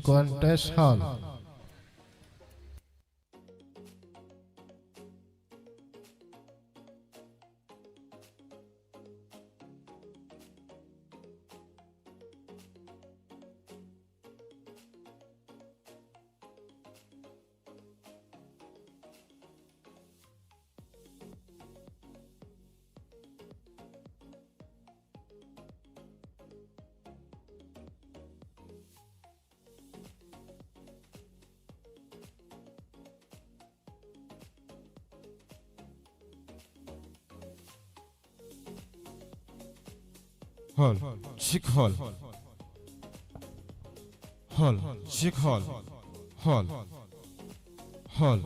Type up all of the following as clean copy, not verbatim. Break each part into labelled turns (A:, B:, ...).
A: contest hall.
B: Hall, chick hall, hall, chick hall, hall, hall,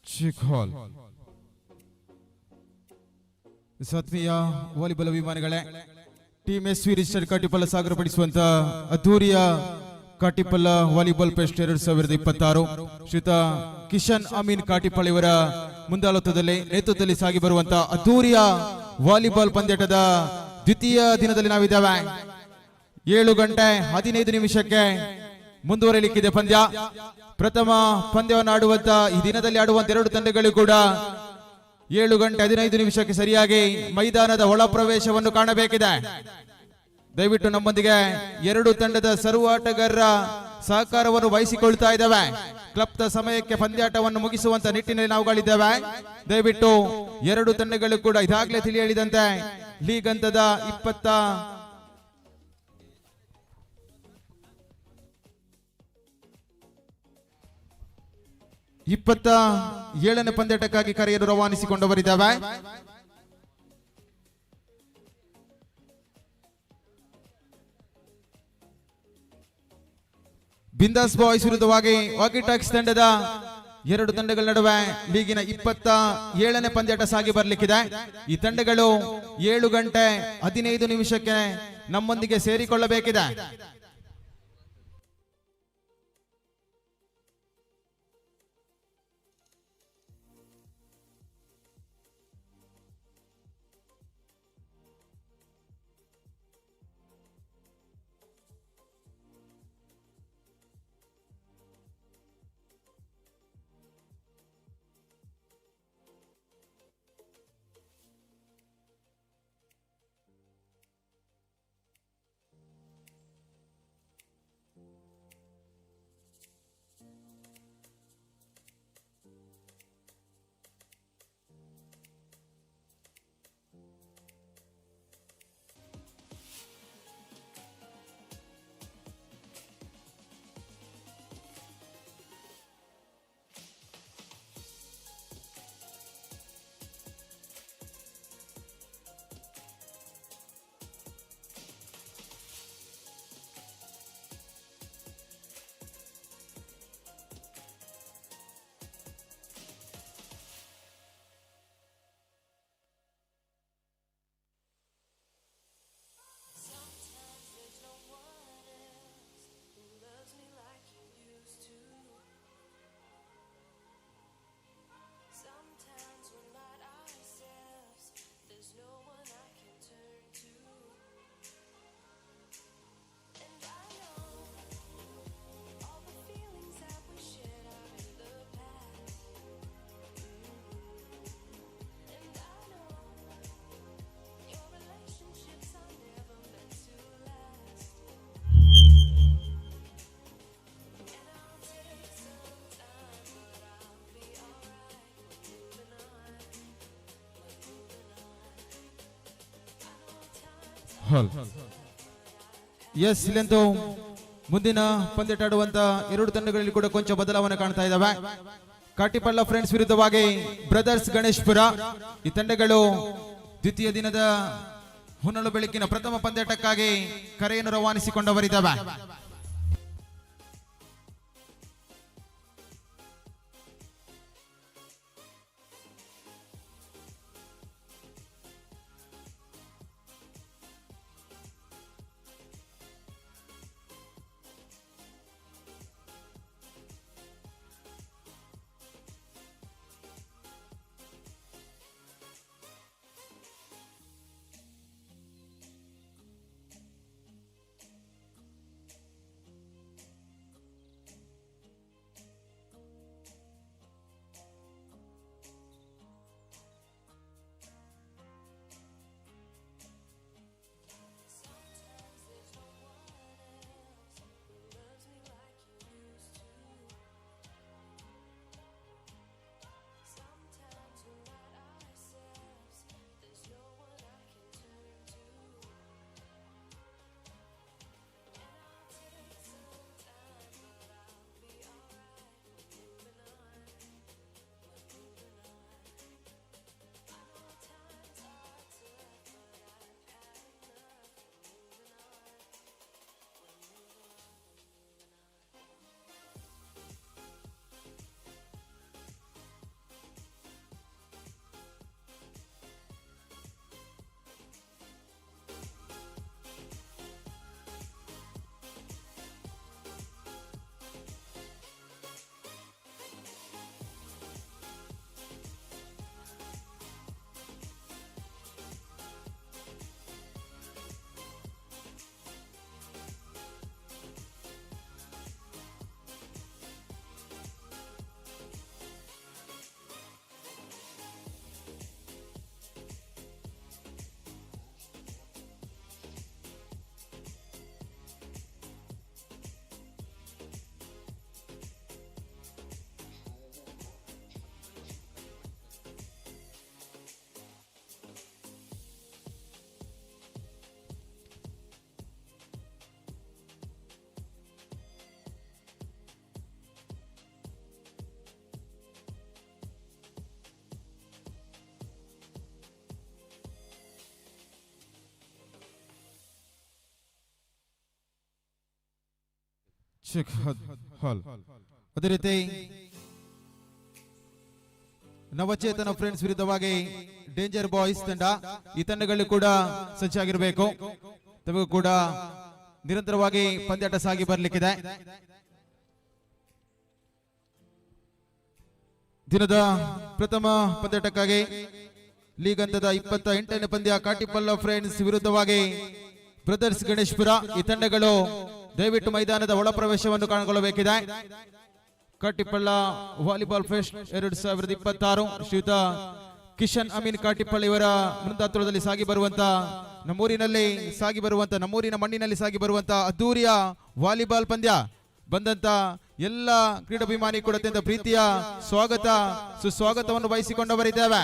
B: chick hall. ಆತ್ಮೀಯ volleyball ಅಭಿಮಾನಿಗಳೇ, team S V registered Katipalla ಸಾಗರಪಡಿಸುವಂತ ಅದ್ದೂರಿಯ Katipalla volleyball fest 2026 Shriyuta Kishan Amin ಕಾಟಿಪಳ್ಳಿ ಇವರ ಮುಂದಾಳತ್ವದಲ್ಲಿ ನೇತೃತ್ವದಲ್ಲಿ ಸಾಗಿ ಬರುವಂತಹ ಅದ್ದೂರಿಯ ವಾಲಿಬಾಲ್ ಪಂದ್ಯಾಟದ ದ್ವಿತೀಯ ದಿನದಲ್ಲಿ ನಾವಿದ್ದೇವೆ. 7:15 ಮುಂದುವರಿಯಲಿಕ್ಕಿದೆ ಪಂದ್ಯ. ಪ್ರಥಮ ಪಂದ್ಯವನ್ನು ಆಡುವಂತ ಈ ದಿನದಲ್ಲಿ ಆಡುವಂತ ಎರಡು ತಂಡಗಳು ಕೂಡ 7:15 ಸರಿಯಾಗಿ ಮೈದಾನದ ಒಳ ಪ್ರವೇಶವನ್ನು ಕಾಣಬೇಕಿದೆ. ದಯವಿಟ್ಟು ನಮ್ಮೊಂದಿಗೆ ಎರಡು ತಂಡದ ಸರ್ವ ಆಟಗಾರರ ಸಹಕಾರವನ್ನು ವಹಿಸಿಕೊಳ್ತಾ ಇದ್ದೇವೆ. ಕ್ಲಬ್ನ ಸಮಯಕ್ಕೆ ಪಂದ್ಯಾಟವನ್ನು ಮುಗಿಸುವಂತ ನಿಟ್ಟಿನಲ್ಲಿ ನಾವುಗಳಿದ್ದೇವೆ. ದಯವಿಟ್ಟು ಎರಡು ತಂಡಗಳು ಕೂಡ ಇದಾಗಲೇ ತಿಳಿ ಹೇಳಿದಂತೆ ಲೀಗ್ ಹಂತದ 27ನೇ ಪಂದ್ಯಾಟಕ್ಕಾಗಿ ಕರೆಯನ್ನು ರವಾನಿಸಿಕೊಂಡವರಿದ್ದಾವೆ. ಬಿಂದಾಸ್ ಬಾಯ್ಸ್ ವಿರುದ್ಧವಾಗಿ ವಾಕಿಟಾಕ್ಸ್ ತಂಡದ ಎರಡು ತಂಡಗಳ ನಡುವೆ ಲೀಗಿನ 27ನೇ ಪಂದ್ಯಾಟ ಸಾಗಿ ಬರಲಿಕ್ಕಿದೆ. ಈ ತಂಡಗಳು 7:15 ನಮ್ಮೊಂದಿಗೆ ಸೇರಿಕೊಳ್ಳಬೇಕಿದೆ. ಎಸ್, ಇಲ್ಲಂತೂ ಮುಂದಿನ ಪಂದ್ಯಾಟ ಆಡುವಂತ ಎರಡು ತಂಡಗಳಲ್ಲಿ ಕೂಡ ಕೊಂಚ ಬದಲಾವಣೆ ಕಾಣ್ತಾ ಇದ್ದಾವೆ. ಕಾಟಿಪಳ್ಳ ಫ್ರೆಂಡ್ಸ್ ವಿರುದ್ಧವಾಗಿ ಬ್ರದರ್ಸ್ ಗಣೇಶ್ಪುರ ಈ ತಂಡಗಳು ದ್ವಿತೀಯ ದಿನದ ಹೊನ್ನಳು ಬೆಳಕಿನ ಪ್ರಥಮ ಪಂದ್ಯಾಟಕ್ಕಾಗಿ ಕರೆಯನ್ನು ರವಾನಿಸಿಕೊಂಡವರಿದ್ದಾವೆ. ಶಿಖತ್ ಹಾಲ್. ಅದೇ ರೀತಿ ನವಚೇತನ ಫ್ರೆಂಡ್ಸ್ ವಿರುದ್ಧವಾಗಿ ಡೇಂಜರ್ ಬಾಯ್ಸ್ ತಂಡ, ಈ ತಂಡಗಳು ಕೂಡ ಸಜ್ಜಾಗಿರಬೇಕು. ತಮಗೂ ಕೂಡ ನಿರಂತರವಾಗಿ ಪಂದ್ಯಾಟ ಸಾಗಿ ಬರಲಿಕ್ಕಿದೆ. ದಿನದ ಪ್ರಥಮ ಪಂದ್ಯಾಟಕ್ಕಾಗಿ ಲೀಗ್ ಹಂತದ 28ನೇ ಪಂದ್ಯ ಕಾಟಿಪಲ್ಲ ಫ್ರೆಂಡ್ಸ್ ವಿರುದ್ಧವಾಗಿ ಬ್ರದರ್ಸ್ ಗಣೇಶ್ಪುರ. ಈ ತಂಡಗಳು ದಯವಿಟ್ಟು ಮೈದಾನದ ಒಳ ಪ್ರವೇಶವನ್ನು ಕಾಣಿಕೊಳ್ಳಬೇಕಿದೆ. ಕಾಟಿಪಳ್ಳ ವಾಲಿಬಾಲ್ ಫೆಸ್ಟ್ 2026 ಶ್ರೀಯುತ ಕಿಶನ್ ಅಮೀನ್ ಕಾಟಿಪಳ್ಳ ಇವರ ಮುಂದಾತ್ವದಲ್ಲಿ ಸಾಗಿ ಬರುವಂತ ನಮ್ಮೂರಿನ ಮಣ್ಣಿನಲ್ಲಿ ಸಾಗಿ ಬರುವಂತ ಅದ್ದೂರಿಯ ವಾಲಿಬಾಲ್ ಪಂದ್ಯ. ಬಂದಂತ ಎಲ್ಲ ಕ್ರೀಡಾಭಿಮಾನಿ ಕೂಡ ಅತ್ಯಂತ ಪ್ರೀತಿಯ ಸ್ವಾಗತ ಸುಸ್ವಾಗತವನ್ನು ಬಯಸಿಕೊಂಡವರಿದ್ದೇವೆ.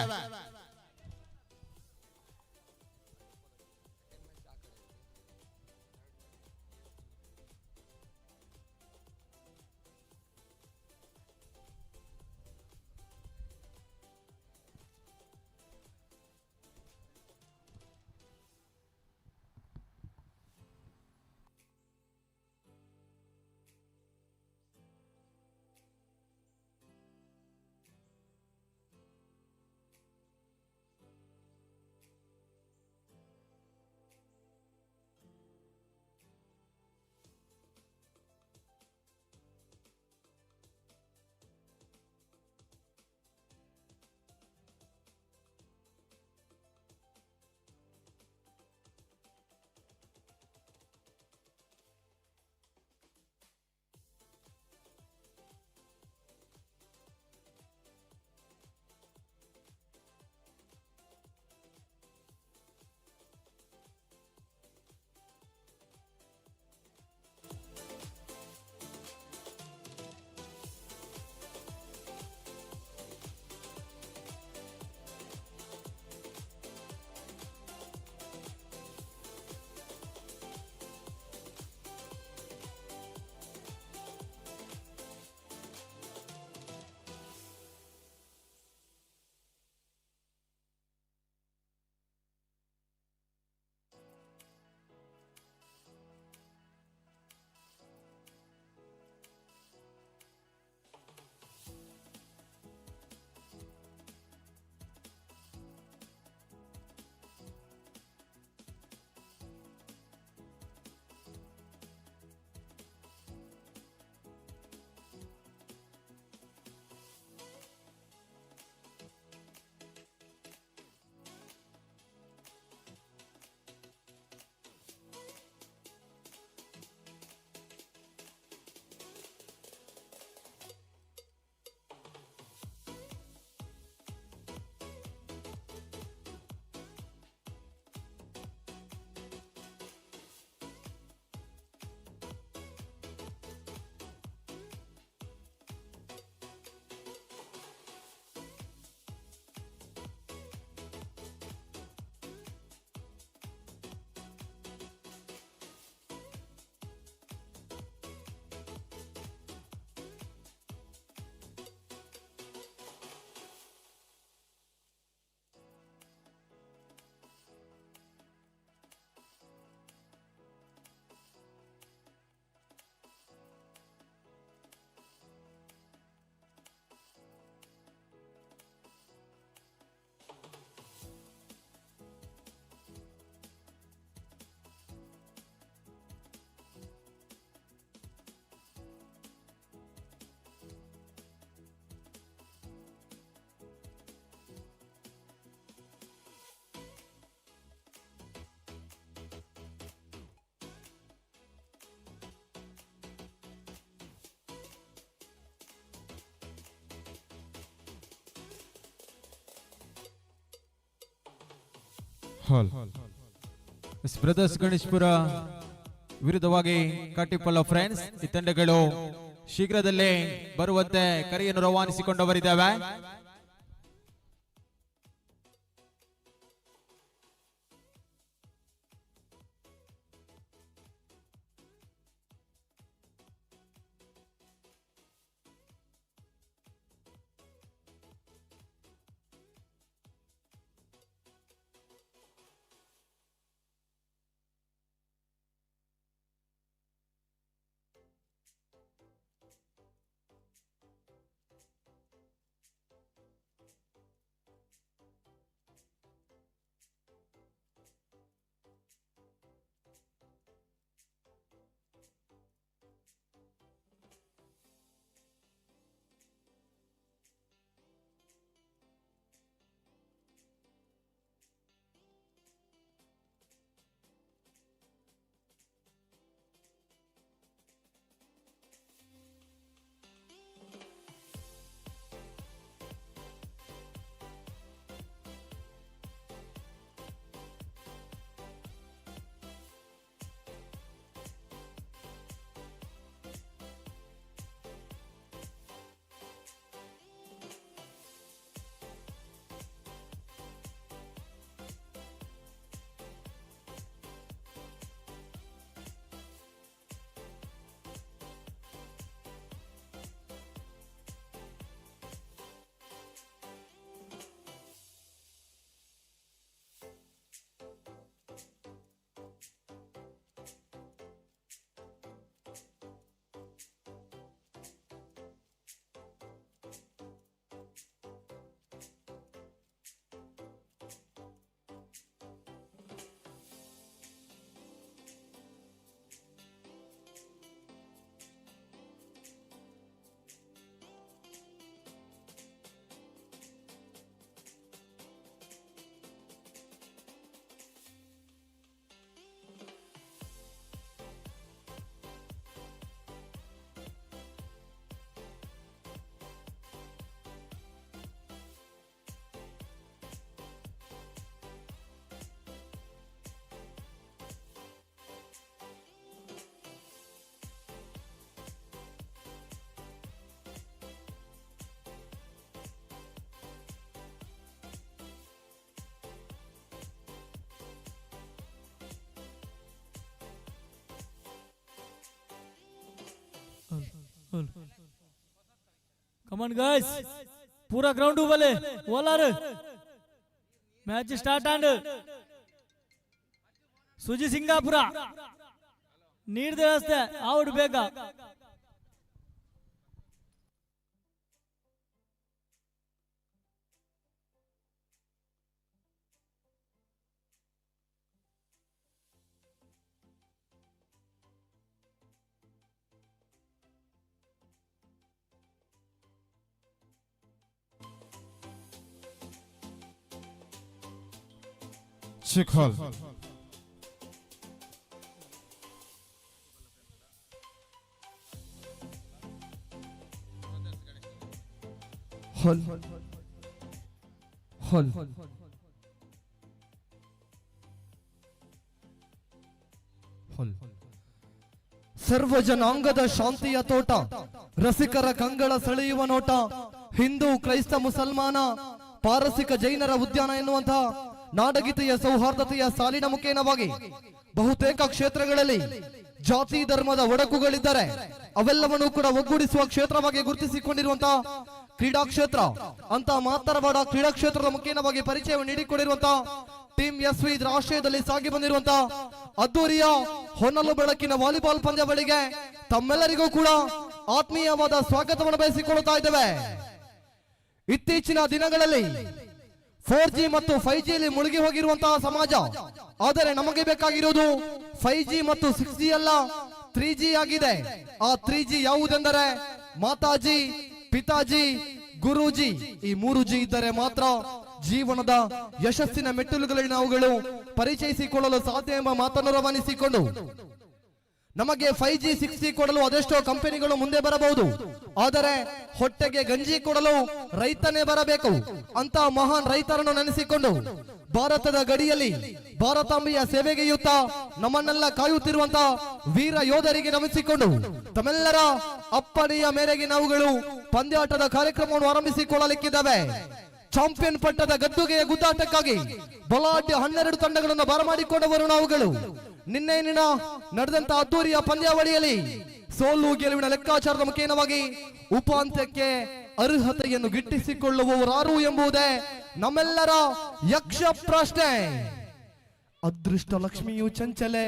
B: ಹಾಲ್. ಬ್ರದರ್ಸ್ ಗಣೇಶ್ಪುರ ವಿರುದ್ಧವಾಗಿ ಕಾಟಿಪಳ್ಳ ಫ್ರೆಂಡ್ಸ್, ಈ ತಂಡಗಳು ಶೀಘ್ರದಲ್ಲೇ ಬರುವಂತೆ ಕರೆಯನ್ನು ರವಾನಿಸಿಕೊಂಡವರಿದ್ದಾವೆ.
A: कमान गाइस पूरा ग्राउंड वाले वॉलर मैच स्टार्ट अंड सुजी सिंगापुर ನೀರ್ ವ್ಯವಸ್ಥೆ ಔಟ್ ಬೇಗ
B: Check hall.
C: Hall. Hall. Hall. ಸರ್ವ ಜನಾಂಗದ ಶಾಂತಿಯ ತೋಟ ರಸಿಕರ ಕಂಗಳ ಸೆಳೆಯುವ ನೋಟ ಹಿಂದೂ ಕ್ರೈಸ್ತ ಮುಸಲ್ಮಾನ ಪಾರಸಿಕ ಜೈನರ ಉದ್ಯಾನ ಎನ್ನುವಂತಹ ನಾಡಗೀತೆಯ ಸೌಹಾರ್ದತೆಯ ಸಾಲಿನ ಮುಖೇನವಾಗಿ ಬಹುತೇಕ ಕ್ಷೇತ್ರಗಳಲ್ಲಿ ಜಾತಿ ಧರ್ಮದ ಒಡಕುಗಳಿದ್ದರೆ ಅವೆಲ್ಲವನ್ನೂ ಕೂಡ ಒಗ್ಗೂಡಿಸುವ ಕ್ಷೇತ್ರವಾಗಿ ಗುರುತಿಸಿಕೊಂಡಿರುವಂತಹ ಕ್ರೀಡಾ ಕ್ಷೇತ್ರ ಅಂತ ಮಾತರವಾಡ ಕ್ರೀಡಾ ಕ್ಷೇತ್ರದ ಮುಖೇನವಾಗಿ ಪರಿಚಯವನ್ನು ನೀಡಿಕೊಂಡಿರುವಂತಹ ಟೀಮ್ ಎಸ್ವಿ ಆಶ್ರಯದಲ್ಲಿ ಸಾಗಿ ಬಂದಿರುವಂತಹ ಅದ್ದೂರಿಯ ಹೊನಲು ಬೆಳಕಿನ ವಾಲಿಬಾಲ್ ಪಂದ್ಯಾವಳಿಗೆ ತಮ್ಮೆಲ್ಲರಿಗೂ ಕೂಡ ಆತ್ಮೀಯವಾದ ಸ್ವಾಗತವನ್ನು ಬಯಸಿಕೊಳ್ಳುತ್ತಾ ಇದ್ದೇವೆ. ಇತ್ತೀಚಿನ ದಿನಗಳಲ್ಲಿ 4G ಮತ್ತು 5G ಯಲ್ಲಿ ಮುಳುಗಿ ಹೋಗಿರುವಂತಹ ಸಮಾಜ, ಆದರೆ ನಮಗೆ ಬೇಕಾಗಿರುವುದು 5G ಮತ್ತು 6G ಅಲ್ಲ 3G ಆಗಿದೆ. ಆ 3G ಯಾವುದೆಂದರೆ ಮಾತಾಜಿ, ಪಿತಾಜಿ, ಗುರೂಜಿ. ಈ 3G ಇದ್ದರೆ ಮಾತ್ರ ಜೀವನದ ಯಶಸ್ಸಿನ ಮೆಟ್ಟಿಲುಗಳಲ್ಲಿ ನಾವುಗಳು ಪರಿಚಯಿಸಿಕೊಳ್ಳಲು ಸಾಧ್ಯ ಎಂಬ ಮಾತನ್ನು ರವಾನಿಸಿಕೊಂಡು ನಮಗೆ 5G 6G ಕೊಡಲು ಅದೆಷ್ಟೋ ಕಂಪನಿಗಳು ಮುಂದೆ ಬರಬಹುದು, ಆದರೆ ಹೊಟ್ಟೆಗೆ ಗಂಜಿ ಕೊಡಲು ರೈತನೇ ಬರಬೇಕು ಅಂತ ಮಹಾನ್ ರೈತರನ್ನು ನೆನೆಸಿಕೊಂಡು ಭಾರತದ ಗಡಿಯಲ್ಲಿ ಭಾರತಾಂಬೆಯ ಸೇವೆಗೆಯುತ್ತಾ ನಮ್ಮನ್ನೆಲ್ಲ ಕಾಯುತ್ತಿರುವಂತಹ ವೀರ ಯೋಧರಿಗೆ ನಮಿಸಿಕೊಂಡು ತಮ್ಮೆಲ್ಲರ ಅಪ್ಪಣೆಯ ಮೇರೆಗೆ ನಾವುಗಳು ಪಂದ್ಯಾಟದ ಕಾರ್ಯಕ್ರಮವನ್ನು ಆರಂಭಿಸಿಕೊಳ್ಳಲಿಕ್ಕಿದ್ದಾವೆ. ಚಾಂಪಿಯನ್ ಪಟ್ಟದ ಗದ್ದುಗೆಯ ಗುದ್ದಾಟಕ್ಕಾಗಿ ಬಲಾಢ್ಯ 12 ತಂಡಗಳನ್ನು ಬರಮಾಡಿಕೊಂಡವರು ನಾವುಗಳು. ನಿನ್ನೆ ನಡೆದಂತಹ ಅದ್ದೂರಿಯ ಪಂದ್ಯಾವಳಿಯಲ್ಲಿ ಸೋಲು ಗೆಲುವಿನ ಲೆಕ್ಕಾಚಾರದ ಮುಖೇನವಾಗಿ ಉಪಾಂತ್ಯಕ್ಕೆ ಅರ್ಹತೆಯನ್ನು ಗಿಟ್ಟಿಸಿಕೊಳ್ಳುವವರಾರು ಎಂಬುದೇ ನಮ್ಮೆಲ್ಲರ ಯಕ್ಷ ಪ್ರಶ್ನೆ. ಅದೃಷ್ಟ ಲಕ್ಷ್ಮಿಯು ಚಂಚಲೆ,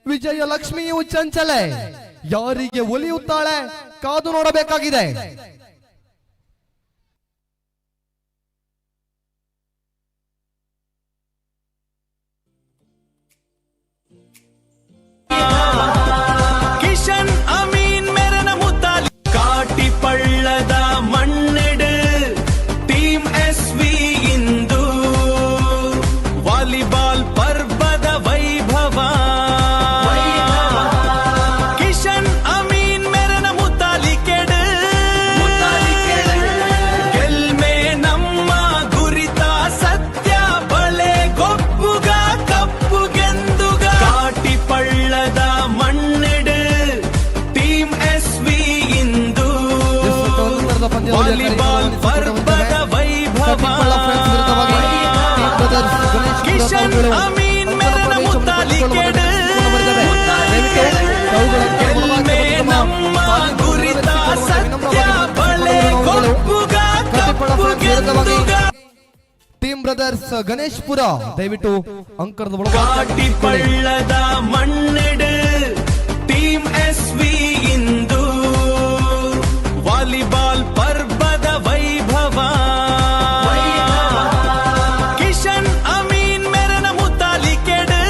C: ವಿಜಯ ಲಕ್ಷ್ಮಿಯು ಚಂಚಲೆ, ಯಾರಿಗೆ ಒಲಿಯುತ್ತಾಳೆ ಕಾದು ನೋಡಬೇಕಾಗಿದೆ.
D: ಕಿಶನ್ ಅಮೀನ್ ಮೆರನ ಮುದ್ದಾಲಿ ಕಾಟಿ ಪಳ್ಳದ ಮಣ್ಣೆಡು ಟೀಮ್ ಎಸ್ವಿ ಇಂದು ವಾಲಿಬಾಲ್ ಪರ್ವದ ವೈಭವ. ಕಿಶನ್ ಅಮೀನ್ ಮೆರನ ಮುದ್ದಾಲಿ ಕೆಡು ಗೆಲ್ಮೆ ನಮ್ಮ ಗುರಿತ ಸತ್ಯ ಬಳೆ ಗೊಪ್ಪುಗ ಕಪ್ಪುಗೆಂದುಗ ಕಾಟಿ ಪಳ್ಳದ ಮಣ್ಣೆಡು ಟೀಮ್ ಎಸ್ವಿ ಇಂದು ವಾಲಿಬಾಲ್ ಪರ್ವದ ವೈಭವ. ಕಿಶನ್ ಅಮೀನ್ ಮೆರನ ಮುದ್ದಾಲಿ ಕೆಡು ಗೆಲ್ಮೆ ನಮ್ಮ ಗುರಿತ ಸತ್ಯ ಬಳೆ ಗೊಪ್ಪುಗ ಕಪ್ಪುಗೆಂದುಗ
C: ಟೀಮ್ ಬ್ರದರ್ಸ್ ಗಣೇಶ್ಪುರ ದಯವಿಟ್ಟು ಅಂಕಣದ
D: ಕಾಟಿ ಪಳ್ಳದ ಮಣ್ಣೆಡು ಟೀಮ್ ಎಸ್ವಿ ಇಂದು ವಾಲಿಬಾಲ್ ಪರ್ವದ ವೈಭವ. ಕಿಶನ್ ಅಮೀನ್ ಮೆರನ ಮುದ್ದಾಲಿ ಕೆಡು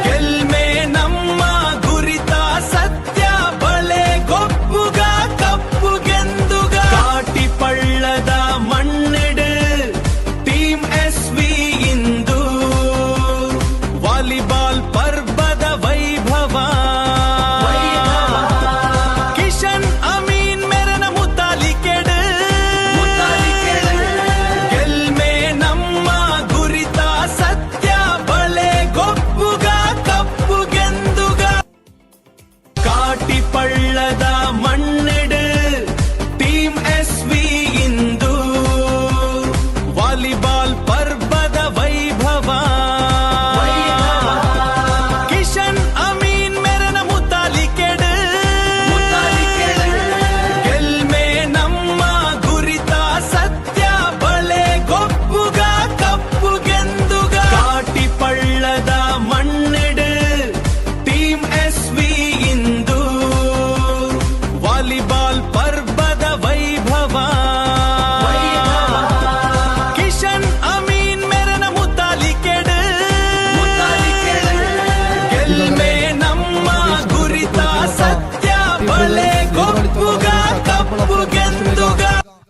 D: ಗೆಲ್ಮೆ ನಮ್ಮ ಗುರಿತ ಸತ್ಯ ಬಳೆ ಗೊಪ್ಪುಗ ಕಪ್ಪುಗೆಂದುಗ ಕಾಟಿ ಪಳ್ಳದ ಮಣ್ಣೆಡು ಟೀಮ್ ಎಸ್ವಿ ಇಂದು ವಾಲಿಬಾಲ್ ಪರ್ವದ ವೈಭವ.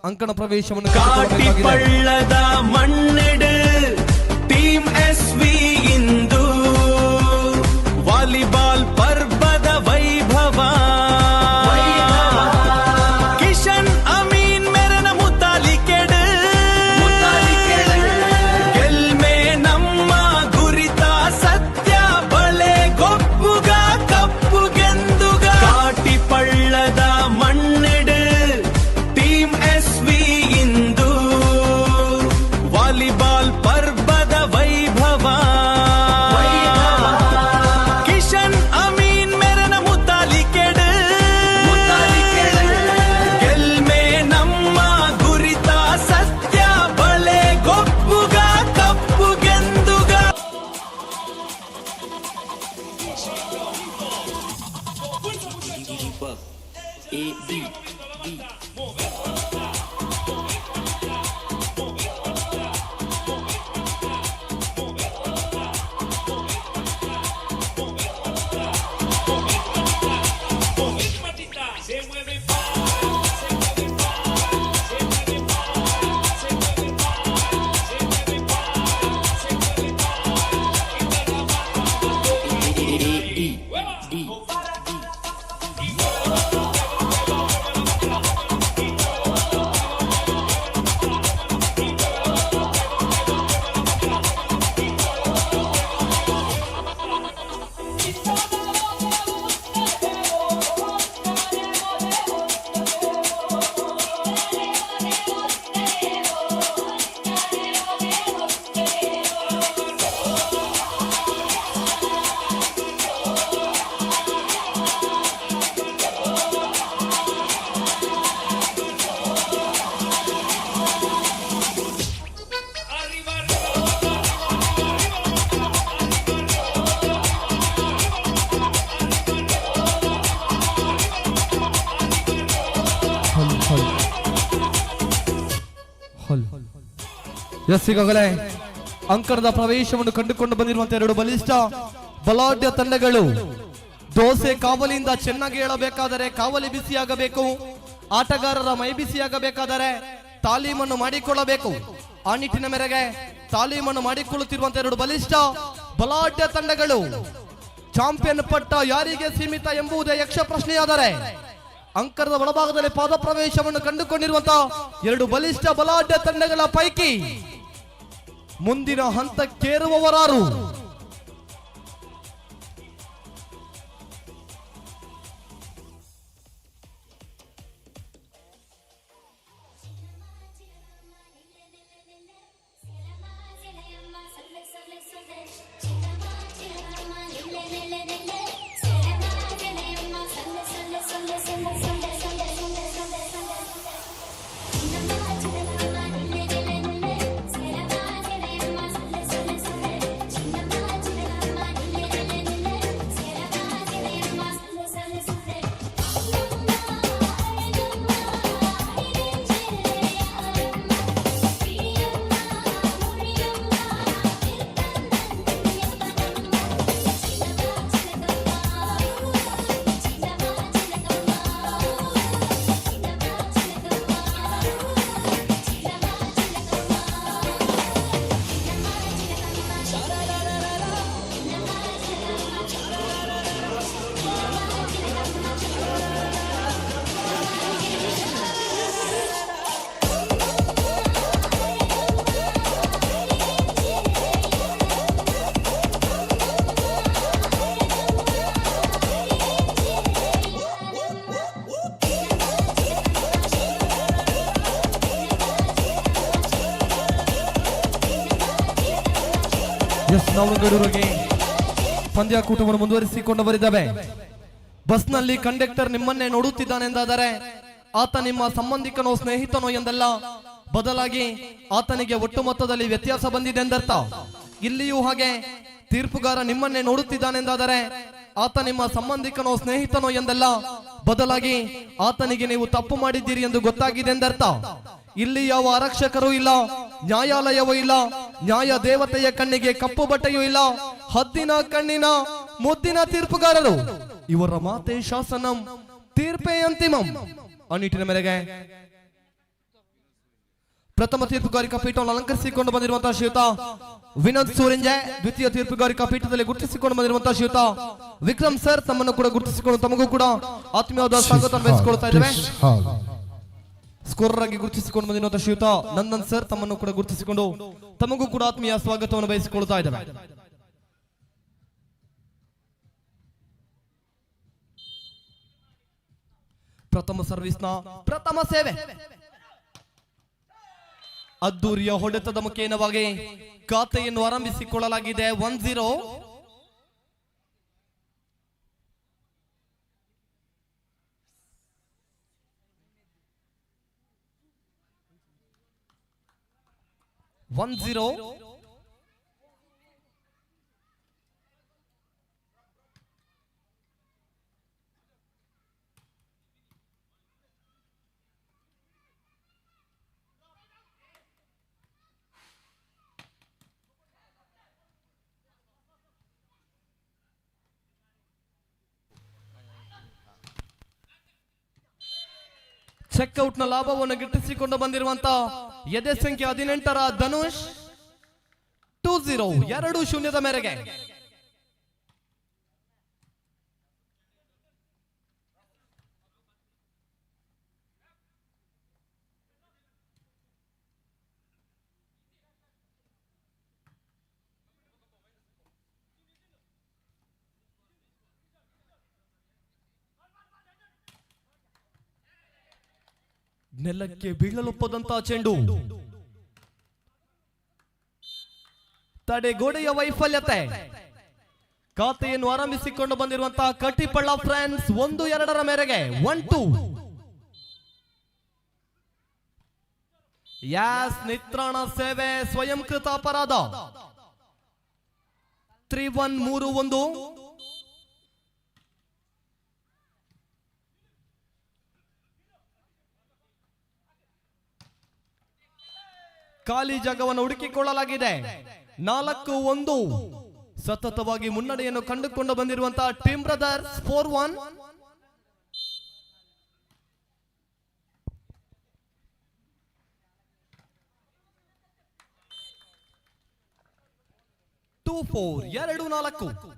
C: ಅಂಕಣ ಪ್ರವೇಶವನ್ನು
D: ಕಾಟಿ ಪಳ್ಳದ ಮಣ್ಣೆಡು ಟೀಮ್ SV ಇಂದು ವಾಲಿಬಾಲ್ ಪರ್ಬದ ವೈಭವ ಕಿಶನ್ ಅಮೀನ್ ಮೆರನ ಮುತಾಲಿಕೆಡು ಗೆಲ್ಮೆ ನಮ್ಮ ಗುರಿತ ಸತ್ಯ ಬಳೆ ಗೊಪ್ಪುಗ ಕಪ್ಪುಗೆಂದುಗ ಕಾಟಿ ಪಳ್ಳದ ಮಣ್ಣೆಡು ಟೀಮ್ SV ಇಂದು ವಾಲಿಬಾಲ್ ಪರ್ಬದ ವೈಭವ ಕಿಶನ್ ಅಮೀನ್ ಮೆರನ ಮುತಾಲಿಕೆಡು ಗೆಲ್ಮೆ ನಮ್ಮ ಗುರಿತ ಸತ್ಯ ಬಳೆ ಗೊಪ್ಪುಗ ಕಪ್ಪುಗೆಂದುಗ
C: ಎಸ್, ಈಗಾಗಲೇ ಅಂಕಣದ ಪ್ರವೇಶವನ್ನು ಕಂಡುಕೊಂಡು ಬಂದಿರುವಂತಹ ಎರಡು ಬಲಿಷ್ಠ ಬಲಾಢ್ಯ ತಂಡಗಳು. ದೋಸೆ ಕಾವಲಿಯಿಂದ ಚೆನ್ನಾಗಿ ಹೇಳಬೇಕಾದರೆ ಕಾವಲಿ ಬಿಸಿಯಾಗಬೇಕು, ಆಟಗಾರರ ಮೈ ಬಿಸಿಯಾಗಬೇಕಾದರೆ ತಾಲೀಮನ್ನು ಮಾಡಿಕೊಳ್ಳಬೇಕು. ಆ ನಿಟ್ಟಿನ ಮೇರೆಗೆ ತಾಲೀಮನ್ನು ಮಾಡಿಕೊಳ್ಳುತ್ತಿರುವಂತಹ ಎರಡು ಬಲಿಷ್ಠ ಬಲಾಢ್ಯ ತಂಡಗಳು. ಚಾಂಪಿಯನ್ ಪಟ್ಟ ಯಾರಿಗೆ ಸೀಮಿತ ಎಂಬುದೇ ಯಕ್ಷ ಪ್ರಶ್ನೆಯಾದರೆ ಅಂಕಣದ ಒಳಭಾಗದಲ್ಲಿ ಪಾದ ಪ್ರವೇಶವನ್ನು ಕಂಡುಕೊಂಡಿರುವಂತಹ ಎರಡು ಬಲಿಷ್ಠ ಬಲಾಢ್ಯ ತಂಡಗಳ ಪೈಕಿ ಮುಂದಿನ ಹಂತಕ್ಕೇರುವವರಾರು? ಎಸ್, ನವಗಡೂರಿಗೆ ಪಂದ್ಯಾಕೂಟವನ್ನು ಮುಂದುವರಿಸಿಕೊಂಡು ಬರಿದ್ದಾವೆ. ಬಸ್ನಲ್ಲಿ ಕಂಡಕ್ಟರ್ ನಿಮ್ಮನ್ನೇ ನೋಡುತ್ತಿದ್ದಾನೆಂದಾದರೆ ಆತ ನಿಮ್ಮ ಸಂಬಂಧಿಕನೋ ಸ್ನೇಹಿತನೋ ಎಂದಲ್ಲ, ಬದಲಾಗಿ ಆತನಿಗೆ ಒಟ್ಟು ಮೊತ್ತದಲ್ಲಿ ವ್ಯತ್ಯಾಸ ಬಂದಿದೆ ಎಂದರ್ಥ. ಇಲ್ಲಿಯೂ ಹಾಗೆ ತೀರ್ಪುಗಾರ ನಿಮ್ಮನ್ನೇ ನೋಡುತ್ತಿದ್ದಾನೆಂದಾದರೆ ಆತ ನಿಮ್ಮ ಸಂಬಂಧಿಕನೋ ಸ್ನೇಹಿತನೋ ಎಂದಲ್ಲ, ಬದಲಾಗಿ ಆತನಿಗೆ ನೀವು ತಪ್ಪು ಮಾಡಿದ್ದೀರಿ ಎಂದು ಗೊತ್ತಾಗಿದೆ ಎಂದರ್ಥ. ಇಲ್ಲಿ ಯಾವ ಆರಕ್ಷಕರೂ ಇಲ್ಲ, ನ್ಯಾಯಾಲಯವೂ ಇಲ್ಲ, ನ್ಯಾಯ ದೇವತೆಯ ಕಣ್ಣಿಗೆ ಕಪ್ಪು ಬಟ್ಟೆಯೂ ಇಲ್ಲ, ಹದ್ದಿನ ಕಣ್ಣಿನ ಮುದ್ದಿನ ತೀರ್ಪುಗಾರರು. ಇವರ ಮಾತೆ ಶಾಸನಂ, ತೀರ್ಪೇ ಅಂತಿಮಂ. ಆ ನಿಟ್ಟಿನ ಮೇರೆಗೆ ಪ್ರಥಮ ತೀರ್ಪುಗಾರಿಕಾ ಪೀಠವನ್ನು ಅಲಂಕರಿಸಿಕೊಂಡು ಬಂದಿರುವಂತಹ ಶ್ರೀಯುತ ವಿನೋದ್ ಸೂರಿಂಜೆ, ದ್ವಿತೀಯ ತೀರ್ಪುಗಾರಿಕಾ ಪೀಠದಲ್ಲಿ ಗುರುತಿಸಿಕೊಂಡು ಬಂದಿರುವಂತಹ ಶ್ರೀಯುತ ವಿಕ್ರಮ್ ಸರ್ ತಮ್ಮನ್ನು ಕೂಡ ಗುರುತಿಸಿಕೊಂಡು ತಮಗೂ ಕೂಡ ಆತ್ಮೀಯವಾದ ಸ್ವಾಗತ ಬಯಸಿಕೊಳ್ತಾ ಇದ್ದೇವೆ. ಸ್ಕೋರರ್ ಆಗಿ ಗುರುತಿಸಿಕೊಂಡು ಬಂದಿರುವಂತಹ ಶ್ರೀಯುತ ನಂದನ್ ಸರ್ ತಮ್ಮನ್ನು ಕೂಡ ಗುರುತಿಸಿಕೊಂಡು ತಮಗೂ ಕೂಡ ಆತ್ಮೀಯ ಸ್ವಾಗತವನ್ನು ಬಯಸಿಕೊಳ್ತಾ ಇದ್ದೇವೆ. ಪ್ರಥಮ ಸರ್ವಿಸ್ನ ಪ್ರಥಮ ಸೇವೆ ಅದ್ದೂರಿಯ ಹೊಡೆತದ ಮುಖೇನವಾಗಿ ಖಾತೆಯನ್ನು ಆರಂಭಿಸಿಕೊಳ್ಳಲಾಗಿದೆ. 1-0. ಚೆಕ್ಔಟ್ ನ ಲಾಭವನ್ನು ಗಿಟ್ಟಿಸಿಕೊಂಡು ಬಂದಿರುವಂತಹ ಎದೆ ಸಂಖ್ಯೆ 18ರ ಧನುಷ್ 2-0 2-0 ಮೇರೆಗೆ. ನೆಲಕ್ಕೆ ಬೀಳಲೊಪ್ಪದಂತಹ ಚೆಂಡು, ತಡೆಗೋಡೆಯ ವೈಫಲ್ಯತೆ. ಖಾತೆಯನ್ನು ಆರಂಭಿಸಿಕೊಂಡು ಬಂದಿರುವಂತಹ ಕಟಿಪಳ್ಳ ಫ್ರೆಂಡ್ಸ್ 1-2 ಮೇರೆಗೆ. 1-2. ಯಾಸ್ ನಿತ್ರಾಣ ಸೇವೆ ಸ್ವಯಂಕೃತ ಅಪರಾಧ. 3-1 3-1. ಖಾಲಿ ಜಾಗವನ್ನು ಹುಡುಕಿಕೊಳ್ಳಲಾಗಿದೆ. 4-1 ಸತತವಾಗಿ ಮುನ್ನಡೆಯನ್ನು ಕಂಡುಕೊಂಡು ಬಂದಿರುವಂತಹ ಟೀಮ್ ಬ್ರದರ್ಸ್. 4-1. (2-4) 2-4.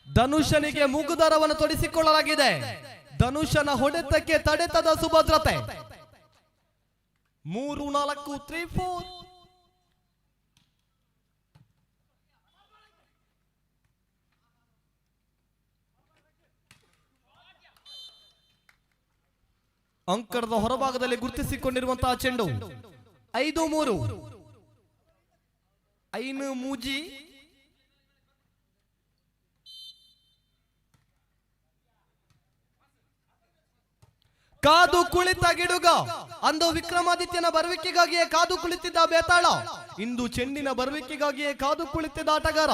C: ಧನುಷನಿಗೆ ಮೂಗುದಾರವನ್ನು ತೊಡಿಸಿಕೊಳ್ಳಲಾಗಿದೆ. ಧನುಷನ ಹೊಡೆತಕ್ಕೆ ತಡೆತದ ಸುಭದ್ರತೆ. 3-4 3-4. ಅಂಕಣದ ಹೊರಭಾಗದಲ್ಲಿ ಗುರುತಿಸಿಕೊಂಡಿರುವಂತಹ ಚೆಂಡು. 5-3. ಐನು ಮೂಜಿ ಕಾದು ಕುಳಿತ ಗಿಡುಗ. ಅಂದು ವಿಕ್ರಮಾದಿತ್ಯನ ಬರುವಿಕೆಗಾಗಿಯೇ ಕಾದು ಕುಳಿತಿದ್ದ ಬೇತಾಳ, ಇಂದು ಚೆಂಡಿನ ಬರುವಿಕೆಗಾಗಿಯೇ ಕಾದು ಕುಳಿತಿದ್ದ ಆಟಗಾರ.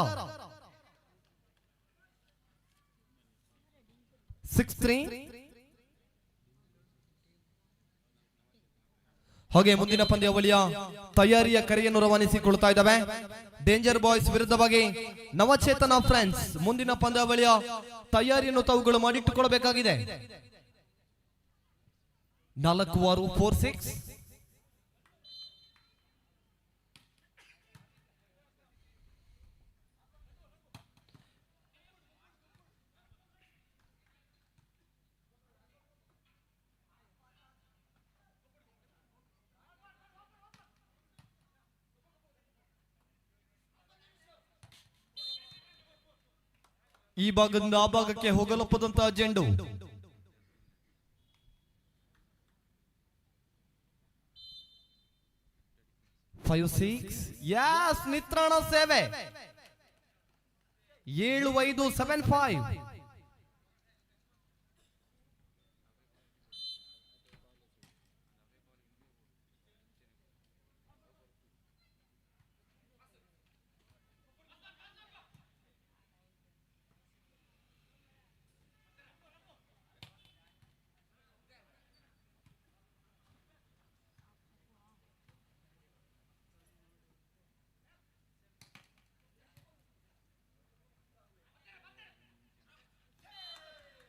C: 6-3. ಹಾಗೆ ಮುಂದಿನ ಪಂದ್ಯಾವಳಿಯ ತಯಾರಿಯ ಕರೆಯನ್ನು ರವಾನಿಸಿಕೊಳ್ತಾ ಇದ್ದಾವೆ. ಡೇಂಜರ್ ಬಾಯ್ಸ್ ವಿರುದ್ಧವಾಗಿ ನವಚೇತನ ಫ್ರೆಂಡ್ಸ್ ಮುಂದಿನ ಪಂದ್ಯಾವಳಿಯ ತಯಾರಿಯನ್ನು ತಾವುಗಳು ಮಾಡಿಟ್ಟುಕೊಳ್ಳಬೇಕಾಗಿದೆ. 4-6 4-6. ಈ ಭಾಗದಿಂದ ಆ ಭಾಗಕ್ಕೆ ಹೋಗಲೊಪ್ಪದಂತಹ ಚೆಂಡು. Five six. ಯಾಸ್ ನಿತ್ರಾಣ ಸೇವೆ. 7-5 7-5.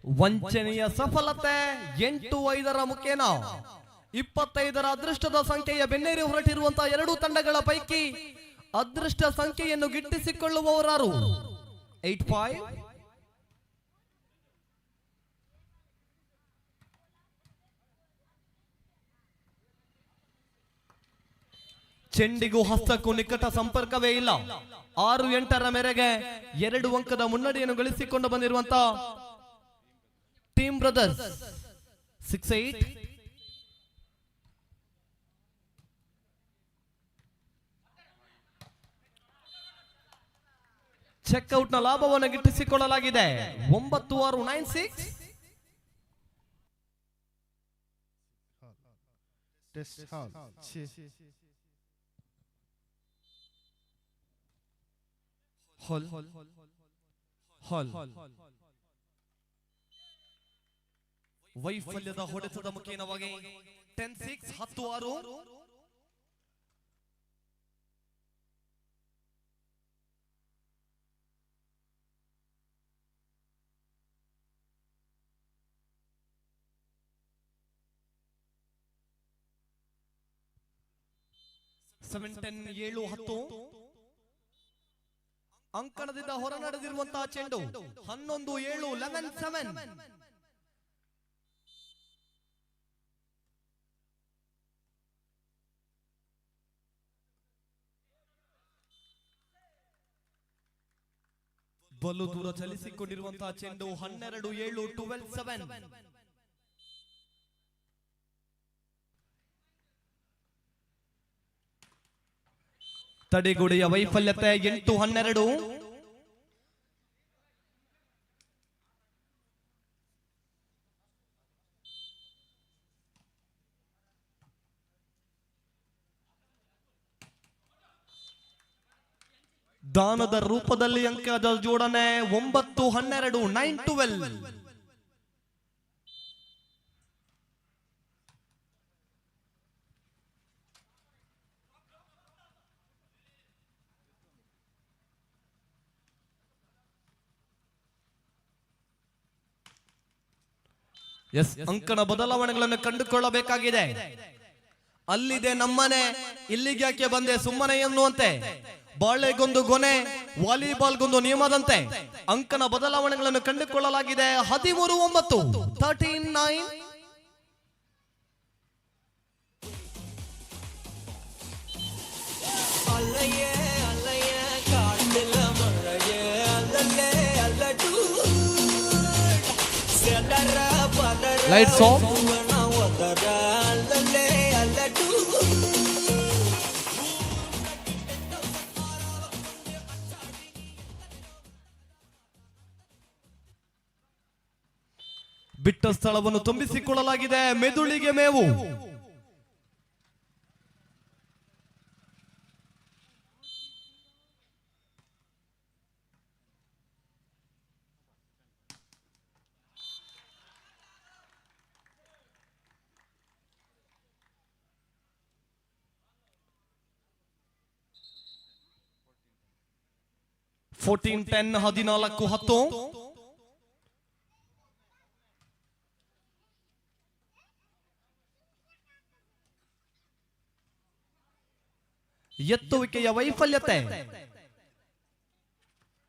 C: ವಂಚನೆಯ ಸಫಲತೆ 8-5 ಮುಖೇನ 25 ಅದೃಷ್ಟದ ಸಂಖ್ಯೆಯ ಬೆನ್ನೇರಿ ಹೊರಟಿರುವಂತಹ ಎರಡೂ ತಂಡಗಳ ಪೈಕಿ ಅದೃಷ್ಟ ಸಂಖ್ಯೆಯನ್ನು ಗಿಟ್ಟಿಸಿಕೊಳ್ಳುವವರಾರು 85 ಚೆಂಡಿಗೂ ಹಸ್ತಕ್ಕೂ ನಿಕಟ ಸಂಪರ್ಕವೇ ಇಲ್ಲ. 6-8 ಮೇರೆಗೆ 2 ಅಂಕದ ಮುನ್ನಡೆಯನ್ನು ಗಳಿಸಿಕೊಂಡು ಬಂದಿರುವಂತಹ ಟೀಮ್ ಬ್ರದರ್ಸ್ 6-8. ಚೆಕ್ಔಟ್ ನ ಲಾಭವನ್ನು ಗಿಟ್ಟಿಸಿಕೊಳ್ಳಲಾಗಿದೆ. 9-6 ಹಾಲ್ ವೈಫಲ್ಯದ ಹೊಡೆತದ ಮುಖೇನವಾಗಿ 10-6 10-6. $7-10 7-10 ಅಂಕಣದಿಂದ ಹೊರ ನಡೆದಿರುವಂತಹ ಚೆಂಡು 11-7 11-7. ಬಲು ದೂರ ಚಲಿಸಿಕೊಂಡಿರುವಂತಹ ಚೆಂಡು 12-7 12-7. ತಡೆಗೋಡೆಯ ವೈಫಲ್ಯತೆ 8-12. ದಾನದ ರೂಪದಲ್ಲಿ ಅಂಕದ ಜೋಡಣೆ 9-12 9-12. ಅಂಕಣ ಬದಲಾವಣೆಗಳನ್ನು ಕಂಡುಕೊಳ್ಳಬೇಕಾಗಿದೆ. ಅಲ್ಲಿದೆ ನಮ್ಮನೆ, ಇಲ್ಲಿಗೆ ಯಾಕೆ ಬಂದೆ ಸುಮ್ಮನೆ ಎನ್ನುವಂತೆ, ಬಾಳೆಗೊಂದು ಗೊನೆ ವಾಲಿಬಾಲ್ಗೊಂದು ನಿಯಮದಂತೆ ಅಂಕಣ ಬದಲಾವಣೆಗಳನ್ನು ಕಂಡುಕೊಳ್ಳಲಾಗಿದೆ. 13-9 13-9. Lights off. ಬಿಟ್ಟ ಸ್ಥಳವನ್ನು ತುಂಬಿಸಿಕೊಳ್ಳಲಾಗಿದೆ. ಮೆದುಳಿಗೆ ಮೇವು. $14-10 14-10. ಎತ್ತುವಿಕೆಯ ವೈಫಲ್ಯತೆ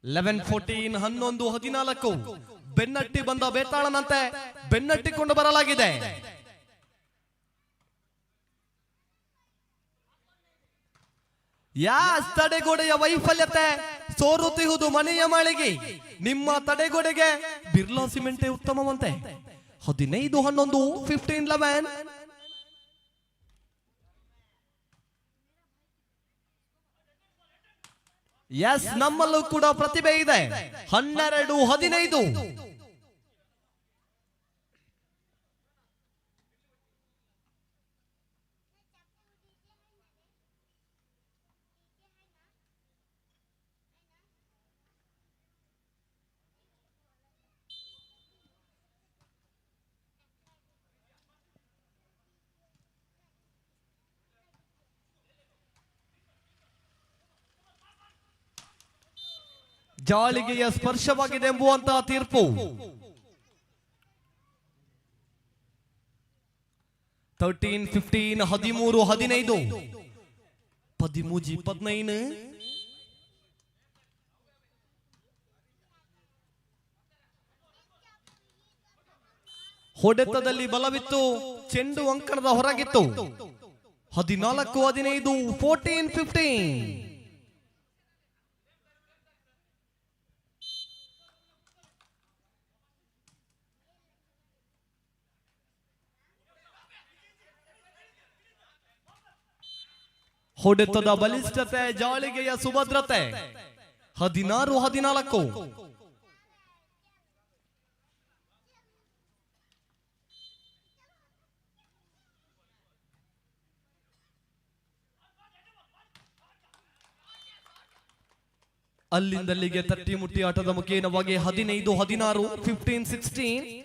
C: 11-14 11-14. ಬೆನ್ನಟ್ಟಿ ಬಂದ ಬೇತಾಳನಂತೆ ಬೆನ್ನಟ್ಟಿಕೊಂಡು ಬರಲಾಗಿದೆ. ತಡೆಗೋಡೆಯ ವೈಫಲ್ಯತೆ ಸೋರುತ್ತಿಹುದು ಮನೆಯ ಮಾಳಿಗೆ. ನಿಮ್ಮ ತಡೆಗೋಡೆಗೆ ಬಿರ್ಲಾ ಸಿಮೆಂಟೇ ಉತ್ತಮವಂತೆ. 15-11 15-11. ನಮ್ಮಲ್ಲೂ ಕೂಡ ಪ್ರತಿಭೆ ಇದೆ. 12-15. ಜಾಳಿಗೆಯ ಸ್ಪರ್ಶವಾಗಿದೆ ಎಂಬುವಂತಹ ತೀರ್ಪು. 13-15 13-15 13-15 ಹೊಡೆತದಲ್ಲಿ ಬಲವಿತ್ತು, ಚೆಂಡು ಅಂಕಣದ ಹೊರಗಿತ್ತು. 14-15 14-15. ಹೊಡೆತದ ಬಲಿಷ್ಠತೆ, ಜಾಳಿಗೆಯ ಸುಭದ್ರತೆ. 16-14. ಅಲ್ಲಿಂದಲ್ಲಿಗೆ ತಟ್ಟಿ ಮುಟ್ಟಿ ಆಟದ ಮುಖೇನವಾಗಿ 15-16 15-16.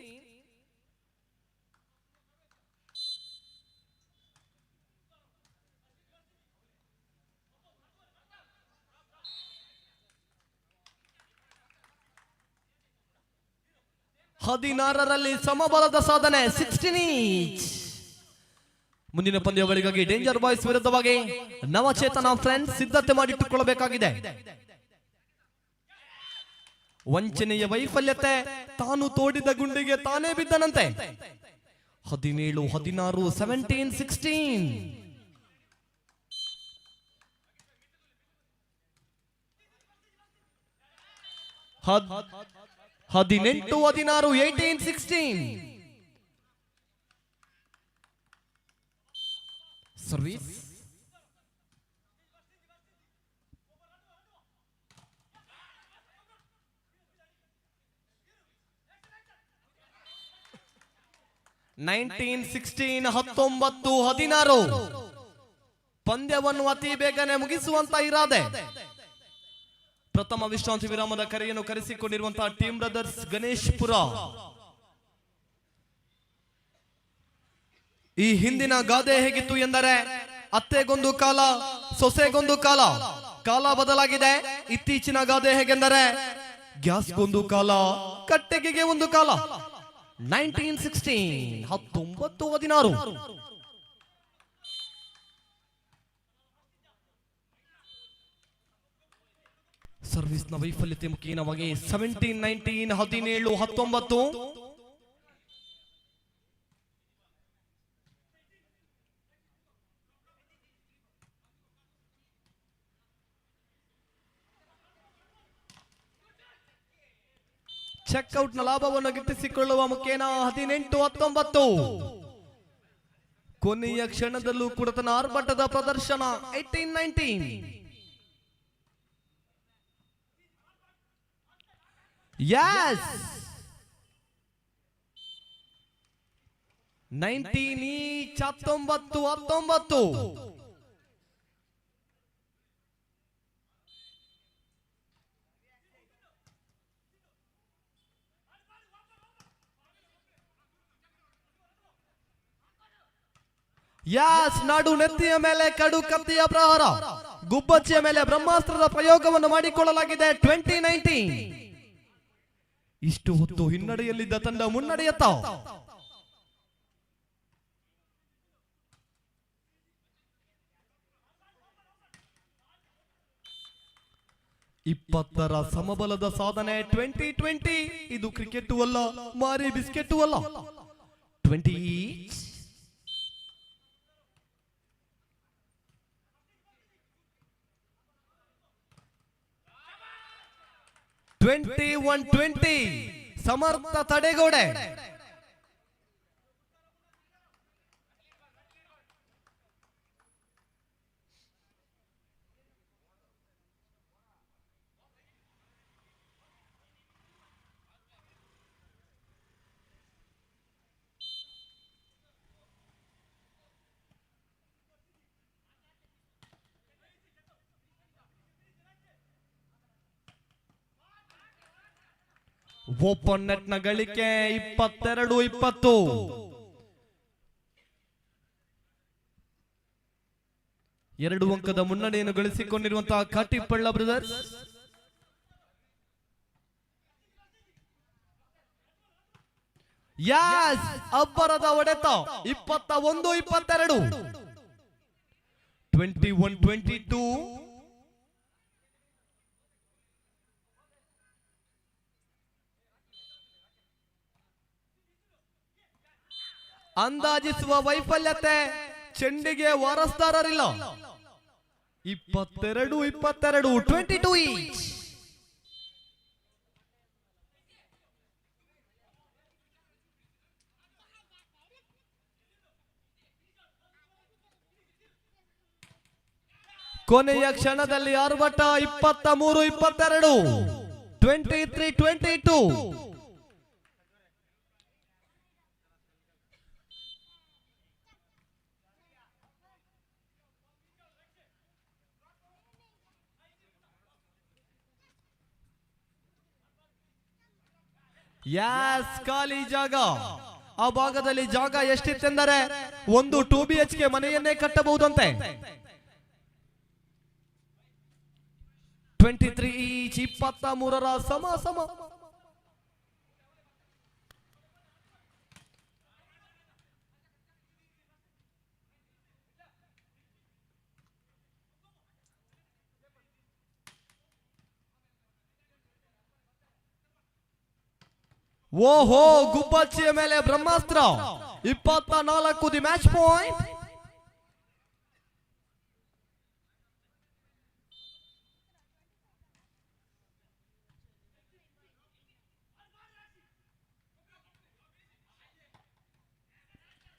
C: ಹದಿನಾರರಲ್ಲಿ ಸಮಬಲದ ಸಾಧನೆ 16 ಈಚ್. ಮುಂದಿನ ಪಂದ್ಯಾವಳಿಗಾಗಿ ಡೇಂಜರ್ ಬಾಯ್ಸ್ ವಿರುದ್ಧವಾಗಿ ನವಚೇತನ ಫ್ರೆಂಡ್ಸ್ ಸಿದ್ಧತೆ ಮಾಡಿಟ್ಟುಕೊಳ್ಳಬೇಕಾಗಿದೆ. ವಂಚನೆಯ ವೈಫಲ್ಯತೆ, ತಾನು ತೋಡಿದ ಗುಂಡಿಗೆ ತಾನೇ ಬಿದ್ದನಂತೆ. 17-16 17-16. 18-16 18-16. ಸರ್ವಿಸ್. (19-16) 19-16. ಪಂದ್ಯವನ್ನು ಅತಿ ಬೇಗನೆ ಮುಗಿಸುವಂತ ಇರಾದೆ. ಪ್ರಥಮ ವಿಶ್ರಾಂತಿ ವಿರಾಮದ ಕರೆಯನ್ನು ಕರೆಸಿಕೊಂಡಿರುವಂತಹ ಟೀಮ್ ಬ್ರದರ್ಸ್ ಗಣೇಶ್ಪುರ. ಈ ಹಿಂದಿನ ಗಾದೆ ಹೇಗಿತ್ತು ಎಂದರೆ, ಅತ್ತೆಗೊಂದು ಕಾಲ, ಸೊಸೆಗೊಂದು ಕಾಲ. ಕಾಲ ಬದಲಾಗಿದೆ. ಇತ್ತೀಚಿನ ಗಾದೆ ಹೇಗೆಂದರೆ, ಗ್ಯಾಸ್ಗೊಂದು ಕಾಲ, ಕಟ್ಟೆಗೆಗೆ ಒಂದು ಕಾಲ. 19-16 19-16. ಸರ್ವಿಸ್ನ ವೈಫಲ್ಯತೆ ಮುಖೇನವಾಗಿ 17-19 17-19. ಚೆಕ್ಔಟ್ ನ ಲಾಭವನ್ನು ಗಿಟ್ಟಿಸಿಕೊಳ್ಳುವ ಮುಖೇನ 18-19. ಕೊನೆಯ ಕ್ಷಣದಲ್ಲೂ ಕೂಡ ತನ್ನ ಆರ್ಭಟದ ಪ್ರದರ್ಶನ 18-19. Yes! 19-19. ಯಾಸ್, ನಾಡು ನೆತ್ತಿಯ ಮೇಲೆ ಕಡು ಕತ್ತಿಯ ಪ್ರಹಾರ, ಗುಬ್ಬಚ್ಚಿಯ ಮೇಲೆ ಬ್ರಹ್ಮಾಸ್ತ್ರದ ಪ್ರಯೋಗವನ್ನು ಮಾಡಿಕೊಳ್ಳಲಾಗಿದೆ. 20-19. ಇಷ್ಟು ಹೊತ್ತು ಹಿನ್ನಡೆಯಲ್ಲಿದ್ದ ತಂಡ ಮುನ್ನಡೆಯತ್ತ. ಇಪ್ಪತ್ತರ ಸಮಬಲದ ಸಾಧನೆ 20-20. ಇದು ಕ್ರಿಕೆಟ್ ಅಲ್ಲ, ಮಾರಿ ಬಿಸ್ಕೆಟ್ ಅಲ್ಲ. 20 ಈಚ್. (21-20) ಸಮರ್ಥ ತಡೆಗೋಡೆ. ಓಪನ್ ನೆಟ್ ನ ಗಳಿಕೆ 22-20. ಎರಡು ಅಂಕದ ಮುನ್ನಡೆಯನ್ನು ಗಳಿಸಿಕೊಂಡಿರುವಂತಹ ಕಾಟಿಪಳ್ಳ ಬ್ರದರ್ಸ್. ಯಾಸ್ ಅಬ್ಬರದ ಹೊಡೆತ 21-22 21-22 ಅಂದಾಜಿಸುವ ವೈಫಲ್ಯತೆ ಚೆಂಡಿಗೆ ವಾರಸ್ದಾರರಿಲ್ಲ 22-22 22 ಈಚ್ ಕೊನೆಯ ಕ್ಷಣದಲ್ಲಿ ಆರ್ಭಟ 23-22 23-22 ಯಾಸ್ ಖಾಲಿ ಜಾಗ ಆ ಭಾಗದಲ್ಲಿ ಜಾಗ ಎಷ್ಟಿತ್ತೆಂದರೆ ಒಂದು 2 BHK ಮನೆಯನ್ನೇ ಕಟ್ಟಬಹುದಂತೆ 23 ಈಚ್ 23ರ ಸಮ ಸಮ ಓಹೋ ಗುಬ್ಬಚ್ಚಿಯ ಮೇಲೆ ಬ್ರಹ್ಮಾಸ್ತ್ರ 24 ದಿ ಮ್ಯಾಚ್ ಪಾಯಿಂಟ್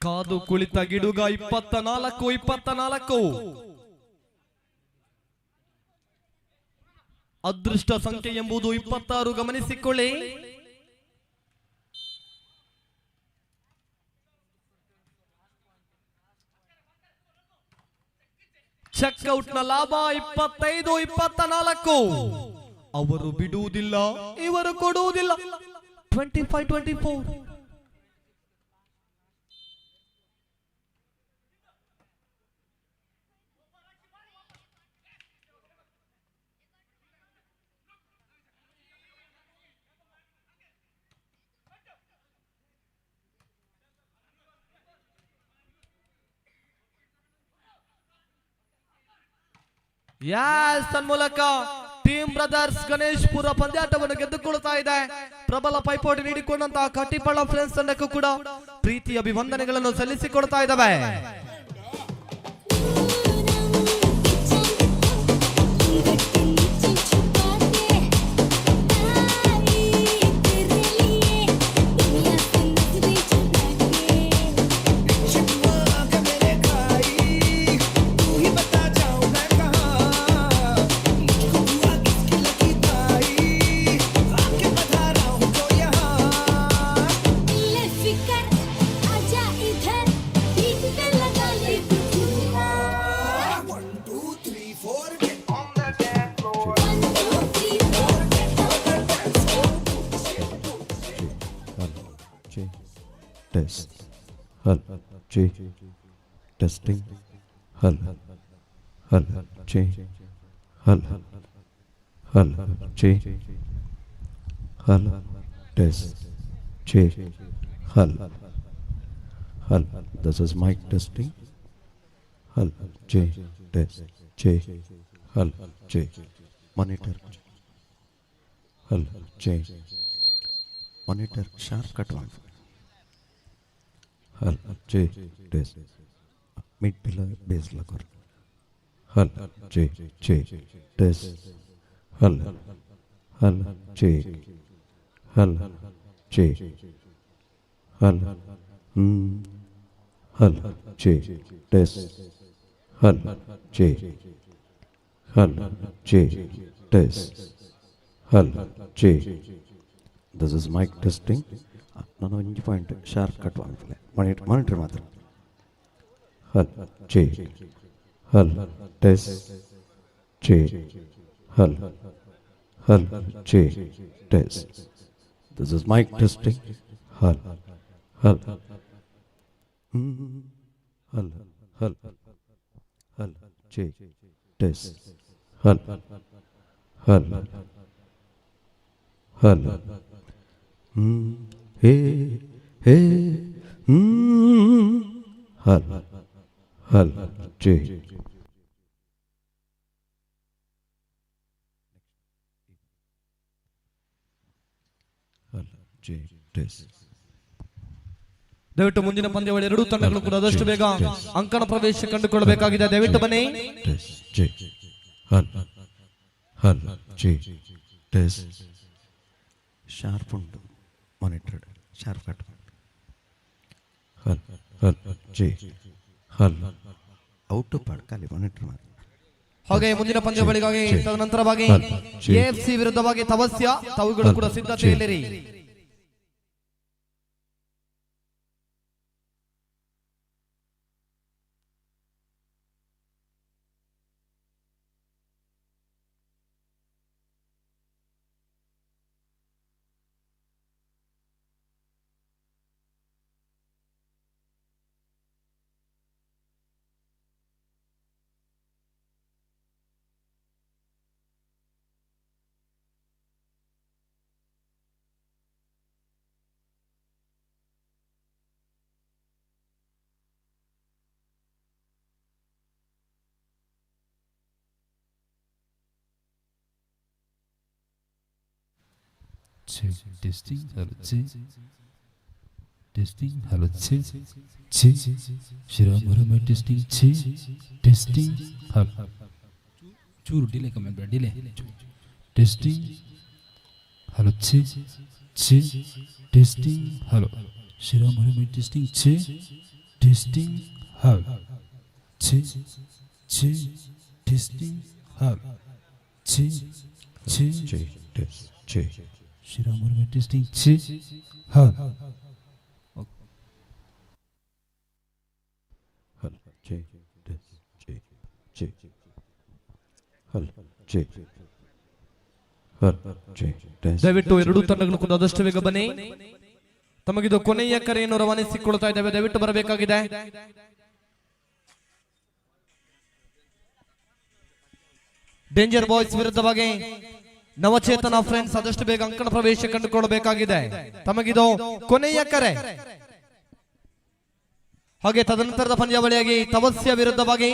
C: ಕಾದು ಕುಳಿತ ಗಿಡುಗ 24 ಅದೃಷ್ಟ ಸಂಖ್ಯೆ ಎಂಬುದು 26 ಗಮನಿಸಿಕೊಳ್ಳಿ ಚೆಕ್ಔಟ್ ನ ಲಾಭ 25-24 ಅವರು ಬಿಡುವುದಿಲ್ಲ ಇವರು ಕೊಡುವುದಿಲ್ಲ 25-24 ಯಾಸ್ ತನ್ಮೂಲಕ ಟೀಮ್ ಬ್ರದರ್ಸ್ ಗಣೇಶ್ಪುರ ಪಂದ್ಯಾಟವನ್ನು ಗೆದ್ದುಕೊಳ್ತಾ ಇದೆ ಪ್ರಬಲ ಪೈಪೋಟಿ ನೀಡಿಕೊಂಡಂತಹ ಕಟ್ಟಿಪಳ್ಳ ಫ್ರೆಂಡ್ಸ್ ತಂಡಕ್ಕೂ ಕೂಡ ಪ್ರೀತಿ ಅಭಿವಂದನೆಗಳನ್ನು ಸಲ್ಲಿಸಿಕೊಡ್ತಾ ಇದ್ದಾವೆ
E: Test. Hull. J. Testing. Hull. Hull. J. Hull. Hull. J. Hull. Test. J. Hull. Hull. This is mic testing. Hull. J. Test. J. Hull. J. Monitor. Hull. J. Monitor sharp cut one. Hull. J. Test. Mid pillar base lagor. Hull. J. J. Test. Hull. Hull. J. Hull. J. Hull. Hull. J. Test. Hull. J. Hull. J. Test. Hull. J. This is mic testing. ನಾನು 1 point sharp cut ಮಾಡ್ತಿಲ್ಲ monitor ಮಾತ್ರ ಹಲ್ ಜೆ ಹಲ್ test ಜೆ ಹಲ್ ಹಲ್ ಜೆ test this is mic testing ಹಲ್ ಹಲ್ ಹಲ್ ಹಲ್ ಹಲ್ ಜೆ ಟೆಸ್ಟ್ ಹಲ್ ಹಲ್ ಹಲ್ Hey, हे हल हल जे हल जे टेस
C: ದಯವಿಟ್ಟು ಮುಂದಿನ ಪಂದ್ಯಾವಳಿ ಎರಡೂ ತಂಡಗಳು ಕೂಡ ಆದಷ್ಟು ಬೇಗ ಅಂಕಣ ಪ್ರವೇಶ ಕಂಡುಕೊಳ್ಳಬೇಕಾಗಿದೆ. ದಯವಿಟ್ಟು ಬನ್ನಿ.
E: टेस जे हल हल जे टेस
F: ಶಾರ್ಪ್ ಉಂಟು, ಮಾನಿಟರ್ಡ್ ಶಾರ್ಪ್ ಕಟ್.
E: हल हल जे हल
F: ಔಟ್ ಪಡ್ಕಲ್ಲಿ ಮಾನಿಟರ್ ಮಾಡಿ.
C: ಹಾಗೆ ಮುಂದಿನ ಪಂದ್ಯಾವಳಿಗಾಗಿ ತದನಂತರವಾಗಿ AFC ವಿರುದ್ಧವಾಗಿ ತವಸ್ಯ, ತಾವುಗಳು ಕೂಡ ಸಿದ್ಧತೆಯಲ್ಲಿರಿ.
G: check testing hello check testing hello check check Shiramarama testing check testing hello चूर डिले कमेंट पे delay testing hello check check testing hello Shiramarama testing check testing hello check check testing hello check check
E: जे टेस जे
G: Shiramarama testing check hello
E: हल जे टेस जे जे हल जे हल जे टेस
C: ದಯವಿಟ್ಟು ಎರಡೂ ತಂಡಗಳು ಕೂಡ ಆದಷ್ಟು ಬೇಗ ಬನ್ನಿ. ತಮಗಿದು ಕೊನೆಯ ಕರೆಯನ್ನು ರವಾನಿಸಿಕೊಳ್ತಾ ಇದ್ದೇವೆ. ದಯವಿಟ್ಟು ಬರಬೇಕಾಗಿದೆ. ಡೇಂಜರ್ ಬಾಯ್ಸ್ ವಿರುದ್ಧವಾಗಿ ನವಚೇತನ ಫ್ರೆಂಡ್ಸ್ ಆದಷ್ಟು ಬೇಗ ಅಂಕಣ ಪ್ರವೇಶ ಕಂಡುಕೊಳ್ಳಬೇಕಾಗಿದೆ. ತಮಗಿದು ಕೊನೆಯ ಕರೆ. ಹಾಗೆ ತದನಂತರದ ಪಂದ್ಯಾವಳಿಯಾಗಿ ತವಸ್ಯ ವಿರುದ್ಧವಾಗಿ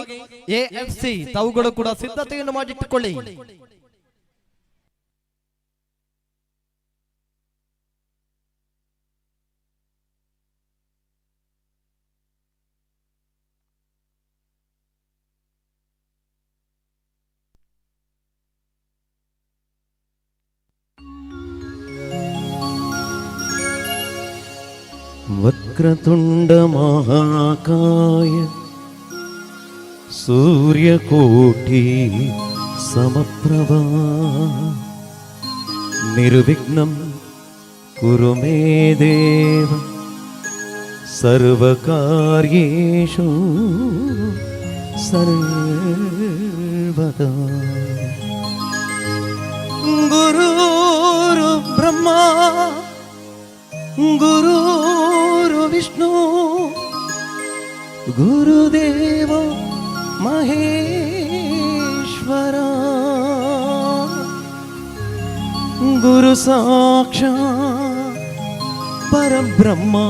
C: AFC, ತಾವುಗಳು ಕೂಡ ಸಿದ್ಧತೆಯನ್ನು ಮಾಡಿಟ್ಟುಕೊಳ್ಳಿ.
E: वक्रतुंड महाकाय सूर्यकोटि समप्रभा निर्विघ्नं कुरु मे देव सर्वकार्येषु सर्वदा. गुरुर् ब्रह्मा गुरुर् विष्णु गुरुदेव महेश्वरा गुरु साक्षात् परब्रह्मा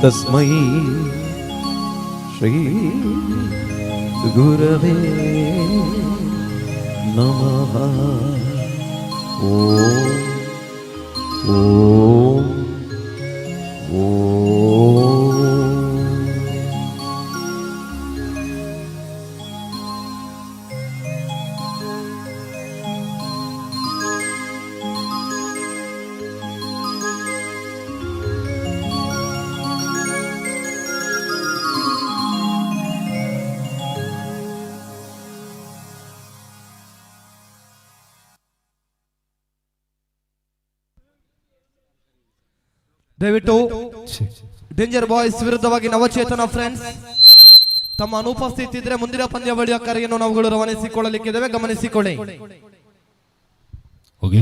E: तस्मै श्री गुरवे नमः. ओम ओम ओम.
C: ದಯವಿಟ್ಟು ಡೇಂಜರ್ ಬಾಯ್ಸ್ ವಿರುದ್ಧವಾಗಿ ನವಚೇತನ ಫ್ರೆಂಡ್ಸ್ ತಮ್ಮ ಅನುಪಸ್ಥಿತಿ ಇದ್ರೆ ಮುಂದಿನ ಪಂದ್ಯಾವಳಿಯ ಕರೆಯನ್ನು ನಾವುಗಳು ರವಾನಿಸಿಕೊಳ್ಳಲಿಕ್ಕಿದ್ದೇವೆ, ಗಮನಿಸಿಕೊಳ್ಳಿ.
G: ಓಕೆ,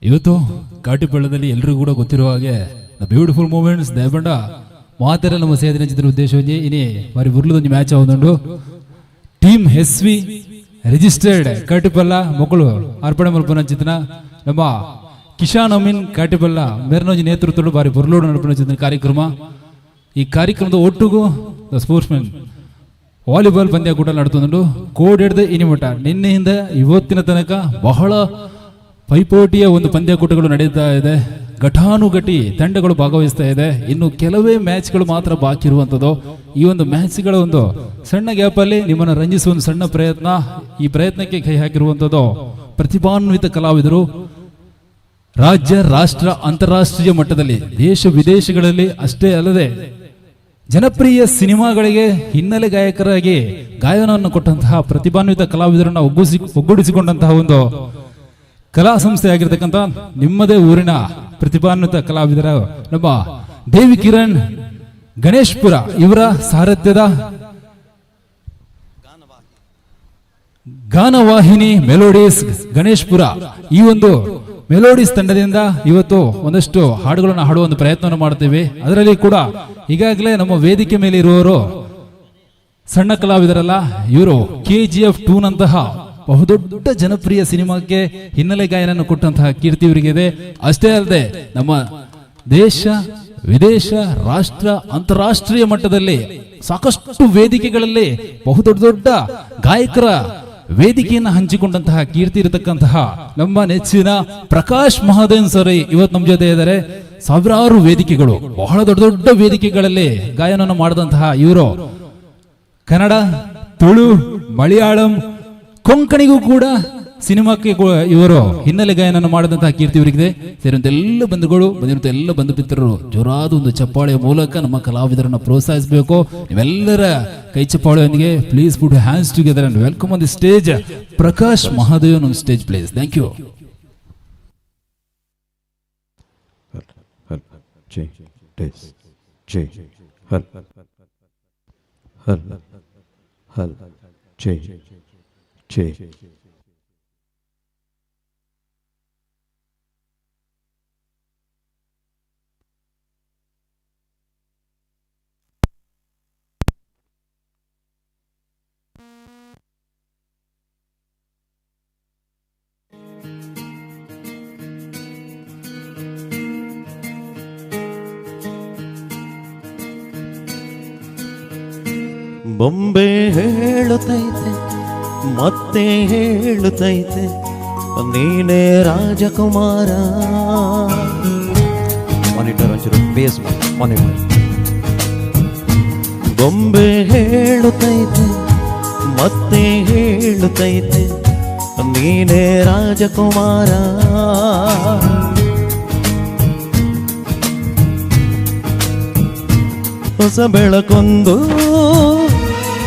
G: ಇವತ್ತು ಕಾಟಿಪಳ್ಳದಲ್ಲಿ ಎಲ್ರಿಗೂ ಕೂಡ ಗೊತ್ತಿರುವ ಹಾಗೆ ಬ್ಯೂಟಿಫುಲ್ ಮೂಮೆಂಟ್ಸ್ ದಯಪಂಡ ಮಾತೆಲ್ಲ ನಮ್ಮ ಸೇದಿನ ಚಿತ್ರ ಉದ್ದೇಶ ಇನಿ మరి ಬುರ್ಲದೊಂದು ಮ್ಯಾಚ್ ಆವೊಂದುಂಡು. ಟೀಮ್ SV ರಿಜಿಸ್ಟರ್ಡ್ ಕಾಟಿಪಲ್ಲ ಮಕ್ಕಳು ಅರ್ಪಣೆ ಮಲ್ಪನ ಚಿತ್ರ ನಮ್ಮ ಕಿಶಾನ್ ಅಮೀನ್ ಕಾಟಿಬಲ್ಲ ಮೆರನೋಜಿ ನೇತೃತ್ವದಲ್ಲಿ ಬಾರಿ ಬರಲೋಡು ನಡುಪಿನ ಕಾರ್ಯಕ್ರಮ. ಈ ಕಾರ್ಯಕ್ರಮದ ಒಟ್ಟಿಗೂ ದ ಸ್ಪೋರ್ಟ್ಸ್ಮನ್ ವಾಲಿಬಾಲ್ ಪಂದ್ಯಾಕೂಟ ನಡೆದುಕೊಂಡು ಕೋಡೆಡ್ದ ಇನಿಮಠ ನಿನ್ನೆಯಿಂದ ಇವತ್ತಿನ ತನಕ ಬಹಳ ಪೈಪೋಟಿಯ ಒಂದು ಪಂದ್ಯಾಕೂಟಗಳು ನಡೀತಾ ಇದೆ. ಘಟಾನುಘಟಿ ತಂಡಗಳು ಭಾಗವಹಿಸ್ತಾ ಇದೆ. ಇನ್ನು ಕೆಲವೇ ಮ್ಯಾಚ್ಗಳು ಮಾತ್ರ ಬಾಕಿ ಇರುವಂಥದ್ದು. ಈ ಒಂದು ಮ್ಯಾಚ್ಗಳ ಒಂದು ಸಣ್ಣ ಗ್ಯಾಪಲ್ಲಿ ನಿಮ್ಮನ್ನು ರಂಜಿಸುವ ಒಂದು ಸಣ್ಣ ಪ್ರಯತ್ನ. ಈ ಪ್ರಯತ್ನಕ್ಕೆ ಕೈ ಹಾಕಿರುವಂಥದ್ದು ಪ್ರತಿಭಾನ್ವಿತ ಕಲಾವಿದರು. ರಾಜ್ಯ, ರಾಷ್ಟ್ರ, ಅಂತಾರಾಷ್ಟ್ರೀಯ ಮಟ್ಟದಲ್ಲಿ ದೇಶ ವಿದೇಶಗಳಲ್ಲಿ ಅಷ್ಟೇ ಅಲ್ಲದೆ ಜನಪ್ರಿಯ ಸಿನಿಮಾಗಳಿಗೆ ಹಿನ್ನೆಲೆ ಗಾಯಕರಾಗಿ ಗಾಯನವನ್ನು ಕೊಟ್ಟಂತಹ ಪ್ರತಿಭಾನ್ವಿತ ಕಲಾವಿದರನ್ನು ಒಗ್ಗೂಡಿಸಿಕೊಂಡಂತಹ ಒಂದು ಕಲಾ ಸಂಸ್ಥೆ ಆಗಿರ್ತಕ್ಕಂಥ ನಿಮ್ಮದೇ ಊರಿನ ಪ್ರತಿಭಾನ್ವಿತ ಕಲಾವಿದರ ನಮ್ಮ ದೇವಿ ಕಿರಣ್ ಗಣೇಶ್ಪುರ ಇವರ ಸಾರಥ್ಯದ ಗಾನವಾಹಿನಿ ಮೆಲೋಡಿಸ್ ಗಣೇಶ್ಪುರ ಈ ಒಂದು ಮೆಲೋಡಿಸ್ ತಂಡದಿಂದ ಇವತ್ತು ಒಂದಷ್ಟು ಹಾಡುಗಳನ್ನು ಹಾಡುವ ಒಂದು ಪ್ರಯತ್ನವನ್ನು ಮಾಡ್ತೇವೆ. ಅದರಲ್ಲಿ ಕೂಡ ಈಗಾಗಲೇ ನಮ್ಮ ವೇದಿಕೆ ಮೇಲೆ ಇರುವವರು ಸಣ್ಣ ಕಲಾವಿದರಲ್ಲ, ಇವರು KGF 2 ನಂತಹ ಬಹುದೊಡ್ಡ ಜನಪ್ರಿಯ ಸಿನಿಮಾಕ್ಕೆ ಹಿನ್ನೆಲೆ ಗಾಯನ ಕೊಟ್ಟಂತಹ ಕೀರ್ತಿ ಇವರಿಗೆ ಇದೆ. ಅಷ್ಟೇ ಅಲ್ಲದೆ ನಮ್ಮ ದೇಶ, ವಿದೇಶ, ರಾಷ್ಟ್ರ, ಅಂತಾರಾಷ್ಟ್ರೀಯ ಮಟ್ಟದಲ್ಲಿ ಸಾಕಷ್ಟು ವೇದಿಕೆಗಳಲ್ಲಿ ಬಹುದೊಡ್ಡ ಗಾಯಕರ ವೇದಿಕೆಯನ್ನು ಹಂಚಿಕೊಂಡಂತಹ ಕೀರ್ತಿ ಇರತಕ್ಕಂತಹ ನಮ್ಮ ನೆಚ್ಚಿನ ಪ್ರಕಾಶ್ ಮಹಾದೇವನ್ ಸರ್ ಇವತ್ತು ನಮ್ಮ ಜೊತೆ ಇದ್ದಾರೆ. ಸಾವಿರಾರು ವೇದಿಕೆಗಳು, ಬಹಳ ದೊಡ್ಡ ವೇದಿಕೆಗಳಲ್ಲಿ ಗಾಯನವನ್ನು ಮಾಡಿದಂತಹ ಇವರು ಕನ್ನಡ, ತುಳು, ಮಲಯಾಳಂ, ಕೊಂಕಣಿಗೂ ಕೂಡ ಸಿನಿಮಾಕ್ಕೆ ಇವರು ಹಿನ್ನೆಲೆ ಗಾಯನ ಮಾಡಿದಂತಹ ಕೀರ್ತಿ ಇವರಿಗಿದೆ. ಸೇರಿದಂತೆ ಎಲ್ಲ ಬಂಧುಗಳು, ಬಂದಿರುವಂತಹ ಎಲ್ಲ ಬಂಧು ಮಿತ್ರರು ಜೋರಾದ ಒಂದು ಚಪ್ಪಾಳೆಯ ಮೂಲಕ ನಮ್ಮ ಕಲಾವಿದರನ್ನು ಪ್ರೋತ್ಸಾಹಿಸಬೇಕು. ನೀವೆಲ್ಲರ ಕೈ ಚಪ್ಪಾಳೆಯೊಂದಿಗೆ please put hands together and welcome on the stage Prakash Mahadevan on stage please. Thank you.
E: ಬೊಂಬೆ ಹೇಳುತ್ತೈತೆ ಮತ್ತೆ ಹೇಳುತ್ತೈತೆ ನೀನೇ ರಾಜಕುಮಾರ. ಮಾನಿಟರ್ ಒಂಚೂರು ಬೇಸ್ ಮಾನಿಟರ್. ಬೊಂಬೆ ಹೇಳುತ್ತೈತೆ ಮತ್ತೆ ಹೇಳುತ್ತೈತೆ ನೀನೇ ರಾಜಕುಮಾರ. ಹೊಸ ಬೆಳಕೊಂದು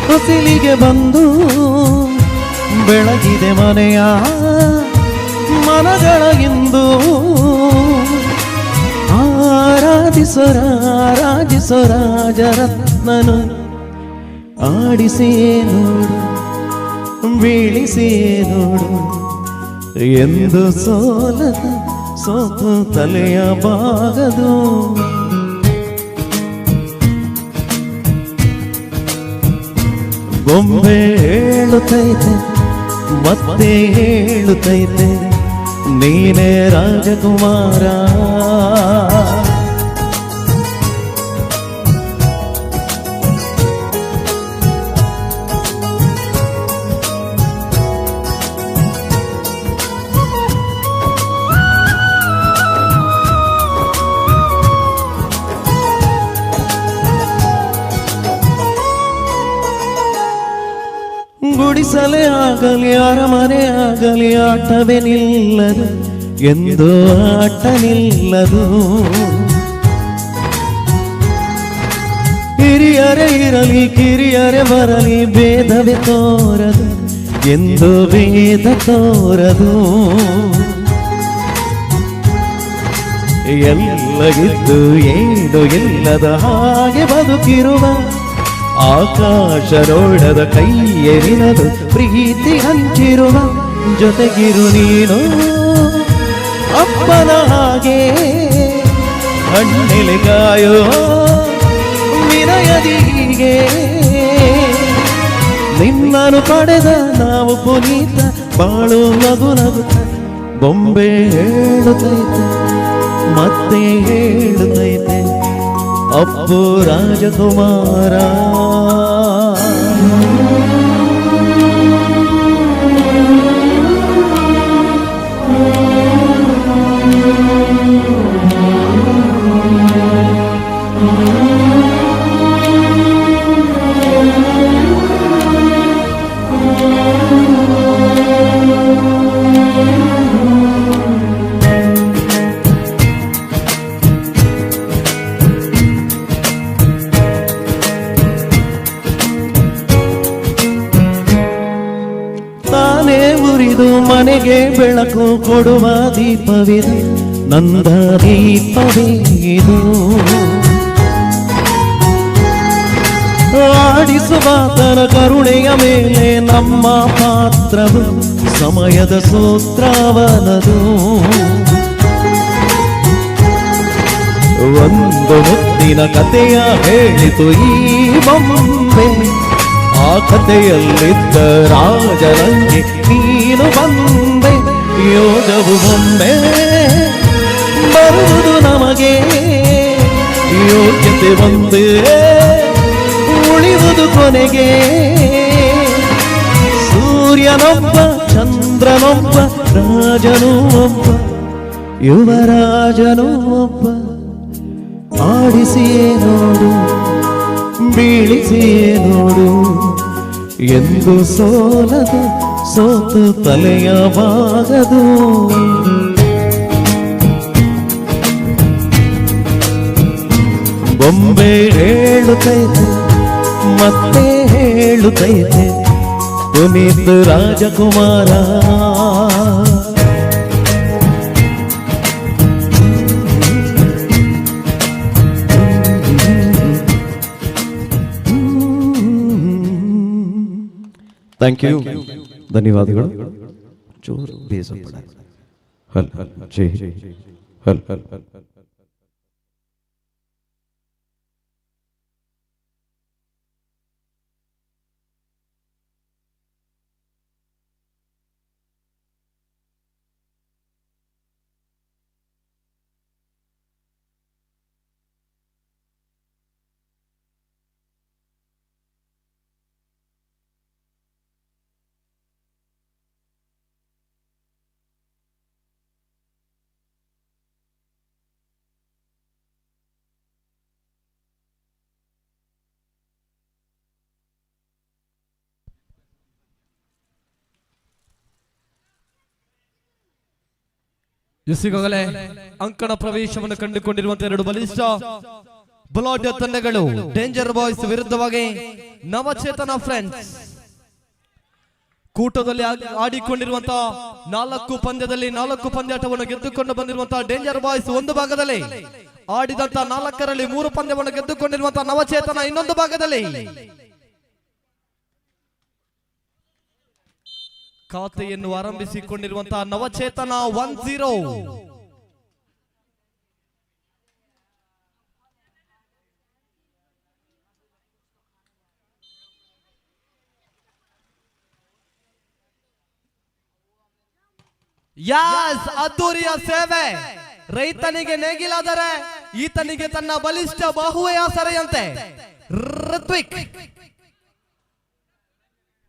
E: ಹೊಸಿಲಿಗೆ ಬಂದು ಬೆಳಗಿದೆ ಮನೆಯ ಮನಗಳ ಇಂದು. ಆರಾಧಿಸೋ ರಾಜರತ್ನನು ಆಡಿಸಿಯೇ ನೋಡು, ಬೀಳಿಸಿಯೇ ನೋಡು ಎಂದು ಸೋಲದ ಸೋತು ತಲೆಯ ಬಾಗದು. ಬೊಂಬೆ ಹೇಳುತ್ತೈತೆ ಮತ್ತೆ ಹೇಳುತ್ತೈತೆ ನೀನೇ ರಾಜಕುಮಾರ. ಗುಡಿಸಲೇ ಆಗಲಿ ಅರಮನೆ ಆಗಲಿ ಆಟವೇ ನಿಲ್ಲದು ಎಂದು ಆಟ ನಿಲ್ಲದು. ಹಿರಿಯರೇ ಇರಲಿ ಕಿರಿಯರೇ ಬರಲಿ ಭೇದವೇ ತೋರದು ಎಂದು ಭೇದ ತೋರದು. ಎಲ್ಲಗಿದ್ದು ಏನು ಇಲ್ಲದ ಹಾಗೆ ಬದುಕಿರುವ ಆಕಾಶ ನೋಡದ ಕೈಯೇರಿನದು ಪ್ರೀತಿ ಹಂಚಿರುವ ಜೊತೆಗಿರು ನೀನು ಅಪ್ಪನ ಹಾಗೆ ಹಣ್ಣೆಲೆಗಾಯೋ ವಿನಯದಿಗೆ. ನಿನ್ನನ್ನು ಪಡೆದ ನಾವು ಪುನೀತ ಬಾಳು ನಗು ನಗುತ್ತ ಬೊಂಬೆ ಹೇಳುತ್ತೈತೆ ಮತ್ತೆ ಹೇಳುತ್ತೈತೆ ಅಪ್ಪು ರಾಜಕುಮಾರ. ಮನೆಗೆ ಬೆಳಕು ಕೊಡುವ ದೀಪವಿದು ನಂದ ದೀಪವೇದು. ಆಡಿಸುವ ತನ ಕರುಣೆಯ ಮೇಲೆ ನಮ್ಮ ಪಾತ್ರವು ಸಮಯದ ಸೂತ್ರವನದು. ಒಂದು ಮುತ್ತಿನ ಕಥೆಯ ಹೇಳಿತು ಈ ಬೊಂಬೆ, ಆ ಕಥೆಯಲ್ಲಿದ್ದ ರಾಜರಂಗೆ ನೀನು ಬಂದೆ. ಯೋಗವು ಒಮ್ಮೆ ಬರುವುದು ನಮಗೆ, ಯೋಗ್ಯತೆ ಒಂದೇ ಉಳಿಯುವುದು ಕೊನೆಗೆ. ಸೂರ್ಯನೊಬ್ಬ ಚಂದ್ರನೊಬ್ಬ ರಾಜನೂ ಒಬ್ಬ ಯುವರಾಜನೂ ಒಬ್ಬ. ಆಡಿಸಿಯೇ ನೋಡು ಬೀಳಿಸಿಯೇ ನೋಡು ಎಂದು ಸೋಲದು ಸೋತು ತಲೆಯ ಬಾಗದು. ಬೊಂಬೆ ಹೇಳುತ್ತೈತೆ ಮತ್ತೆ ಹೇಳುತ್ತೈತೆ ಪುನೀತ್ ರಾಜಕುಮಾರ. ಥ್ಯಾಂಕ್ ಯು, ಧನ್ಯವಾದಗಳು. ಚೂರು ಬೇಸಪಡ ಹಲ್ ಜೈ ಹಲ್ ಹಲ್.
C: ಈಗಾಗಲೇ ಅಂಕಣ ಪ್ರವೇಶವನ್ನು ಕಂಡುಕೊಂಡಿರುವಂತಹ ಎರಡು ಬಲಿಷ್ಠ ಬಲಾಢ್ಯ ತಂಡಗಳು ಡೇಂಜರ್ ಬಾಯ್ಸ್ ವಿರುದ್ಧವಾಗಿ ನವಚೇತನ ಫ್ರೆಂಡ್ಸ್. ಕೂಟದಲ್ಲಿ ಆಡಿಕೊಂಡಿರುವಂತಹ 4 ಪಂದ್ಯದಲ್ಲಿ 4 ಪಂದ್ಯಾಟವನ್ನು ಗೆದ್ದುಕೊಂಡು ಬಂದಿರುವಂತಹ ಡೇಂಜರ್ ಬಾಯ್ಸ್ ಒಂದು ಭಾಗದಲ್ಲಿ, ಆಡಿದಂತಹ 4ರಲ್ಲಿ 3 ಪಂದ್ಯವನ್ನು ಗೆದ್ದುಕೊಂಡಿರುವಂತಹ ನವಚೇತನ ಇನ್ನೊಂದು ಭಾಗದಲ್ಲಿ. ಖಾತೆಯನ್ನು ಆರಂಭಿಸಿಕೊಂಡಿರುವಂತಹ ನವಚೇತನ 1-0. ಯಾಸ್, ಅದ್ದೂರಿಯ ಸೇವೆ. ರೈತನಿಗೆ ನೇಗಿಲಾದರೆ ಈತನಿಗೆ ತನ್ನ ಬಲಿಷ್ಠ ಬಾಹುವೆ ಆಸರೆಯಂತೆ. ಋತ್ವಿಕ್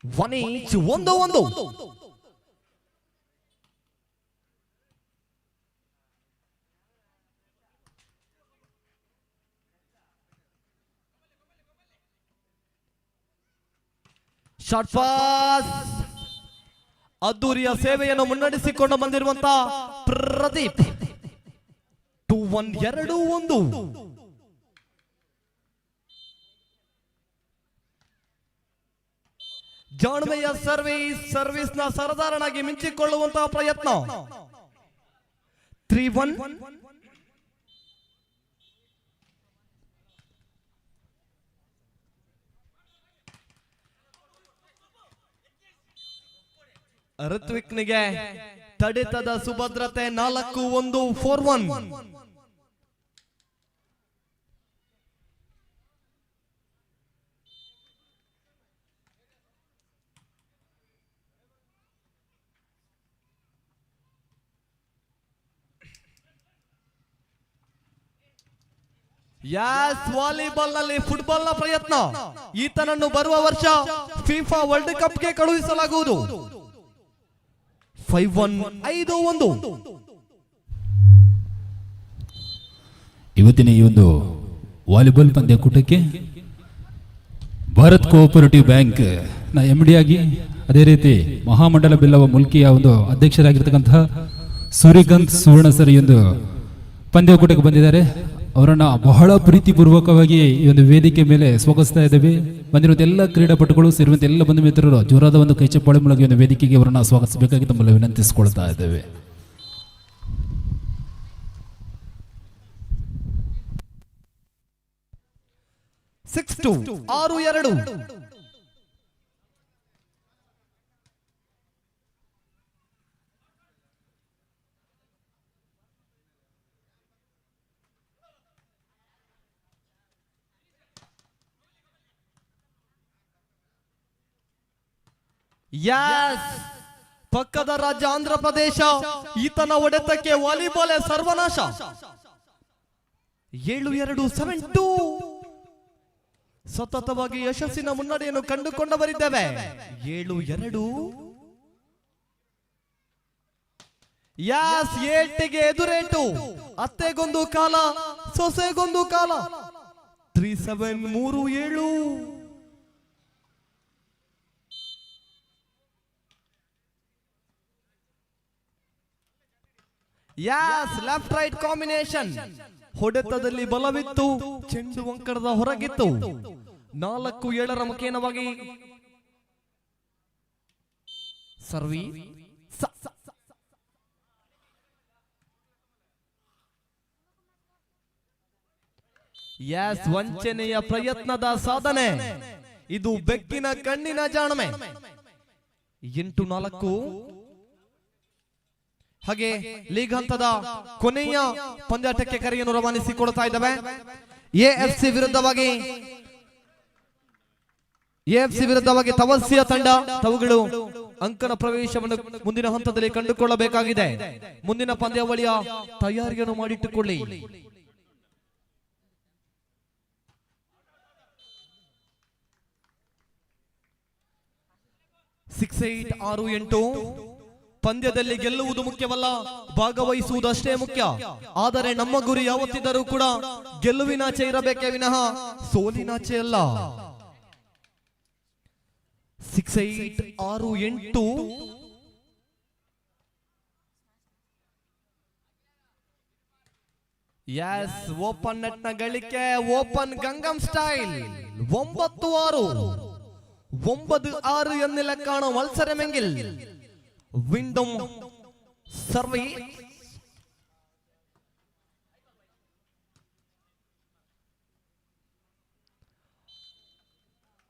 C: 1-1. Short pass. ಅದ್ದೂರಿಯ ಸೇವೆಯನ್ನು ಮುನ್ನಡೆಸಿಕೊಂಡು ಬಂದಿರುವಂತಹ ಪ್ರದೀಪ್ 2-1 2-1. ಜಾಣ್ಮೆಯ ಸರ್ವಿಸ್ ನ ಸರದಾರನಾಗಿ ಮಿಂಚಿಕೊಳ್ಳುವಂತಹ ಪ್ರಯತ್ನ. 3-1. ಋತ್ವಿಕ್ನಿಗೆ ತಡೆತದ ಸುಭದ್ರತೆ 4-1 4-1. ಯಾಸ್ ವಾಲಿಬಾಲ್ ನಲ್ಲಿ ಫುಟ್ಬಾಲ್ ನ ಪ್ರಯತ್ನ. ಈತನನ್ನು ಬರುವ ವರ್ಷ ಫಿಫಾ ವರ್ಲ್ಡ್ ಕಪ್ ಗೆ ಕಳುಹಿಸಲಾಗುವುದು. 5-1
G: ಇವತ್ತಿನ ಈ ಒಂದು ವಾಲಿಬಾಲ್ ಪಂದ್ಯಕೂಟಕ್ಕೆ ಭಾರತ್ ಕೋಆಪರೇಟಿವ್ ಬ್ಯಾಂಕ್ ನ MD ಆಗಿ ಅದೇ ರೀತಿ ಮಹಾಮಂಡಲ ಬಿಲ್ಲವ ಮುಲ್ಕಿಯ ಒಂದು ಅಧ್ಯಕ್ಷರಾಗಿರ್ತಕ್ಕಂತಹ ಸೂರ್ಯಕಾಂತ್ ಸುವರ್ಣ ಸರ್ ಈ ಒಂದು ಪಂದ್ಯಕೂಟಕ್ಕೆ ಬಂದಿದ್ದಾರೆ. ಅವರನ್ನ ಬಹಳ ಪ್ರೀತಿಪೂರ್ವಕವಾಗಿ ಈ ಒಂದು ವೇದಿಕೆ ಮೇಲೆ ಸ್ವಾಗತಿಸ್ತಾ ಇದ್ದೇವೆ. ಬಂದಿರುವಂತ ಎಲ್ಲ ಕ್ರೀಡಾಪಟುಗಳು ಸೇರಿರುವಂತ ಎಲ್ಲ ಬಂಧು ಮಿತ್ರರು ಜೋರಾದ ಒಂದು ಕೈಚಪ್ಪಾಳೆ ಮೂಲಕ ಈ ಒಂದು ವೇದಿಕೆಗೆ ಅವರನ್ನ ಸ್ವಾಗತಿಸಬೇಕಾಗಿ ತಮ್ಮಲ್ಲಿ ವಿನಂತಿಸಿಕೊಳ್ತಾ ಇದ್ದೇವೆ.
C: ಯಾಸ್ ಪಕ್ಕದ ರಾಜ್ಯ ಆಂಧ್ರ ಪ್ರದೇಶ. ಈತನ ಹೊಡೆತಕ್ಕೆ ವಾಲಿಬಾಲ್ ಸರ್ವನಾಶ. 7-2 ಸತತವಾಗಿ ಯಶಸ್ಸಿನ ಮುನ್ನಡೆಯನ್ನು ಕಂಡುಕೊಂಡವರಿದ್ದೇವೆ. 7-2 ಯಾಸ್ ಏಟಿಗೆ ಎದುರೇಟು. ಅತ್ತೆಗೊಂದು ಕಾಲ ಸೊಸೆಗೊಂದು ಕಾಲ. 3-7 ಯಾಸ್ ಲೆಫ್ಟ್ ರೈಟ್ ಕಾಂಬಿನೇಷನ್. ಹೊಡೆತದಲ್ಲಿ ಬಲವಿತ್ತು, ಚೆಂಡು ಅಂಕಣದ ಹೊರಗಿತ್ತು. 4-7 ಮುಖೇನವಾಗಿ ಸರ್ವಿ. ಯಾಸ್ ವಂಚನೆಯ ಪ್ರಯತ್ನದ ಸಾಧನೆ. ಇದು ಬೆಕ್ಕಿನ ಕಣ್ಣಿನ ಜಾಣ್ಮೆ. 8-4. ಹಾಗೆ ಲೀಗ್ ಹಂತದ ಕೊನೆಯ ಪಂದ್ಯಾಟಕ್ಕೆ ಕರೆಯನ್ನು ರವಾನಿಸಿಕೊಡ್ತಾ ಇದ್ದಾವೆ. ಎಎಫ್ಸಿ ವಿರುದ್ಧವಾಗಿ ತವಸ್ಸಿಯ ತಂಡ. ತಾವುಗಳು ಅಂಕಣ ಪ್ರವೇಶವನ್ನು ಮುಂದಿನ ಹಂತದಲ್ಲಿ ಕಂಡುಕೊಳ್ಳಬೇಕಾಗಿದೆ. ಮುಂದಿನ ಪಂದ್ಯಾವಳಿಯ ತಯಾರಿಯನ್ನು ಮಾಡಿಟ್ಟುಕೊಳ್ಳಿ. 6-8 ಪಂದ್ಯದಲ್ಲಿ ಗೆಲ್ಲುವುದು ಮುಖ್ಯವಲ್ಲ, ಭಾಗವಹಿಸುವುದಷ್ಟೇ ಮುಖ್ಯ. ಆದರೆ ನಮ್ಮ ಗುರಿ ಯಾವತ್ತಿದ್ದರೂ ಕೂಡ ಗೆಲುವಿನಾಚೆ ಇರಬೇಕೇ ವಿನಃ ಸೋಲಿನಾಚೆ ಅಲ್ಲ. 6-8 ಯಸ್ ಓಪನ್ ನೆಟ್ ನ ಗಳಿಕೆ. Open Gangnam style. 9-6 ಎನ್ನಿ ಲೆಕ್ಕಾಣ ಮಲ್ಸರೆ ಮೆಂಗಿಲ್. ವಿಂಡಮ್ ಸರ್ವಿ.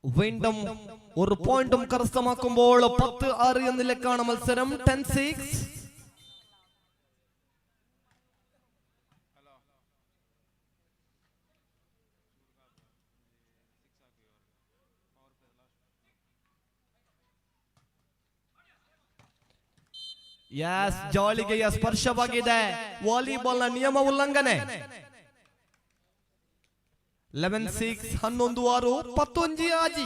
C: വീണ്ടും ഒരു പോയിന്റും കരസ്ഥമാക്കുമ്പോൾ 10-6 എന്ന നിലക്കാണ് മത്സരം. 10-6. ಯಸ್ ಜಾಳಿಗೆಯ ಸ್ಪರ್ಶವಾಗಿದೆ. ವಾಲಿಬಾಲ್ ನ ನಿಯಮ ಉಲ್ಲಂಘನೆ. 11-6 11-6 15 ಆಜಿ.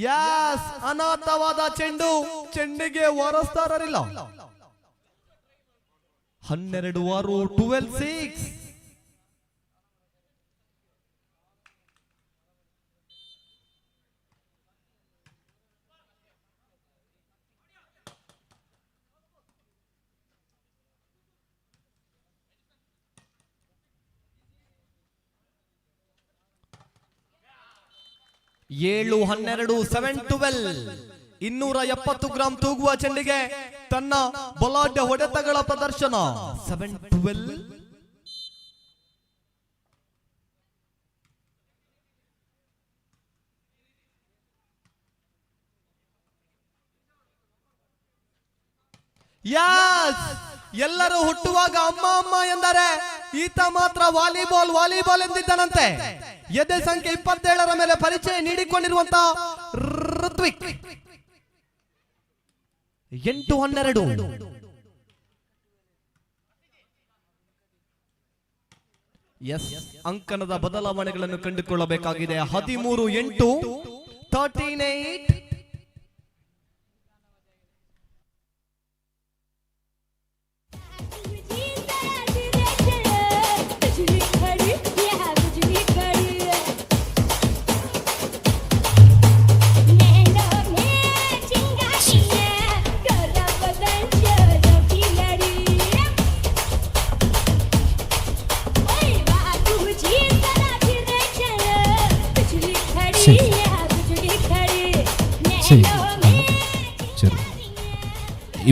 C: ಯಸ್ ಅನಾಥವಾದ ಚೆಂಡು. ಚೆಂಡಿಗೆ ವಾರಸ್ದಾರರಿಲ್ಲ. 12-6 12-6. ಏಳು 12 7-12. 270 ಗ್ರಾಂ ತೂಗುವ ಚೆಂಡಿಗೆ ತನ್ನ ಬಲಾಢ್ಯ ಹೊಡೆತಗಳ ಪ್ರದರ್ಶನ. 7-12. ಯಸ್ ಎಲ್ಲರೂ ಹುಟ್ಟುವಾಗ ಅಮ್ಮ ಅಮ್ಮ ಎಂದರೆ ಈತ ಮಾತ್ರ ವಾಲಿಬಾಲ್ ವಾಲಿಬಾಲ್ ಎಂದಿದ್ದನಂತೆ. ಎದೆ ಸಂಖ್ಯೆ 27ರ ಮೇಲೆ ಪರಿಚಯ ನೀಡಿಕೊಂಡಿರುವಂತಹ ಋತ್ವಿಕ್. 8-12. ಎಸ್, ಅಂಕಣದ ಬದಲಾವಣೆಗಳನ್ನು ಕಂಡುಕೊಳ್ಳಬೇಕಾಗಿದೆ. 13-8, 13-8.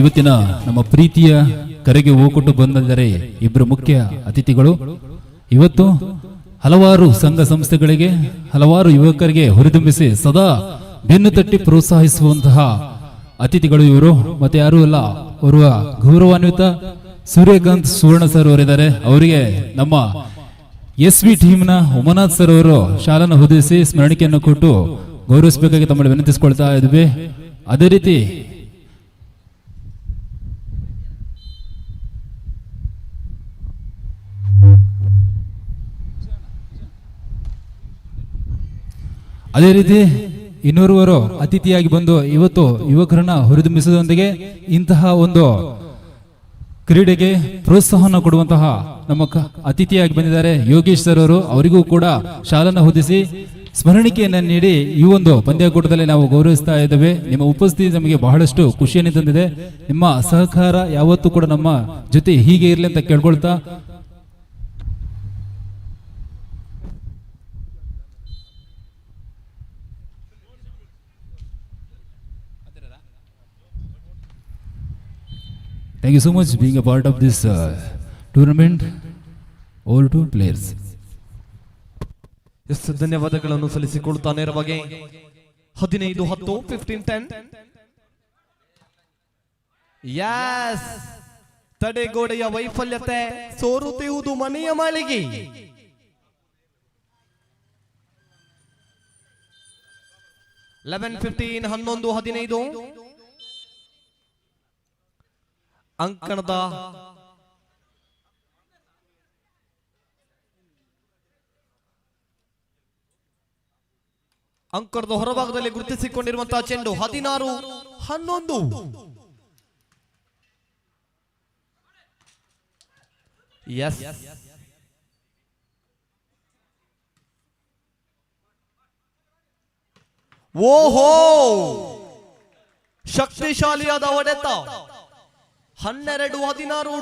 G: ಇವತ್ತಿನ ನಮ್ಮ ಪ್ರೀತಿಯ ಕರೆಗೆ ಓಕೊಟ್ಟು ಬಂದಿದ್ದಾರೆ ಇಬ್ಬರು ಮುಖ್ಯ ಅತಿಥಿಗಳು. ಇವತ್ತು ಹಲವಾರು ಸಂಘ ಸಂಸ್ಥೆಗಳಿಗೆ, ಹಲವಾರು ಯುವಕರಿಗೆ ಹುರಿದುಂಬಿಸಿ ಸದಾ ಬೆನ್ನು ತಟ್ಟಿ ಪ್ರೋತ್ಸಾಹಿಸುವಂತಹ ಅತಿಥಿಗಳು ಇವರು. ಮತ್ತೆ ಯಾರು ಅಲ್ಲ, ಓರ್ವ ಗೌರವಾನ್ವಿತ ಸೂರ್ಯಕಾಂತ್ ಸುವರ್ಣ ಸರ್ ಅವರಿದ್ದಾರೆ. ಅವರಿಗೆ ನಮ್ಮ SV ಟೀಮ್ನ ಉಮನಾಥ್ ಸರ್ ಅವರು ಶಾಲನ್ನು ಹೊದಿಸಿ ಸ್ಮರಣಿಕೆಯನ್ನು ಕೊಟ್ಟು ಗೌರವಿಸಬೇಕಾಗಿ ತಮ್ಮಲ್ಲಿ ವಿನಂತಿಸಿಕೊಳ್ತಾ ಇದ್ವಿ. ಅದೇ ರೀತಿ ಇನ್ನೋರ್ವರು ಅತಿಥಿಯಾಗಿ ಬಂದು ಇವತ್ತು ಯುವಕರನ್ನ ಹುರಿದುಂಬಿಸುವುದರೊಂದಿಗೆ ಇಂತಹ ಒಂದು ಕ್ರೀಡೆಗೆ ಪ್ರೋತ್ಸಾಹವನ್ನು ಕೊಡುವಂತಹ ನಮ್ಮ ಅತಿಥಿಯಾಗಿ ಬಂದಿದ್ದಾರೆ ಯೋಗೇಶ್ ಸರ್ ಅವರು. ಅವರಿಗೂ ಕೂಡ ಶಾಲನ್ನು ಹೊದಿಸಿ ಸ್ಮರಣಿಕೆಯನ್ನು ನೀಡಿ ಈ ಒಂದು ಪಂದ್ಯಾಕೂಟದಲ್ಲಿ ನಾವು ಗೌರವಿಸ್ತಾ ಇದ್ದೇವೆ. ನಿಮ್ಮ ಉಪಸ್ಥಿತಿ ನಮಗೆ ಬಹಳಷ್ಟು ಖುಷಿಯನ್ನು ತಂದಿದೆ. ನಿಮ್ಮ ಸಹಕಾರ ಯಾವತ್ತೂ ಕೂಡ ನಮ್ಮ ಜೊತೆ ಹೀಗೆ ಇರಲಿ ಅಂತ ಕೇಳ್ಕೊಳ್ತಾ thank you so much being a part of this tournament. All two players.
C: Yes, ಧನ್ಯವಾದಗಳನ್ನು ಸಲ್ಲಿಸಿಕೊಳ್ತಾ ನೇರವಾಗಿ 15-10, 15-10. ಯಸ್, ತಡೆಗೋಡೆಯ ವೈಫಲ್ಯತೆ ಸೋರುತ್ತಿರುವುದು ಮನೆಯ ಮಾಳಿಗೆ. (11-15), 11-15. ಅಂಕಣದ ಹೊರಭಾಗದಲ್ಲಿ ಗುರುತಿಸಿಕೊಂಡಿರುವಂತಹ ಚೆಂಡು 16-11. ಎಸ್, ಓಹೋ, ಶಕ್ತಿಶಾಲಿಯಾದ ಹೊಡೆತ. 12-16,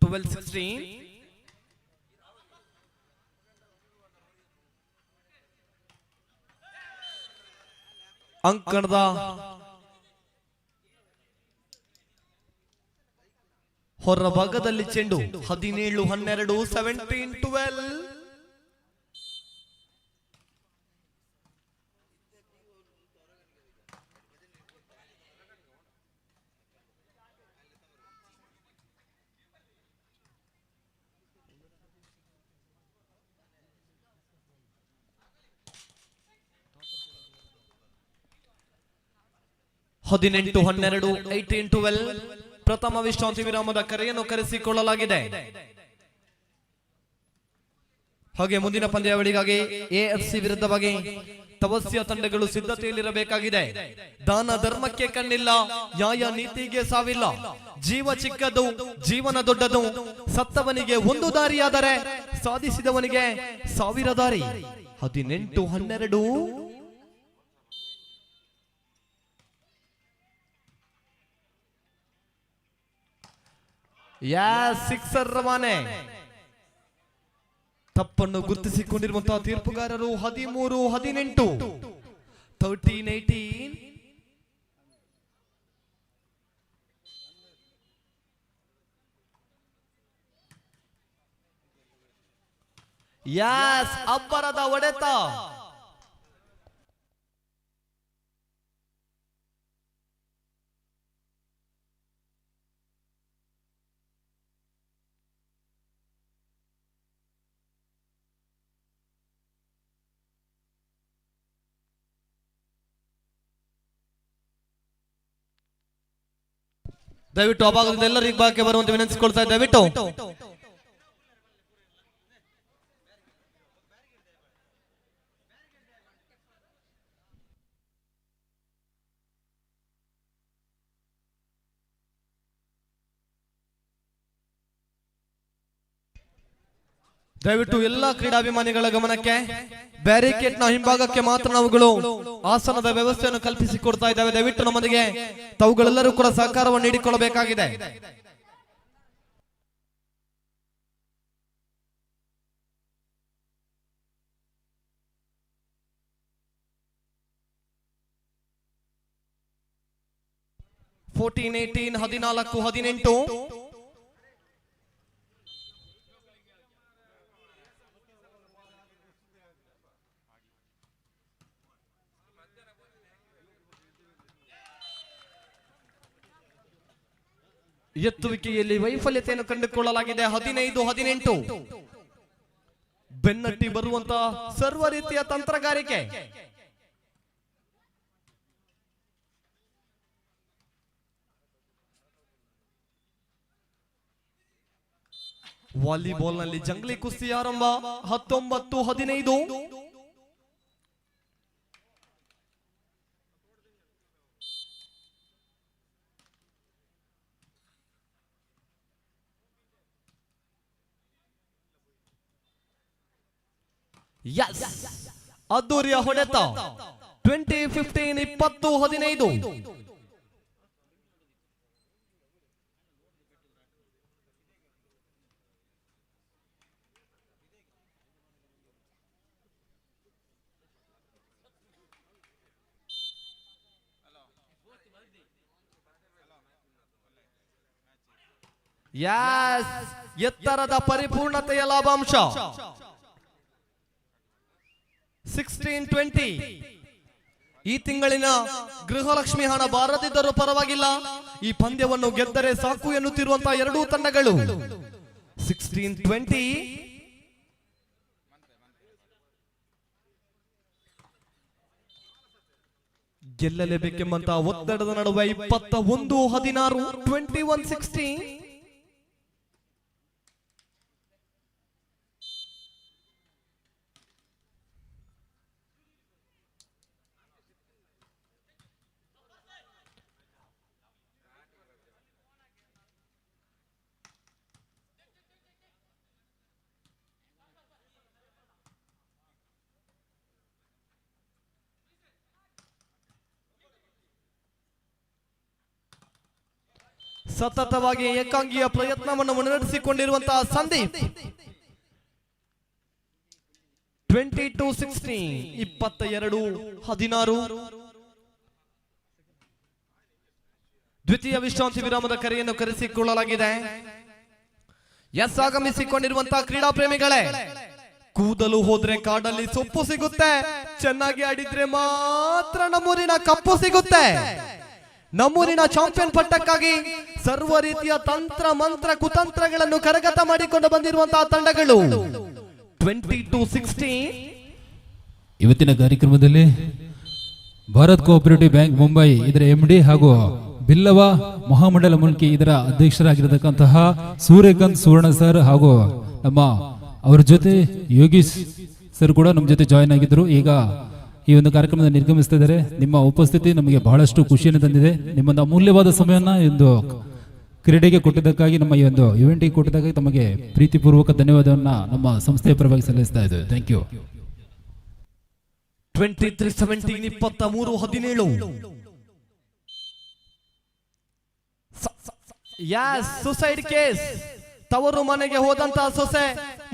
C: 12-16. ಅಂಕಣದ ಹೊರಭಾಗದಲ್ಲಿ ಚೆಂಡು 17-12, 17-12. (18-12), 18-12. ಪ್ರಥಮ ವಿಶ್ರಾಂತಿ ವಿರಾಮದ ಕರೆಯನ್ನು ಕರೆಸಿಕೊಳ್ಳಲಾಗಿದೆ. ಹಾಗೆ ಮುಂದಿನ ಪಂದ್ಯಾವಳಿಗಾಗಿ AFC ವಿರುದ್ಧವಾಗಿ ತವಸ್ಯ ತಂಡಗಳು ಸಿದ್ಧತೆಯಲ್ಲಿರಬೇಕಾಗಿದೆ. ದಾನ ಧರ್ಮಕ್ಕೆ ಕಣ್ಣಿಲ್ಲ, ನ್ಯಾಯ ನೀತಿಗೆ ಸಾವಿಲ್ಲ. ಜೀವ ಚಿಕ್ಕದು, ಜೀವನ ದೊಡ್ಡದು. ಸತ್ತವನಿಗೆ ಒಂದು ದಾರಿಯಾದರೆ ಸಾಧಿಸಿದವನಿಗೆ 1000 ದಾರಿ. 18-12. ಸಿಕ್ಸರ್ ರವಾನೆ. ತಪ್ಪನ್ನು ಗುರುತಿಸಿಕೊಂಡಿರುವಂತಹ ತೀರ್ಪುಗಾರರು 13-18, 13-18. ಅಬ್ಬರದ ಹೊಡೆತ. ದಯವಿಟ್ಟು ಆ ಭಾಗದಿಂದ ಎಲ್ಲರೂ ಈ ಭಾಗಕ್ಕೆ ಬರುವಂತೆ ವಿನಂತಿಸಿಕೊಳ್ತಾ ಇದ್ದೆ. ದಯವಿಟ್ಟು ದಯವಿಟ್ಟು ಎಲ್ಲಾ ಕ್ರೀಡಾಭಿಮಾನಿಗಳ ಗಮನಕ್ಕೆ, ಬ್ಯಾರಿಕೇಡ್ ನ ಹಿಂಭಾಗಕ್ಕೆ ಮಾತ್ರ ನಾವುಗಳು ಆಸನದ ವ್ಯವಸ್ಥೆಯನ್ನು ಕಲ್ಪಿಸಿಕೊಡ್ತಾ ಇದ್ದೇವೆ. ದಯವಿಟ್ಟು ನಮ್ಮೊಂದಿಗೆ ತಾವುಗಳೆಲ್ಲರೂ ಕೂಡ ಸಹಕಾರವನ್ನು ನೀಡಿಕೊಳ್ಳಬೇಕಾಗಿದೆ. ಫೋರ್ಟೀನ್ 18 14 18 ಎತ್ತುವಿಕೆಯಲ್ಲಿ ವೈಫಲ್ಯತೆಯನ್ನು ಕಂಡುಕೊಳ್ಳಲಾಗಿದೆ. 15 18 ಬೆನ್ನಟ್ಟಿ ಬರುವಂತಹ ಸರ್ವ ರೀತಿಯ ತಂತ್ರಗಾರಿಕೆ. ವಾಲಿಬಾಲ್ ನಲ್ಲಿ ಜಂಗ್ಲಿ ಕುಸ್ತಿ ಆರಂಭ. 19 15 ಯಸ್, ಅದ್ದೂರಿಯ ಹೊಡೆತ. 20 15 20 15 ಯಸ್, ಎತ್ತರದ ಪರಿಪೂರ್ಣತೆಯ ಲಾಭಾಂಶ. 16-20 ಈ ತಿಂಗಳಿನ ಗೃಹಲಕ್ಷ್ಮಿ ಹಣ ಬಾರದಿದ್ದರೂ ಪರವಾಗಿಲ್ಲ, ಈ ಪಂದ್ಯವನ್ನು ಗೆದ್ದರೆ ಸಾಕು ಎನ್ನುತ್ತಿರುವಂತಹ ಎರಡೂ ತಂಡಗಳು. 16-20 ಗೆಲ್ಲಲೇಬೇಕೆಂಬಂತಹ ಒತ್ತಡದ ನಡುವೆ 21-16 21-16 ಸತತವಾಗಿ ಏಕಾಂಗಿಯ ಪ್ರಯತ್ನವನ್ನು ಮುನ್ನಡೆಸಿಕೊಂಡಿರುವಂತಹ ಸಂದೀಪ್. 22-16 22-16 ದ್ವಿತೀಯ ವಿಶ್ರಾಂತಿ ವಿರಾಮದ ಕರೆಯನ್ನು ಕರೆಸಿಕೊಳ್ಳಲಾಗಿದೆ. ಎಸ್, ಆಗಮಿಸಿಕೊಂಡಿರುವಂತಹ ಕ್ರೀಡಾ ಪ್ರೇಮಿಗಳೇ, ಕೂದಲು ಹೋದ್ರೆ ಕಾಡಲ್ಲಿ ಸೊಪ್ಪು ಸಿಗುತ್ತೆ, ಚೆನ್ನಾಗಿ ಆಡಿದ್ರೆ ಮಾತ್ರ ನಮ್ಮೂರಿನ ಕಪ್ಪು ಸಿಗುತ್ತೆ. ನಮ್ಮೂರಿನ ಚಾಂಪಿಯನ್ ಪಟ್ಟಕ್ಕಾಗಿ ಸರ್ವ ರೀತಿಯ ತಂತ್ರ ಮಂತ್ರ ಕುತಂತ್ರಗಳನ್ನು ಕರಗತ ಮಾಡಿಕೊಂಡು ಬಂದಿರುವಂತಹ ತಂಡಗಳು. 22-16
G: ಇವತ್ತಿನ ಕಾರ್ಯಕ್ರಮದಲ್ಲಿ ಭಾರತ್ ಕೋಆಪರೇಟಿವ್ ಬ್ಯಾಂಕ್ ಮುಂಬೈ ಇದರ MD ಹಾಗೂ ಬಿಲ್ಲವ ಮಹಾಮಂಡಲ ಮುಲ್ಕಿ ಇದರ ಅಧ್ಯಕ್ಷರಾಗಿರತಕ್ಕಂತಹ ಸೂರ್ಯಕಾಂತ್ ಸುವರ್ಣ ಸರ್ ಹಾಗೂ ಅವರ ಜೊತೆ ಯೋಗೀಶ್ ಸರ್ ಕೂಡ ನಮ್ಮ ಜೊತೆ ಜಾಯಿನ್ ಆಗಿದ್ರು. ಈಗ ಈ ಒಂದು ಕಾರ್ಯಕ್ರಮದ ನಿರ್ಗಮಿಸ್ತಾ ಇದ್ದಾರೆ. ನಿಮ್ಮ ಉಪಸ್ಥಿತಿ ನಮಗೆ ಬಹಳಷ್ಟು ಖುಷಿಯನ್ನು ತಂದಿದೆ. ನಿಮ್ಮೊಂದು ಅಮೂಲ್ಯವಾದ ಸಮಯವನ್ನು ಒಂದು ಕ್ರೀಡೆಗೆ ಕೊಟ್ಟಿದ್ದಕ್ಕಾಗಿ, ನಮ್ಮ ಈ ಒಂದು ಇವೆಂಟ್ಗೆ ಕೊಟ್ಟಿದ್ದಕ್ಕಾಗಿ ತಮಗೆ ಪ್ರೀತಿಪೂರ್ವಕ ಧನ್ಯವಾದವನ್ನ ನಮ್ಮ ಸಂಸ್ಥೆಯ ಪರವಾಗಿ ಸಲ್ಲಿಸ್ತಾ ಇದ್ದೇವೆ. Thank you.
C: 23-17 23-17 yes, suicide case. ತವರು ಮನೆಗೆ ಹೋದಂತಹ ಸೊಸೆ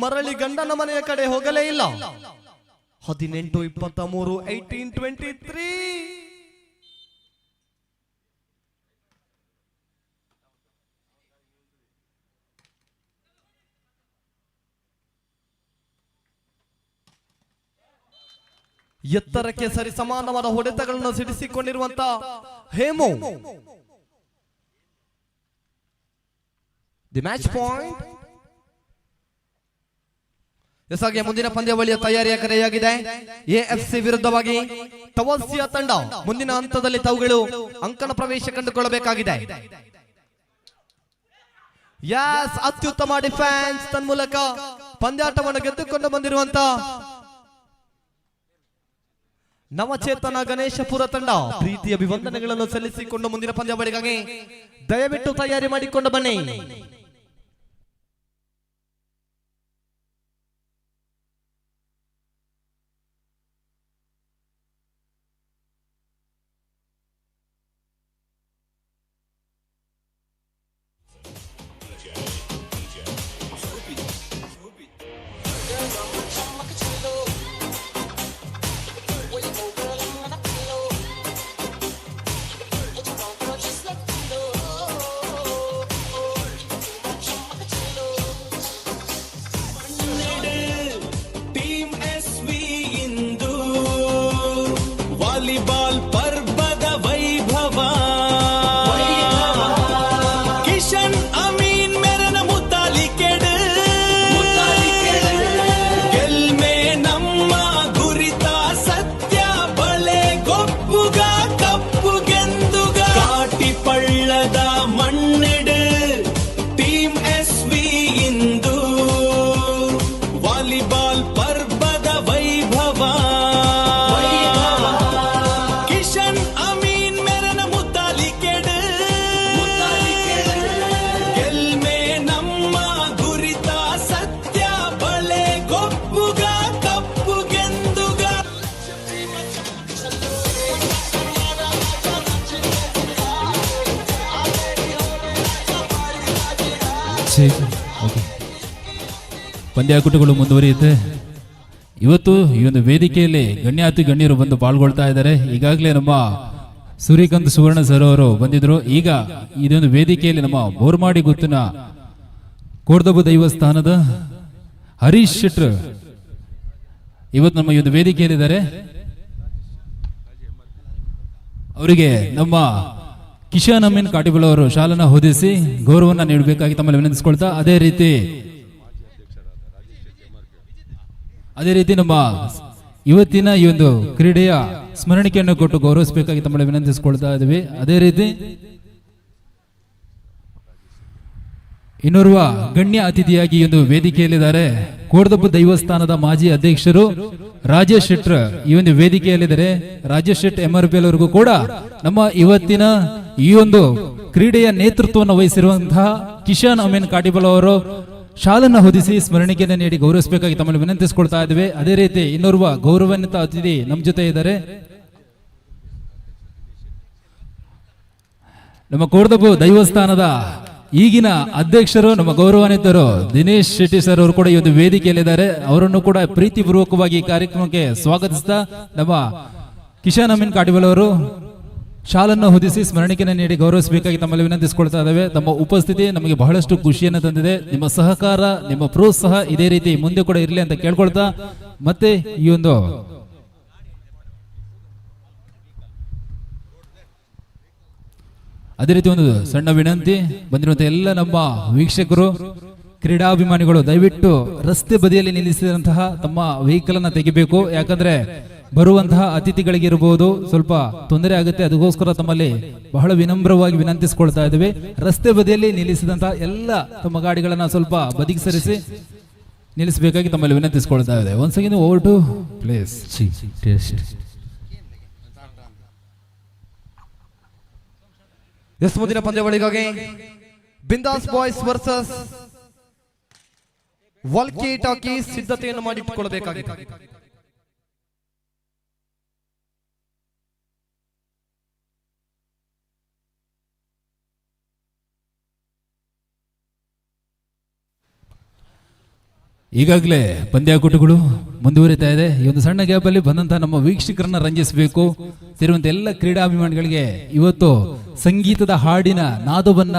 C: ಮರಳಿ ಗಂಡನ ಮನೆಯ ಕಡೆ ಹೋಗಲೇ ಇಲ್ಲ. 18-23 18-23 ಎತ್ತರಕ್ಕೆ ಸರಿ ಸಮಾನವಾದ ಹೊಡೆತಗಳನ್ನು ಸಿಡಿಸಿಕೊಂಡಿರುವಂತಹ ಹೇಮು. The match point. ಎಸಾಗೆ ಮುಂದಿನ ಪಂದ್ಯಾವಳಿಯ ತಯಾರಿಯ ಕರೆಯಾಗಿದೆ. AFC ವಿರುದ್ಧವಾಗಿ ತವಸ್ಯ ತಂಡ ಮುಂದಿನ ಹಂತದಲ್ಲಿ ತಾವುಗಳು ಅಂಕಣ ಪ್ರವೇಶ ಕಂಡುಕೊಳ್ಳಬೇಕಾಗಿದೆ. ಯಾಸ್ ಅತ್ಯುತ್ತಮ ಡಿಫೆನ್ಸ್ ತನ್ಮೂಲಕ ಪಂದ್ಯಾಟವನ್ನು ಗೆದ್ದುಕೊಂಡು ಬಂದಿರುವಂತ ನವಚೇತನ ಗಣೇಶಪುರ ತಂಡ ಪ್ರೀತಿಯ ಅಭಿವಂದನೆಗಳನ್ನು ಸಲ್ಲಿಸಿಕೊಂಡು ಮುಂದಿನ ಪಂದ್ಯಾವಳಿಗಾಗಿ ದಯವಿಟ್ಟು ತಯಾರಿ ಮಾಡಿಕೊಂಡು ಬನ್ನಿ.
D: ಟೀಮ್ ಎಸ್ವಿ ಇಂದು ವಾಲಿಬಾಲ್ ಪರ್ವದ ವೈಭವ ಕಿಶನ್ ಅಮೀನ್ ಮೆರನ ಮುತಾಲಿ ಕೆಡು ಗೆಲ್ಮೆ ನಮ್ಮ ಗುರಿತ ಸತ್ಯ ಬಳೆ ಗೊಪ್ಪುಗ ಕಪ್ಪುಗೆಂದುಗ ಕಾಟಿ ಪಳ್ಳದ ಮಣ್ಣಿಡು ಟೀಮ್ ಎಸ್ವಿ ಇಂದು ವಾಲಿಬಾಲ್ ಪರ್ವದ ವೈಭವ ಕಿಶನ್ ಅಮೀನ್ ಮೆರನ ಮುತಾಲಿ ಕೆಡು ಗೆಲ್ಮೆ ನಮ್ಮ ಗುರಿತ ಸತ್ಯ ಬಳೆ ಗೊಪ್ಪುಗ ಕಪ್ಪುಗೆಂದುಗ
G: ಪಂದ್ಯಾಕೂಟಗಳು ಮುಂದುವರಿಯುತ್ತೆ. ಇವತ್ತು ಈ ಒಂದು ವೇದಿಕೆಯಲ್ಲಿ ಗಣ್ಯಾತಿ ಗಣ್ಯರು ಬಂದು ಪಾಲ್ಗೊಳ್ತಾ ಇದ್ದಾರೆ. ಈಗಾಗಲೇ ನಮ್ಮ ಸೂರ್ಯಕಾಂತ್ ಸುವರ್ಣ ಸರ್ ಅವರು ಬಂದಿದ್ರು. ಈಗ ಇದೊಂದು ವೇದಿಕೆಯಲ್ಲಿ ನಮ್ಮ ಬೋರ್ಮಾಡಿ ಗುತ್ತಿನ ಕೋರ್ದಬು ದೈವಸ್ಥಾನದ ಹರೀಶ್ ಶೆಟ್ರ್ ಇವತ್ತು ನಮ್ಮ ಈ ಒಂದು ವೇದಿಕೆಯಲ್ಲಿದ್ದಾರೆ. ಅವರಿಗೆ ನಮ್ಮ ಕಿಶನ್ ಅಮೀನ್ ಕಾಟಿಬಲ್ ಅವರು ಶಾಲನ ಹೊದಿಸಿ ಗೌರವವನ್ನು ನೀಡಬೇಕಾಗಿ ತಮ್ಮಲ್ಲಿ ವಿನಂತಿಸಿಕೊಳ್ತಾ, ಅದೇ ರೀತಿ ನಮ್ಮ ಇವತ್ತಿನ ಈ ಒಂದು ಕ್ರೀಡೆಯ ಸ್ಮರಣಿಕೆಯನ್ನು ಕೊಟ್ಟು ಗೌರವಿಸಬೇಕಾಗಿ ತಮ್ಮಲ್ಲಿ ವಿನಂತಿಸಿಕೊಳ್ತಾ ಇದ್ದೀವಿ. ಅದೇ ರೀತಿ ಇನ್ನೋರ್ವ ಗಣ್ಯ ಅತಿಥಿಯಾಗಿ ಈ ಒಂದು ವೇದಿಕೆಯಲ್ಲಿದ್ದಾರೆ ಕೋರ್ದಬ್ಬು ದೈವಸ್ಥಾನದ ಮಾಜಿ ಅಧ್ಯಕ್ಷರು ರಾಜೇಶ್ ಶೆಟ್ರ್ ಈ ಒಂದು ವೇದಿಕೆಯಲ್ಲಿದ್ದಾರೆ. ರಾಜೇಶ್ ಶೆಟ್ MRPL ಅವರಿಗೂ ಕೂಡ ನಮ್ಮ ಇವತ್ತಿನ ಈ ಒಂದು ಕ್ರೀಡೆಯ ನೇತೃತ್ವವನ್ನು ವಹಿಸಿರುವಂತಹ ಕಿಶನ್ ಅಮೀನ್ ಕಾಟಿಬಲ್ ಅವರು ಶಾಲನ್ನ ಹೊದಿಸಿ ಸ್ಮರಣಿಕೆಯನ್ನು ನೀಡಿ ಗೌರವಿಸಬೇಕಾಗಿ ತಮ್ಮಲ್ಲಿ ವಿನಂತಿಸಿಕೊಳ್ತಾ ಇದ್ದೇವೆ. ಅದೇ ರೀತಿ ಇನ್ನೋರ್ವ ಗೌರವಾನ್ವಿತ ಅತಿಥಿ ನಮ್ಮ ಜೊತೆ ಇದ್ದಾರೆ. ನಮ್ಮ ಕೋರ್ದಬ್ಬು ದೈವಸ್ಥಾನದ ಈಗಿನ ಅಧ್ಯಕ್ಷರು ನಮ್ಮ ಗೌರವಾನ್ವಿತರು ದಿನೇಶ್ ಶೆಟ್ಟಿ ಸರ್ ಅವರು ಕೂಡ ಈ ಒಂದು ವೇದಿಕೆಯಲ್ಲಿದ್ದಾರೆ. ಅವರನ್ನು ಕೂಡ ಪ್ರೀತಿಪೂರ್ವಕವಾಗಿ ಈ ಕಾರ್ಯಕ್ರಮಕ್ಕೆ ಸ್ವಾಗತಿಸ್ತಾ ನಮ್ಮ ಕಿಶನ್ ಅಮೀನ್ ಕಾಟಿಬಲ್ ಅವರು ಶಾಲನ್ನು ಹೊದಿಸಿ ಸ್ಮರಣಿಕೆಯನ್ನು ನೀಡಿ ಗೌರವಿಸಬೇಕಾಗಿ ತಮ್ಮಲ್ಲಿ ವಿನಂತಿಸಿಕೊಳ್ತಾ ಇದ್ದೇವೆ. ತಮ್ಮ ಉಪಸ್ಥಿತಿ ನಮಗೆ ಬಹಳಷ್ಟು ಖುಷಿಯನ್ನು ತಂದಿದೆ. ನಿಮ್ಮ ಸಹಕಾರ, ನಿಮ್ಮ ಪ್ರೋತ್ಸಾಹ ಇದೇ ರೀತಿ ಮುಂದೆ ಕೂಡ ಇರಲಿ ಅಂತ ಕೇಳ್ಕೊಳ್ತಾ, ಮತ್ತೆ ಈ ಒಂದು ಅದೇ ರೀತಿ ಒಂದು ಸಣ್ಣ ವಿನಂತಿ, ಬಂದಿರುವಂತಹ ಎಲ್ಲ ನಮ್ಮ ವೀಕ್ಷಕರು, ಕ್ರೀಡಾಭಿಮಾನಿಗಳು ದಯವಿಟ್ಟು ರಸ್ತೆ ಬದಿಯಲ್ಲಿ ನಿಲ್ಲಿಸಿದಂತಹ ತಮ್ಮ ವೆಹಿಕಲ್ ಅನ್ನ ತೆಗಿಬೇಕು. ಯಾಕಂದ್ರೆ ಬರುವಂತಹ ಅತಿಥಿಗಳಿಗಿರಬಹುದು ಸ್ವಲ್ಪ ತೊಂದರೆ ಆಗುತ್ತೆ. ಅದಕ್ಕೋಸ್ಕರ ತಮ್ಮಲ್ಲಿ ಬಹಳ ವಿನಮ್ರವಾಗಿ ವಿನಂತಿಸಿಕೊಳ್ತಾ ಇದ್ದೇವೆ. ರಸ್ತೆ ಬದಿಯಲ್ಲಿ ನಿಲ್ಲಿಸಿದಂತಹ ಎಲ್ಲ ತಮ್ಮ ಗಾಡಿಗಳನ್ನ ಸ್ವಲ್ಪ ಬದಿಗೆ ಸರಿಸಿ ನಿಲ್ಲಿಸಬೇಕಾಗಿ ತಮ್ಮಲ್ಲಿ ವಿನಂತಿಸಿಕೊಳ್ತಾ ಇದೆ. Once again over to players.
C: Yes ಮುಂದಿನ ಪಂದ್ಯಾವಳಿಗಾಗಿ ಬಿಂದಾಸ್ ಬಾಯ್ಸ್ ವರ್ಸಸ್ ವಾಲ್ಕಿ ಟಾಕೀಸ್ ಸಿದ್ಧತೆಯನ್ನು ಮಾಡಿಟ್ಟುಕೊಳ್ಳಬೇಕಾಗಿದೆ.
G: ಈಗಾಗಲೇ ಪಂದ್ಯಾಕೂಟಗಳು ಮುಂದುವರಿತಾ ಇದೆ. ಈ ಒಂದು ಸಣ್ಣ ಗ್ಯಾಪ್ ಅಲ್ಲಿ ಬಂದಂತಹ ನಮ್ಮ ವೀಕ್ಷಕರನ್ನ ರಂಜಿಸಬೇಕು. ಸೇರುವಂತ ಎಲ್ಲ ಕ್ರೀಡಾಭಿಮಾನಿಗಳಿಗೆ ಇವತ್ತು ಸಂಗೀತದ ಹಾಡಿನ ನಾದವನ್ನ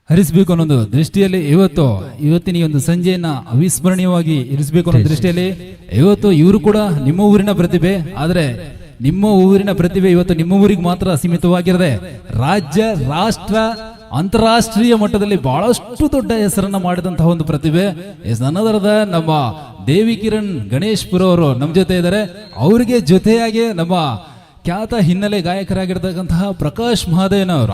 G: ಹರಿಸಬೇಕು ಅನ್ನೋ ದೃಷ್ಟಿಯಲ್ಲಿ ಇವತ್ತಿನ ಈ ಒಂದು ಸಂಜೆಯನ್ನ ಅವಿಸ್ಮರಣೀಯವಾಗಿ ಇರಿಸಬೇಕು ಅನ್ನೋ ದೃಷ್ಟಿಯಲ್ಲಿ ಇವತ್ತು ಇವರು ಕೂಡ ನಿಮ್ಮ ಊರಿನ ಪ್ರತಿಭೆ. ಆದ್ರೆ ನಿಮ್ಮ ಊರಿನ ಪ್ರತಿಭೆ ಇವತ್ತು ನಿಮ್ಮ ಊರಿಗೆ ಮಾತ್ರ ಸೀಮಿತವಾಗಿರದೆ ರಾಜ್ಯ, ರಾಷ್ಟ್ರ, ಅಂತಾರಾಷ್ಟ್ರೀಯ ಮಟ್ಟದಲ್ಲಿ ಬಹಳಷ್ಟು ದೊಡ್ಡ ಹೆಸರನ್ನ ಮಾಡಿದಂತಹ ಒಂದು ಪ್ರತಿಭೆ ನನ್ನದರದ ನಮ್ಮ ದೇವಿ ಕಿರಣ್ ಗಣೇಶ್ಪುರ ಅವರು ನಮ್ಮ ಜೊತೆ ಇದ್ದಾರೆ. ಅವರಿಗೆ ಜೊತೆಯಾಗಿ ನಮ್ಮ ಖ್ಯಾತ ಹಿನ್ನೆಲೆ ಗಾಯಕರಾಗಿರ್ತಕ್ಕಂತಹ ಪ್ರಕಾಶ್ ಮಹಾದೇವನವರ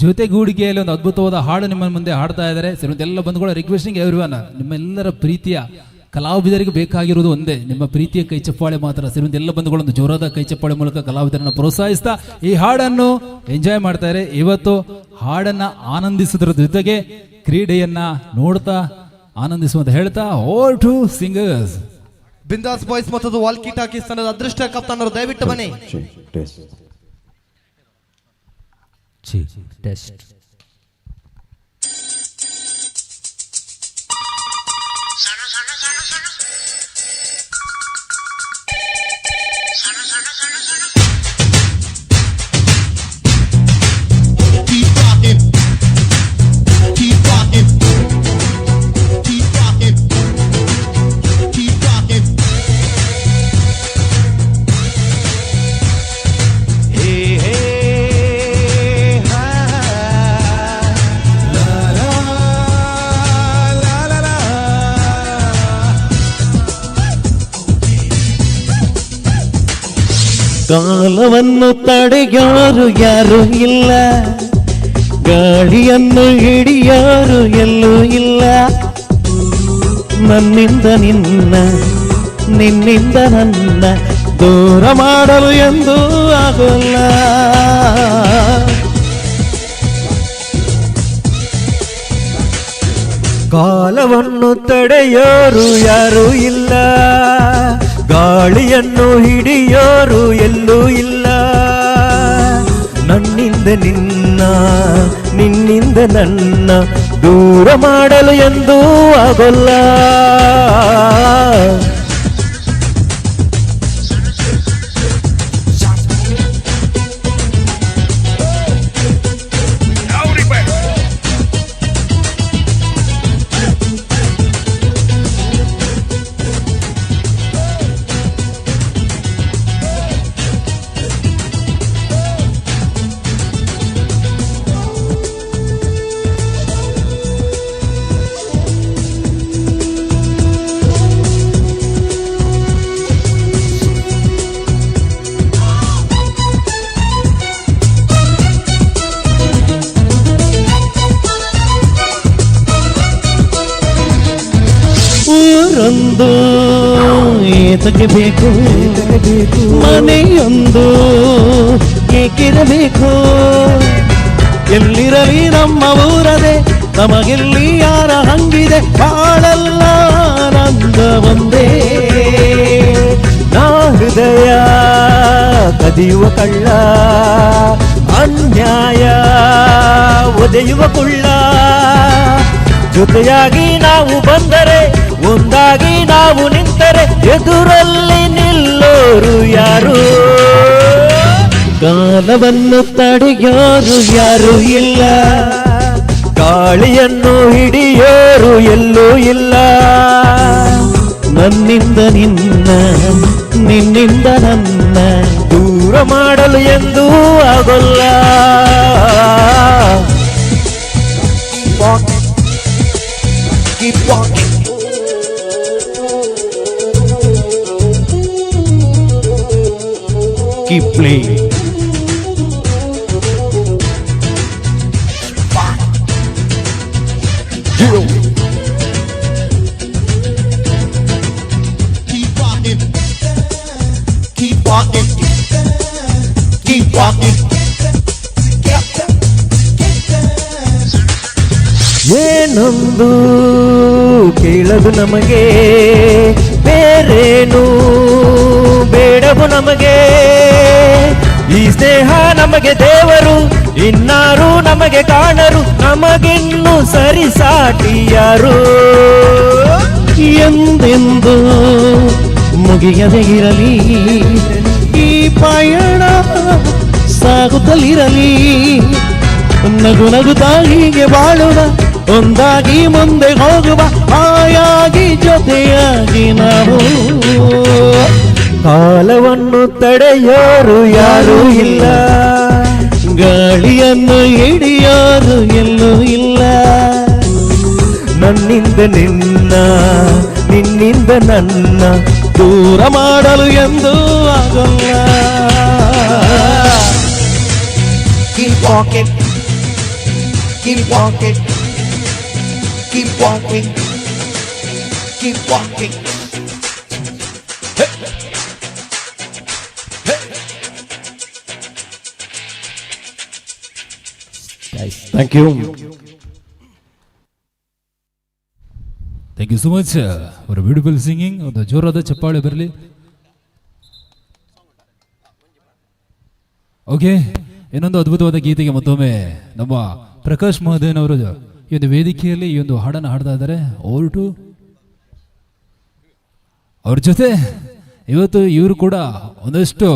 G: ಜೊತೆಗೂಡಿಕೆಯಲ್ಲಿ ಒಂದು ಅದ್ಭುತವಾದ ಹಾಡು ನಿಮ್ಮ ಮುಂದೆ ಹಾಡ್ತಾ ಇದ್ದಾರೆ. ಎಲ್ಲ ಬಂಧುಗಳ ರಿಕ್ವೆಸ್ಟಿಂಗ್ ಎವ್ರಿವನ್, ನಿಮ್ಮೆಲ್ಲರ ಪ್ರೀತಿಯ ಕಲಾವಿದರಿಗೆ ಬೇಕಾಗಿರುವುದು ಒಂದೇ, ನಿಮ್ಮ ಪ್ರೀತಿಯ ಕೈ ಚಪ್ಪಾಳೆ ಮಾತ್ರ. ಎಲ್ಲ ಬಂಧುಗಳೊಂದು ಜೋರಾದ ಕೈ ಚಪ್ಪಾಳೆ ಮೂಲಕ ಕಲಾವಿದರನ್ನು ಪ್ರೋತ್ಸಾಹಿಸ್ತಾ ಈ ಹಾಡನ್ನು ಎಂಜಾಯ್ ಮಾಡ್ತಾರೆ. ಇವತ್ತು ಹಾಡನ್ನ ಆನಂದಿಸುವುದರ ಜೊತೆಗೆ ಕ್ರೀಡೆಯನ್ನ ನೋಡ್ತಾ ಆನಂದಿಸುವಂತ ಹೇಳ್ತಾ ಆಲ್ ಟು ಸಿಂಗರ್ಸ್.
C: ಬಿಂದಾಸ್ ಬಾಯ್ಸ್ ಮತ್ತು ವಾಲ್ಕಿ ಟಾಕೀಸ್ ತಂಡದ ಅದೃಷ್ಟ ಕಪ್ತಾನರು ದಯವಿಟ್ಟು ಬನ್ನಿ.
G: ಟೆಸ್ಟ್
E: ಕಾಲವನ್ನು ತಡೆಯೋರು ಯಾರು ಇಲ್ಲ, ಗಾಳಿಯನ್ನು ಹಿಡಿಯೋರು ಎಲ್ಲೂ ಇಲ್ಲ. ನನ್ನಿಂದ ನಿನ್ನ, ನಿನ್ನಿಂದ ನನ್ನ ದೂರ ಮಾಡಲು ಎಂದೂ ಆಗೋಲ್ಲ.
H: ಕಾಲವನ್ನು ತಡೆಯೋರು ಯಾರೂ ಇಲ್ಲ, ಗಾಳಿಯನ್ನು ಹಿಡಿಯೋರು ಎಲ್ಲೂ ಇಲ್ಲ. ನನ್ನಿಂದ ನಿನ್ನ, ನಿನ್ನಿಂದ ನನ್ನ ದೂರ ಮಾಡಲು ಎಂದೂ ಆಗೋಲ್ಲ.
E: ಊರೊಂದು ಏತಕ್ಕೆ ಬೇಕು, ಮನೆಯೊಂದು ಏಕಿರಬೇಕು. ಎಲ್ಲಿರಲಿ ನಮ್ಮ ಊರದೆ, ನಮಗೆಲ್ಲಿ ಯಾರ ಹಂಗಿದೆ, ಬಾಳೆಲ್ಲ ಆನಂದ ಒಂದೇ. ನಾ ಹೃದಯ ಕದಿಯುವ ಕಳ್ಳ, ಅನ್ಯಾಯ ಒದೆಯುವ ಕುಳ್ಳ. ಜೊತೆಯಾಗಿ ನಾವು ಬಂದರೆ, ಒಂದಾಗಿ ನಾವು ನಿಂತರೆ, ಎದುರಲ್ಲಿ ನಿಲ್ಲೋರು ಯಾರು? ಕಾಲವನ್ನು ತಡೆಯೋರು ಯಾರು ಇಲ್ಲ, ಗಾಳಿಯನ್ನು ಹಿಡಿಯೋರು ಎಲ್ಲೂ ಇಲ್ಲ. ನನ್ನಿಂದ ನಿನ್ನ, ನಿನ್ನಿಂದ ನನ್ನ ದೂರ ಮಾಡಲು ಎಂದೂ ಆಗೋಲ್ಲ. Keep walking. Keep playing. Zero.
D: Keep walking. Keep walking. Keep walking.
H: ಏನೊಂದು ಕೇಳದು ನಮಗೆ, ಬೇರೇನು ಬೇಡವು ನಮಗೆ. ಈ ಸ್ನೇಹ ನಮಗೆ ದೇವರು, ಇನ್ನಾರು ನಮಗೆ ಕಾಣರು, ನಮಗಿನ್ನು ಸರಿಸಾಟಿ ಯಾರು?
E: ಎಂದೆಂದು ಮುಗಿಯದೆ ಇರಲಿ ಈ ಪಯಣ, ಸಾಗುತ್ತಲಿರಲಿ. ನಗು ನಗುತ್ತಾ ಹೀಗೆ ಬಾಳುವ, ಒಂದಾಗಿ ಮುಂದೆ ಹೋಗುವ, ಆಯಾಗಿ ಜೊತೆಯಾಗಿ ನಾವು.
H: ಕಾಲವನ್ನು ತಡೆಯೋರು ಯಾರೂ ಇಲ್ಲ,
E: ಗಾಳಿಯನ್ನು ಹಿಡಿಯೋರು ಎಲ್ಲೂ ಇಲ್ಲ.
H: ನನ್ನಿಂದ ನಿನ್ನ, ನಿನ್ನಿಂದ ನನ್ನ
E: ದೂರ ಮಾಡಲು ಎಂದೂ ಆಗೋಲ್ಲ.
D: Keep walking. keep walking, keep walking, keep walking.
H: Thank you.
G: Thank you so much ಅವರ ಬ್ಯೂಟಿಫುಲ್ ಸಿಂಗಿಂಗ್. ಒಂದು ಜೋರಾದ ಚಪ್ಪಾಳೆ ಬರಲಿ. ಓಕೆ, ಇನ್ನೊಂದು ಅದ್ಭುತವಾದ ಗೀತೆಗೆ ಮತ್ತೊಮ್ಮೆ ನಮ್ಮ ಪ್ರಕಾಶ್ ಮಹದೇವನ್ ಅವರು ಈ ಒಂದು ವೇದಿಕೆಯಲ್ಲಿ ಈ ಒಂದು ಹಾಡನ್ನು ಹಾಡ್ತಾ ಇದ್ದಾರೆ. ಹೊರಟು ಅವ್ರ ಜೊತೆ ಇವತ್ತು ಇವರು ಕೂಡ ಒಂದಷ್ಟು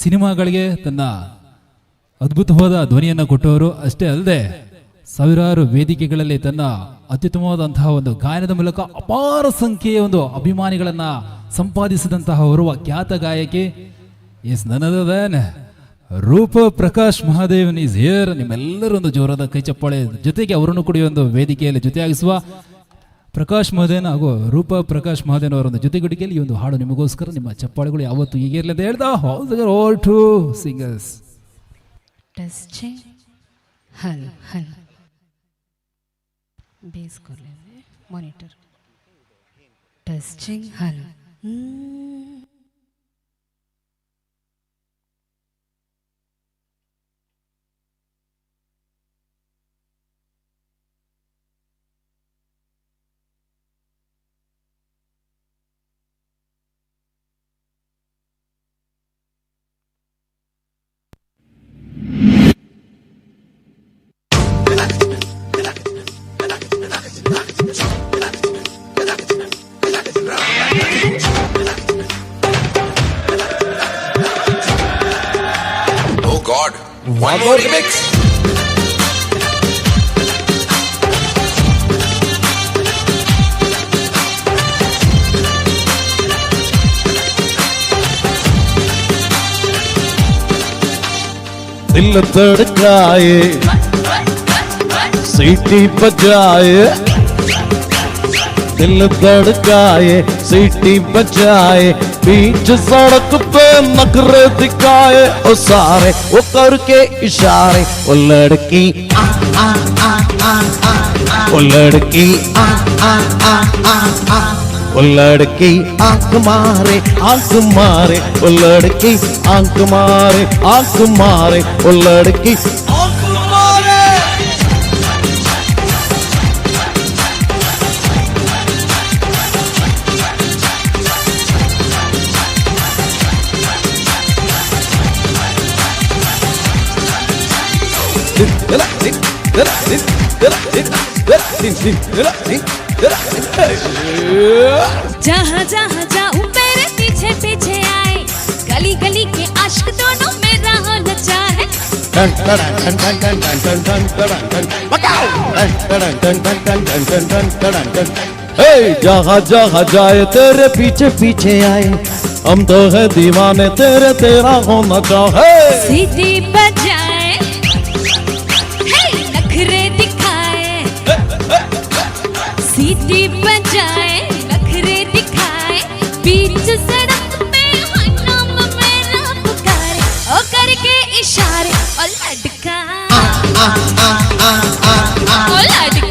G: ಸಿನಿಮಾಗಳಿಗೆ ತನ್ನ ಅದ್ಭುತವಾದ ಧ್ವನಿಯನ್ನು ಕೊಟ್ಟವರು. ಅಷ್ಟೇ ಅಲ್ಲದೆ ಸಾವಿರಾರು ವೇದಿಕೆಗಳಲ್ಲಿ ತನ್ನ ಅತ್ಯುತ್ತಮವಾದಂತಹ ಒಂದು ಗಾಯನದ ಮೂಲಕ ಅಪಾರ ಸಂಖ್ಯೆಯ ಒಂದು ಅಭಿಮಾನಿಗಳನ್ನ ಸಂಪಾದಿಸಿದಂತಹ ಓರ್ವ ಖ್ಯಾತ ಗಾಯಕಿ ಎಸ್ ನನ್ ಅದರ್ ದೆನ್ ರೂಪ ಪ್ರಕಾಶ್ ಮಹಾದೇವನ್ ಈಸ್ ಹಿಯರ್. ನಿಮ್ಮೆಲ್ಲರೂ ಒಂದು ಜೋರಾದ ಕೈ ಚಪ್ಪಾಳೆ ಜೊತೆಗೆ ಅವರನ್ನು ಕೂಡ ಒಂದು ವೇದಿಕೆಯಲ್ಲಿ ಜೊತೆಯಾಗಿಸುವ ಪ್ರಕಾಶ್ ಮಹದೇವನ್ ಹಾಗೂ ರೂಪ ಪ್ರಕಾಶ್ ಮಹದೇವನ್ ಅವರೊಂದು ಜೊತೆಗೂಡಿಕೆಯಲ್ಲಿ ಈ ಒಂದು ಹಾಡು ನಿಮಗೋಸ್ಕರ. ನಿಮ್ಮ ಚಪ್ಪಾಳೆಗಳು ಯಾವತ್ತು ಹೀಗೆ ಇರಲಿ ಅಂತ ಹೇಳ್ದ all two singers.
I: Testing hello hello bass कर ले monitor testing hello
D: One more remix.
E: दिल धड़काए सीटी बजाए, दिल धड़काए सीटी बजाए, बीच सड़क पे नखरे दिखाए ओ सारे वो करके इशारे। ओ लड़की आ आ आ आ आ, ओ लड़की आ आ आ आ आ, ओ लड़की आंख मारे आंख मारे, ओ लड़की आंख मारे आंख मारे, ओ लड़की आंख मारे।
I: जहाँ जहाँ जाऊँ मेरे पीछे पीछे आए, गली गली के आशिक दोनों मेरा नचा है।
E: जहाँ जहाँ जाए तेरे पीछे पीछे आए, हम तो है दीवाने तेरे, तेरा होना चाहे।
I: सीटी बजाए नखरे दिखाए, सीटी बजाए नखरे दिखाए, बीच सड़क पे नाम मेरा पुकारे, ओ करके इशारे ओ लड़का ओ लड़का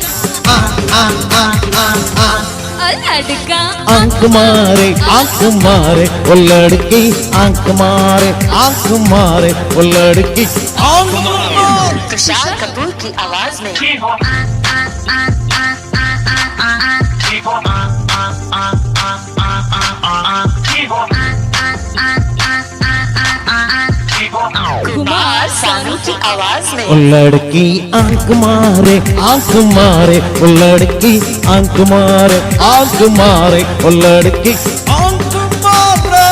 I: ओ लड़का
E: आंख मारे आंख मारे, ओ लड़की आंख मारे आंख मारे, ओ लड़की आंख मारे।
J: तुषार कपूर की आवाज में कुमार सानू की आवाज में
E: ओ लड़की आंख मारे आंख मारे, ओ लड़की आंख मारे आंख मारे, ओ लड़की आंख मारे।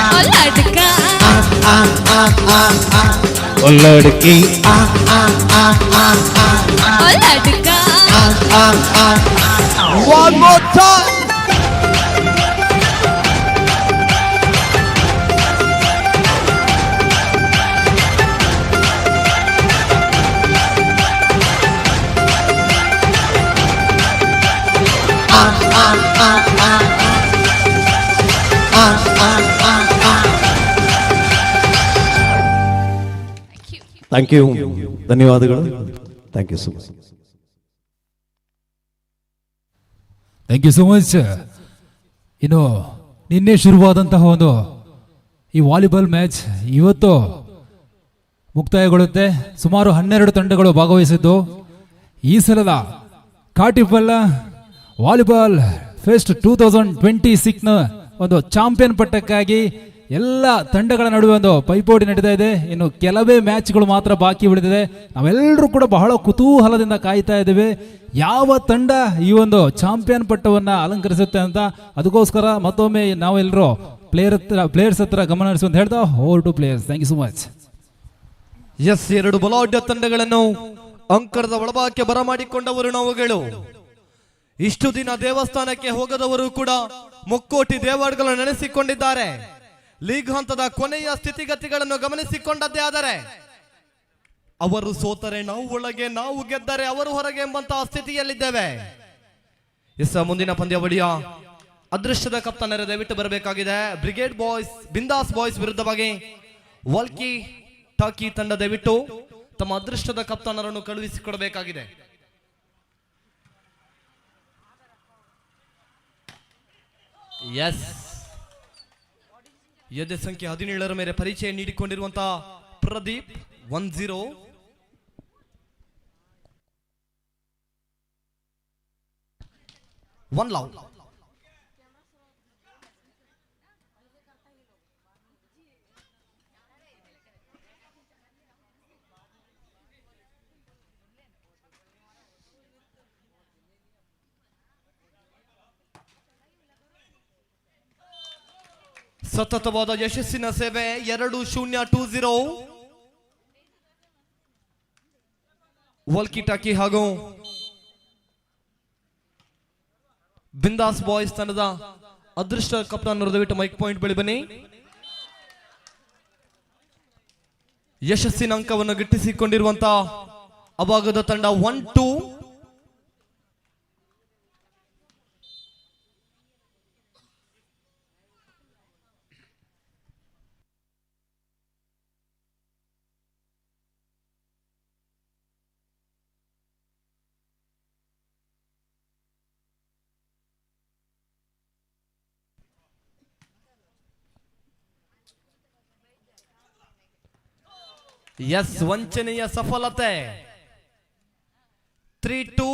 I: ओ लड़का
E: ओ लड़की
I: ओ लड़का
E: One more time.
H: Thank you, ಧನ್ಯವಾದಗಳು. Thank you so much.
G: Thank you so much. ಇನ್ನು ನಿನ್ನೆ ಶುರುವಾದಂತಹ ಒಂದು ಈ ವಾಲಿಬಾಲ್ ಮ್ಯಾಚ್ ಇವತ್ತು ಮುಕ್ತಾಯಗೊಳ್ಳುತ್ತೆ. ಸುಮಾರು 12 ತಂಡಗಳು ಭಾಗವಹಿಸಿದ್ದು ಈ ಸಲದ ಕಾಟಿಪಲ್ಲ ವಾಲಿಬಾಲ್ ಫೆಸ್ಟ್ 2026ನ ಒಂದು ಚಾಂಪಿಯನ್ ಪಟ್ಟಕ್ಕಾಗಿ ಎಲ್ಲ ತಂಡಗಳ ನಡುವೆ ಒಂದು ಪೈಪೋಟಿ ನಡೀತಾ ಇದೆ. ಇನ್ನು ಕೆಲವೇ ಮ್ಯಾಚ್ಗಳು ಮಾತ್ರ ಬಾಕಿ ಉಳಿದಿದೆ. ನಾವೆಲ್ಲರೂ ಕೂಡ ಬಹಳ ಕುತೂಹಲದಿಂದ ಕಾಯ್ತಾ ಇದ್ದೇವೆ ಯಾವ ತಂಡ ಈ ಒಂದು ಚಾಂಪಿಯನ್ ಪಟ್ಟವನ್ನು ಅಲಂಕರಿಸುತ್ತೆ ಅಂತ. ಅದಕ್ಕೋಸ್ಕರ ಮತ್ತೊಮ್ಮೆ ನಾವೆಲ್ಲರೂ ಪ್ಲೇಯರ್ಸ್ ಹತ್ರ ಗಮನ ಹರಿಸುವಂತ ಹೇಳ್ತಾ over to players. Thank you so much.
C: Yes, 2 ಬಲಾಢ್ಯ ತಂಡಗಳನ್ನು ಅಂಕಣದ ಒಳಭಾಗಕ್ಕೆ ಬರಮಾಡಿಕೊಂಡವರು ನಾವುಗಳು. ಇಷ್ಟು ದಿನ ದೇವಸ್ಥಾನಕ್ಕೆ ಹೋಗದವರು ಕೂಡ ಮುಕ್ಕೋಟಿ ದೇವಾಡುಗಳನ್ನು ನೆನೆಸಿಕೊಂಡಿದ್ದಾರೆ. ಲೀಗ್ ಹಂತದ ಕೊನೆಯ ಸ್ಥಿತಿಗತಿಗಳನ್ನು ಗಮನಿಸಿಕೊಂಡದ್ದೇ ಆದರೆ ಅವರು ಸೋತರೆ ನಾವು ಒಳಗೆ, ನಾವು ಗೆದ್ದರೆ ಅವರು ಹೊರಗೆ ಎಂಬಂತಹ ಸ್ಥಿತಿಯಲ್ಲಿದ್ದೇವೆ. ಎಸ್, ಮುಂದಿನ ಪಂದ್ಯಾವಳಿಯ ಅದೃಷ್ಟದ ಕಪ್ತಾನರ ದಯವಿಟ್ಟು ಬರಬೇಕಾಗಿದೆ. ಬ್ರಿಗೇಡ್ ಬಾಯ್ಸ್, ಬಿಂದಾಸ್ ಬಾಯ್ಸ್ ವಿರುದ್ಧವಾಗಿ ವಾಲ್ಕಿ ಟಾಕಿ ತಂಡ ದಯವಿಟ್ಟು ತಮ್ಮ ಅದೃಷ್ಟದ ಕಪ್ತಾನರನ್ನು ಕಳುಹಿಸಿಕೊಡಬೇಕಾಗಿದೆ. ಎಸ್, ಎದೆ ಸಂಖ್ಯೆ 17ರ ಮೇಲೆ ಪರಿಚಯ ನೀಡಿಕೊಂಡಿರುವಂತಹ ಪ್ರದೀಪ್ 10 1 ಲವ್. ಸತತವಾದ ಯಶಸ್ಸಿನ ಸೇವೆ 2-0-2-0 ವಾಲ್ಕಿ ಟಾಕಿ ಹಾಗೂ ಬಿಂದಾಸ್ ಬಾಯ್ಸ್ ತಂಡದ ಅದೃಷ್ಟ ಕಪ್ತಾನರು ದಯವಿಟ್ಟು ಮೈಕ್ ಪಾಯಿಂಟ್ ಬಳಿ ಬನ್ನಿ. ಯಶಸ್ಸಿನ ಅಂಕವನ್ನು ಗಿಟ್ಟಿಸಿಕೊಂಡಿರುವಂತಹ ಅಭಾಗದ ತಂಡ 1-2. ಎಸ್, ವಂಚನೆಯ ಸಫಲತೆ 3-2.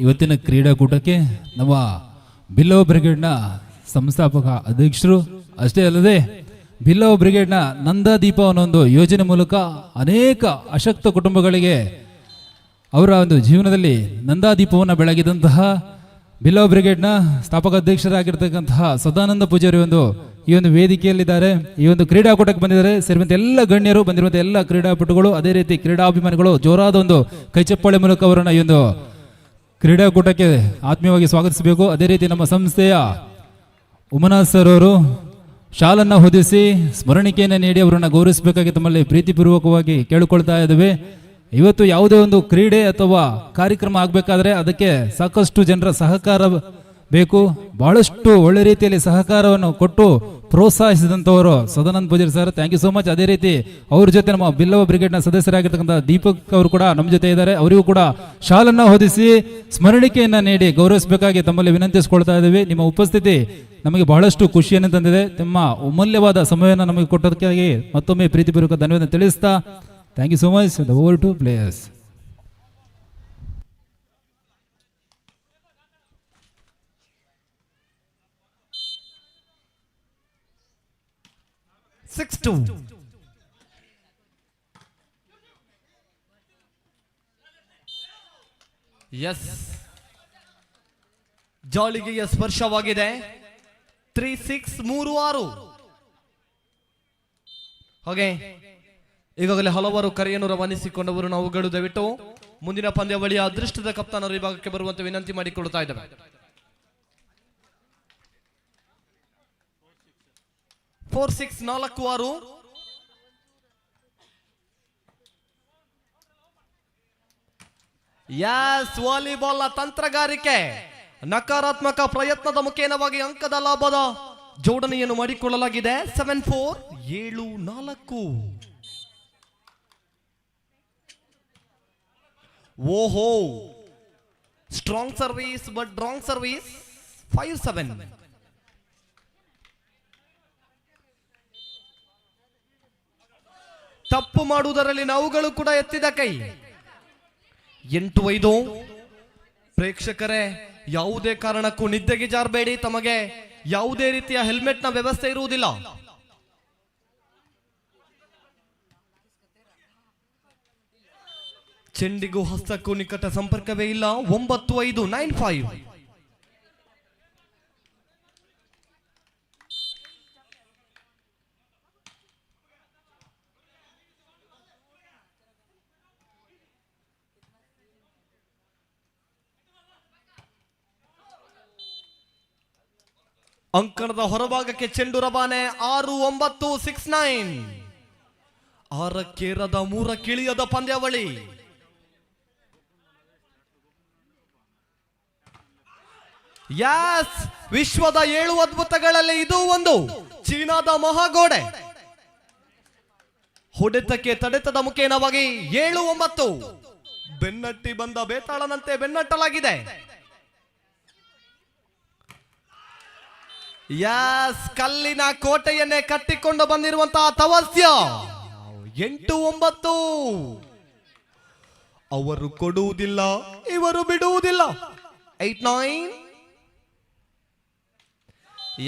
G: ಇವತ್ತಿನ ಕ್ರೀಡಾಕೂಟಕ್ಕೆ ನಮ್ಮ ಬಿಲ್ಲೋ ಬ್ರಿಗೇಡ್ನ ಸಂಸ್ಥಾಪಕ ಅಧ್ಯಕ್ಷರು ಅಷ್ಟೇ ಅಲ್ಲದೆ ಬಿಲ್ಲೋ ಬ್ರಿಗೇಡ್ನ ನಂದಾದೀಪ ಅನ್ನೋ ಒಂದು ಯೋಜನೆ ಮೂಲಕ ಅನೇಕ ಅಶಕ್ತ ಕುಟುಂಬಗಳಿಗೆ ಅವರ ಒಂದು ಜೀವನದಲ್ಲಿ ನಂದಾದೀಪವನ್ನು ಬೆಳಗಿದಂತಹ ಬಿಲ್ಲೋ ಬ್ರಿಗೇಡ್ನ ಸ್ಥಾಪಕ ಅಧ್ಯಕ್ಷರಾಗಿರ್ತಕ್ಕಂತಹ ಸದಾನಂದ ಪೂಜಾರಿ ಈ ಒಂದು ವೇದಿಕೆಯಲ್ಲಿದ್ದಾರೆ. ಈ ಒಂದು ಕ್ರೀಡಾಕೂಟಕ್ಕೆ ಬಂದಿದ್ದಾರೆ. ಸೇರಿದಂತೆ ಎಲ್ಲ ಗಣ್ಯರು, ಬಂದಿರುವಂತಹ ಎಲ್ಲ ಕ್ರೀಡಾಪಟುಗಳು, ಅದೇ ರೀತಿ ಕ್ರೀಡಾಭಿಮಾನಿಗಳು ಜೋರಾದ ಒಂದು ಕೈಚಪ್ಪಾಳೆ ಮೂಲಕ ಅವರನ್ನು ಈ ಒಂದು ಕ್ರೀಡಾಕೂಟಕ್ಕೆ ಆತ್ಮೀಯವಾಗಿ ಸ್ವಾಗತಿಸಬೇಕು. ಅದೇ ರೀತಿ ನಮ್ಮ ಸಂಸ್ಥೆಯ ಉಮನಾಥ್ ಸರ್ ಅವರು ಶಾಲನ್ನು ಹೊದಿಸಿ ಸ್ಮರಣಿಕೆಯನ್ನು ನೀಡಿ ಅವರನ್ನು ಗೌರವಿಸಬೇಕಾಗಿ ತಮ್ಮಲ್ಲಿ ಪ್ರೀತಿಪೂರ್ವಕವಾಗಿ ಕೇಳಿಕೊಳ್ತಾ ಇದ್ದೇವೆ. ಇವತ್ತು ಯಾವುದೇ ಒಂದು ಕ್ರೀಡೆ ಅಥವಾ ಕಾರ್ಯಕ್ರಮ ಆಗಬೇಕಾದ್ರೆ ಅದಕ್ಕೆ ಸಾಕಷ್ಟು ಜನರ ಸಹಕಾರ ಬೇಕು. ಬಹಳಷ್ಟು ಒಳ್ಳೆ ರೀತಿಯಲ್ಲಿ ಸಹಕಾರವನ್ನು ಕೊಟ್ಟು ಪ್ರೋತ್ಸಾಹಿಸಿದಂಥವರು Sadananda Poojary sir, thank you so much. ಅದೇ ರೀತಿ ಅವ್ರ ಜೊತೆ ನಮ್ಮ ಬಿಲ್ಲವ ಬ್ರಿಗೇಡ್ನ ಸದಸ್ಯರಾಗಿರ್ತಕ್ಕಂಥ ದೀಪಕ್ ಅವರು ಕೂಡ ನಮ್ಮ ಜೊತೆ ಇದ್ದಾರೆ. ಅವರಿಗೂ ಕೂಡ ಶಾಲನ್ನು ಹೊದಿಸಿ ಸ್ಮರಣಿಕೆಯನ್ನು ನೀಡಿ ಗೌರವಿಸಬೇಕಾಗಿ ತಮ್ಮಲ್ಲಿ ವಿನಂತಿಸಿಕೊಳ್ತಾ ಇದ್ದೀವಿ. ನಿಮ್ಮ ಉಪಸ್ಥಿತಿ ನಮಗೆ ಬಹಳಷ್ಟು ಖುಷಿಯನ್ನು ತಂದಿದೆ. ನಿಮ್ಮ ಅಮೂಲ್ಯವಾದ ಸಮಯವನ್ನು ನಮಗೆ ಕೊಟ್ಟದಕ್ಕಾಗಿ ಮತ್ತೊಮ್ಮೆ ಪ್ರೀತಿಪೂರ್ವಕ ಧನ್ಯವಾದ ತಿಳಿಸ್ತಾ thank you so much. The over to players.
C: Yes, ಜಾಳಿಗೆಯ ಸ್ಪರ್ಶವಾಗಿದೆ. 3-6-3-6. ಹಾಗೆ ಈಗಾಗಲೇ ಹಲವಾರು ಕರೆಯನ್ನು ರವಾನಿಸಿಕೊಂಡವರು ನಾವುಗಳು. ದಯವಿಟ್ಟು ಮುಂದಿನ ಪಂದ್ಯಾವಳಿಯ ಅದೃಷ್ಟದ ಕಪ್ತಾನರು ವಿಭಾಗಕ್ಕೆ ಬರುವಂತೆ ವಿನಂತಿ ಮಾಡಿಕೊಳ್ಳುತ್ತಾ ಇದ್ದೇವೆ. 4-6-4-6. ಯಸ್, ವಾಲಿಬಾಲ್ ತಂತ್ರಗಾರಿಕೆ ನಕಾರಾತ್ಮಕ ಪ್ರಯತ್ನದ ಮುಖೇನವಾಗಿ ಅಂಕದ ಲಾಭದ ಜೋಡಣೆಯನ್ನು ಮಾಡಿಕೊಳ್ಳಲಾಗಿದೆ. 7-4 7-4. ಓಹೋ, strong service but wrong service. 5-7. ತಪ್ಪು ಮಾಡುವುದರಲ್ಲಿ ನಾವುಗಳು ಕೂಡ ಎತ್ತಿದ ಕೈ. 8-5. ಪ್ರೇಕ್ಷಕರೇ, ಯಾವುದೇ ಕಾರಣಕ್ಕೂ ನಿದ್ದೆಗೆ ಜಾರಬೇಡಿ. ತಮಗೆ ಯಾವುದೇ ರೀತಿಯ ಹೆಲ್ಮೆಟ್ ನ ವ್ಯವಸ್ಥೆ ಇರುವುದಿಲ್ಲ. ಚೆಂಡಿಗೂ ಹಸ್ತಕ್ಕೂ ನಿಕಟ ಸಂಪರ್ಕವೇ ಇಲ್ಲ. 9-5 9-5. ಅಂಕಣದ ಹೊರಭಾಗಕ್ಕೆ ಚೆಂಡು ರವಾನೆ. 6-9 6-9. 6ಕ್ಕೇರದ 3ಕ್ಕಿಳಿಯದ ಪಂದ್ಯಾವಳಿ. ಯಾಸ್, ವಿಶ್ವದ 7 ಅದ್ಭುತಗಳಲ್ಲಿ ಇದು ಒಂದು. ಚೀನಾದ ಮಹಾಗೋಡೆ. ಹೊಡೆತಕ್ಕೆ ತಡೆತದ ಮುಖೇನವಾಗಿ 7-9. ಬೆನ್ನಟ್ಟಿ ಬಂದ ಬೇತಾಳನಂತೆ ಬೆನ್ನಟ್ಟಲಾಗಿದೆ. ಯಾಸ್, ಕಲ್ಲಿನ ಕೋಟೆಯನ್ನೇ ಕಟ್ಟಿಕೊಂಡು ಬಂದಿರುವಂತಹ ತವಸ್ಯ. 8-9. ಅವರು ಕೊಡುವುದಿಲ್ಲ, ಇವರು ಬಿಡುವುದಿಲ್ಲ. 8-9.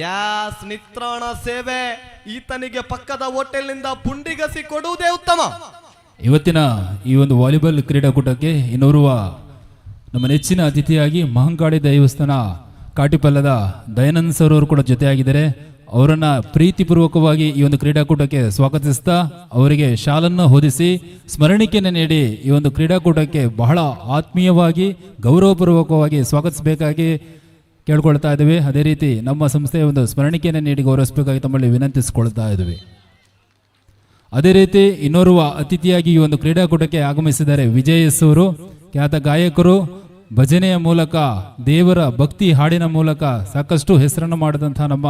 C: ಯಾಸ್, ನಿತ್ರಾಣ ಸೇವೆ. ಈತನಿಗೆ ಪಕ್ಕದ ಹೋಟೆಲ್ನಿಂದ ಪುಂಡಿಗಸಿ ಕೊಡುವುದೇ ಉತ್ತಮ.
G: ಇವತ್ತಿನ ಈ ಒಂದು ವಾಲಿಬಾಲ್ ಕ್ರೀಡಾಕೂಟಕ್ಕೆ ಇನ್ನೋರ್ವ ನಮ್ಮ ನೆಚ್ಚಿನ ಅತಿಥಿಯಾಗಿ ಮಹಂಕಾಳಿ ದೇವಸ್ಥಾನ ಕಾಟಿಪಲ್ಲದ ದಯಾನಂದ್ ಸರ್ ಅವರು ಕೂಡ ಜೊತೆಯಾಗಿದ್ದಾರೆ. ಅವರನ್ನ ಪ್ರೀತಿಪೂರ್ವಕವಾಗಿ ಈ ಒಂದು ಕ್ರೀಡಾಕೂಟಕ್ಕೆ ಸ್ವಾಗತಿಸ್ತಾ ಅವರಿಗೆ ಶಾಲನ್ನು ಹೊದಿಸಿ ಸ್ಮರಣಿಕೆಯನ್ನು ನೀಡಿ ಈ ಒಂದು ಕ್ರೀಡಾಕೂಟಕ್ಕೆ ಬಹಳ ಆತ್ಮೀಯವಾಗಿ ಗೌರವಪೂರ್ವಕವಾಗಿ ಸ್ವಾಗತಿಸಬೇಕಾಗಿ ಕೇಳ್ಕೊಳ್ತಾ ಇದ್ದೀವಿ. ಅದೇ ರೀತಿ ನಮ್ಮ ಸಂಸ್ಥೆಯ ಒಂದು ಸ್ಮರಣಿಕೆಯನ್ನು ನೀಡಿ ಗೌರವಿಸಬೇಕಾಗಿ ತಮ್ಮಲ್ಲಿ ವಿನಂತಿಸಿಕೊಳ್ತಾ ಇದ್ದೀವಿ. ಅದೇ ರೀತಿ ಇನ್ನೋರ್ವ ಅತಿಥಿಯಾಗಿ ಈ ಒಂದು ಕ್ರೀಡಾಕೂಟಕ್ಕೆ ಆಗಮಿಸಿದ್ದಾರೆ ವಿಜಯ್ ಎಸ್ ಅವರು. ಖ್ಯಾತ ಗಾಯಕರು. ಭಜನೆಯ ಮೂಲಕ, ದೇವರ ಭಕ್ತಿ ಹಾಡಿನ ಮೂಲಕ ಸಾಕಷ್ಟು ಹೆಸರನ್ನು ಮಾಡಿದಂತಹ ನಮ್ಮ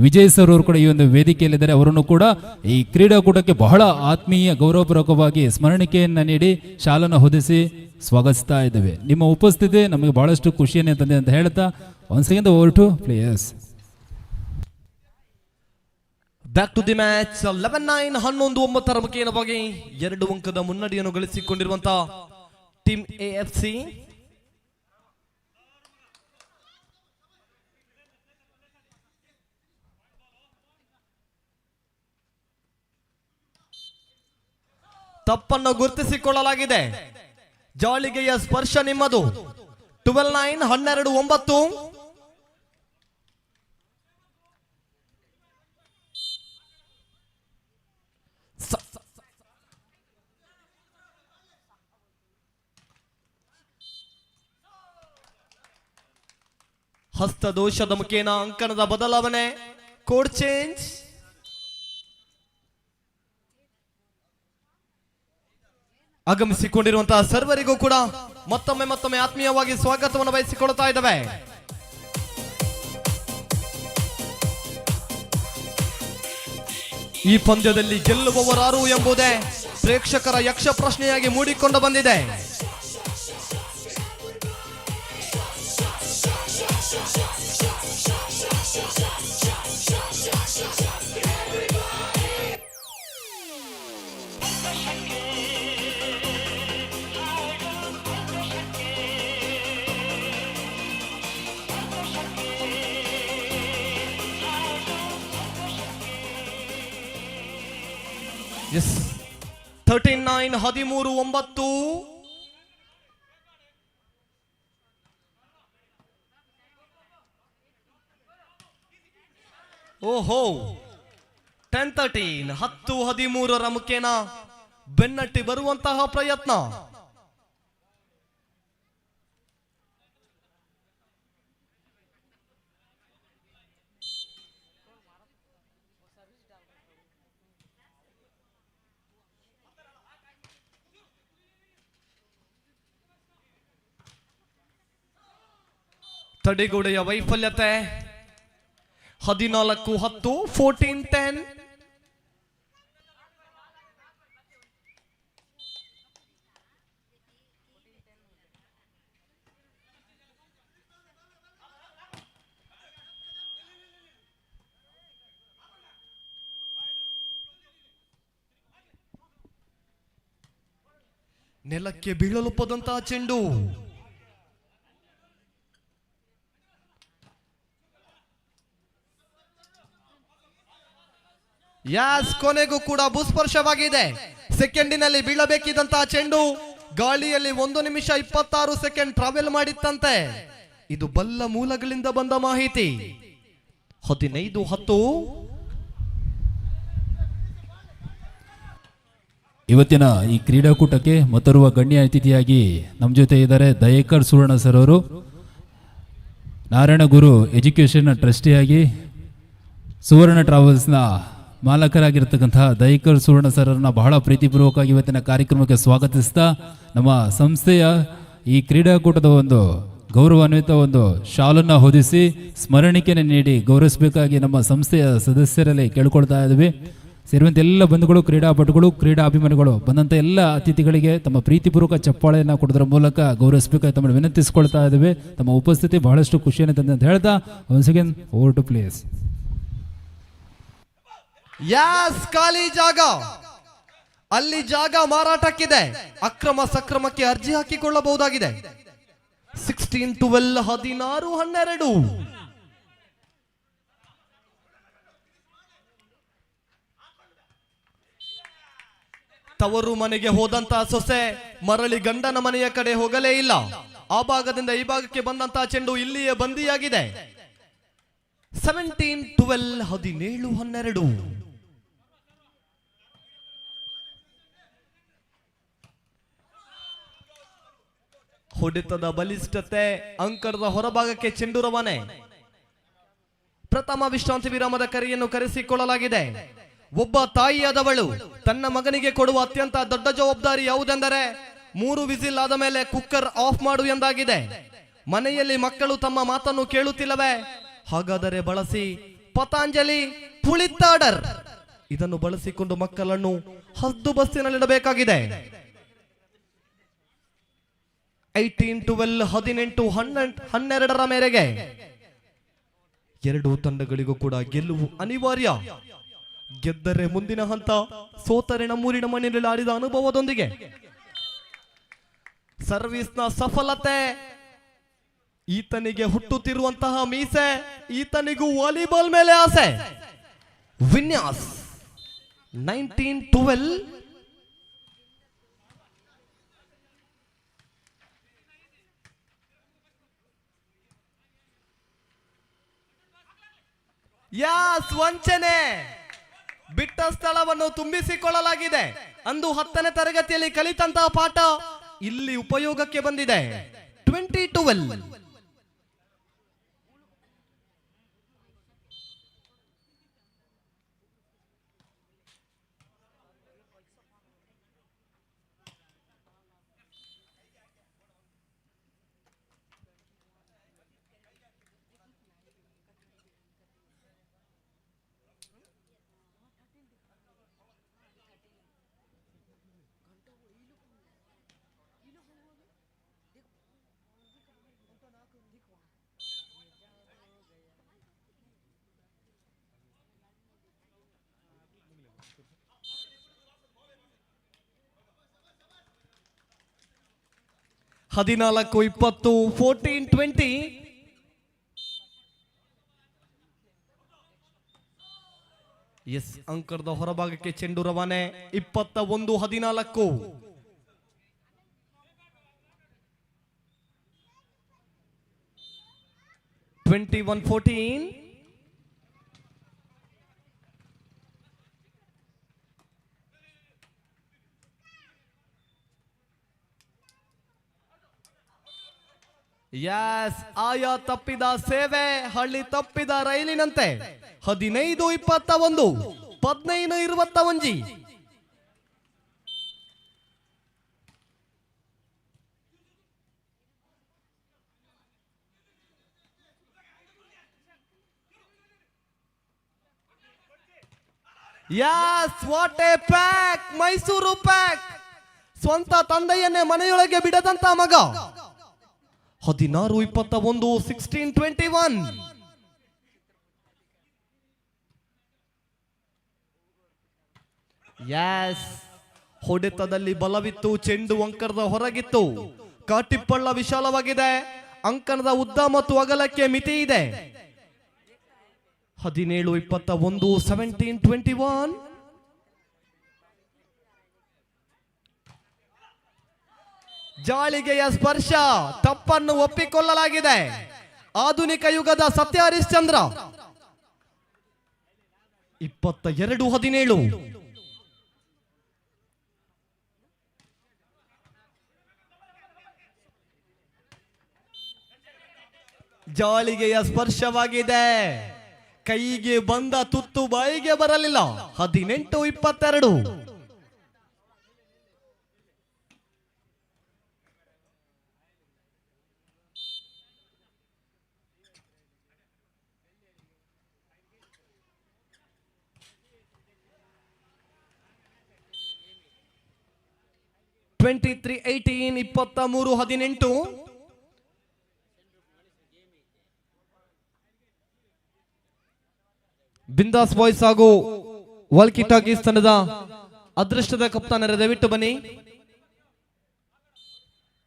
G: ವಿಜಯ್ ಸರ್ ಅವರು ಕೂಡ ಈ ಒಂದು ವೇದಿಕೆಯಲ್ಲಿದ್ದಾರೆ. ಅವರನ್ನು ಕೂಡ ಈ ಕ್ರೀಡಾಕೂಟಕ್ಕೆ ಬಹಳ ಆತ್ಮೀಯ ಗೌರವಪೂರ್ವಕವಾಗಿ ಸ್ಮರಣಿಕೆಯನ್ನು ನೀಡಿ ಶಾಲನ್ನು ಹೊದಿಸಿ ಸ್ವಾಗತಿಸ್ತಾ ಇದ್ದೇವೆ. ನಿಮ್ಮ ಉಪಸ್ಥಿತಿ ನಮಗೆ ಬಹಳಷ್ಟು ಖುಷಿಯನ್ನೇ ತಂದೆ ಅಂತ ಹೇಳ್ತಾ once again the over to players.
C: Back to the match. 11-9 11-9 ಮುಖೇನವಾಗಿ 2 ಅಂಕದ ಮುನ್ನಡೆಯನ್ನು ಗಳಿಸಿಕೊಂಡಿರುವಂತಹ ಟೀಮ್ AFC. ತಪ್ಪನ್ನು ಗುರುತಿಸಿಕೊಳ್ಳಲಾಗಿದೆ. ಜಾಳಿಗೆಯ ಸ್ಪರ್ಶ ನಿಮ್ಮದು. 12-9 12-9. ಹಸ್ತದೋಷದ ಮುಖೇನ ಅಂಕಣದ ಬದಲಾವಣೆ. Code change. ಆಗಮಿಸಿಕೊಂಡಿರುವಂತಹ ಸರ್ವರಿಗೂ ಕೂಡ ಮತ್ತೊಮ್ಮೆ ಆತ್ಮೀಯವಾಗಿ ಸ್ವಾಗತವನ್ನು ಬಯಸಿಕೊಳ್ತಾ ಇದ್ದೇವೆ. ಈ ಪಂದ್ಯದಲ್ಲಿ ಗೆಲ್ಲುವವರಾರು ಎಂಬುದೇ ಪ್ರೇಕ್ಷಕರ ಯಕ್ಷ ಪ್ರಶ್ನೆಯಾಗಿ ಮೂಡಿಕೊಂಡು ಬಂದಿದೆ. Yes. 13-9 13-9. ಓಹೋ, 10-13 10-13 ಮುಖೇನ ಬೆನ್ನಟ್ಟಿ ಬರುವಂತಹ ಪ್ರಯತ್ನ. ತಡೆಗೋಡೆಯ ವೈಫಲ್ಯತೆ 14-10 14-10. ನೆಲಕ್ಕೆ ಬೀಳಲುಪ್ಪದಂತಹ ಚೆಂಡು. ಯಾಸ್ ಕೊನೆಗೂ ಕೂಡ ಭೂಸ್ಪರ್ಶವಾಗಿದೆ. ಸೆಕೆಂಡಿನಲ್ಲಿ ಬೀಳಬೇಕಿದ್ದಂತಹ ಚೆಂಡು ಗಾಳಿಯಲ್ಲಿ 1 ನಿಮಿಷ 26 ಸೆಕೆಂಡ್ ಟ್ರಾವೆಲ್ ಮಾಡಿತ್ತಂತೆ. ಇದು ಬಲ್ಲ ಮೂಲಗಳಿಂದ ಬಂದ ಮಾಹಿತಿ. 15-10.
G: ಇವತ್ತಿನ ಈ ಕ್ರೀಡಾಕೂಟಕ್ಕೆ ಮತ್ತೋರ್ವ ಗಣ್ಯ ಅತಿಥಿಯಾಗಿ ನಮ್ಮ ಜೊತೆ ಇದ್ದಾರೆ ದಯೇಕರ್ ಸುವರ್ಣ ಸರ್ ಅವರು. ನಾರಾಯಣಗುರು ಎಜುಕೇಷನ್ ಟ್ರಸ್ಟಿಯಾಗಿ ಸುವರ್ಣ ಟ್ರಾವೆಲ್ಸ್ನ ಮಾಲಕರಾಗಿರ್ತಕ್ಕಂತಹ ದಯೇಕರ್ ಸುವರ್ಣ ಸರ್ ಅವರನ್ನ ಬಹಳ ಪ್ರೀತಿಪೂರ್ವಕವಾಗಿ ಇವತ್ತಿನ ಕಾರ್ಯಕ್ರಮಕ್ಕೆ ಸ್ವಾಗತಿಸ್ತಾ ನಮ್ಮ ಸಂಸ್ಥೆಯ ಈ ಕ್ರೀಡಾಕೂಟದ ಒಂದು ಗೌರವಾನ್ವಿತ ಒಂದು ಶಾಲನ್ನು ಹೊದಿಸಿ ಸ್ಮರಣಿಕೆಯನ್ನು ನೀಡಿ ಗೌರವಿಸಬೇಕಾಗಿ ನಮ್ಮ ಸಂಸ್ಥೆಯ ಸದಸ್ಯರಲ್ಲಿ ಕೇಳ್ಕೊಳ್ತಾ ಇದ್ವಿ. ಸೇರುವಂತೆ ಎಲ್ಲ ಬಂಧುಗಳು, ಕ್ರೀಡಾಪಟುಗಳು, ಕ್ರೀಡಾ ಅಭಿಮಾನಿಗಳು, ಬಂದಂಥ ಎಲ್ಲ ಅತಿಥಿಗಳಿಗೆ ತಮ್ಮ ಪ್ರೀತಿಪೂರ್ವಕ ಚಪ್ಪಾಳೆಯನ್ನು ಕೊಡೋದ್ರ ಮೂಲಕ ಗೌರವಿಸಬೇಕಾಗಿ ತಮ್ಮನ್ನು ವಿನಂತಿಸಿಕೊಳ್ತಾ ಇದ್ದೇವೆ. ತಮ್ಮ ಉಪಸ್ಥಿತಿ ಬಹಳಷ್ಟು ಖುಷಿಯನ್ನು ತಂದೆ ಅಂತ ಹೇಳ್ತಾ once again over to players.
C: Yes ಖಾಲಿ ಜಾಗ, ಅಲ್ಲಿ ಜಾಗ ಮಾರಾಟಕ್ಕಿದೆ. ಅಕ್ರಮ ಸಕ್ರಮಕ್ಕೆ ಅರ್ಜಿ ಹಾಕಿಕೊಳ್ಳಬಹುದಾಗಿದೆ. 16-12 16-12. ತವರು ಮನೆಗೆ ಹೋದಂತಹ ಸೊಸೆ ಮರಳಿ ಗಂಡನ ಮನೆಯ ಕಡೆ ಹೋಗಲೇ ಇಲ್ಲ. ಆ ಭಾಗದಿಂದ ಈ ಭಾಗಕ್ಕೆ ಬಂದಂತಹ ಚೆಂಡು ಇಲ್ಲಿಯೇ ಬಂದಿಯಾಗಿದೆ. 17-12 17-12. ಹೊಡೆತದ ಬಲಿಷ್ಠತೆ, ಅಂಕಣದ ಹೊರಭಾಗಕ್ಕೆ ಚೆಂಡು ರವಾನೆ. ಪ್ರಥಮ ವಿಶ್ರಾಂತಿ ವಿರಾಮದ ಕರೆಯನ್ನು ಕರೆಸಿಕೊಳ್ಳಲಾಗಿದೆ. ಒಬ್ಬ ತಾಯಿಯಾದವಳು ತನ್ನ ಮಗನಿಗೆ ಕೊಡುವ ಅತ್ಯಂತ ದೊಡ್ಡ ಜವಾಬ್ದಾರಿ ಯಾವುದೆಂದರೆ 3 ವಿಸಿಲ್ ಆದ ಮೇಲೆ ಕುಕ್ಕರ್ ಆಫ್ ಮಾಡು ಎಂದಾಗಿದೆ. ಮನೆಯಲ್ಲಿ ಮಕ್ಕಳು ತಮ್ಮ ಮಾತನ್ನು ಕೇಳುತ್ತಿಲ್ಲವೇ? ಹಾಗಾದರೆ ಬಳಸಿ ಪತಾಂಜಲಿ ಪುಳಿತ್ತಾಡರ್. ಇದನ್ನು ಬಳಸಿಕೊಂಡು ಮಕ್ಕಳನ್ನು ಹದ್ದುಬಸ್ತಿನಲ್ಲಿಡಬೇಕಾಗಿದೆ. 18-12 18-12 ಮೇರೆಗೆ ಎರಡೂ ತಂಡಗಳಿಗೂ ಕೂಡ ಗೆಲುವು ಅನಿವಾರ್ಯ. ಗೆದ್ದರೆ ಮುಂದಿನ ಹಂತ, ಸೋತರೆ ನಮ್ಮೂರಿನ ಮನೆಯಲ್ಲಿ ಆಡಿದ ಅನುಭವದೊಂದಿಗೆ ಸರ್ವಿಸ್ನ ಸಫಲತೆ. ಈತನಿಗೆ ಹುಟ್ಟುತ್ತಿರುವಂತಹ ಮೀಸೆ, ಈತನಿಗೂ ವಾಲಿಬಾಲ್ ಮೇಲೆ ಆಸೆ. ವಿನ್ಯಾಸ್ 19-12. ಯಾಸ್ ವಂಚನೆ, ಬಿಟ್ಟ ಸ್ಥಳವನ್ನು ತುಂಬಿಸಿಕೊಳ್ಳಲಾಗಿದೆ. ಅಂದು 10ನೇ ತರಗತಿಯಲ್ಲಿ ಕಲಿತಂತಹ ಪಾಠ ಇಲ್ಲಿ ಉಪಯೋಗಕ್ಕೆ ಬಂದಿದೆ. 20-12. ಹದಿನಾಲ್ಕು 20 14-20. ಎಸ್, ಅಂಕಣದ ಹೊರಭಾಗಕ್ಕೆ ಚೆಂಡು ರವಾನೆ. 21-14. ಯಸ್, ಆಯಾ ತಪ್ಪಿದ ಸೇವೆ, ಹಳ್ಳಿ ತಪ್ಪಿದ ರೈಲಿನಂತೆ. 15-21 15-21. Yes what a pack, Mysuru pack. ಸ್ವಂತ ತಂದೆಯನ್ನೇ ಮನೆಯೊಳಗೆ ಬಿಡದಂತ ಮಗ. 16-21, 16-21. ಯಾಸ್, ಹೊಡೆತದಲ್ಲಿ ಬಲವಿತ್ತು, ಚೆಂಡು ಅಂಕಣದ ಹೊರಗಿತ್ತು. ಕಾಟಿಪ್ಪಳ್ಳ ವಿಶಾಲವಾಗಿದೆ, ಅಂಕಣದ ಉದ್ದ ಮತ್ತು ಅಗಲಕ್ಕೆ ಮಿತಿ ಇದೆ. 17-21, 17-21. ಜಾಳಿಗೆಯ ಸ್ಪರ್ಶ, ತಪ್ಪನ್ನು ಒಪ್ಪಿಕೊಳ್ಳಲಾಗಿದೆ. ಆಧುನಿಕ ಯುಗದ ಸತ್ಯ ಹರಿಶ್ಚಂದ್ರ. 22-17. ಜಾಳಿಗೆಯ ಸ್ಪರ್ಶವಾಗಿದೆ, ಕೈಗೆ ಬಂದ ತುತ್ತು ಬಾಯಿಗೆ ಬರಲಿಲ್ಲ. 18-22. (23-18), 23-18. ಬಿಂದಾಸ್ ಬಾಯ್ಸ್ ಹಾಗೂ ವಾಲ್ಕಿ ಟಾಕೀಸ್ ತಂಡದ ಅದೃಷ್ಟದ ಕಪ್ತಾನರ ದಯವಿಟ್ಟು ಬನ್ನಿ.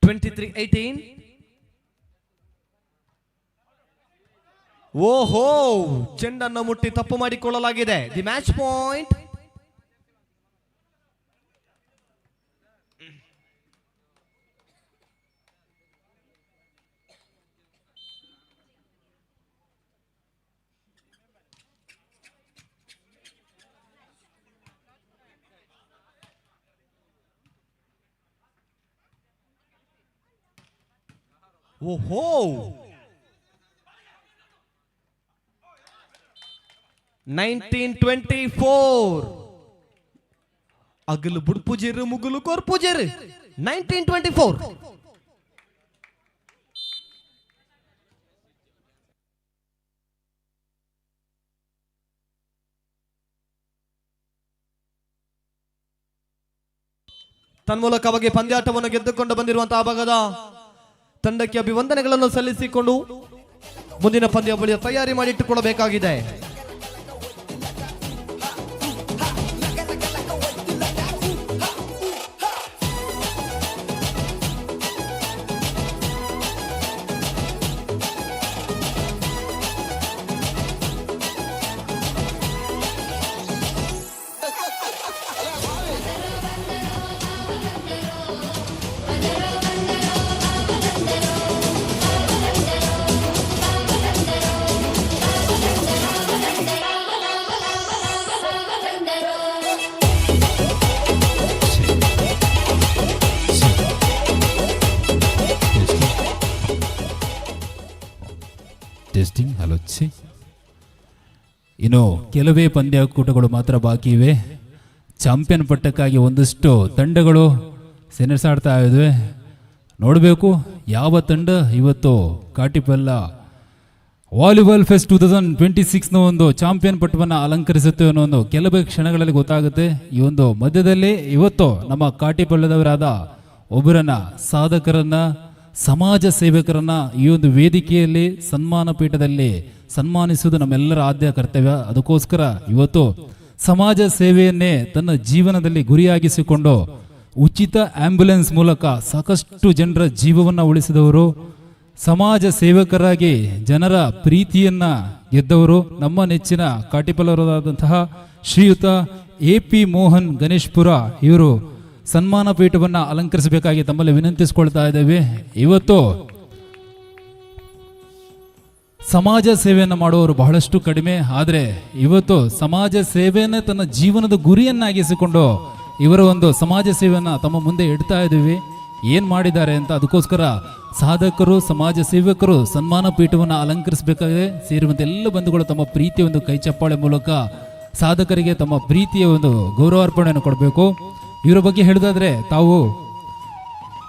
C: 23-18. ಓಹೋ, ಚೆಂಡನ್ನು ಮುಟ್ಟಿ ತಪ್ಪು ಮಾಡಿಕೊಳ್ಳಲಾಗಿದೆ. The match point. ಓಹೋ, ಅಗಲು ಬುಡ್ಪುಜೇರು ಮುಗುಲು ಕೋರ್ಪುಜೇರು. 19-24. ತನ್ಮೂಲಕವಾಗಿ ಪಂದ್ಯಾಟವನ್ನು ಗೆದ್ದುಕೊಂಡು ಬಂದಿರುವಂತಹ ಭಾಗದ ತಂಡಕ್ಕೆ ಅಭಿವಂದನೆಗಳನ್ನು ಸಲ್ಲಿಸಿಕೊಂಡು ಮುಂದಿನ ಪಂದ್ಯಾವಳಿಯ ತಯಾರಿ ಮಾಡಿಟ್ಟುಕೊಳ್ಳಬೇಕಾಗಿದೆ.
G: ಟೆಸ್ಟಿಂಗ್ ಹಲೋಚಿ. ಇನ್ನು ಕೆಲವೇ ಪಂದ್ಯಾಕೂಟಗಳು ಮಾತ್ರ ಬಾಕಿ ಇವೆ. ಚಾಂಪಿಯನ್ ಪಟ್ಟಕ್ಕಾಗಿ ಒಂದಷ್ಟು ತಂಡಗಳು ಸೆಣಸಾಡ್ತಾ ಇವೆ. ನೋಡಬೇಕು ಯಾವ ತಂಡ ಇವತ್ತು ಕಾಟಿಪಲ್ಲ ವಾಲಿಬಾಲ್ ಫೆಸ್ಟ್ 2026ನ ಒಂದು ಚಾಂಪಿಯನ್ ಪಟ್ಟವನ್ನು ಅಲಂಕರಿಸುತ್ತೆ ಅನ್ನೋ ಒಂದು ಕೆಲವೇ ಕ್ಷಣಗಳಲ್ಲಿ ಗೊತ್ತಾಗುತ್ತೆ. ಈ ಒಂದು ಮಧ್ಯದಲ್ಲಿ ಇವತ್ತು ನಮ್ಮ ಕಾಟಿಪಲ್ಲದವರಾದ ಒಬ್ಬರನ್ನ ಸಾಧಕರನ್ನ, ಸಮಾಜ ಸೇವಕರನ್ನ ಈ ಒಂದು ವೇದಿಕೆಯಲ್ಲಿ ಸನ್ಮಾನ ಪೀಠದಲ್ಲಿ ಸನ್ಮಾನಿಸುವುದು ನಮ್ಮೆಲ್ಲರ ಆದ್ಯ ಕರ್ತವ್ಯ. ಅದಕ್ಕೋಸ್ಕರ ಇವತ್ತು ಸಮಾಜ ಸೇವೆಯನ್ನೇ ತನ್ನ ಜೀವನದಲ್ಲಿ ಗುರಿಯಾಗಿಸಿಕೊಂಡು ಉಚಿತ ಆಂಬ್ಯುಲೆನ್ಸ್ ಮೂಲಕ ಸಾಕಷ್ಟು ಜನರ ಜೀವವನ್ನು ಉಳಿಸಿದವರು, ಸಮಾಜ ಸೇವಕರಾಗಿ ಜನರ ಪ್ರೀತಿಯನ್ನ ಗೆದ್ದವರು ನಮ್ಮ ನೆಚ್ಚಿನ ಕಾಟಿಪಲ್ಲವರಾದಂತಹ ಶ್ರೀಯುತ AP ಮೋಹನ್ ಗಣೇಶ್ಪುರ ಇವರು ಸನ್ಮಾನ ಪೀಠವನ್ನು ಅಲಂಕರಿಸಬೇಕಾಗಿ ತಮ್ಮಲ್ಲಿ ವಿನಂತಿಸಿಕೊಳ್ತಾ ಇದ್ದೇವೆ. ಇವತ್ತು ಸಮಾಜ ಸೇವೆಯನ್ನು ಮಾಡುವವರು ಬಹಳಷ್ಟು ಕಡಿಮೆ, ಆದರೆ ಇವತ್ತು ಸಮಾಜ ಸೇವೆಯನ್ನೇ ತನ್ನ ಜೀವನದ ಗುರಿಯನ್ನಾಗಿಸಿಕೊಂಡು ಇವರ ಒಂದು ಸಮಾಜ ಸೇವೆಯನ್ನು ತಮ್ಮ ಮುಂದೆ ಇಡ್ತಾ ಇದ್ದೀವಿ. ಏನು ಮಾಡಿದ್ದಾರೆ ಅಂತ ಅದಕ್ಕೋಸ್ಕರ ಸಾಧಕರು, ಸಮಾಜ ಸೇವಕರು ಸನ್ಮಾನ ಪೀಠವನ್ನು ಅಲಂಕರಿಸಬೇಕಾಗಿದೆ. ಸೇರಿರುವಂಥ ಎಲ್ಲ ಬಂಧುಗಳು ತಮ್ಮ ಪ್ರೀತಿಯ ಒಂದು ಕೈ ಚಪ್ಪಾಳೆ ಮೂಲಕ ಸಾಧಕರಿಗೆ ತಮ್ಮ ಪ್ರೀತಿಯ ಒಂದು ಗೌರವಾರ್ಪಣೆಯನ್ನು ಕೊಡಬೇಕು. ಇವರ ಬಗ್ಗೆ ಹೇಳೋದಾದ್ರೆ ತಾವು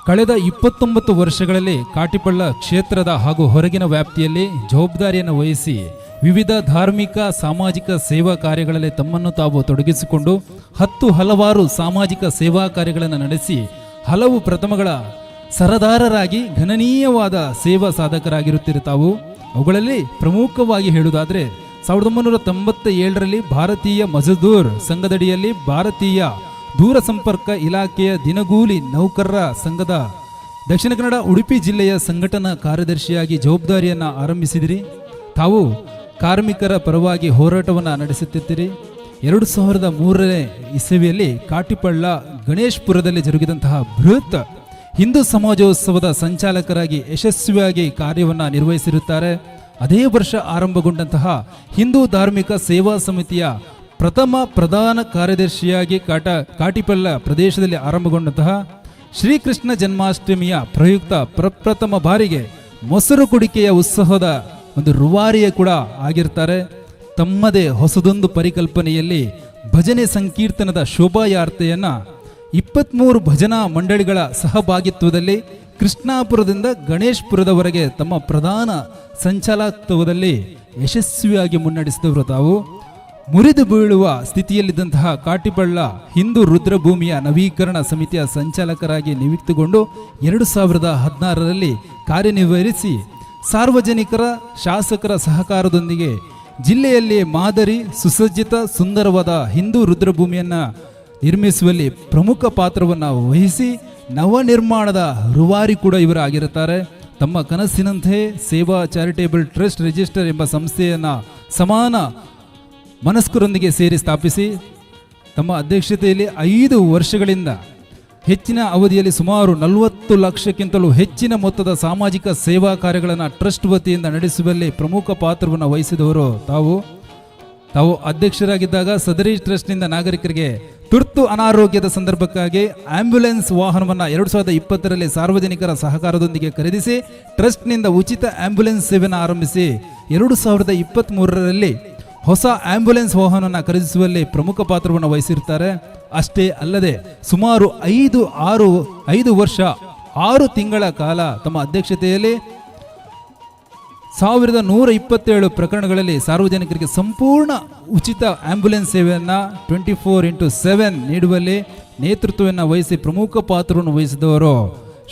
G: ಕಳೆದ 29 ವರ್ಷಗಳಲ್ಲಿ ಕಾಟಿಪಳ್ಳ ಕ್ಷೇತ್ರದ ಹಾಗೂ ಹೊರಗಿನ ವ್ಯಾಪ್ತಿಯಲ್ಲಿ ಜವಾಬ್ದಾರಿಯನ್ನು ವಹಿಸಿ ವಿವಿಧ ಧಾರ್ಮಿಕ ಸಾಮಾಜಿಕ ಸೇವಾ ಕಾರ್ಯಗಳಲ್ಲಿ ತಮ್ಮನ್ನು ತಾವು ತೊಡಗಿಸಿಕೊಂಡು ಹಲವಾರು ಸಾಮಾಜಿಕ ಸೇವಾ ಕಾರ್ಯಗಳನ್ನು ನಡೆಸಿ ಹಲವು ಪ್ರಥಮಗಳ ಸರದಾರರಾಗಿ ಗಣನೀಯವಾದ ಸೇವಾ ಸಾಧಕರಾಗಿರುತ್ತೀರಿ ತಾವು. ಅವುಗಳಲ್ಲಿ ಪ್ರಮುಖವಾಗಿ ಹೇಳುವುದಾದರೆ 1997ರಲ್ಲಿ ಭಾರತೀಯ ಮಜದೂರ್ ಸಂಘದಡಿಯಲ್ಲಿ ಭಾರತೀಯ ದೂರಸಂಪರ್ಕ ಇಲಾಖೆಯ ದಿನಗೂಲಿ ನೌಕರರ ಸಂಘದ ದಕ್ಷಿಣ ಕನ್ನಡ ಉಡುಪಿ ಜಿಲ್ಲೆಯ ಸಂಘಟನಾ ಕಾರ್ಯದರ್ಶಿಯಾಗಿ ಜವಾಬ್ದಾರಿಯನ್ನು ಆರಂಭಿಸಿದಿರಿ. ತಾವು ಕಾರ್ಮಿಕರ ಪರವಾಗಿ ಹೋರಾಟವನ್ನು ನಡೆಸುತ್ತಿದ್ದೀರಿ. 2003ನೇ ಇಸವಿಯಲ್ಲಿ ಕಾಟಿಪಳ್ಳ ಗಣೇಶ್ಪುರದಲ್ಲಿ ಜರುಗಿದಂತಹ ಬೃಹತ್ ಹಿಂದೂ ಸಮಾಜೋತ್ಸವದ ಸಂಚಾಲಕರಾಗಿ ಯಶಸ್ವಿಯಾಗಿ ಕಾರ್ಯವನ್ನು ನಿರ್ವಹಿಸಿರುತ್ತಾರೆ. ಅದೇ ವರ್ಷ ಆರಂಭಗೊಂಡಂತಹ ಹಿಂದೂ ಧಾರ್ಮಿಕ ಸೇವಾ ಸಮಿತಿಯ ಪ್ರಥಮ ಪ್ರಧಾನ ಕಾರ್ಯದರ್ಶಿಯಾಗಿ ಕಾಟಿಪಳ್ಳ ಪ್ರದೇಶದಲ್ಲಿ ಆರಂಭಗೊಂಡಂತಹ ಶ್ರೀಕೃಷ್ಣ ಜನ್ಮಾಷ್ಟಮಿಯ ಪ್ರಯುಕ್ತ ಪ್ರಪ್ರಥಮ ಬಾರಿಗೆ ಮೊಸರು ಕುಡಿಕೆಯ ಉತ್ಸವದ ಒಂದು ರೂವಾರಿಯ ಕೂಡ ಆಗಿರ್ತಾರೆ. ತಮ್ಮದೇ ಹೊಸದೊಂದು ಪರಿಕಲ್ಪನೆಯಲ್ಲಿ ಭಜನೆ ಸಂಕೀರ್ತನದ ಶೋಭಾಯಾತ್ರೆಯನ್ನ 23 ಭಜನಾ ಮಂಡಳಿಗಳ ಸಹಭಾಗಿತ್ವದಲ್ಲಿ ಕೃಷ್ಣಾಪುರದಿಂದ ಗಣೇಶ್ಪುರದವರೆಗೆ ತಮ್ಮ ಪ್ರಧಾನ ಸಂಚಾಲಕತ್ವದಲ್ಲಿ ಯಶಸ್ವಿಯಾಗಿ ಮುನ್ನಡೆಸಿದವರು ತಾವು. ಮುರಿದು ಬೀಳುವ ಸ್ಥಿತಿಯಲ್ಲಿದ್ದಂತಹ ಕಾಟಿಪಳ್ಳ ಹಿಂದೂ ರುದ್ರಭೂಮಿಯ ನವೀಕರಣ ಸಮಿತಿಯ ಸಂಚಾಲಕರಾಗಿ ನಿಯುಕ್ತಿಗೊಂಡು 2016ರಲ್ಲಿ ಕಾರ್ಯನಿರ್ವಹಿಸಿ ಸಾರ್ವಜನಿಕರ ಶಾಸಕರ ಸಹಕಾರದೊಂದಿಗೆ ಜಿಲ್ಲೆಯಲ್ಲಿ ಮಾದರಿ ಸುಸಜ್ಜಿತ ಸುಂದರವಾದ ಹಿಂದೂ ರುದ್ರಭೂಮಿಯನ್ನು ನಿರ್ಮಿಸುವಲ್ಲಿ ಪ್ರಮುಖ ಪಾತ್ರವನ್ನು ವಹಿಸಿ ನವನಿರ್ಮಾಣದ ರೂವಾರಿ ಕೂಡ ಇವರು ಆಗಿರುತ್ತಾರೆ. ತಮ್ಮ ಕನಸಿನಂತೆ ಸೇವಾ ಚಾರಿಟೇಬಲ್ ಟ್ರಸ್ಟ್ ರಿಜಿಸ್ಟರ್ ಎಂಬ ಸಂಸ್ಥೆಯನ್ನು ಸಮಾನ ಮನಸ್ಕರೊಂದಿಗೆ ಸೇರಿ ಸ್ಥಾಪಿಸಿ ತಮ್ಮ ಅಧ್ಯಕ್ಷತೆಯಲ್ಲಿ 5 ವರ್ಷಗಳಿಂದ ಹೆಚ್ಚಿನ ಅವಧಿಯಲ್ಲಿ ಸುಮಾರು 40 ಲಕ್ಷಕ್ಕಿಂತಲೂ ಹೆಚ್ಚಿನ ಮೊತ್ತದ ಸಾಮಾಜಿಕ ಸೇವಾ ಕಾರ್ಯಗಳನ್ನು ಟ್ರಸ್ಟ್ ವತಿಯಿಂದ ನಡೆಸುವಲ್ಲಿ ಪ್ರಮುಖ ಪಾತ್ರವನ್ನು ವಹಿಸಿದವರು ತಾವು ಅಧ್ಯಕ್ಷರಾಗಿದ್ದಾಗ ಸದರಿ ಟ್ರಸ್ಟ್ನಿಂದ ನಾಗರಿಕರಿಗೆ ತುರ್ತು ಅನಾರೋಗ್ಯದ ಸಂದರ್ಭಕ್ಕಾಗಿ ಆಂಬ್ಯುಲೆನ್ಸ್ ವಾಹನವನ್ನು 2020ರಲ್ಲಿ ಸಾರ್ವಜನಿಕರ ಸಹಕಾರದೊಂದಿಗೆ ಖರೀದಿಸಿ ಟ್ರಸ್ಟ್ನಿಂದ ಉಚಿತ ಆಂಬ್ಯುಲೆನ್ಸ್ ಸೇವೆಯನ್ನು ಆರಂಭಿಸಿ 2023ರಲ್ಲಿ ಹೊಸ ಆಂಬ್ಯುಲೆನ್ಸ್ ವಾಹನವನ್ನು ಖರೀದಿಸುವಲ್ಲಿ ಪ್ರಮುಖ ಪಾತ್ರವನ್ನು ವಹಿಸಿರುತ್ತಾರೆ. ಅಷ್ಟೇ ಅಲ್ಲದೆ ಸುಮಾರು 5 ವರ್ಷ 6 ತಿಂಗಳ ಕಾಲ ತಮ್ಮ ಅಧ್ಯಕ್ಷತೆಯಲ್ಲಿ 1127 ಪ್ರಕರಣಗಳಲ್ಲಿ ಸಾರ್ವಜನಿಕರಿಗೆ ಸಂಪೂರ್ಣ ಉಚಿತ ಆಂಬ್ಯುಲೆನ್ಸ್ ಸೇವೆಯನ್ನು 24x7 ನೀಡುವಲ್ಲಿ ನೇತೃತ್ವವನ್ನು ವಹಿಸಿ ಪ್ರಮುಖ ಪಾತ್ರವನ್ನು ವಹಿಸಿದವರು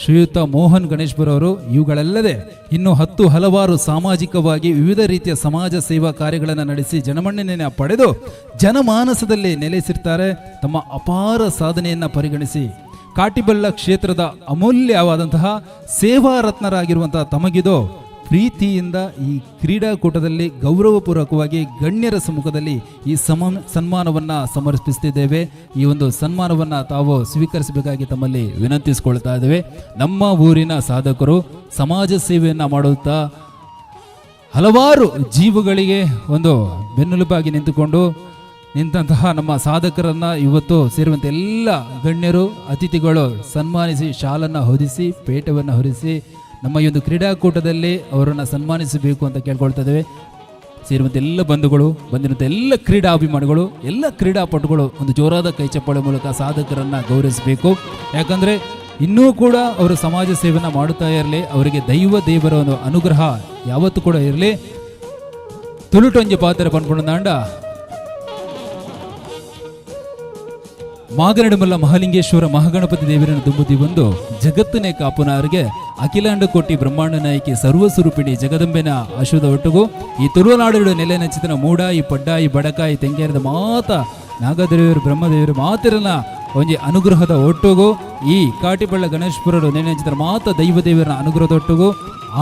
G: ಶ್ರೀಯುತ ಮೋಹನ್ ಗಣೇಶ್ಪುರ ಅವರು. ಇವುಗಳಲ್ಲದೆ ಇನ್ನು ಹಲವಾರು ಸಾಮಾಜಿಕವಾಗಿ ವಿವಿಧ ರೀತಿಯ ಸಮಾಜ ಸೇವಾ ಕಾರ್ಯಗಳನ್ನು ನಡೆಸಿ ಜನಮನ್ನಣೆಯನ್ನು ಪಡೆದು ಜನಮಾನಸದಲ್ಲಿ ನೆಲೆಸಿರ್ತಾರೆ. ತಮ್ಮ ಅಪಾರ ಸಾಧನೆಯನ್ನು ಪರಿಗಣಿಸಿ ಕಾಟಿಪಳ್ಳ ಕ್ಷೇತ್ರದ ಅಮೂಲ್ಯವಾದಂತಹ ಸೇವಾ ರತ್ನರಾಗಿರುವಂತಹ ತಮಗಿದು ಪ್ರೀತಿಯಿಂದ ಈ ಕ್ರೀಡಾಕೂಟದಲ್ಲಿ ಗೌರವಪೂರ್ವಕವಾಗಿ ಗಣ್ಯರ ಸಮ್ಮುಖದಲ್ಲಿ ಈ ಸನ್ಮಾನವನ್ನು ಸಮರ್ಪಿಸುತ್ತಿದ್ದೇವೆ. ಈ ಒಂದು ಸನ್ಮಾನವನ್ನು ತಾವು ಸ್ವೀಕರಿಸಬೇಕಾಗಿ ತಮ್ಮಲ್ಲಿ ವಿನಂತಿಸಿಕೊಳ್ತಾ ಇದ್ದೇವೆ. ನಮ್ಮ ಊರಿನ ಸಾಧಕರು ಸಮಾಜ ಸೇವೆಯನ್ನು ಮಾಡುತ್ತಾ ಹಲವಾರು ಜೀವಗಳಿಗೆ ಒಂದು ಬೆನ್ನೆಲುಬಾಗಿ ನಿಂತಹ ನಮ್ಮ ಸಾಧಕರನ್ನು ಇವತ್ತು ಸೇರುವಂತೆ ಎಲ್ಲ ಗಣ್ಯರು ಅತಿಥಿಗಳು ಸನ್ಮಾನಿಸಿ ಶಾಲನ್ನು ಹೊದಿಸಿ ಪೇಟವನ್ನು ಹೊರಿಸಿ ನಮ್ಮ ಈ ಒಂದು ಕ್ರೀಡಾಕೂಟದಲ್ಲಿ ಅವರನ್ನು ಸನ್ಮಾನಿಸಬೇಕು ಅಂತ ಕೇಳ್ಕೊಳ್ತಾ ಇದ್ದೇವೆ. ಸೇರುವಂತೆ ಎಲ್ಲ ಬಂಧುಗಳು, ಬಂದಿರುವಂಥ ಎಲ್ಲ ಕ್ರೀಡಾಭಿಮಾನಿಗಳು, ಎಲ್ಲ ಕ್ರೀಡಾಪಟುಗಳು ಒಂದು ಜೋರಾದ ಕೈ ಚಪ್ಪಾಳೆ ಮೂಲಕ ಸಾಧಕರನ್ನು ಗೌರವಿಸಬೇಕು. ಯಾಕಂದರೆ ಇನ್ನೂ ಕೂಡ ಅವರು ಸಮಾಜ ಸೇವೆಯನ್ನು ಮಾಡುತ್ತಾ ಇರಲಿ, ಅವರಿಗೆ ದೇವರ ಒಂದು ಅನುಗ್ರಹ ಯಾವತ್ತೂ ಕೂಡ ಇರಲಿ. ತುಳುಟೊಂಜಿ ಪಾತ್ರ ಪಂಡ್ಕೊಂಡಾಂಡ ಮಾಗನಡುಮಲ್ಲ ಮಹಾಲಿಂಗೇಶ್ವರ ಮಹಾಗಣಪತಿ ದೇವರನ್ನು ದುಂಬುದಿ ಬಂದು ಜಗತ್ತನೇ ಕಾಪುನಾರಿಗೆ ಅಖಿಲಾಂಡ ಕೋಟಿ ಬ್ರಹ್ಮಾಂಡ ನಾಯಕಿ ಸರ್ವಸ್ವರೂಪಿಣಿ ಜಗದಂಬೆನ ಆಶುದ ಒಟ್ಟುಗು ಈ ತುಳುನಾಡು ನೆಲೆನ ಚಿತ್ರ ಮೂಡಾಯಿ ಪಡ್ಡಾಯಿ ಬಡಕಾಯಿ ತೆಂಗೇರದ ಮಾತ ನಾಗದೇವರು ಬ್ರಹ್ಮದೇವರು ಮಾತಿರನ ಒಂಜಿ ಅನುಗ್ರಹದ ಒಟ್ಟುಗು ಈ ಕಾಟಿಪಳ್ಳ ಗಣೇಶ್ಪುರರು ನೆನೆ ಚಿತ್ರ ಮಾತ ದೈವದೇವರ ಅನುಗ್ರಹದ ಒಟ್ಟುಗು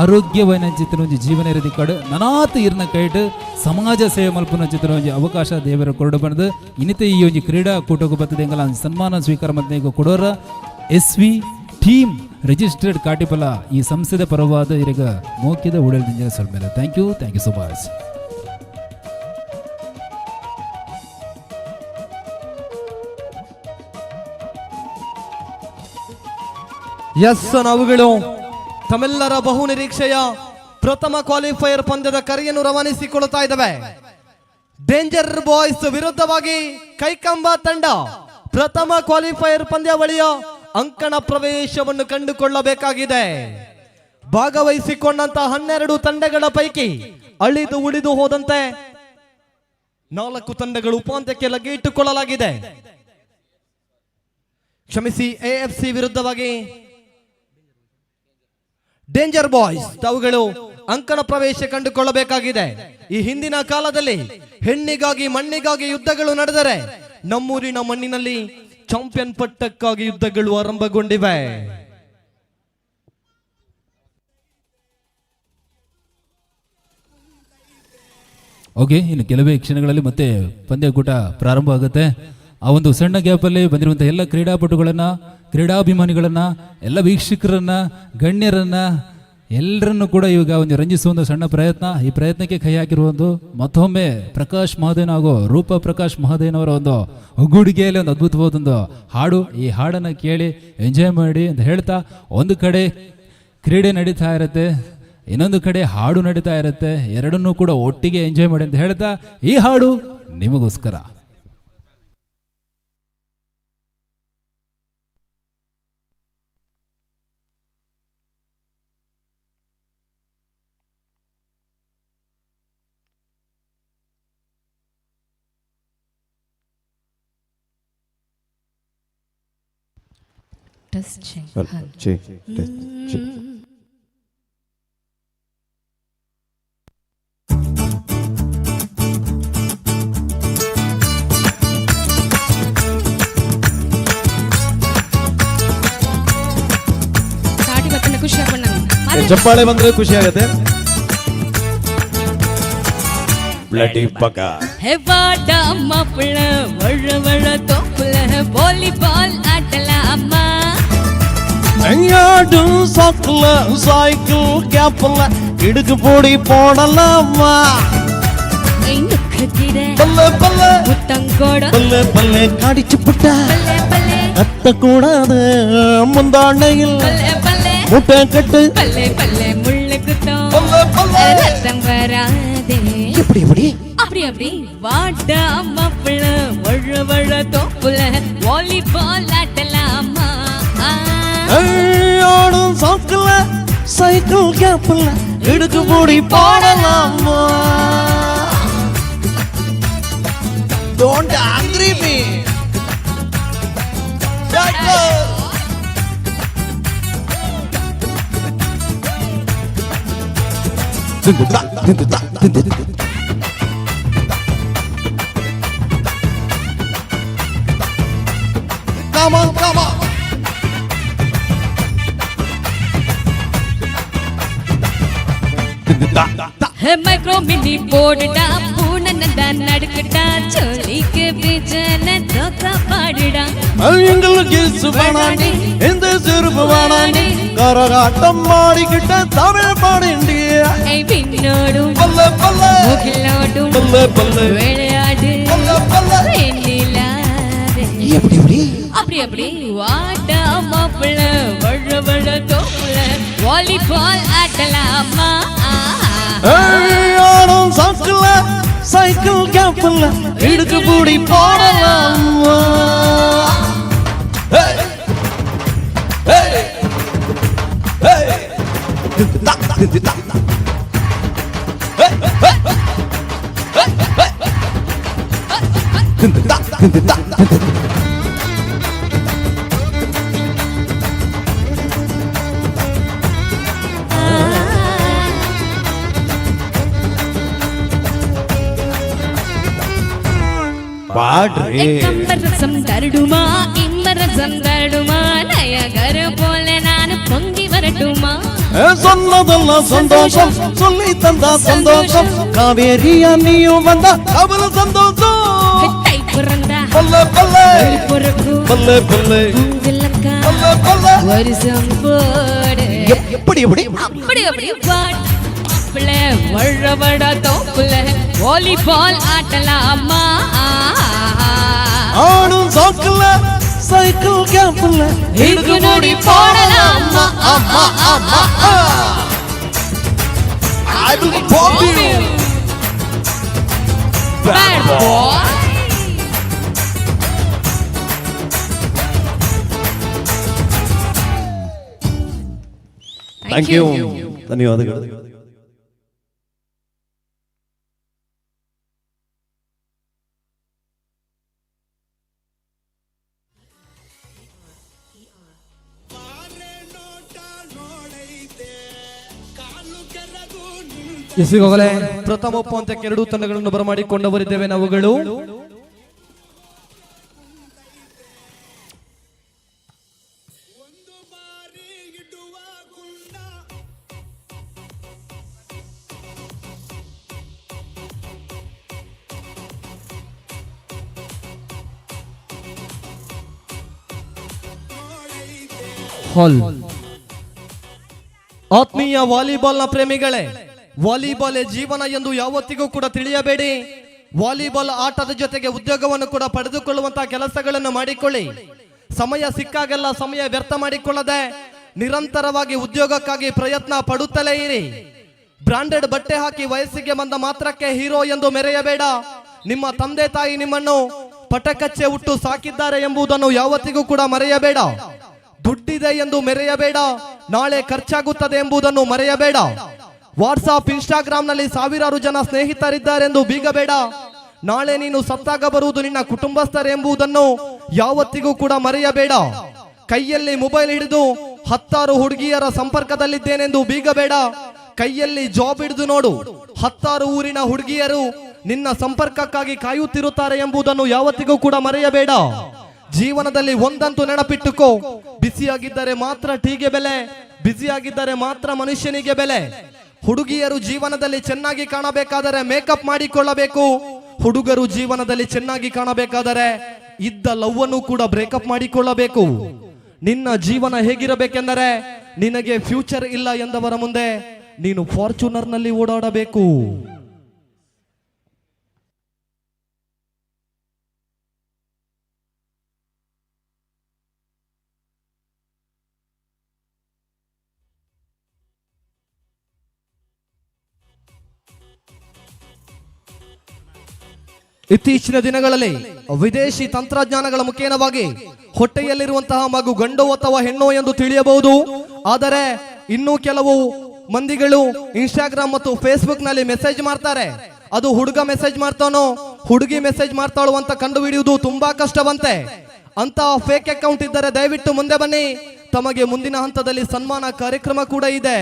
G: ಆರೋಗ್ಯವನ್ನ ಚಿತ್ರ ಒಂಜಿ ಜೀವನ ಇರದಿ ಕಡು ನನಾತ್ ಇರ್ನ ಕೈಟ್ ಸಮಾಜ ಸೇವೆ ಮಲ್ಪುನ ಚಿತ್ರ ಒಂಜಿ ಅವಕಾಶ ದೇವರ ಕೊರಡು ಬಂದು ಇನ್ನಿತ ಈ ಒಂಜಿ ಕ್ರೀಡಾಕೂಟಕ್ಕೂ ಬರ್ತದೆ ಎಂಗಲ ಸನ್ಮಾನ ಸ್ವೀಕಾರ ಮತ್ತೆ ಕೊಡೋರ SV ಟೀಮ್ ರಿಜಿಸ್ಟರ್ಡ್ ಕಾಟಿಪಲ ಈ ಸಂಸ್ಥೆದ ಪರವಾದ ಇರಗ ಮೋಕ್ಯದ ಉಡಲ್ದಿಂಜ ಸ್ವಲ್ಪ thank you so much.
C: Yes ನಾವುಗಳು ತಮ್ಮೆಲ್ಲರ ಬಹು ನಿರೀಕ್ಷೆಯ ಪ್ರಥಮ ಕ್ವಾಲಿಫೈಯರ್ ಪಂದ್ಯದ ಕರೆಯನ್ನು ರವಾನಿಸಿಕೊಳ್ಳುತ್ತಾ ಇದ್ದಾವೆ. ಡೇಂಜರ್ ಬಾಯ್ಸ್ ವಿರುದ್ಧವಾಗಿ ಕೈಕಂಬ ತಂಡ ಪ್ರಥಮ ಕ್ವಾಲಿಫೈಯರ್ ಪಂದ್ಯಾವಳಿಯ ಅಂಕಣ ಪ್ರವೇಶವನ್ನು ಕಂಡುಕೊಳ್ಳಬೇಕಾಗಿದೆ. ಭಾಗವಹಿಸಿಕೊಂಡಂತ 12 ತಂಡಗಳ ಪೈಕಿ ಅಳಿದು ಉಳಿದು ಹೋದಂತೆ 4 ತಂಡಗಳು ಉಪಾಂತ್ಯಕ್ಕೆ ಲಗ್ಗೆಯಿಟ್ಟುಕೊಳ್ಳಲಾಗಿದೆ. ಕ್ಷಮಿಸಿ, AFC ವಿರುದ್ಧವಾಗಿ ಡೇಂಜರ್ ಬಾಯ್ಸ್ ತಾವುಗಳು ಅಂಕಣ ಪ್ರವೇಶ ಕಂಡುಕೊಳ್ಳಬೇಕಾಗಿದೆ. ಈ ಹಿಂದಿನ ಕಾಲದಲ್ಲಿ ಹೆಣ್ಣಿಗಾಗಿ ಮಣ್ಣಿಗಾಗಿ ಯುದ್ಧಗಳು ನಡೆದರೆ ನಮ್ಮೂರಿನ ಮಣ್ಣಿನಲ್ಲಿ ಚಾಂಪಿಯನ್ ಪಟ್ಟಕ್ಕಾಗಿ ಯುದ್ಧಗಳು ಆರಂಭಗೊಂಡಿವೆ.
G: ಓಕೆ, ಇನ್ನು ಕೆಲವೇ ಕ್ಷಣಗಳಲ್ಲಿ ಮತ್ತೆ ಪಂದ್ಯಕೂಟ ಪ್ರಾರಂಭ ಆಗುತ್ತೆ. ಆ ಒಂದು ಸಣ್ಣ ಗ್ಯಾಪಲ್ಲಿ ಬಂದಿರುವಂಥ ಎಲ್ಲ ಕ್ರೀಡಾಪಟುಗಳನ್ನು, ಕ್ರೀಡಾಭಿಮಾನಿಗಳನ್ನು, ಎಲ್ಲ ವೀಕ್ಷಕರನ್ನ, ಗಣ್ಯರನ್ನ ಎಲ್ಲರನ್ನು ಕೂಡ ಇವಾಗ ಒಂದು ರಂಜಿಸುವ ಒಂದು ಸಣ್ಣ ಪ್ರಯತ್ನ. ಈ ಪ್ರಯತ್ನಕ್ಕೆ ಕೈ ಹಾಕಿರುವುದು ಮತ್ತೊಮ್ಮೆ ಪ್ರಕಾಶ್ ಮಹದೇವನ್ ಹಾಗೂ ರೂಪ ಪ್ರಕಾಶ್ ಮಹದೇವನ್ ಅವರ ಒಂದು ಒಗ್ಗೂಡಿಗೆಯಲ್ಲಿ ಒಂದು ಅದ್ಭುತವಾದೊಂದು ಹಾಡು. ಈ ಹಾಡನ್ನು ಕೇಳಿ ಎಂಜಾಯ್ ಮಾಡಿ ಅಂತ ಹೇಳ್ತಾ, ಒಂದು ಕಡೆ ಕ್ರೀಡೆ ನಡೀತಾ ಇರುತ್ತೆ, ಇನ್ನೊಂದು ಕಡೆ ಹಾಡು ನಡೀತಾ ಇರುತ್ತೆ. ಎರಡನ್ನೂ ಕೂಡ ಒಟ್ಟಿಗೆ ಎಂಜಾಯ್ ಮಾಡಿ ಅಂತ ಹೇಳ್ತಾ ಈ ಹಾಡು ನಿಮಗೋಸ್ಕರ.
H: ಚಪ್ಪಾಳೆ ಬಂದ್ರೆ ಖುಷಿ ಆಗುತ್ತೆ. ಬ್ಲಡಿ ಬಗ
I: ಹೆವಾಡ ಮಪ್ಪಳ ಒಳ್ಳ ಒಳ್ಳ ತೊಪ್ಪಳ ವಾಲಿಬಾಲ್ ಆಟಲ ಅಮ್ಮ
E: ஐயாடு சாக்குல சைக்கிள் கேப்பல இடுக்கு போடி போடலாமா பல்ல பல்ல
I: முத்தங்கோட
E: பல்ல பல்ல கடிச்சு புட்ட
I: பல்லே பல்லே
E: கத்த கூடாது முந்தாண்டையில்
I: பல்லே பல்லே
E: முட்டை கட்டு
I: பல்லே பல்லே முள்ளு குத்தம்
E: பல்ல பல்ல
I: ரத்தம் வராதே
E: எப்படி எப்படி
I: அப்படி அப்படி வாடா மப்பள ஒழ ஒழ தொப்புல வாலிபால் ஆட்டலாமா
E: ஐயாடும் சாக்குல சைக்கிள் கேப்பல இடுக்கு போடி போடலாமா
D: Don't angry me.
E: Come on, come on.
I: Micro mini போடுடா பூனனடா நடுக்கடா சொல்லிக்கு பிஜன தோக்கா பாடுடா
E: எங்களுக்கு சுபனாண்டி இந்த சிறுபு வாணாண்டி கரகாட்டம் மாடிக்கிட்ட தமிழ் பாடிண்டி
I: ஐ பின்னோடும்
E: பல்ல பல்ல
I: முகிலோடும்
E: பல்ல பல்ல
I: விளையாடு
E: பல்ல பல்ல
I: வெண்ணிலாதே
E: எப்படி எப்படி
I: அப்படி அப்படி வாடா மாப்பிள்ள வழ வழ தோப்புல வாலிபால் ஆட்டலாமா
E: ஐயாடும் சாக்குல சைக்கிள் கேப்பல இடுக்கு பூடி போடலாமா பாடுறே
I: கம்பரசம் தருடுமா இம்மரசம் தருடுமா நயகர போல நான் பொங்கி வரட்டுமா
E: சொன்னதெல்லாம் சந்தோஷம் சொல்லி தந்தா சந்தோஷம் காவேரியா நீயும் வந்தா அவள சந்தோஷம்
I: கை பிறந்தா
E: பல்ல பல்ல
I: பொறுப்பு
E: பல்ல பல்ல
I: உங்களுக்கா
E: பல்ல பல்ல
I: வருஷம் போடு
E: எப்படி எப்படி
I: அப்படி அப்படி வாட்ல வழவட தோப்புல வாலிபால் ஆட்டலாமா
E: ஆடும் சாக்குல சைக்கிள் கேப்பல
I: இடுக்கு நோடி போடலாமா
E: அம்மா அம்மா I will bomb you
I: bad boy
H: thank you, ಧನ್ಯವಾದಗಳು.
C: ಈಗಾಗಲೇ ಪ್ರಥಮ ಪಂದ್ಯಕ್ಕೆ ಎರಡೂ ತಂಡಗಳನ್ನು ಬರಮಾಡಿಕೊಂಡವರಿದ್ದೇವೆ ನಾವುಗಳು. ಹಾಲ್ ಆತ್ಮೀಯ ವಾಲಿಬಾಲ್ನ ಪ್ರೇಮಿಗಳೇ, ವಾಲಿಬಾಲ್ ಜೀವನ ಎಂದು ಯಾವತ್ತಿಗೂ ಕೂಡ ತಿಳಿಯಬೇಡಿ. ವಾಲಿಬಾಲ್ ಆಟದ ಜೊತೆಗೆ ಉದ್ಯೋಗವನ್ನು ಕೂಡ ಪಡೆದುಕೊಳ್ಳುವಂತಹ ಕೆಲಸಗಳನ್ನು ಮಾಡಿಕೊಳ್ಳಿ. ಸಮಯ ಸಿಕ್ಕಾಗೆಲ್ಲ ಸಮಯ ವ್ಯರ್ಥ ಮಾಡಿಕೊಳ್ಳದೆ ನಿರಂತರವಾಗಿ ಉದ್ಯೋಗಕ್ಕಾಗಿ ಪ್ರಯತ್ನ ಪಡುತ್ತಲೇ ಇರಿ. ಬ್ರಾಂಡೆಡ್ ಬಟ್ಟೆ ಹಾಕಿ ವಯಸ್ಸಿಗೆ ಬಂದ ಮಾತ್ರಕ್ಕೆ ಹೀರೋ ಎಂದು ಮೆರೆಯಬೇಡ. ನಿಮ್ಮ ತಂದೆ ತಾಯಿ ನಿಮ್ಮನ್ನು ಪಟಕಚ್ಚೆ ಹುಟ್ಟು ಸಾಕಿದ್ದಾರೆ ಎಂಬುದನ್ನು ಯಾವತ್ತಿಗೂ ಕೂಡ ಮರೆಯಬೇಡ. ದುಡ್ಡಿದೆ ಎಂದು ಮೆರೆಯಬೇಡ, ನಾಳೆ ಖರ್ಚಾಗುತ್ತದೆ ಎಂಬುದನ್ನು ಮರೆಯಬೇಡ. ವಾಟ್ಸಾಪ್ ಇನ್ಸ್ಟಾಗ್ರಾಮ್ ನಲ್ಲಿ ಸಾವಿರಾರು ಜನ ಸ್ನೇಹಿತರಿದ್ದಾರೆಂದು ಬೀಗಬೇಡ. ನಾಳೆ ನೀನು ಸತ್ತಾಗ ಬರುವುದು ನಿನ್ನ ಕುಟುಂಬಸ್ಥರು ಎಂಬುದನ್ನು ಯಾವತ್ತಿಗೂ ಕೂಡ ಮರೆಯಬೇಡ. ಕೈಯಲ್ಲಿ ಮೊಬೈಲ್ ಹಿಡಿದು 10 ಹುಡುಗಿಯರ ಸಂಪರ್ಕದಲ್ಲಿದ್ದೇನೆಂದು ಬೀಗಬೇಡ. ಕೈಯಲ್ಲಿ ಜಾಬ್ ಹಿಡಿದು ನೋಡು, 10 ಊರಿನ ಹುಡುಗಿಯರು ನಿನ್ನ ಸಂಪರ್ಕಕ್ಕಾಗಿ ಕಾಯುತ್ತಿರುತ್ತಾರೆ ಎಂಬುದನ್ನು ಯಾವತ್ತಿಗೂ ಕೂಡ ಮರೆಯಬೇಡ. ಜೀವನದಲ್ಲಿ ಒಂದಂತೂ ನೆನಪಿಟ್ಟುಕೋ, ಬಿಸಿಯಾಗಿದ್ದರೆ ಮಾತ್ರ ಟೀಗೆ ಬೆಲೆ, ಬಿಸಿಯಾಗಿದ್ದರೆ ಮಾತ್ರ ಮನುಷ್ಯನಿಗೆ ಬೆಲೆ. ಹುಡುಗಿಯರು ಜೀವನದಲ್ಲಿ ಚೆನ್ನಾಗಿ ಕಾಣಬೇಕಾದರೆ ಮೇಕಪ್ ಮಾಡಿಕೊಳ್ಳಬೇಕು. ಹುಡುಗರು ಜೀವನದಲ್ಲಿ ಚೆನ್ನಾಗಿ ಕಾಣಬೇಕಾದರೆ ಇದ್ದ ಲವ್ ಅನ್ನು ಕೂಡ ಬ್ರೇಕಪ್ ಮಾಡಿಕೊಳ್ಳಬೇಕು. ನಿನ್ನ ಜೀವನ ಹೇಗಿರಬೇಕೆಂದರೆ, ನಿನಗೆ ಫ್ಯೂಚರ್ ಇಲ್ಲ ಎಂದವರ ಮುಂದೆ ನೀನು ಫಾರ್ಚೂನರ್ ನಲ್ಲಿ ಓಡಾಡಬೇಕು. ಇತ್ತೀಚಿನ ದಿನಗಳಲ್ಲಿ ವಿದೇಶಿ ತಂತ್ರಜ್ಞಾನಗಳ ಮುಖೇನವಾಗಿ ಹೊಟ್ಟೆಯಲ್ಲಿರುವಂತಹ ಮಗು ಗಂಡು ಅಥವಾ ಹೆಣ್ಣು ಎಂದು ತಿಳಿಯಬಹುದು. ಆದರೆ ಇನ್ನೂ ಕೆಲವು ಮಂದಿಗಳು ಇನ್ಸ್ಟಾಗ್ರಾಮ್ ಮತ್ತು ಫೇಸ್ಬುಕ್ ನಲ್ಲಿ ಮೆಸೇಜ್ ಮಾಡ್ತಾರೆ. ಅದು ಹುಡುಗ ಮೆಸೇಜ್ ಮಾಡ್ತಾನೋ ಹುಡುಗಿ ಮೆಸೇಜ್ ಮಾಡ್ತಾಳೋ ಅಂತ ಕಂಡು ಹಿಡಿಯುವುದು ತುಂಬಾ ಕಷ್ಟವಂತೆ. ಅಂತ ಫೇಕ್ ಅಕೌಂಟ್ ಇದ್ದರೆ ದಯವಿಟ್ಟು ಮುಂದೆ ಬನ್ನಿ, ತಮಗೆ ಮುಂದಿನ ಹಂತದಲ್ಲಿ ಸನ್ಮಾನ ಕಾರ್ಯಕ್ರಮ ಕೂಡ ಇದೆ.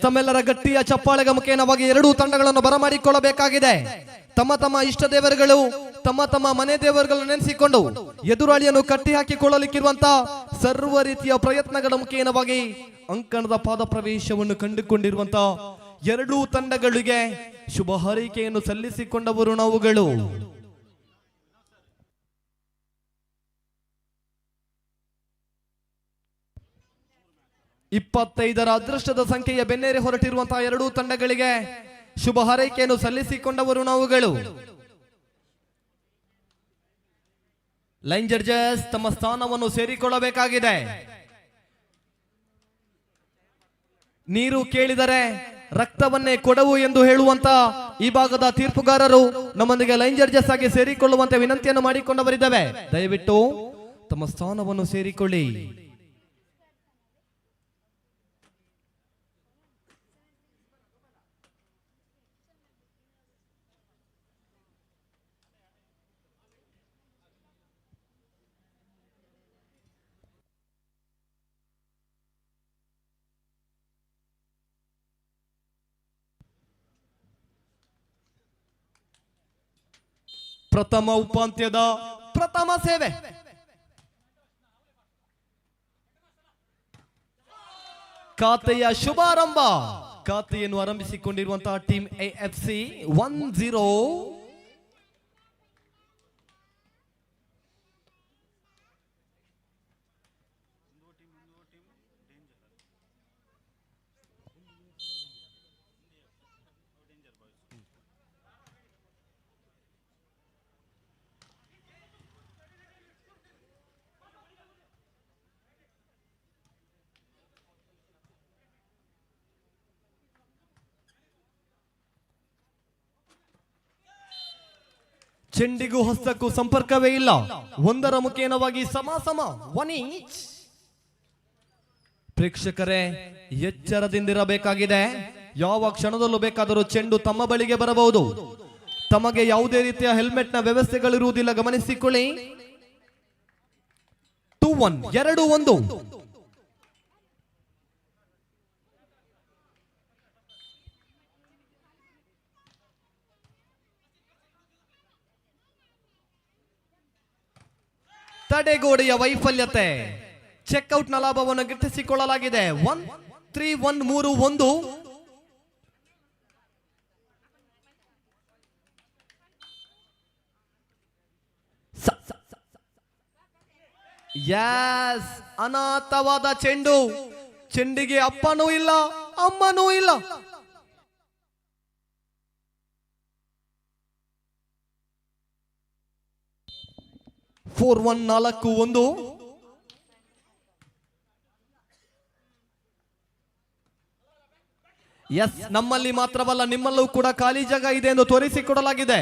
C: ತಮ್ಮೆಲ್ಲರ ಗಟ್ಟಿಯ ಚಪ್ಪಾಳೆಗೆ ಮುಖೇನವಾಗಿ ಎರಡೂ ತಂಡಗಳನ್ನು ಬರಮಾಡಿಕೊಳ್ಳಬೇಕಾಗಿದೆ. ತಮ್ಮ ತಮ್ಮ ಇಷ್ಟ ದೇವರುಗಳು, ತಮ್ಮ ತಮ್ಮ ಮನೆ ದೇವರುಗಳನ್ನು ನೆನೆಸಿಕೊಂಡು ಎದುರಾಳಿಯನ್ನು ಕಟ್ಟಿ ಹಾಕಿಕೊಳ್ಳಲಿಕ್ಕಿರುವಂತಹ ಸರ್ವ ರೀತಿಯ ಪ್ರಯತ್ನಗಳ ಮುಖೇನವಾಗಿ ಅಂಕಣದ ಪಾದ ಪ್ರವೇಶವನ್ನು ಕಂಡುಕೊಂಡಿರುವಂತಹ ಎರಡೂ ತಂಡಗಳಿಗೆ ಶುಭ ಹಾರೈಕೆಯನ್ನು ಸಲ್ಲಿಸಿಕೊಂಡವರು ನಾವುಗಳು. 25ರ ಅದೃಷ್ಟದ ಸಂಖ್ಯೆಯ ಬೆನ್ನೇರಿ ಹೊರಟಿರುವಂತಹ ಎರಡೂ ತಂಡಗಳಿಗೆ ಶುಭ ಹಾರೈಕೆಯನ್ನು ಸಲ್ಲಿಸಿಕೊಂಡವರು ನಾವುಗಳು. ಲೈನ್ ಜಡ್ಜಸ್ ತಮ್ಮ ಸ್ಥಾನವನ್ನು ಸೇರಿಕೊಳ್ಳಬೇಕಾಗಿದೆ. ನೀರು ಕೇಳಿದರೆ ರಕ್ತವನ್ನೇ ಕೊಡವು ಎಂದು ಹೇಳುವಂತ ಈ ಭಾಗದ ತೀರ್ಪುಗಾರರು ನಮ್ಮೊಂದಿಗೆ ಲೈನ್ ಜಡ್ಜಸ್ ಆಗಿ ಸೇರಿಕೊಳ್ಳುವಂತೆ ವಿನಂತಿಯನ್ನು ಮಾಡಿಕೊಂಡವರಿದ್ದಾವೆ. ದಯವಿಟ್ಟು ತಮ್ಮ ಸ್ಥಾನವನ್ನು ಸೇರಿಕೊಳ್ಳಿ. ಪ್ರಥಮ ಉಪಾಂತ್ಯದ ಪ್ರಥಮ ಸೇವೆ. ಖಾತೆಯ ಶುಭಾರಂಭ. ಖಾತೆಯನ್ನು ಆರಂಭಿಸಿಕೊಂಡಿರುವಂತಹ ಟೀಮ್ AFC 1-0. ಚೆಂಡಿಗೂ ಹಸ್ತಕ್ಕೂ ಸಂಪರ್ಕವೇ ಇಲ್ಲ. ಒಂದರ ಮುಖೇನವಾಗಿ ಸಮ 1 ಈಚ್. ಪ್ರೇಕ್ಷಕರೇ ಎಚ್ಚರದಿಂದಿರಬೇಕಾಗಿದೆ. ಯಾವ ಕ್ಷಣದಲ್ಲೂ ಬೇಕಾದರೂ ಚೆಂಡು ತಮ್ಮ ಬಳಿಗೆ ಬರಬಹುದು. ತಮಗೆ ಯಾವುದೇ ರೀತಿಯ ಹೆಲ್ಮೆಟ್ ನ ವ್ಯವಸ್ಥೆಗಳಿರುವುದಿಲ್ಲ, ಗಮನಿಸಿಕೊಳ್ಳಿ. 2-1 2-1. ತಡೆಗೋಡೆಯ ವೈಫಲ್ಯತೆ. ಚೆಕ್ಔಟ್ ನ ಲಾಭವನ್ನು ಗಿಟ್ಟಿಸಿಕೊಳ್ಳಲಾಗಿದೆ. 1-3-1 3-1. ಯಸ್, ಅನಾಥವಾದ ಚೆಂಡು. ಚೆಂಡಿಗೆ ಅಪ್ಪನೂ ಇಲ್ಲ ಅಮ್ಮನೂ ಇಲ್ಲ. ಫೋರ್ 4-1. ಎಸ್, ನಮ್ಮಲ್ಲಿ ಮಾತ್ರವಲ್ಲ ನಿಮ್ಮಲ್ಲೂ ಕೂಡ ಖಾಲಿ ಜಾಗ ಇದೆ ಎಂದು ತೋರಿಸಿಕೊಡಲಾಗಿದೆ.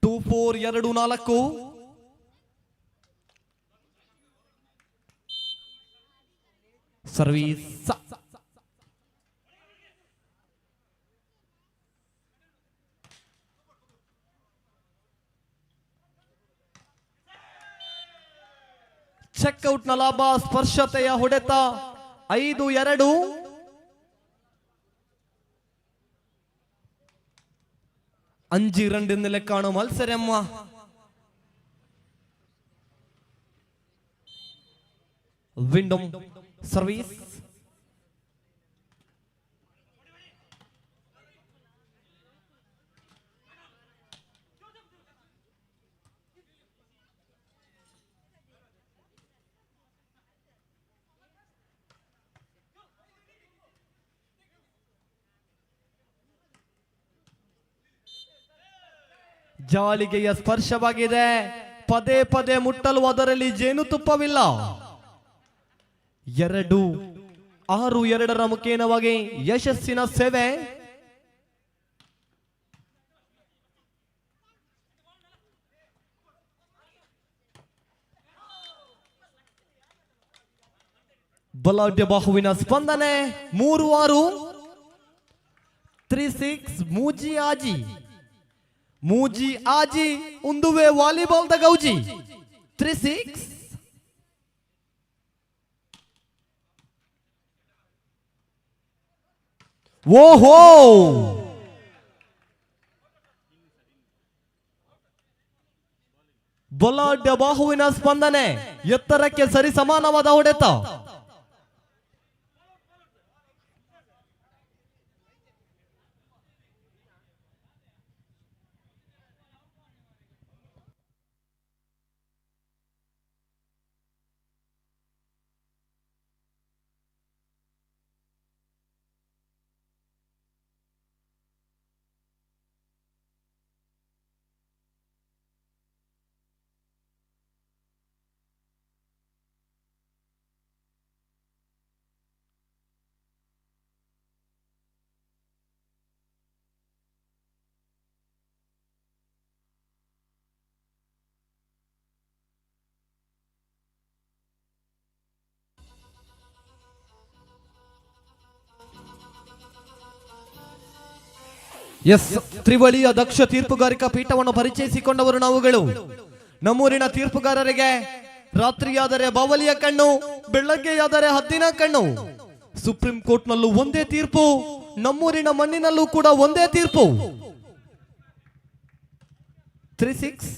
C: 2-4 2-4. ಸರ್ವೀಸ್. ಚೆಕ್ಔಟ್ ನ ಲಾಭ. ಸ್ಪರ್ಶತೆಯ ಹೊಡೆತ. 5-2. അഞ്ച് റൺ നിലക്കാണ് മത്സരം. വീണ്ടും സർവീസ്. ಜಾಲಿಗೆಯ ಸ್ಪರ್ಶವಾಗಿದೆ. ಪದೇ ಪದೇ ಮುಟ್ಟಲು ಅದರಲ್ಲಿ ಜೇನುತುಪ್ಪವಿಲ್ಲ. 2-6 ಮುಖೇನವಾಗಿ ಯಶಸ್ಸಿನ ಸೇವೆ. ಬಲಾಢ್ಯ ಬಾಹುವಿನ ಸ್ಪಂದನೆ. 3-6. 3-6. ಮೂಜಿ ಆಜಿ. ಮೂಜಿ ಆಜಿ ಉಂದುವೆ ವಾಲಿಬಾಲ್ ದ ಗೌಜಿ. 3-6. ಓಹೋ, ಬಲಾಢ್ಯ ಬಾಹುವಿನ ಸ್ಪಂದನೆ. ಎತ್ತರಕ್ಕೆ ಸರಿ ಸಮಾನವಾದ ಹೊಡೆತ. ಎಸ್, ತ್ರಿವಳಿಯ ದಕ್ಷ ತೀರ್ಪುಗಾರಿಕಾ ಪೀಠವನ್ನು ಪರಿಚಯಿಸಿಕೊಂಡವರು ನಾವುಗಳು. ನಮ್ಮೂರಿನ ತೀರ್ಪುಗಾರರಿಗೆ ರಾತ್ರಿಯಾದರೆ ಬಾವಲಿಯ ಕಣ್ಣು, ಬೆಳಗ್ಗೆಯಾದರೆ ಹದ್ದಿನ ಕಣ್ಣು. ಸುಪ್ರೀಂ ಕೋರ್ಟ್ ನಲ್ಲೂ ಒಂದೇ ತೀರ್ಪು, ನಮ್ಮೂರಿನ ಮಣ್ಣಿನಲ್ಲೂ ಕೂಡ ಒಂದೇ ತೀರ್ಪು. 3-6.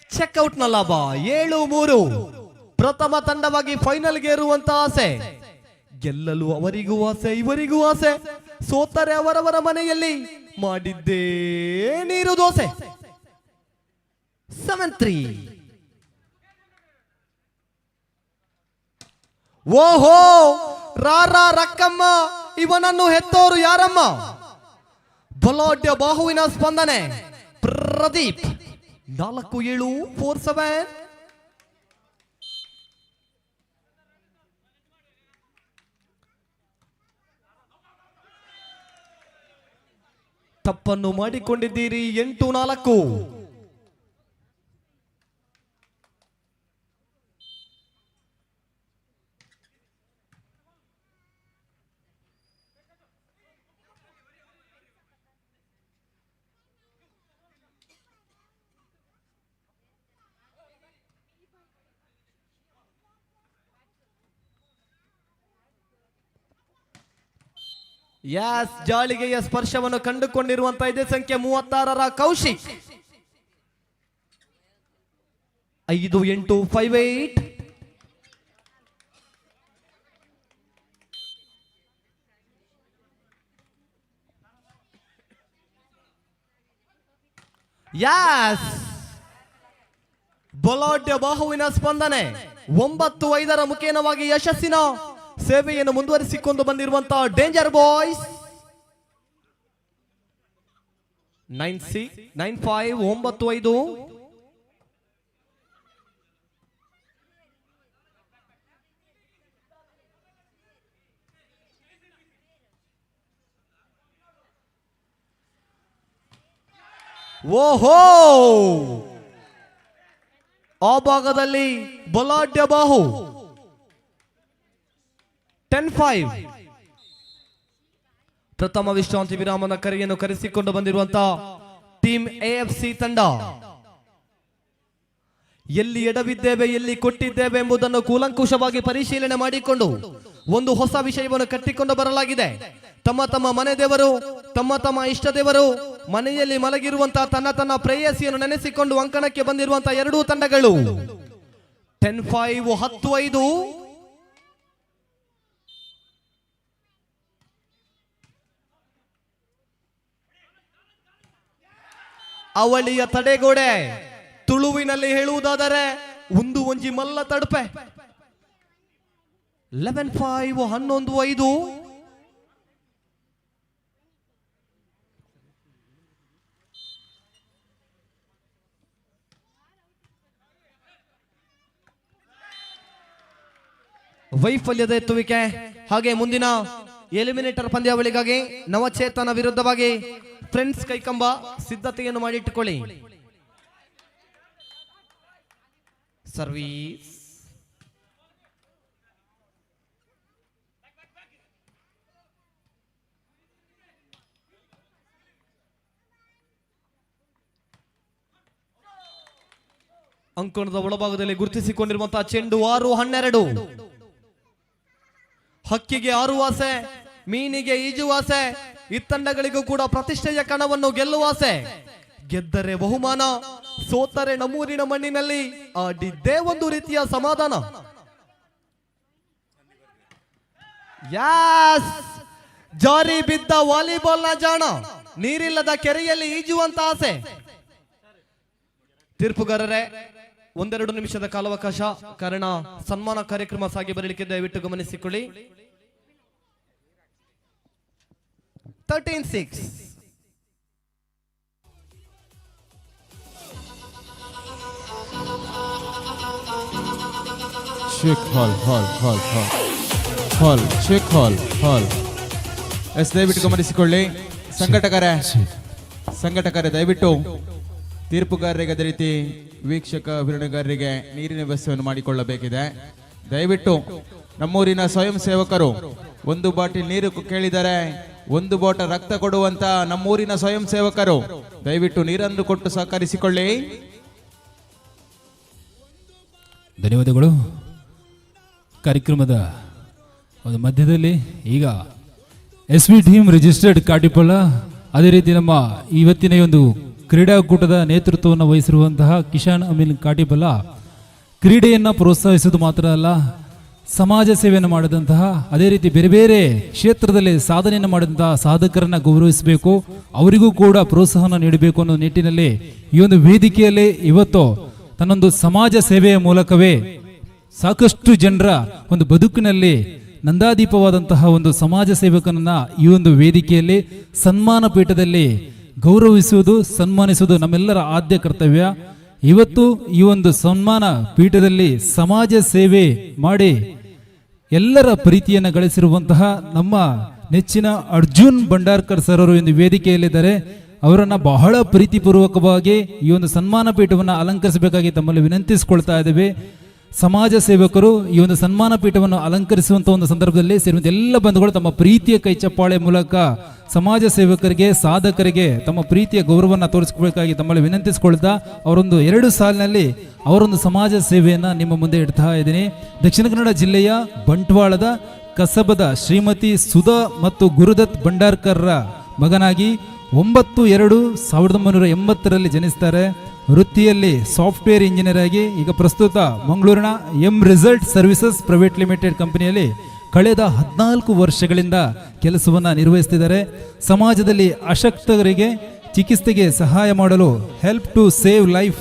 C: ಚೆಕ್ಔಟ್ ನ ಲಾಭ 7-3. ಪ್ರಥಮ ತಂಡವಾಗಿ ಫೈನಲ್ಗೆ ಏರುವಂತ ಆಸೆ. ಗೆಲ್ಲಲು ಅವರಿಗೂ ಆಸೆ, ಇವರಿಗೂ ಆಸೆ. ಸೋತರೆ ಅವರವರ ಮನೆಯಲ್ಲಿ ಮಾಡಿದ್ದೇ ನೀರು ದೋಸೆ. 7-3. ಓಹೋ, ರಾರಾ ರಕ್ಕಮ್ಮ, ಇವನನ್ನು ಹೆತ್ತೋರು ಯಾರಮ್ಮ? ಬಲಾಢ್ಯ ಬಾಹುವಿನ ಸ್ಪಂದನೆ ಪ್ರದೀಪ್. 4-7, 4-7. ತಪ್ಪನ್ನು ಮಾಡಿಕೊಂಡಿದ್ದೀರಿ. 8-4. ಯಾಸ್, ಜಾಳಿಗೆಯ ಸ್ಪರ್ಶವನ್ನು ಕಂಡುಕೊಂಡಿರುವಂತಹ ಇದೇ ಸಂಖ್ಯೆ 36ರ ಕೌಶಿಕ್. 5-8, 5-8. ಯಾಸ್, ಬಲಾಢ್ಯ ಬಾಹುವಿನ ಸ್ಪಂದನೆ 9-5ರ ಮುಖೇನವಾಗಿ ಯಶಸ್ಸಿನ ಸೇವೆಯನ್ನು ಮುಂದುವರಿಸಿಕೊಂಡು ಬಂದಿರುವಂತಹ ಡೇಂಜರ್ ಬಾಯ್ಸ್. 9-6, 9-5, 9-5. ಓಹೋ, ಆ ಭಾಗದಲ್ಲಿ ಬಲಾಢ್ಯ ಬಾಹು. 10-5. ಪ್ರಥಮ ವಿಶ್ರಾಂತಿ ವಿರಾಮದ ಕರೆಯನ್ನು ಕರೆಸಿಕೊಂಡು ಬಂದಿರುವಂತಹ ಟೀಮ್ AFC ತಂಡ. ಎಲ್ಲಿ ಎಡವಿದ್ದೇವೆ, ಎಲ್ಲಿ ಕೊಟ್ಟಿದ್ದೇವೆ ಎಂಬುದನ್ನು ಕೂಲಂಕುಷವಾಗಿ ಪರಿಶೀಲನೆ ಮಾಡಿಕೊಂಡು ಒಂದು ಹೊಸ ವಿಷಯವನ್ನು ಕಟ್ಟಿಕೊಂಡು ಬರಲಾಗಿದೆ. ತಮ್ಮ ತಮ್ಮ ಮನೆ ದೇವರು, ತಮ್ಮ ತಮ್ಮ ಇಷ್ಟ ದೇವರು ಮನೆಯಲ್ಲಿ ಮಲಗಿರುವಂತಹ ತನ್ನ ಪ್ರೇಯಸಿಯನ್ನು ನೆನೆಸಿಕೊಂಡು ಅಂಕಣಕ್ಕೆ ಬಂದಿರುವಂತಹ ಎರಡೂ ತಂಡಗಳು. 10-5, 10-5. ಅವಳಿಯ ತಡೆಗೋಡೆ ತುಳುವಿನಲ್ಲಿ ಹೇಳುವುದಾದರೆ ಒಂದು ಒಂಜಿ ಮಲ್ಲ ತಡಪೆ. 11-5, 11-5. ವೈಫಲ್ಯದ ಎತ್ತುವಿಕೆ. ಹಾಗೆ ಮುಂದಿನ ಎಲಿಮಿನೇಟರ್ ಪಂದ್ಯಾವಳಿಗಾಗಿ ನವಚೇತನ ವಿರುದ್ಧವಾಗಿ ಫ್ರೆಂಡ್ಸ್ ಕೈಕಂಬ ಸಿದ್ಧತೆಯನ್ನು ಮಾಡಿಟ್ಟುಕೊಳ್ಳಿ. ಸರ್ವೀಸ್. ಅಂಕಣದ ಒಳಭಾಗದಲ್ಲಿ ಗುರುತಿಸಿಕೊಂಡಿರುವಂತಹ ಚೆಂಡು 6-12. ಹಕ್ಕಿಗೆ 6 ಆಸೆ, ಮೀನಿಗೆ ಈಜು ಆಸೆ. ಈ ತಂಡಗಳಿಗೂ ಕೂಡ ಪ್ರತಿಷ್ಠೆಯ ಕಣವನ್ನು ಗೆಲ್ಲುವ ಆಸೆ. ಗೆದ್ದರೆ ಬಹುಮಾನ, ಸೋತರೆ ನಮ್ಮೂರಿನ ಮಣ್ಣಿನಲ್ಲಿ ಆಡಿದ್ದೇ ಒಂದು ರೀತಿಯ ಸಮಾಧಾನ. ಯಾಸ್, ಜಾರಿ ಬಿದ್ದ ವಾಲಿಬಾಲ್ ನ ಜಾಣ, ನೀರಿಲ್ಲದ ಕೆರೆಯಲ್ಲಿ ಈಜುವಂತ ಆಸೆ. ತೀರ್ಪುಗಾರರೇ, 1-2 ನಿಮಿಷದ ಕಾಲಾವಕಾಶ, ಕಾರಣ ಸನ್ಮಾನ ಕಾರ್ಯಕ್ರಮ ಸಾಗಿ ಬರಲಿಕ್ಕೆ ದಯವಿಟ್ಟು ಗಮನಿಸಿಕೊಳ್ಳಿ. 13-6.
B: ಶೇಕ್ ಹಾಲ್ ಹಾಲ್ ಹಾಲ್ ಹಾಲ್ ಹಾಲ್ ಶೇಕ್ ಹಾಲ್ ಹಾಲ್. ಎಸ್, ದಯವಿಟ್ಟು ಗಮನಿಸಿಕೊಳ್ಳಿ. ಸಂಘಟಕರೇ ದಯವಿಟ್ಟು ತೀರ್ಪುಗಾರರಿಗೆ ಅದೇ ರೀತಿ ವೀಕ್ಷಕ ವಿವರಣೆಗಾರರಿಗೆ ನೀರಿನ ವ್ಯವಸ್ಥೆಯನ್ನು ಮಾಡಿಕೊಳ್ಳಬೇಕಿದೆ. ದಯವಿಟ್ಟು ನಮ್ಮೂರಿನ ಸ್ವಯಂ ಸೇವಕರು ಒಂದು ಬಾಟಲ್ ನೀರು ಕೇಳಿದರೆ ಒಂದು ಬೋಟ ರಕ್ತ ಕೊಡುವಂತ ನಮ್ಮೂರಿನ ಸ್ವಯಂ ಸೇವಕರು ದಯವಿಟ್ಟು ನೀರನ್ನು ಕೊಟ್ಟು ಸಹಕರಿಸಿಕೊಳ್ಳಿ.
G: ಧನ್ಯವಾದಗಳು. ಕಾರ್ಯಕ್ರಮದ ಒಂದು ಮಧ್ಯದಲ್ಲಿ ಈಗ SV ಟೀಮ್ ರಿಜಿಸ್ಟರ್ಡ್ ಕಾಟಿಪಳ್ಳ, ಅದೇ ರೀತಿ ನಮ್ಮ ಇವತ್ತಿನ ಒಂದು ಕ್ರೀಡಾಕೂಟದ ನೇತೃತ್ವವನ್ನು ವಹಿಸಿರುವಂತಹ ಕಿಶಾನ್ ಅಮೀನ್ ಕಾಟಿಪಳ್ಳ ಕ್ರೀಡೆಯನ್ನು ಪ್ರೋತ್ಸಾಹಿಸುವುದು ಮಾತ್ರ ಅಲ್ಲ, ಸಮಾಜ ಸೇವೆಯನ್ನು ಮಾಡಿದಂತಹ ಅದೇ ರೀತಿ ಬೇರೆ ಬೇರೆ ಕ್ಷೇತ್ರದಲ್ಲಿ ಸಾಧನೆಯನ್ನು ಮಾಡಿದಂತಹ ಸಾಧಕರನ್ನ ಗೌರವಿಸಬೇಕು, ಅವರಿಗೂ ಕೂಡ ಪ್ರೋತ್ಸಾಹನ ನೀಡಬೇಕು ಅನ್ನೋ ನಿಟ್ಟಿನಲ್ಲಿ ಈ ಒಂದು ವೇದಿಕೆಯಲ್ಲಿ ಇವತ್ತು ತನ್ನೊಂದು ಸಮಾಜ ಸೇವೆಯ ಮೂಲಕವೇ ಸಾಕಷ್ಟು ಜನರ ಒಂದು ಬದುಕಿನಲ್ಲಿ ನಂದಾದೀಪವಾದಂತಹ ಒಂದು ಸಮಾಜ ಸೇವಕನನ್ನ ಈ ಒಂದು ವೇದಿಕೆಯಲ್ಲಿ ಸನ್ಮಾನ ಪೀಠದಲ್ಲಿ ಗೌರವಿಸುವುದು, ಸನ್ಮಾನಿಸುವುದು ನಮ್ಮೆಲ್ಲರ ಆದ್ಯ ಕರ್ತವ್ಯ. ಇವತ್ತು ಈ ಒಂದು ಸನ್ಮಾನ ಪೀಠದಲ್ಲಿ ಸಮಾಜ ಸೇವೆ ಮಾಡಿ ಎಲ್ಲರ ಪ್ರೀತಿಯನ್ನು ಗಳಿಸಿರುವಂತಹ ನಮ್ಮ ನೆಚ್ಚಿನ ಅರ್ಜುನ್ ಭಂಡಾರ್ಕರ್ ಸರ್ ಅವರು ಇಂದು ವೇದಿಕೆಯಲ್ಲಿದ್ದಾರೆ. ಅವರನ್ನ ಬಹಳ ಪ್ರೀತಿಪೂರ್ವಕವಾಗಿ ಈ ಒಂದು ಸನ್ಮಾನ ಪೀಠವನ್ನು ಅಲಂಕರಿಸಬೇಕಾಗಿ ತಮ್ಮಲ್ಲಿ ವಿನಂತಿಸಿಕೊಳ್ತಾ ಇದ್ದೇವೆ. ಸಮಾಜ ಸೇವಕರು ಈ ಒಂದು ಸನ್ಮಾನ ಪೀಠವನ್ನು ಅಲಂಕರಿಸುವಂತ ಒಂದು ಸಂದರ್ಭದಲ್ಲಿ ಸೇರಿದ ಎಲ್ಲ ಬಂಧುಗಳು ತಮ್ಮ ಪ್ರೀತಿಯ ಕೈ ಚಪ್ಪಾಳೆ ಮೂಲಕ ಸಮಾಜ ಸೇವಕರಿಗೆ, ಸಾಧಕರಿಗೆ ತಮ್ಮ ಪ್ರೀತಿಯ ಗೌರವವನ್ನು ತೋರಿಸಬೇಕಾಗಿ ತಮ್ಮಲ್ಲಿ ವಿನಂತಿಸಿಕೊಳ್ತಾ ಅವರೊಂದು 2 ಸಾಲಿನಲ್ಲಿ ಅವರೊಂದು ಸಮಾಜ ಸೇವೆಯನ್ನ ನಿಮ್ಮ ಮುಂದೆ ಇಡ್ತಾ ಇದ್ದೀನಿ. ದಕ್ಷಿಣ ಕನ್ನಡ ಜಿಲ್ಲೆಯ ಬಂಟ್ವಾಳದ ಕಸಬದ ಶ್ರೀಮತಿ ಸುಧಾ ಮತ್ತು ಗುರುದತ್ ಭಂಡಾರ್ಕರ್ರ ಮಗನಾಗಿ 9/2/1980 ಜನಿಸ್ತಾರೆ. ವೃತ್ತಿಯಲ್ಲಿ ಸಾಫ್ಟ್ವೇರ್ ಇಂಜಿನಿಯರ್ ಆಗಿ ಈಗ ಪ್ರಸ್ತುತ ಮಂಗಳೂರಿನ ರಿಸಲ್ಟ್ ಸರ್ವಿಸಸ್ ಪ್ರೈವೇಟ್ ಲಿಮಿಟೆಡ್ ಕಂಪನಿಯಲ್ಲಿ ಕಳೆದ 14 ವರ್ಷಗಳಿಂದ ಕೆಲಸವನ್ನ ನಿರ್ವಹಿಸುತ್ತಿದ್ದಾರೆ. ಸಮಾಜದಲ್ಲಿ ಅಶಕ್ತರಿಗೆ ಚಿಕಿತ್ಸೆಗೆ ಸಹಾಯ ಮಾಡಲು ಹೆಲ್ಪ್ ಟು ಸೇವ್ ಲೈಫ್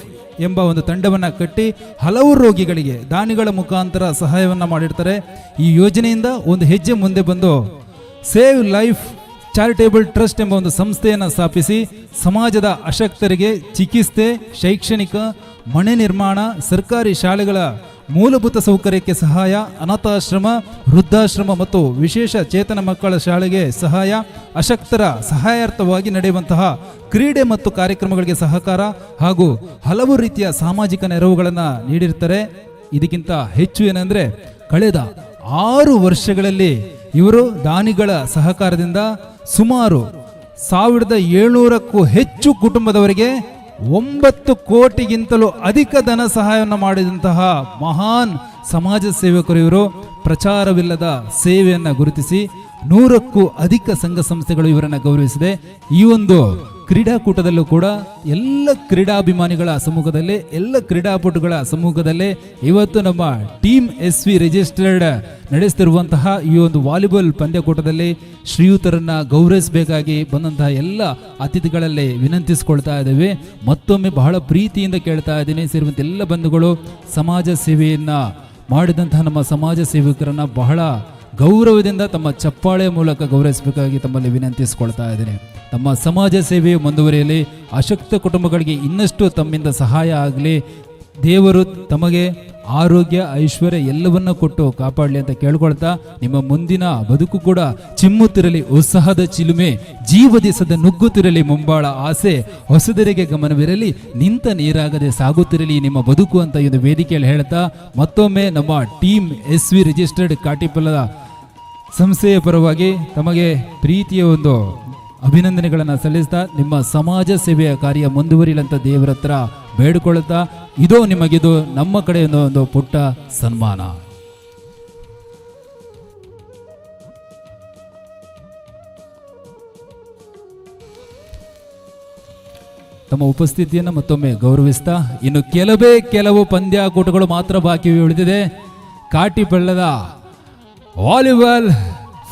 G: ಎಂಬ ಒಂದು ತಂಡವನ್ನು ಕಟ್ಟಿ ಹಲವು ರೋಗಿಗಳಿಗೆ ದಾನಿಗಳ ಮುಖಾಂತರ ಸಹಾಯವನ್ನ ಮಾಡಿರ್ತಾರೆ. ಈ ಯೋಜನೆಯಿಂದ ಒಂದು ಹೆಜ್ಜೆ ಮುಂದೆ ಬಂದು ಸೇವ್ ಲೈಫ್ ಚಾರಿಟೇಬಲ್ ಟ್ರಸ್ಟ್ ಎಂಬ ಒಂದು ಸಂಸ್ಥೆಯನ್ನು ಸ್ಥಾಪಿಸಿ ಸಮಾಜದ ಅಶಕ್ತರಿಗೆ ಚಿಕಿತ್ಸೆ, ಶೈಕ್ಷಣಿಕ, ಮನೆ ನಿರ್ಮಾಣ, ಸರ್ಕಾರಿ ಶಾಲೆಗಳ ಮೂಲಭೂತ ಸೌಕರ್ಯಕ್ಕೆ ಸಹಾಯ, ಅನಾಥಾಶ್ರಮ, ವೃದ್ಧಾಶ್ರಮ ಮತ್ತು ವಿಶೇಷ ಚೇತನ ಮಕ್ಕಳ ಶಾಲೆಗೆ ಸಹಾಯ, ಅಶಕ್ತರ ಸಹಾಯಾರ್ಥವಾಗಿ ನಡೆಯುವಂತಹ ಕ್ರೀಡೆ ಮತ್ತು ಕಾರ್ಯಕ್ರಮಗಳಿಗೆ ಸಹಕಾರ ಹಾಗೂ ಹಲವು ರೀತಿಯ ಸಾಮಾಜಿಕ ನೆರವುಗಳನ್ನು ನೀಡಿರ್ತಾರೆ. ಇದಕ್ಕಿಂತ ಹೆಚ್ಚು ಏನಂದ್ರೆ ಕಳೆದ 6 ವರ್ಷಗಳಲ್ಲಿ ಇವರು ದಾನಿಗಳ ಸಹಕಾರದಿಂದ ಸುಮಾರು 1700ಕ್ಕೂ ಹೆಚ್ಚು ಕುಟುಂಬದವರಿಗೆ 9 ಕೋಟಿಗಿಂತಲೂ ಅಧಿಕ ಧನ ಸಹಾಯವನ್ನು ಮಾಡಿದಂತಹ ಮಹಾನ್ ಸಮಾಜ ಸೇವಕರು ಇವರು. ಪ್ರಚಾರವಿಲ್ಲದ ಸೇವೆಯನ್ನು ಗುರುತಿಸಿ 100ಕ್ಕೂ ಅಧಿಕ ಸಂಘ ಸಂಸ್ಥೆಗಳು ಇವರನ್ನು ಗೌರವಿಸಿದೆ. ಈ ಒಂದು ಕ್ರೀಡಾಕೂಟದಲ್ಲೂ ಕೂಡ ಎಲ್ಲ ಕ್ರೀಡಾಭಿಮಾನಿಗಳ ಸಮ್ಮುಖದಲ್ಲಿ, ಎಲ್ಲ ಕ್ರೀಡಾಪಟುಗಳ ಸಮ್ಮುಖದಲ್ಲಿ ಇವತ್ತು ನಮ್ಮ ಟೀಮ್ SV ರಿಜಿಸ್ಟರ್ಡ್ ನಡೆಸುತ್ತಿರುವಂತಹ ಈ ಒಂದು ವಾಲಿಬಾಲ್ ಪಂದ್ಯಕೂಟದಲ್ಲಿ ಶ್ರೀಯುತರನ್ನ ಗೌರವಿಸಬೇಕಾಗಿ ಬಂದಂತಹ ಎಲ್ಲ ಅತಿಥಿಗಳಲ್ಲಿ ವಿನಂತಿಸಿಕೊಳ್ತಾ ಇದ್ದೇವೆ. ಮತ್ತೊಮ್ಮೆ ಬಹಳ ಪ್ರೀತಿಯಿಂದ ಕೇಳ್ತಾ ಇದ್ದೀನಿ, ಸೇರುವಂತ ಎಲ್ಲ ಬಂಧುಗಳು ಸಮಾಜ ಸೇವೆಯನ್ನ ಮಾಡಿದಂತಹ ನಮ್ಮ ಸಮಾಜ ಸೇವಕರನ್ನ ಬಹಳ ಗೌರವದಿಂದ ತಮ್ಮ ಚಪ್ಪಾಳೆ ಮೂಲಕ ಗೌರವಿಸಬೇಕಾಗಿ ತಮ್ಮಲ್ಲಿ ವಿನಂತಿಸಿಕೊಳ್ತಾ ಇದ್ದೀನಿ. ತಮ್ಮ ಸಮಾಜ ಸೇವೆಯು ಮುಂದುವರಿಯಲಿ, ಅಶಕ್ತ ಕುಟುಂಬಗಳಿಗೆ ಇನ್ನಷ್ಟು ತಮ್ಮಿಂದ ಸಹಾಯ ಆಗಲಿ, ದೇವರು ತಮಗೆ ಆರೋಗ್ಯ, ಐಶ್ವರ್ಯ ಎಲ್ಲವನ್ನ ಕೊಟ್ಟು ಕಾಪಾಡಲಿ ಅಂತ ಕೇಳ್ಕೊಳ್ತಾ ನಿಮ್ಮ ಮುಂದಿನ ಬದುಕು ಕೂಡ ಚಿಮ್ಮುತ್ತಿರಲಿ, ಉತ್ಸಾಹದ ಚಿಲುಮೆ ಜೀವದಿಸದ ನುಗ್ಗುತ್ತಿರಲಿ, ಮುಂಬಾಳ ಆಸೆ ಹೊಸದರಿಗೆ ಗಮನವಿರಲಿ, ನಿಂತ ನೀರಾಗದೆ ಸಾಗುತ್ತಿರಲಿ ನಿಮ್ಮ ಬದುಕು ಅಂತ ಇದು ವೇದಿಕೆಯಲ್ಲಿ ಹೇಳ್ತಾ ಮತ್ತೊಮ್ಮೆ ನಮ್ಮ ಟೀಮ್ SV ರಿಜಿಸ್ಟರ್ಡ್ ಕಾಟಿಪಲ್ಲದ ಸಂಸ್ಥೆಯ ಪರವಾಗಿ ತಮಗೆ ಪ್ರೀತಿಯ ಒಂದು ಅಭಿನಂದನೆಗಳನ್ನು ಸಲ್ಲಿಸ್ತಾ ನಿಮ್ಮ ಸಮಾಜ ಸೇವೆಯ ಕಾರ್ಯ ಮುಂದುವರಿಯಲಂತ ದೇವರ ಹತ್ರ ಬೇಡಿಕೊಳ್ಳುತ್ತಾ ಇದೋ ನಿಮಗಿದು ನಮ್ಮ ಕಡೆಯಿಂದ ಒಂದು ಪುಟ್ಟ ಸನ್ಮಾನ. ತಮ್ಮ ಉಪಸ್ಥಿತಿಯನ್ನು ಮತ್ತೊಮ್ಮೆ ಗೌರವಿಸ್ತಾ ಇನ್ನು ಕೆಲವು ಪಂದ್ಯಾಕೂಟಗಳು ಮಾತ್ರ ಬಾಕಿ ಉಳಿದಿದೆ. ಕಾಟಿಪಳ್ಳದ volleyball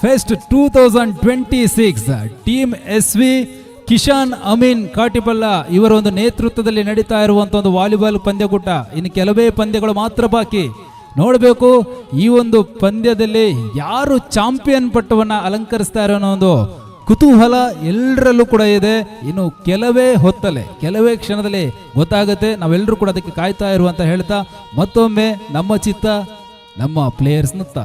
G: fest 2026 team SV Kishan Amin Katipalla ಇವರ ಒಂದು ನೇತೃತ್ವದಲ್ಲಿ ನಡೀತಾ ಇರುವಂತಹ ಒಂದು ವಾಲಿಬಾಲ್ ಪಂದ್ಯಕೂಟ. ಇನ್ನು ಕೆಲವೇ ಪಂದ್ಯಗಳು ಮಾತ್ರ ಬಾಕಿ. ನೋಡಬೇಕು ಈ ಒಂದು ಪಂದ್ಯದಲ್ಲಿ ಯಾರು ಚಾಂಪಿಯನ್ ಪಟ್ಟವನ್ನ ಅಲಂಕರಿಸ್ತಾರೆ ಅನ್ನೋ ಒಂದು ಕುತೂಹಲ ಎಲ್ಲರಲ್ಲೂ ಕೂಡ ಇದೆ. ಇನ್ನು ಕೆಲವೇ ಹೊತ್ತಲ್ಲೇ, ಕೆಲವೇ ಕ್ಷಣದಲ್ಲಿ ಗೊತ್ತಾಗುತ್ತೆ. ನಾವೆಲ್ಲರೂ ಕೂಡ ಅದಕ್ಕೆ ಕಾಯ್ತಾ ಇರುವಂತ ಹೇಳ್ತಾ ಮತ್ತೊಮ್ಮೆ ನಮ್ಮ ಚಿತ್ತ ನಮ್ಮ ಪ್ಲೇಯರ್ಸ್ನತ್ತ.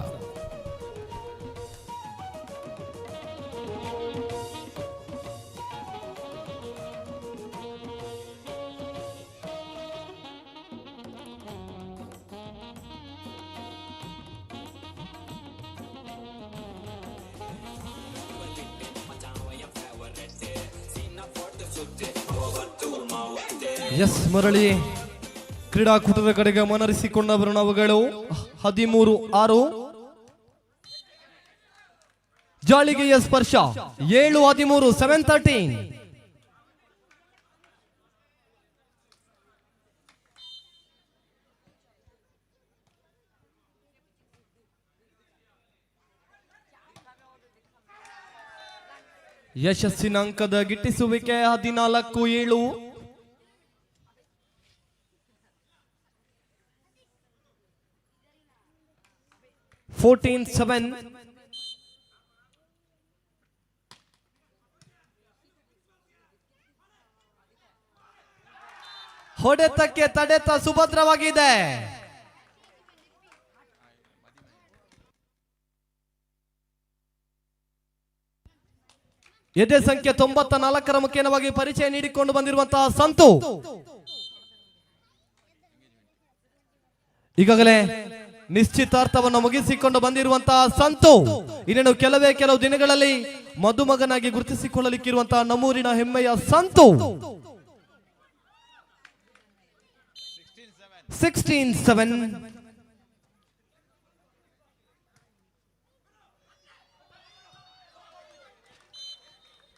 C: ಎಸ್ ಮರಳಿ ಕ್ರೀಡಾಕೂಟದ ಕಡೆಗೆ ಮನರಿಸಿಕೊಂಡವರು ನಾವುಗಳು 13-6. ಜಾಳಿಗೆಯ ಸ್ಪರ್ಶ 7-13 7-13. ಯಶಸ್ಸಿನ ಅಂಕದ ಗಿಟ್ಟಿಸುವಿಕೆ 14-7. ಹೊಡೆತಕ್ಕೆ ತಡೆತ ಸುಭದ್ರವಾಗಿದೆ. ಎದೆ ಸಂಖ್ಯೆ 94 ಮುಖೇನವಾಗಿ ಪರಿಚಯ ನೀಡಿಕೊಂಡು ಬಂದಿರುವಂತಹ ಸಂತು ಈಗಾಗಲೇ ನಿಶ್ಚಿತಾರ್ಥವನ್ನು ಮುಗಿಸಿಕೊಂಡು ಬಂದಿರುವಂತಹ ಸಂತು ಇನ್ನೇನು ಕೆಲವು ದಿನಗಳಲ್ಲಿ ಮದುಮಗನಾಗಿ ಗುರುತಿಸಿಕೊಳ್ಳಲಿಕ್ಕಿರುವಂತಹ ನಮ್ಮೂರಿನ ಹೆಮ್ಮೆಯ ಸಂತು. 16-7.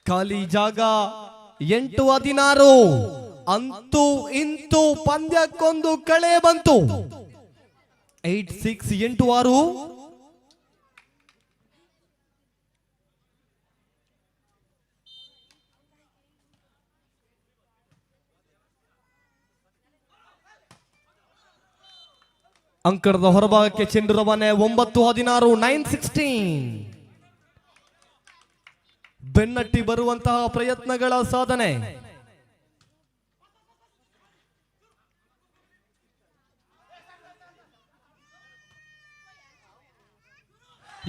C: ಖಾಲಿ ಜಾಗ 8-16. ಅಂತೂ ಇಂತೂ ಪಂದ್ಯಕ್ಕೊಂದು ಕಳೆ ಬಂತು. 8-6 8-6. ಅಂಕಣದ ಹೊರಭಾಗಕ್ಕೆ ಚೆಂಡು ರವಾನೆ 9-16 9-16. ಬೆನ್ನಟ್ಟಿ ಬರುವಂತಹ ಪ್ರಯತ್ನಗಳ ಸಾಧನೆ.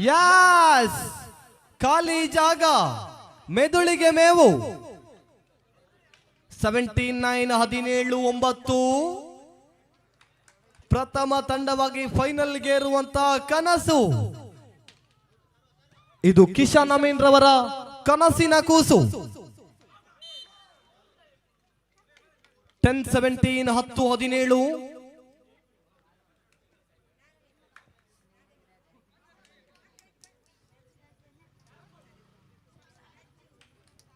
C: ಯಾಸ್ ಖಾಲಿ ಜಾಗ ಮೆದುಳಿಗೆ ಮೇವು. 17-9 17-9. ಪ್ರಥಮ ತಂಡವಾಗಿ ಫೈನಲ್ಗೆ ಇರುವಂತಹ ಕನಸು ಇದು ಕಿಶನ್ ಅಮೀನ್ ರವರ ಕನಸಿನ ಕೂಸು. 10-17 10-17.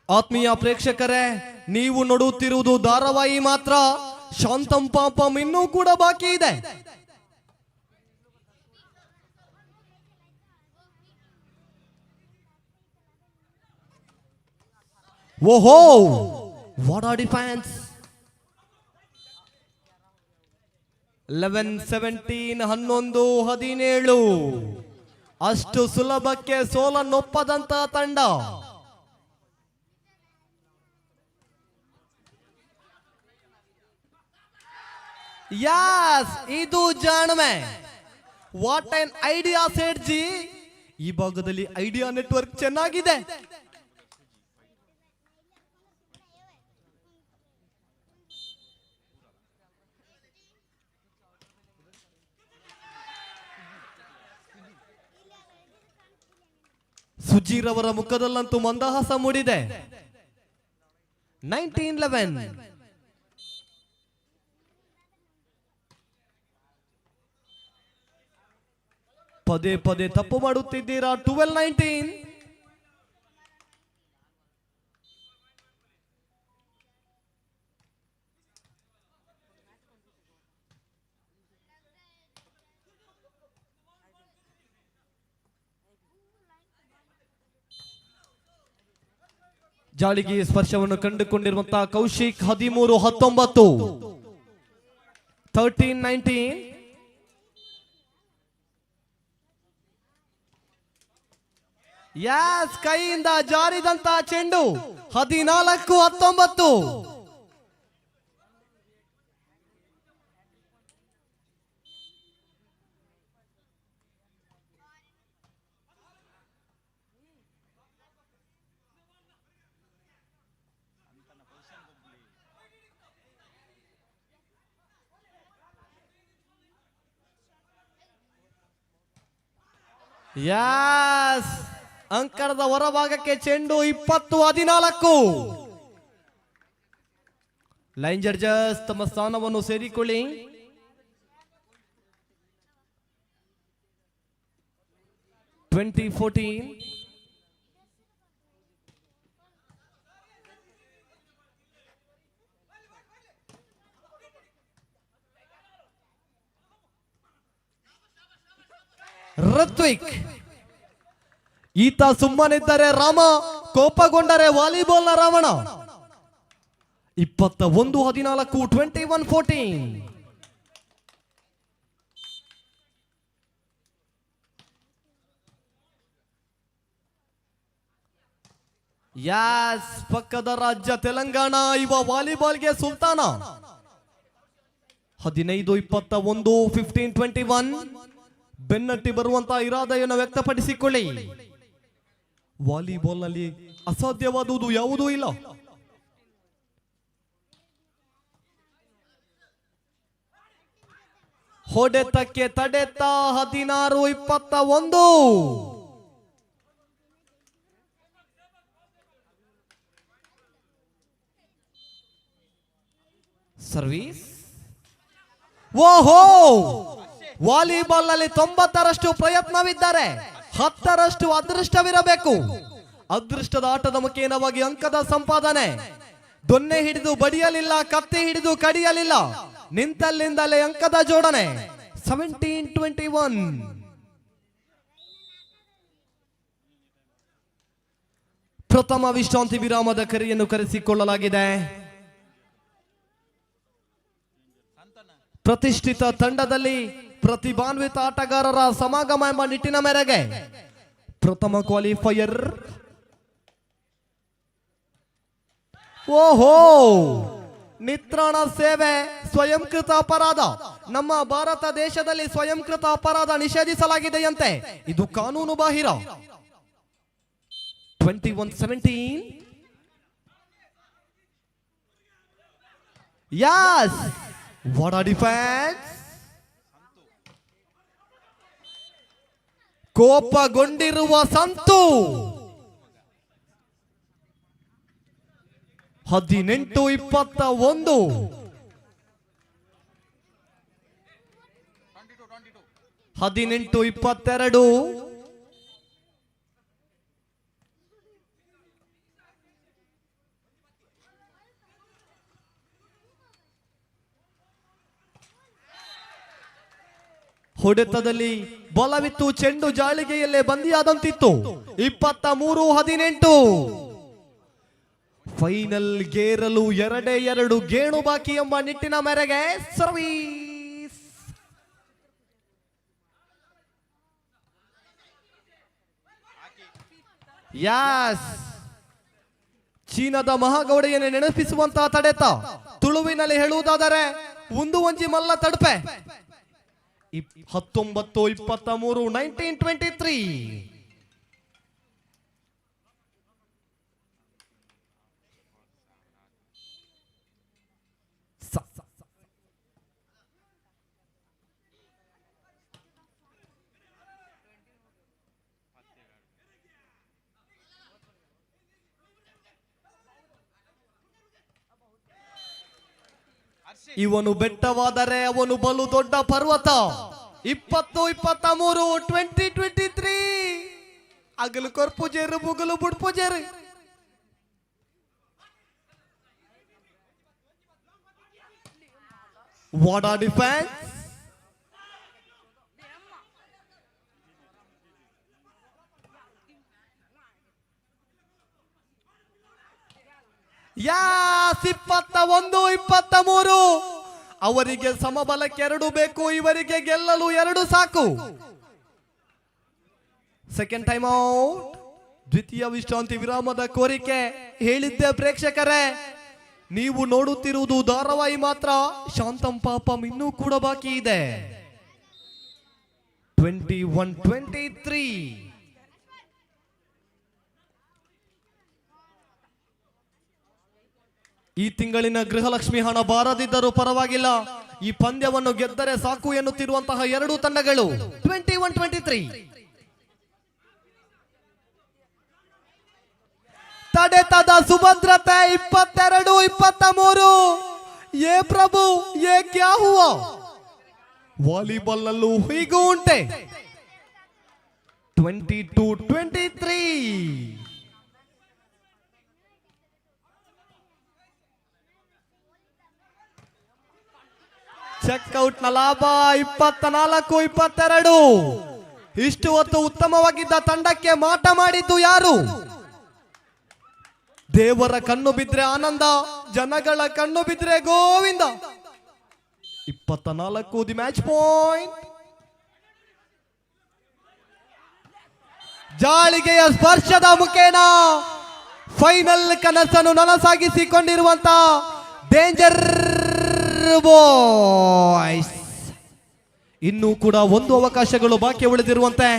C: ಆತ್ಮೀಯ ಪ್ರೇಕ್ಷಕರೇ, ನೀವು ನೋಡುತ್ತಿರುವುದು ಧಾರಾವಾಹಿ ಮಾತ್ರ. ಶಾಂತಂ ಪಾಪಂ ಇನ್ನೂ ಕೂಡ ಬಾಕಿ ಇದೆ. ಓಹೋ, ವಾಟ್ ಆರ್ ಡಿಫೆನ್ಸ್. 11-17 11-17. ಅಷ್ಟು ಸುಲಭಕ್ಕೆ ಸೋಲನ್ನೊಪ್ಪದಂತಹ ತಂಡ. ಯಾಸ್ ಇದು ಜಾಣ್ಮೆ. What an idea Seth ji. ಈ ಭಾಗದಲ್ಲಿ ಐಡಿಯಾ ನೆಟ್ವರ್ಕ್ ಚೆನ್ನಾಗಿದೆ. ಸುಜೀರವರ ಮುಖದಲ್ಲಂತೂ ಮಂದಹಾಸ ಮೂಡಿದೆ. 19-11. ಪದೇ ಪದೇ ತಪ್ಪು ಮಾಡುತ್ತಿದ್ದೀರಾ. 12-19. ಜಾಳಿಗೆ ಸ್ಪರ್ಶವನ್ನು ಕಂಡುಕೊಂಡಿರುವಂತಹ ಕೌಶಿಕ್ 13-19. 13-19. ಯಾಸ್ ಕೈಯಿಂದ ಜಾರಿದಂತಹ ಚೆಂಡು 14-19. ಯಾಸ್ ಅಂಕಣದ ಹೊರಭಾಗಕ್ಕೆ ಚೆಂಡು 20-14. ಲೈನ್ ಜಡ್ಜಸ್ ತಮ್ಮ ಸ್ಥಾನವನ್ನು ಸೇರಿಕೊಳ್ಳಿ. ಋತ್ವಿಕ್ ಈತ ಸುಮ್ಮನಿದ್ದರೆ ರಾಮ, ಕೋಪಗೊಂಡರೆ ವಾಲಿಬಾಲ್ ನ ರಾವಣ. 21-14 21-14. ಯಾಸ್ ಪಕ್ಕದ ರಾಜ್ಯ ತೆಲಂಗಾಣ ಇವ ವಾಲಿಬಾಲ್ಗೆ ಸುಲ್ತಾನ. 15-21 15-21. ಬೆನ್ನಟ್ಟಿ ಬರುವಂತಹ ಇರಾದೆಯನ್ನು ವ್ಯಕ್ತಪಡಿಸಿಕೊಳ್ಳಿ. ವಾಲಿಬಾಲ್ ನಲ್ಲಿ ಅಸಾಧ್ಯವಾದುದು ಯಾವುದೂ ಇಲ್ಲ. ಹೊಡೆತಕ್ಕೆ ತಡೆತ 16-21. ಸರ್ವಿಸ್. ಓಹೋ, ವಾಲಿಬಾಲ್ ನಲ್ಲಿ 90ರಷ್ಟು ಪ್ರಯತ್ನವಿದ್ದಾರೆ, 10ರಷ್ಟು ಅದೃಷ್ಟವಿರಬೇಕು. ಅದೃಷ್ಟದ ಆಟದ ಮುಖೇನವಾಗಿ ಅಂಕದ ಸಂಪಾದನೆ. ದೊನ್ನೆ ಹಿಡಿದು ಬಡಿಯಲಿಲ್ಲ, ಕತ್ತಿ ಹಿಡಿದು ಕಡಿಯಲಿಲ್ಲ, ನಿಂತಲ್ಲಿಂದಲೇ ಅಂಕದ ಜೋಡಣೆ. 17-21. ಪ್ರಥಮ ವಿಶ್ರಾಂತಿ ವಿರಾಮದ ಕರೆಯನ್ನು ಕರೆಸಿಕೊಳ್ಳಲಾಗಿದೆ. ಪ್ರತಿಷ್ಠಿತ ತಂಡದಲ್ಲಿ ಪ್ರತಿಭಾನ್ವಿತ ಆಟಗಾರರ ಸಮಾಗಮ ಎಂಬ ನಿಟ್ಟಿನ ಮೇರೆಗೆ ಪ್ರಥಮ ಕ್ವಾಲಿಫೈಯರ್. ಓಹೋ, ನಿತ್ರಾಣ ಸೇವೆ ಸ್ವಯಂಕೃತ ಅಪರಾಧ. ನಮ್ಮ ಭಾರತ ದೇಶದಲ್ಲಿ ಸ್ವಯಂಕೃತ ಅಪರಾಧ ನಿಷೇಧಿಸಲಾಗಿದೆಯಂತೆ, ಇದು ಕಾನೂನು ಬಾಹಿರ. 21-17. Yes, what a defense. ಕೋಪಗೊಂಡಿರುವ Santu. 18-21. (18-22). ಹೊಡೆತದಲ್ಲಿ ಬಲವಿತ್ತು, ಚೆಂಡು ಜಾಳಿಗೆಯಲ್ಲೇ ಬಂದಿಯಾದಂತಿತ್ತು. 23-18. ಫೈನಲ್ ಗೇರಲು 2 ಗೇಣು ಬಾಕಿ ಎಂಬ ನಿಟ್ಟಿನ ಮೇರೆಗೆ ಸರ್ವೀಸ್. ಯಾಸ್, ಚೀನಾದ ಮಹಾಗೌಡೆಯನ್ನು ನೆನಪಿಸುವಂತಹ ತಡೆತ. ತುಳುವಿನಲ್ಲಿ ಹೇಳುವುದಾದರೆ ಒಂದು ಒಂಜಿ ಮಲ್ಲ ತಡಪೆ. 19-23 19-23. ಇವನು ಬೆಟ್ಟವಾದರೆ ಅವನು ಬಲು ದೊಡ್ಡ ಪರ್ವತ. 20-23 20-23. ಅಗಲು ಕೊರ್ಪುಜೇರು ಬುಗಲು ಬುಡ್ಪುಜೇರು. What a defense. ಯಾಸ್ 21-23. ಅವರಿಗೆ ಸಮಬಲಕ್ಕೆ 2 ಬೇಕು, ಇವರಿಗೆ ಗೆಲ್ಲಲು 2 ಸಾಕು. Second time out. ದ್ವಿತೀಯ ವಿಶ್ರಾಂತಿ ವಿರಾಮದ ಕೋರಿಕೆ ಹೇಳಿದ್ದೆ ಪ್ರೇಕ್ಷಕರೇ. ನೀವು ನೋಡುತ್ತಿರುವುದು ಧಾರಾವಾಹಿ ಮಾತ್ರ, ಶಾಂತಂ ಪಾಪಂ ಇನ್ನೂ ಕೂಡ ಬಾಕಿ ಇದೆ. 21-23. ಈ ತಿಂಗಳಿನ ಗೃಹಲಕ್ಷ್ಮಿ ಹಣ ಬಾರದಿದ್ದರೂ ಪರವಾಗಿಲ್ಲ, ಈ ಪಂದ್ಯವನ್ನು ಗೆದ್ದರೆ ಸಾಕು ಎನ್ನುತ್ತಿರುವಂತಹ 2 ತಂಡಗಳು. 21-23. ತಡೆತದ ಸುಭದ್ರತೆ. 22-23. ये प्रभु ये क्या हुआ ವಾಲಿಬಾಲ್ ನಲ್ಲೂ ಹೀಗೂ ಉಂಟೆ 22-23 ಚೆಕ್ಔಟ್ ನ ಲಾಭ 24-22. ಇಷ್ಟು ಹೊತ್ತು ಉತ್ತಮವಾಗಿದ್ದ ತಂಡಕ್ಕೆ ಮಾಟ ಮಾಡಿದ್ದು ಯಾರು? ದೇವರ ಕಣ್ಣು ಬಿದ್ರೆ ಆನಂದ, ಜನಗಳ ಕಣ್ಣು ಬಿದ್ರೆ ಗೋವಿಂದ. 24 ದಿ ಮ್ಯಾಚ್ ಪಾಯಿಂಟ್. ಜಾಳಿಗೆಯ ಸ್ಪರ್ಶದ ಮುಖೇನ ಫೈನಲ್ ಕನಸನ್ನು ನನಸಾಗಿಸಿಕೊಂಡಿರುವಂತ ಡೇಂಜರ್ ಬಾಯ್ಸ್. ಇನ್ನೂ ಕೂಡ ಒಂದು ಅವಕಾಶಗಳು ಬಾಕಿ ಉಳಿದಿರುವಂತೆ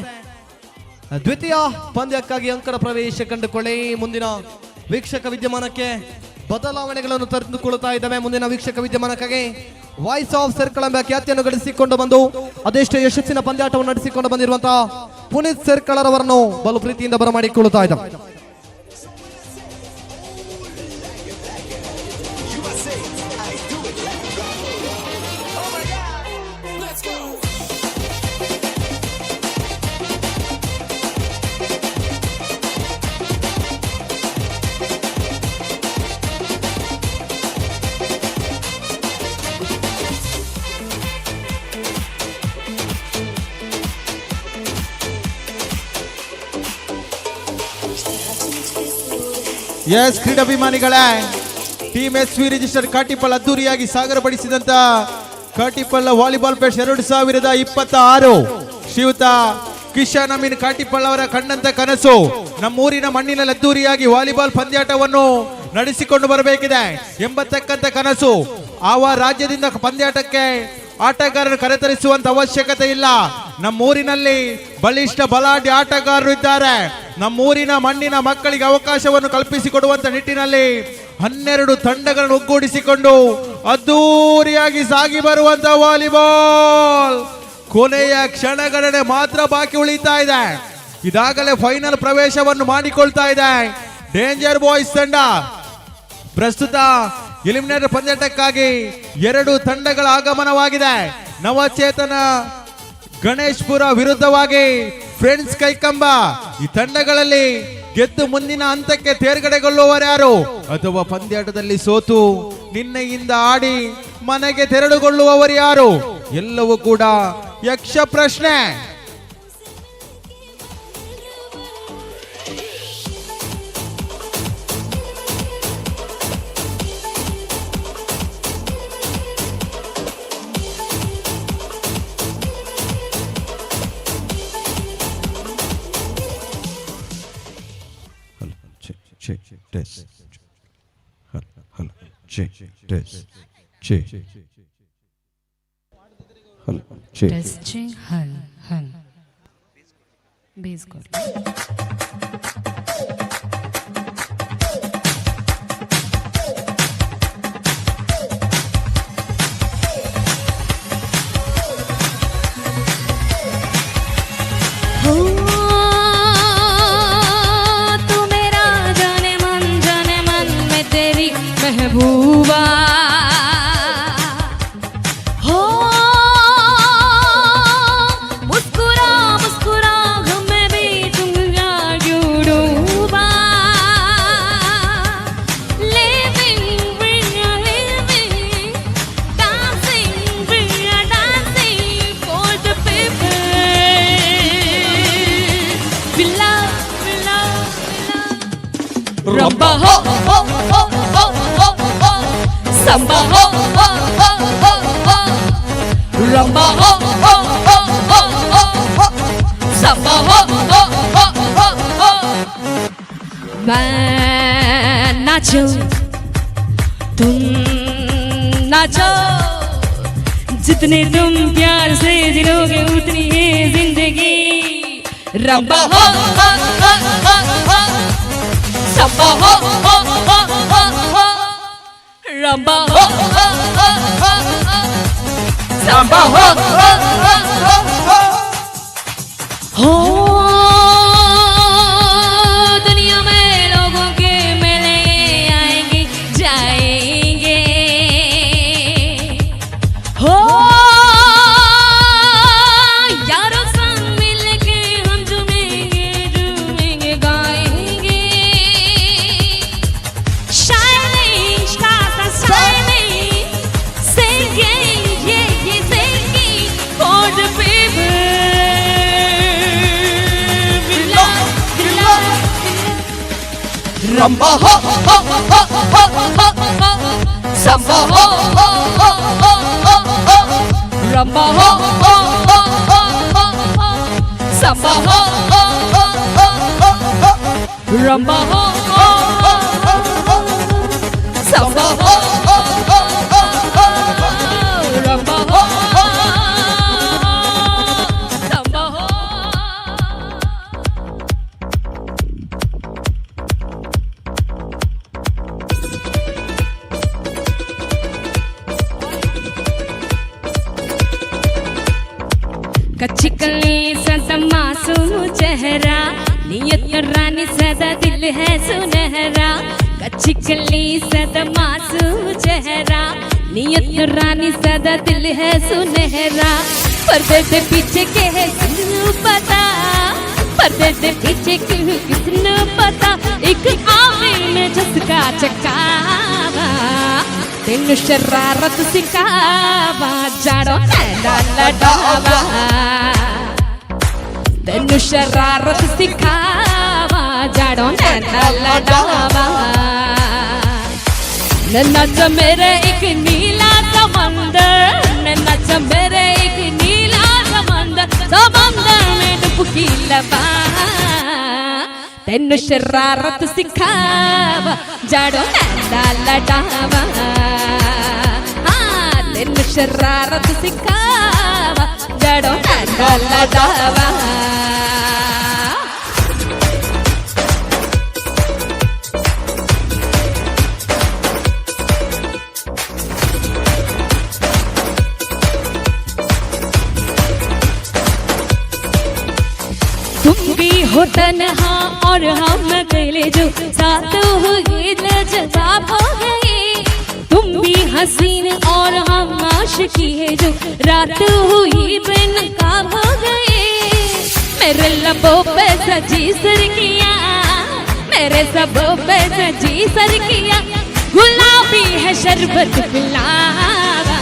C: ದ್ವಿತೀಯ ಪಂದ್ಯಕ್ಕಾಗಿ ಅಂಕರ ಪ್ರವೇಶ ಕಂಡುಕೊಳ್ಳಿ. ಮುಂದಿನ ವೀಕ್ಷಕ ವಿದ್ಯಮಾನಕ್ಕೆ ಬದಲಾವಣೆಗಳನ್ನು ತಂದುಕೊಳ್ಳುತ್ತಾ ಇದ್ದಾವೆ. ಮುಂದಿನ ವೀಕ್ಷಕ ವಿದ್ಯಮಾನಕ್ಕಾಗಿ ವಾಯ್ಸ್ ಆಫ್ ಸರ್ಕಲ್ ಎಂಬ ಖ್ಯಾತಿಯನ್ನು ಗಳಿಸಿಕೊಂಡು ಬಂದು ಅದೆಷ್ಟೇ ಯಶಸ್ಸಿನ ಪಂದ್ಯಾಟವನ್ನು ನಡೆಸಿಕೊಂಡು ಬಂದಿರುವಂತಹ ಪುನೀತ್ ಸರ್ಕಳರ್ ಅವರನ್ನು ಬಲು ಪ್ರೀತಿಯಿಂದ ಬರಮಾಡಿಕೊಳ್ಳುತ್ತಾ ಇದ್ದಾವೆ.
B: ಎಸ್ ಕ್ರೀಡಾಭಿಮಾನಿಗಳೇ, ಟೀಮ್ SV ರಿಜಿಸ್ಟರ್ ಕಾಟಿಪಲ್ ಅದ್ದೂರಿಯಾಗಿ ಸಾಗರಪಡಿಸಿದಂತ ಕಾಟಿಪಲ್ ವಾಲಿಬಾಲ್ ಫೆಸ್ಟ್ 2026 ಶ್ರೀಯುತ ಕಿಶನ್ ಅಮೀನ್ ಕಾಟಿಪಲ್ ಅವರ ಕಂಡಂತ ಕನಸು ನಮ್ಮೂರಿನ ಮಣ್ಣಿನಲ್ಲಿ ಅದ್ದೂರಿಯಾಗಿ ವಾಲಿಬಾಲ್ ಪಂದ್ಯಾಟವನ್ನು ನಡೆಸಿಕೊಂಡು ಬರಬೇಕಿದೆ ಎಂಬತಕ್ಕಂತ ಕನಸು. ಆವ ರಾಜ್ಯದಿಂದ ಪಂದ್ಯಾಟಕ್ಕೆ ಆಟಗಾರರು ಕರೆತರಿಸುವಂತ ಅವಶ್ಯಕತೆ ಇಲ್ಲ. ನಮ್ಮೂರಿನಲ್ಲಿ ಬಲಿಷ್ಠ ಬಲಾಢ್ಯ ಆಟಗಾರರು ಇದ್ದಾರೆ. ನಮ್ಮೂರಿನ ಮಣ್ಣಿನ ಮಕ್ಕಳಿಗೆ ಅವಕಾಶವನ್ನು ಕಲ್ಪಿಸಿಕೊಡುವಂತ ನಿಟ್ಟಿನಲ್ಲಿ 12 ತಂಡಗಳನ್ನು ಒಗ್ಗೂಡಿಸಿಕೊಂಡು ಅದ್ದೂರಿಯಾಗಿ ಸಾಗಿ ಬರುವಂತ ವಾಲಿಬಾಲ್ ಕೊನೆಯ ಕ್ಷಣಗಣನೆ ಮಾತ್ರ ಬಾಕಿ ಉಳಿತಾ ಇದೆ. ಇದಾಗಲೇ ಫೈನಲ್ ಪ್ರವೇಶವನ್ನು ಮಾಡಿಕೊಳ್ತಾ ಇದೆ ಡೇಂಜರ್ ಬಾಯ್ಸ್ ತಂಡ. ಪ್ರಸ್ತುತ ಎಲಿಮಿನೇಟರ್ ಪಂದ್ಯಾಟಕ್ಕಾಗಿ 2 ತಂಡಗಳ ಆಗಮನವಾಗಿದೆ. ನವಚೇತನ ಗಣೇಶ್ಪುರ ವಿರುದ್ಧವಾಗಿ ಫ್ರೆಂಡ್ಸ್ ಕೈಕಂಬ. ಈ ತಂಡಗಳಲ್ಲಿ ಗೆದ್ದು ಮುಂದಿನ ಹಂತಕ್ಕೆ ತೇರ್ಗಡೆಗೊಳ್ಳುವವರು ಯಾರು, ಅಥವಾ ಪಂದ್ಯಾಟದಲ್ಲಿ ಸೋತು ನಿನ್ನೆಯಿಂದ ಆಡಿ ಮನೆಗೆ ತೆರಳುಗೊಳ್ಳುವವರು ಯಾರು, ಎಲ್ಲವೂ ಕೂಡ ಯಕ್ಷ ಪ್ರಶ್ನೆ.
I: Testing, hal, hal. Bass chord. तू मेरा जाने मन में तेरी महबूबा हो, मुस्कुरा मुस्कुरा हमें भी दूंगा क्यों डूबा. Living we are living, dancing we are dancing for the people. We love, we love, we love. Rumba ho ho ho ho ho ho, samba ho ho ho ho ho, rumba ho ho ho ho ho, samba ho ho ho ho ho. मैं नाचूं तुम नाचो, जितने तुम प्यार से जिलोगे उतनी है जिंदगी. रंबा हो हो हो हो हो, samba ho ho ho ho ho, ramba ho ho ho ho ho, samba ho ho ho ho ho. हो दुनिया में लोगों के मेले आएंगे जाएंगे, Rumba ho ho ho ho ho ho ho. Samba ho ho ho ho ho ho. Rumba ho ho ho ho ho ho. Samba ho ho ho ho ho ho. Rumba ho ho ho ho ho. Samba ho ho ho ho ho. Rumba ho ho. Samba ho. कच्ची कली सदा मासूम चेहरा नियत रानी सदा दिल है सुनहरा कच्ची कली सदा मासूम चेहरा नियत रानी सदा दिल है सुनहरा पर्दे से पीछे के है किसने पता पर्दे से पीछे के है किसने पता एक आवे में झसका चकावा तेन शरारत सिखावा जाड़ो नैना लड़ावा तेन शरारत सिखावा जाड़ो नैना लड़ावा नच मेरे एक नीला समंदर नच मेरे एक नीला समंदर समंदर में डुबकी लगा तेन शरारत सिखावा जाड़ो नैना लड़ावा तेन शरारत सिखावा जाड़ो नैना लड़ावा तुम भी हो तन्हा और हम अकेले जो साथ हो ये लाजवाब हो गए तुम भी हसीन और हम आशिकी है जो रात हुई बेनकाब हो गए मेरे लबों पे सजी सरकिया मेरे सबों पे सजी सरकिया गुलाबी है शरबत पिलावा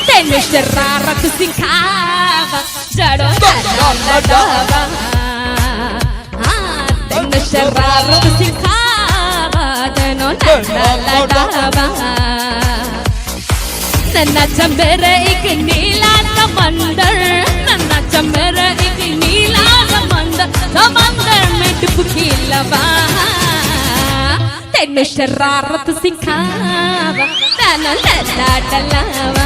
I: तेन शरारत सिखावा जड़ो लड़ावा तेन शरारत सिखावा तेनो लड़ावा नच मेरे एक नीला समंदर नच मेरे एक नीला समंदर समंदर में डुबकी लगा तेन शरारत सिखावा तेनो लड़ावा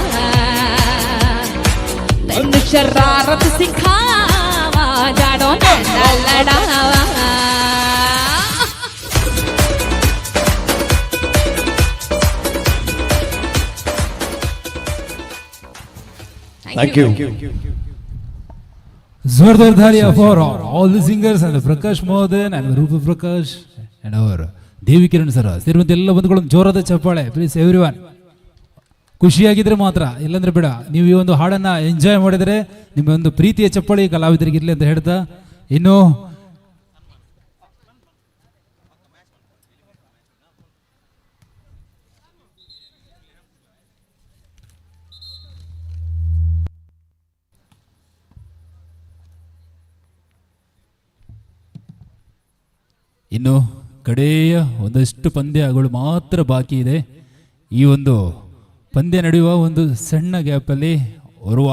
I: तेन शरारत सिखावा जाड़ो नैना लड़ावा
H: Thank you.
G: Zordar Dharia for all the singers and Prakash Mohan and Rupa Prakash and our Devi Kiran sir. ಸೇರುವಂತ ಎಲ್ಲ ಬಂಧುಗಳು ಜೋರಾದ ಚಪ್ಪಾಳೆ ಪ್ಲೀಸ್ ಎವ್ರಿವನ್. ಖುಷಿಯಾಗಿದ್ರೆ ಮಾತ್ರ ಇಲ್ಲಾಂದ್ರೆ ಬೇಡ. ನೀವು ಈ ಒಂದು ಹಾಡನ್ನ ಎಂಜಾಯ್ ಮಾಡಿದರೆ ನಿಮ್ಮ ಒಂದು ಪ್ರೀತಿಯ ಚಪ್ಪಾಳೆ ಕಲಾವಿದರಿಗೆ ಇರಲಿ ಅಂತ ಹೇಳ್ತಾ ಇನ್ನು ಇನ್ನು ಕಡೆಯ ಒಂದಷ್ಟು ಪಂದ್ಯಗಳು ಮಾತ್ರ ಬಾಕಿ ಇದೆ. ಈ ಒಂದು ಪಂದ್ಯ ನಡೆಯುವ ಒಂದು ಸಣ್ಣ ಗ್ಯಾಪಲ್ಲಿ ಓರ್ವ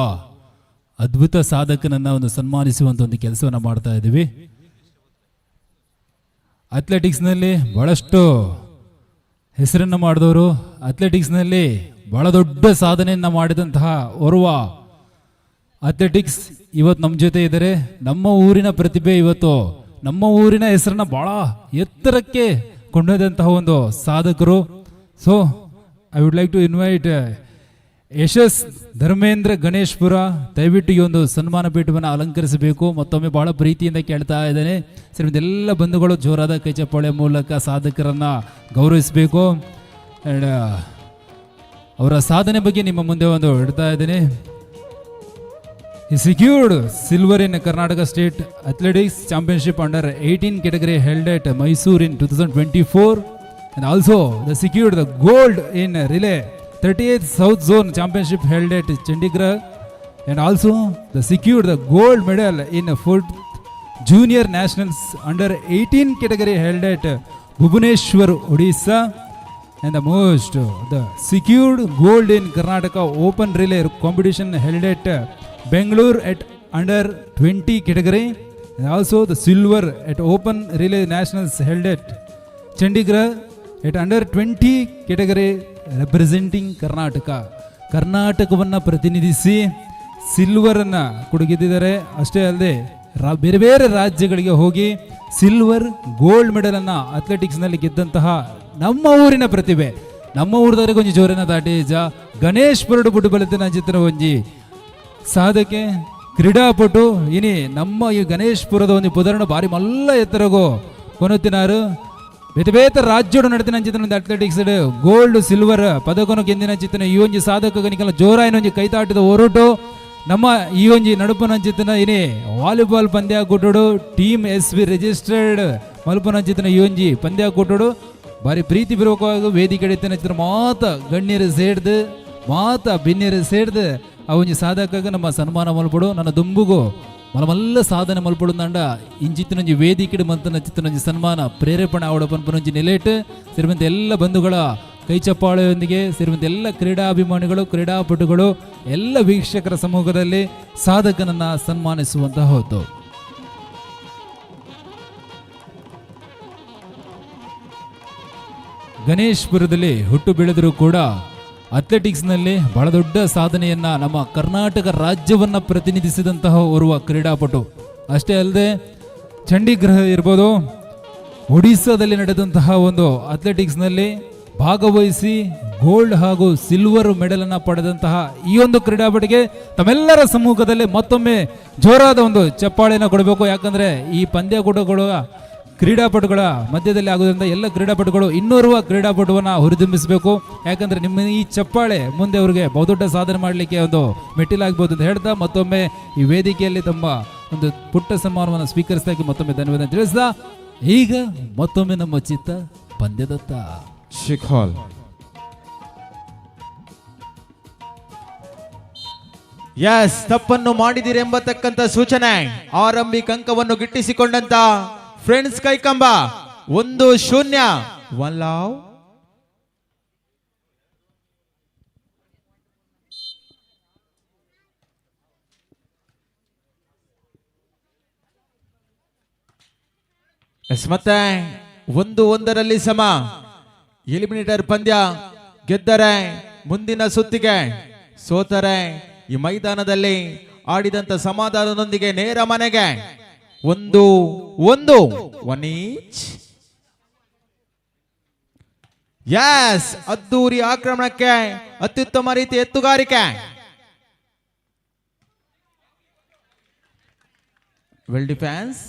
G: ಅದ್ಭುತ ಸಾಧಕನನ್ನು ಒಂದು ಸನ್ಮಾನಿಸುವಂಥ ಒಂದು ಕೆಲಸವನ್ನು ಮಾಡ್ತಾ ಇದ್ದೀವಿ. ಅಥ್ಲೆಟಿಕ್ಸ್ನಲ್ಲಿ ಬಹಳಷ್ಟು ಹೆಸರನ್ನು ಮಾಡಿದವರು, ಅಥ್ಲೆಟಿಕ್ಸ್ನಲ್ಲಿ ಬಹಳ ದೊಡ್ಡ ಸಾಧನೆಯನ್ನು ಮಾಡಿದಂತಹ ಓರ್ವ ಅಥ್ಲೆಟಿಕ್ಸ್ ಇವತ್ತು ನಮ್ಮ ಜೊತೆ ಇದ್ದಾರೆ. ನಮ್ಮ ಊರಿನ ಪ್ರತಿಭೆ ಇವತ್ತು ನಮ್ಮ ಊರಿನ ಹೆಸರನ್ನ ಬಹಳ ಎತ್ತರಕ್ಕೆ ಕೊಂಡೊಯ್ದಂತಹ ಒಂದು ಸಾಧಕರು. So I would like to invite Yashas Dharmendra Ganeshpura, ದಯವಿಟ್ಟು ಈ ಒಂದು ಸನ್ಮಾನ ಪೀಠವನ್ನು ಅಲಂಕರಿಸಬೇಕು. ಮತ್ತೊಮ್ಮೆ ಬಹಳ ಪ್ರೀತಿಯಿಂದ ಕೇಳ್ತಾ ಇದ್ದೇನೆ ಸರ್, ಇದೆಲ್ಲ ಬಂಧುಗಳು ಜೋರಾದ ಕೈ ಚಪ್ಪಾಳೆ ಮೂಲಕ ಸಾಧಕರನ್ನ ಗೌರವಿಸಬೇಕು. ಆ್ಯಂಡ್ ಅವರ ಸಾಧನೆ ಬಗ್ಗೆ ನಿಮ್ಮ ಮುಂದೆ ಒಂದು ಇಡ್ತಾ ಇದ್ದೇನೆ. He secured silver in Karnataka State Athletics Championship under 18 category held at Mysore in 2024, and also they secured the gold in relay 38th South Zone Championship held at Chandigarh, and also they secured the gold medal in foot junior nationals under 18 category held at Bhubaneswar, Odisha. And the most, the secured gold in Karnataka Open Relay competition held at Bangalore at under 20 category. And also the silver at Open Relay Nationals held at Chandigarh at under 20 category representing Karnataka. ಕರ್ನಾಟಕವನ್ನು ಪ್ರತಿನಿಧಿಸಿ ಸಿಲ್ವರನ್ನು ಕೊಡುಗೆದ್ದಿದ್ದಾರೆ. ಅಷ್ಟೇ ಅಲ್ಲದೆ ಬೇರೆ ಬೇರೆ ರಾಜ್ಯಗಳಿಗೆ ಹೋಗಿ silver gold ಮೆಡಲನ್ನು ಅಥ್ಲೆಟಿಕ್ಸ್ನಲ್ಲಿ ಗೆದ್ದಂತಹ ನಮ್ಮ ಊರಿನ ಪ್ರತಿಭೆ, ನಮ್ಮ ಊರದವರಿಗೆ ಒಂಜಿ ಜೋರಿನ ದಾಟೇಜ ಗಣೇಶ್ ಪುರಡು ಬುಟ್ಟು ಬಲಿತಿನ ಚಿತ್ರ ಒಂಜಿ ಸಾಧಕೆ ಕ್ರೀಡಾಪಟು ಇನಿ ನಮ್ಮ ಈ ಗಣೇಶ್ಪುರದ ಒಂದು ಪುದರಣ ಬಾರಿ ಮಲ್ಲ ಎತ್ತರಗೋ ಕೊನುತ್ತಿನಾರು. ಬೇತೆ ಬೇತೆ ರಾಜ್ಯೋಡು ನಡೆದಿನ ಚಿತ್ರ ಅಥ್ಲೆಟಿಕ್ಸ್ ಗೋಲ್ಡ್ ಸಿಲ್ವರ್ ಪದಕನು ಗೆಂದಿನ ಚಿತ್ರ ಈ ಒಂಜಿ ಸಾಧಕನಿಕಲ ಜೋರಾಯಿನ ಒಂಜಿ ಕೈತಾಟದ ಹೊರಟು ನಮ್ಮ ಈ ಒಂಜಿ ನಡುಪನ ಚಿತ್ರ ಇನಿ ವಾಲಿಬಾಲ್ ಪಂದ್ಯ ಕೊಟ್ಟೋಡು ಟೀಮ್ SV ರಿಜಿಸ್ಟರ್ಡ್ ಮಲ್ಪನ ಚಿತ್ರ ಈ ಒಂಜಿ ಪಂದ್ಯ ಕೊಟ್ಟೋಡು ಬಾರಿ ಪ್ರೀತಿ ಪೂರ್ವಕವಾಗಿ ವೇದಿಕೆ ಎತ್ತಿನ ಚಿತ್ರ ಮಾತ ಗಣ್ಯರು ಸೇಡ್ದು ಮಾತ ಭಿನ್ಯರು ಸೇಡ್ದು ಆ ಒಂಜಿ ಸಾಧಕಗ ನಮ್ಮ ಸನ್ಮಾನ ಮಲ್ಪಡು ನನ್ನ ದುಂಬುಗು ಮಲಮಲ್ಲ ಸಾಧನೆ ಮಲ್ಪಡುಂದಂಡ ಇಂಚಿತ್ತಿನೊಂಜಿ ವೇದಿಕೆ ಮಂತನ ಚಿತ್ತನೊಂಜಿ ಸನ್ಮಾನ ಪ್ರೇರೇಪಣೆ ಆವಡಪನ್ಪನೊಂಜಿ ನೆಲೆಟ್ ಸೇರಿದಂತೆ ಎಲ್ಲ ಬಂಧುಗಳ ಕೈಚಪ್ಪಾಳೆಯೊಂದಿಗೆ ಸೇರಿದಂತೆ ಎಲ್ಲ ಕ್ರೀಡಾಭಿಮಾನಿಗಳು ಕ್ರೀಡಾಪಟುಗಳು ಎಲ್ಲ ವೀಕ್ಷಕರ ಸಮ್ಮುಖದಲ್ಲಿ ಸಾಧಕನನ್ನ ಸನ್ಮಾನಿಸುವಂತಹ ಹೊತ್ತು. ಗಣೇಶ್ಪುರದಲ್ಲಿ ಹುಟ್ಟು ಬೆಳೆದರೂ ಕೂಡ ಅಥ್ಲೆಟಿಕ್ಸ್ನಲ್ಲಿ ಬಹಳ ದೊಡ್ಡ ಸಾಧನೆಯನ್ನ ನಮ್ಮ ಕರ್ನಾಟಕ ರಾಜ್ಯವನ್ನ ಪ್ರತಿನಿಧಿಸಿದಂತಹ ಓರ್ವ ಕ್ರೀಡಾಪಟು. ಅಷ್ಟೇ ಅಲ್ಲದೆ ಚಂಡೀಗಢ ಇರ್ಬೋದು, ಒಡಿಸ್ಸಾದಲ್ಲಿ ನಡೆದಂತಹ ಒಂದು ಅಥ್ಲೆಟಿಕ್ಸ್ನಲ್ಲಿ ಭಾಗವಹಿಸಿ ಗೋಲ್ಡ್ ಹಾಗೂ ಸಿಲ್ವರ್ ಮೆಡಲ್ ಅನ್ನ ಪಡೆದಂತಹ ಈ ಒಂದು ಕ್ರೀಡಾಪಟಿಗೆ ತಮ್ಮೆಲ್ಲರ ಸಮ್ಮುಖದಲ್ಲಿ ಮತ್ತೊಮ್ಮೆ ಜೋರಾದ ಒಂದು ಚಪ್ಪಾಳೆಯನ್ನು ಕೊಡಬೇಕು. ಯಾಕಂದ್ರೆ ಈ ಪಂದ್ಯಕೂಟಗಳು ಕ್ರೀಡಾಪಟುಗಳ ಮಧ್ಯದಲ್ಲಿ ಆಗೋದ್ರಿಂದ ಎಲ್ಲ ಕ್ರೀಡಾಪಟುಗಳು ಇನ್ನೋರ್ವ ಕ್ರೀಡಾಪಟುವನ್ನ ಹುರಿದುಂಬಿಸಬೇಕು. ಯಾಕಂದ್ರೆ ನಿಮ್ಮ ಈ ಚಪ್ಪಾಳೆ ಮುಂದೆ ಅವರಿಗೆ ಬಹುದೊಡ್ಡ ಸಾಧನೆ ಮಾಡಲಿಕ್ಕೆ ಒಂದು ಮೆಟ್ಟಿಲಾಗಬಹುದು ಅಂತ ಹೇಳ್ತಾ ಮತ್ತೊಮ್ಮೆ ಈ ವೇದಿಕೆಯಲ್ಲಿ ತಮ್ಮ ಒಂದು ಪುಟ್ಟ ಸನ್ಮಾನವನ್ನು ಸ್ವೀಕರಿಸಿದಾಗಿ ಮತ್ತೊಮ್ಮೆ ಧನ್ಯವಾದ ತಿಳಿಸ್ದ. ಈಗ ಮತ್ತೊಮ್ಮೆ ನಮ್ಮ ಚಿತ್ತ ಪಂದ್ಯದತ್ತ.
B: ಶಿಖಾಲ್
D: ಎಸ್, ತಪ್ಪನ್ನು ಮಾಡಿದಿರೆಂಬತಕ್ಕಂಥ ಸೂಚನೆ. ಆರಂಭಿಕ ಅಂಕವನ್ನು ಗಿಟ್ಟಿಸಿಕೊಂಡಂತ friends Kaikamba 1-0. One love. Yes, ಮತ್ತೆ 1-1 ಸಮ. ಎಲಿಮಿನೇಟರ್ ಪಂದ್ಯ ಗೆದ್ದರೆ ಮುಂದಿನ ಸುತ್ತಿಗೆ, ಸೋತರೆ ಈ ಮೈದಾನದಲ್ಲಿ ಆಡಿದಂತ ಸಮಾಧಾನದೊಂದಿಗೆ ನೇರ ಮನೆಗೆ. 1-1 ಈಚ್. ಯಸ್, ಅದ್ದೂರಿ ಆಕ್ರಮಣಕ್ಕೆ ಅತ್ಯುತ್ತಮ ರೀತಿ ಎತ್ತುಗಾರಿಕೆ. Well defence.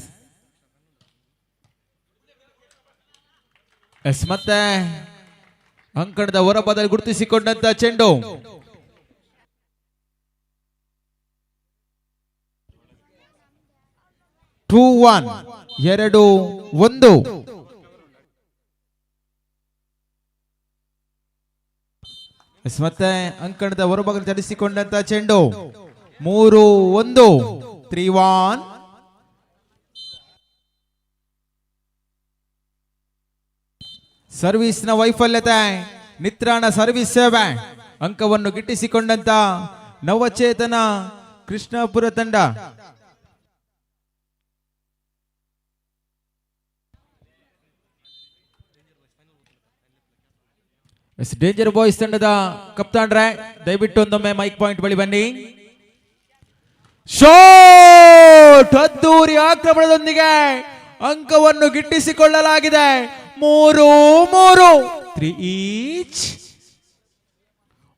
D: ಎಸ್, ಮತ್ತೆ ಅಂಕಣದ ಹೊರಬದಲ್ಲಿ ಗುರುತಿಸಿಕೊಂಡಂತ ಚೆಂಡು. ಟೂ 2-1. ಎಸ್, ಮತ್ತೆ ಅಂಕಣದ ಹೊರಭಾಗ ಚಲಿಸಿಕೊಂಡಂತ ಚೆಂಡು. 3-1. 3-1. ಸರ್ವಿಸ್ನ ವೈಫಲ್ಯತೆ, ನಿತ್ರಾಣ ಸರ್ವಿಸ್ ಸೇವೆ. ಅಂಕವನ್ನು ಗಿಟ್ಟಿಸಿಕೊಂಡಂತ ನವಚೇತನ ಕೃಷ್ಣಾಪುರ ತಂಡ. ಡೇಂಜರ್ ಬಾಯ್ಸ್ ತಂಡದ ಕಪ್ತಾನ್ರೆ ದಯವಿಟ್ಟು ಒಂದೊಮ್ಮೆ ಮೈಕ್ ಪಾಯಿಂಟ್ ಬಳಿ ಬನ್ನಿ. ಶಾಟ್, ಅದ್ದೂರಿ ಆಕ್ರಮಣದೊಂದಿಗೆ ಅಂಕವನ್ನು ಗಿಟ್ಟಿಸಿಕೊಳ್ಳಲಾಗಿದೆ. 3-3. 3 ಈಚ್.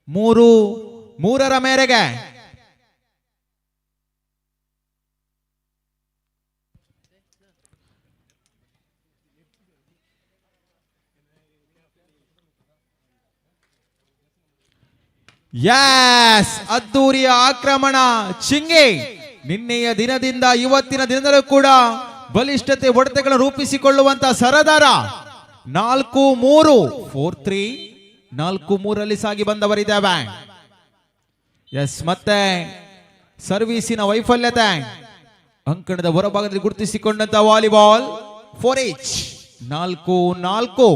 D: 3-3 ಮೇರೆಗೆ. ಯಸ್, ಅದ್ದೂರಿಯ ಆಕ್ರಮಣ. ಚಿಂಗಿ ನಿನ್ನೆಯ ದಿನದಿಂದ ಇವತ್ತಿನ ದಿನದಲ್ಲೂ ಕೂಡ ಬಲಿಷ್ಠತೆ ಹೊಡೆತಗಳನ್ನು ರೂಪಿಸಿಕೊಳ್ಳುವಂತ ಸರದಾರ. 4-3. 4-3. 4-3 ಸಾಗಿ ಬಂದವರಿದ್ದೇವೆ. ಎಸ್, ಮತ್ತೆ ಸರ್ವೀಸಿನ ವೈಫಲ್ಯತೆ, ಅಂಕಣದ ಹೊರಭಾಗದಲ್ಲಿ ಗುರುತಿಸಿಕೊಂಡಂತ ವಾಲಿಬಾಲ್ 4 ಈಚ್.
B: 4-4.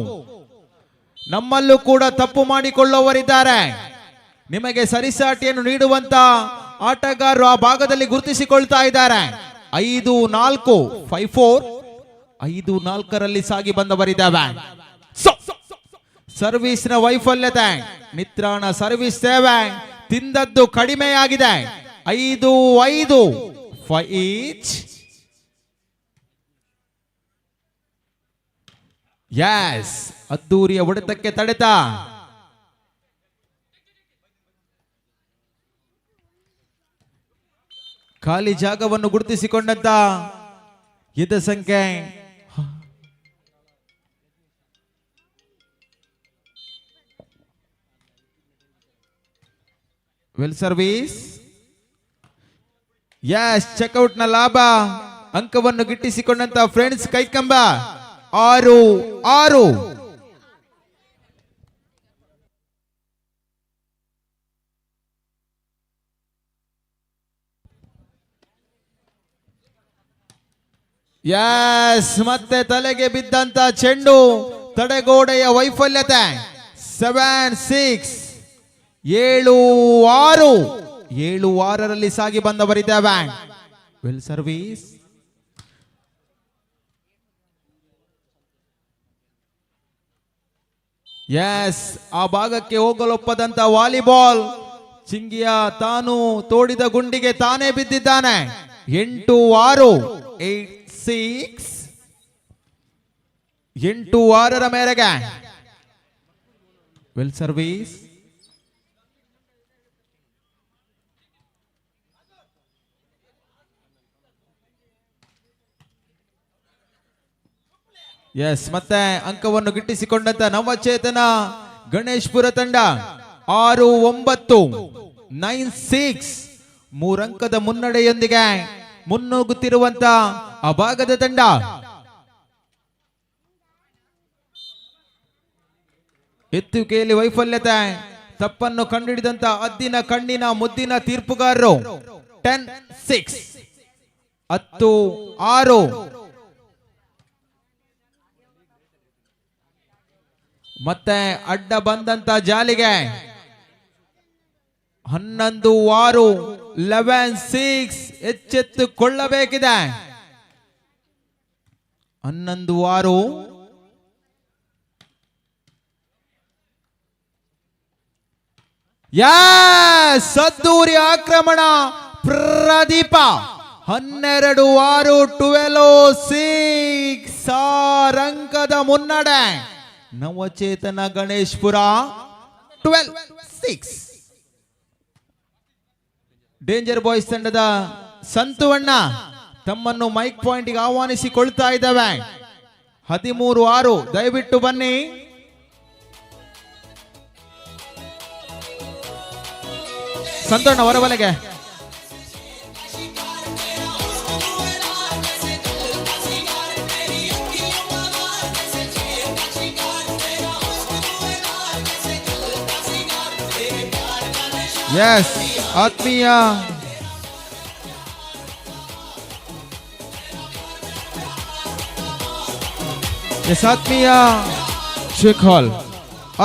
B: ನಮ್ಮಲ್ಲೂ ಕೂಡ ತಪ್ಪು ಮಾಡಿಕೊಳ್ಳುವವರಿದ್ದಾರೆ. ನಿಮಗೆ ಸರಿಸಾಟಿಯನ್ನು ನೀಡುವಂತ ಆಟಗಾರರು ಆ ಭಾಗದಲ್ಲಿ ಗುರುತಿಸಿಕೊಳ್ತಾ ಇದ್ದಾರೆ. 5-4, 5-4. 5-4ರಲ್ಲಿ ಸಾಗಿ ಬಂದವರಿದ್ದಾವೆ. ಸರ್ವಿಸ್ನ ವೈಫಲ್ಯತೆ, ನಿತ್ರಾಣ ಸರ್ವಿಸ್ ಸೇವೆ ತಿಂದದ್ದು ಕಡಿಮೆಯಾಗಿದೆ. 5-5, 5 each. ಯಸ್, ಅದ್ದೂರಿಯ ಹೊಡೆತಕ್ಕೆ ತಡೆತ. ಖಾಲಿ ಜಾಗವನ್ನು ಗುರುತಿಸಿಕೊಂಡಂತ ಯುದ್ಧ ಸಂಖ್ಯೆ ವೆಲ್ ಸರ್ವಿಸ್. ಯಸ್, ಚೆಕ್ಔಟ್ ನ ಲಾಭ. ಅಂಕವನ್ನು ಗಿಟ್ಟಿಸಿಕೊಂಡಂತ ಫ್ರೆಂಡ್ಸ್ ಕೈಕಂಬ 6-6. ಯಸ್, ಮತ್ತೆ ತಲೆಗೆ ಬಿದ್ದಂತ ಚೆಂಡು, ತಡೆಗೋಡೆಯ ವೈಫಲ್ಯತೆ. 7-6, 7-6. 7-6ರಲ್ಲಿ ಸಾಗಿ ಬಂದವರಿದ್ದಾವೆ. Well service. ಯಸ್, ಆ ಭಾಗಕ್ಕೆ ಹೋಗಲೊಪ್ಪದಂತ ವಾಲಿಬಾಲ್. ಚಿಂಗಿಯ ತಾನು ತೋಡಿದ ಗುಂಡಿಗೆ ತಾನೇ ಬಿದ್ದಿದ್ದಾನೆ. 8-6, 8-6. 8-6ರ ಮೇರೆಗೆ ವೆಲ್ ಸರ್ವಿಸ್. ಎಸ್, ಮತ್ತೆ ಅಂಕವನ್ನು ಗಿಟ್ಟಿಸಿಕೊಂಡಂತ ನವಚೇತನ ಗಣೇಶ್ಪುರ ತಂಡ 6-9, 9-6. 3 ಅಂಕದ ಮುನ್ನಡೆಯೊಂದಿಗೆ ಮುನ್ನುಗ್ಗುತ್ತಿರುವಂತ ಆ ಭಾಗದ ತಂಡ. ಎತ್ತುಗೆಯಲ್ಲಿ ವೈಫಲ್ಯತೆ, ತಪ್ಪನ್ನು ಕಂಡುಹಿಡಿದಂತ ಅದ್ದಿನ ಕಣ್ಣಿನ ಮುದ್ದಿನ ತೀರ್ಪುಗಾರರು. 10-6, 10-6. ಮತ್ತೆ ಅಡ್ಡ ಬಂದಂತ ಜಾಲಿಗೆ 11-6, 11-6. ಎಚ್ಚೆತ್ತುಕೊಳ್ಳಬೇಕಿದೆ. 11-6. ಸದ್ದೂರಿ ಆಕ್ರಮಣ. ಪ್ರದೀಪ 12-6, 12-6. 6 ಅಂಕದ ಮುನ್ನಡೆ. ನವಚೇತನ ಗಣೇಶ್ಪುರ 12-6. ಡೇಂಜರ್ ಬಾಯ್ಸ್ ತಂಡದ ಸಂತುವಣ್ಣ ತಮ್ಮನ್ನು ಮೈಕ್ ಪಾಯಿಂಟ್ಗೆ ಆಹ್ವಾನಿಸಿಕೊಳ್ತಾ ಇದ್ದಾವೆ. 13-6. ದಯವಿಟ್ಟು ಬನ್ನಿ. ಸಂತೋಣ ಹೊರವಲೆಗೆ. ಎಸ್, ಆತ್ಮೀಯ ಆತ್ಮೀಯ ಶೇಖ್ ಹಾಲ್,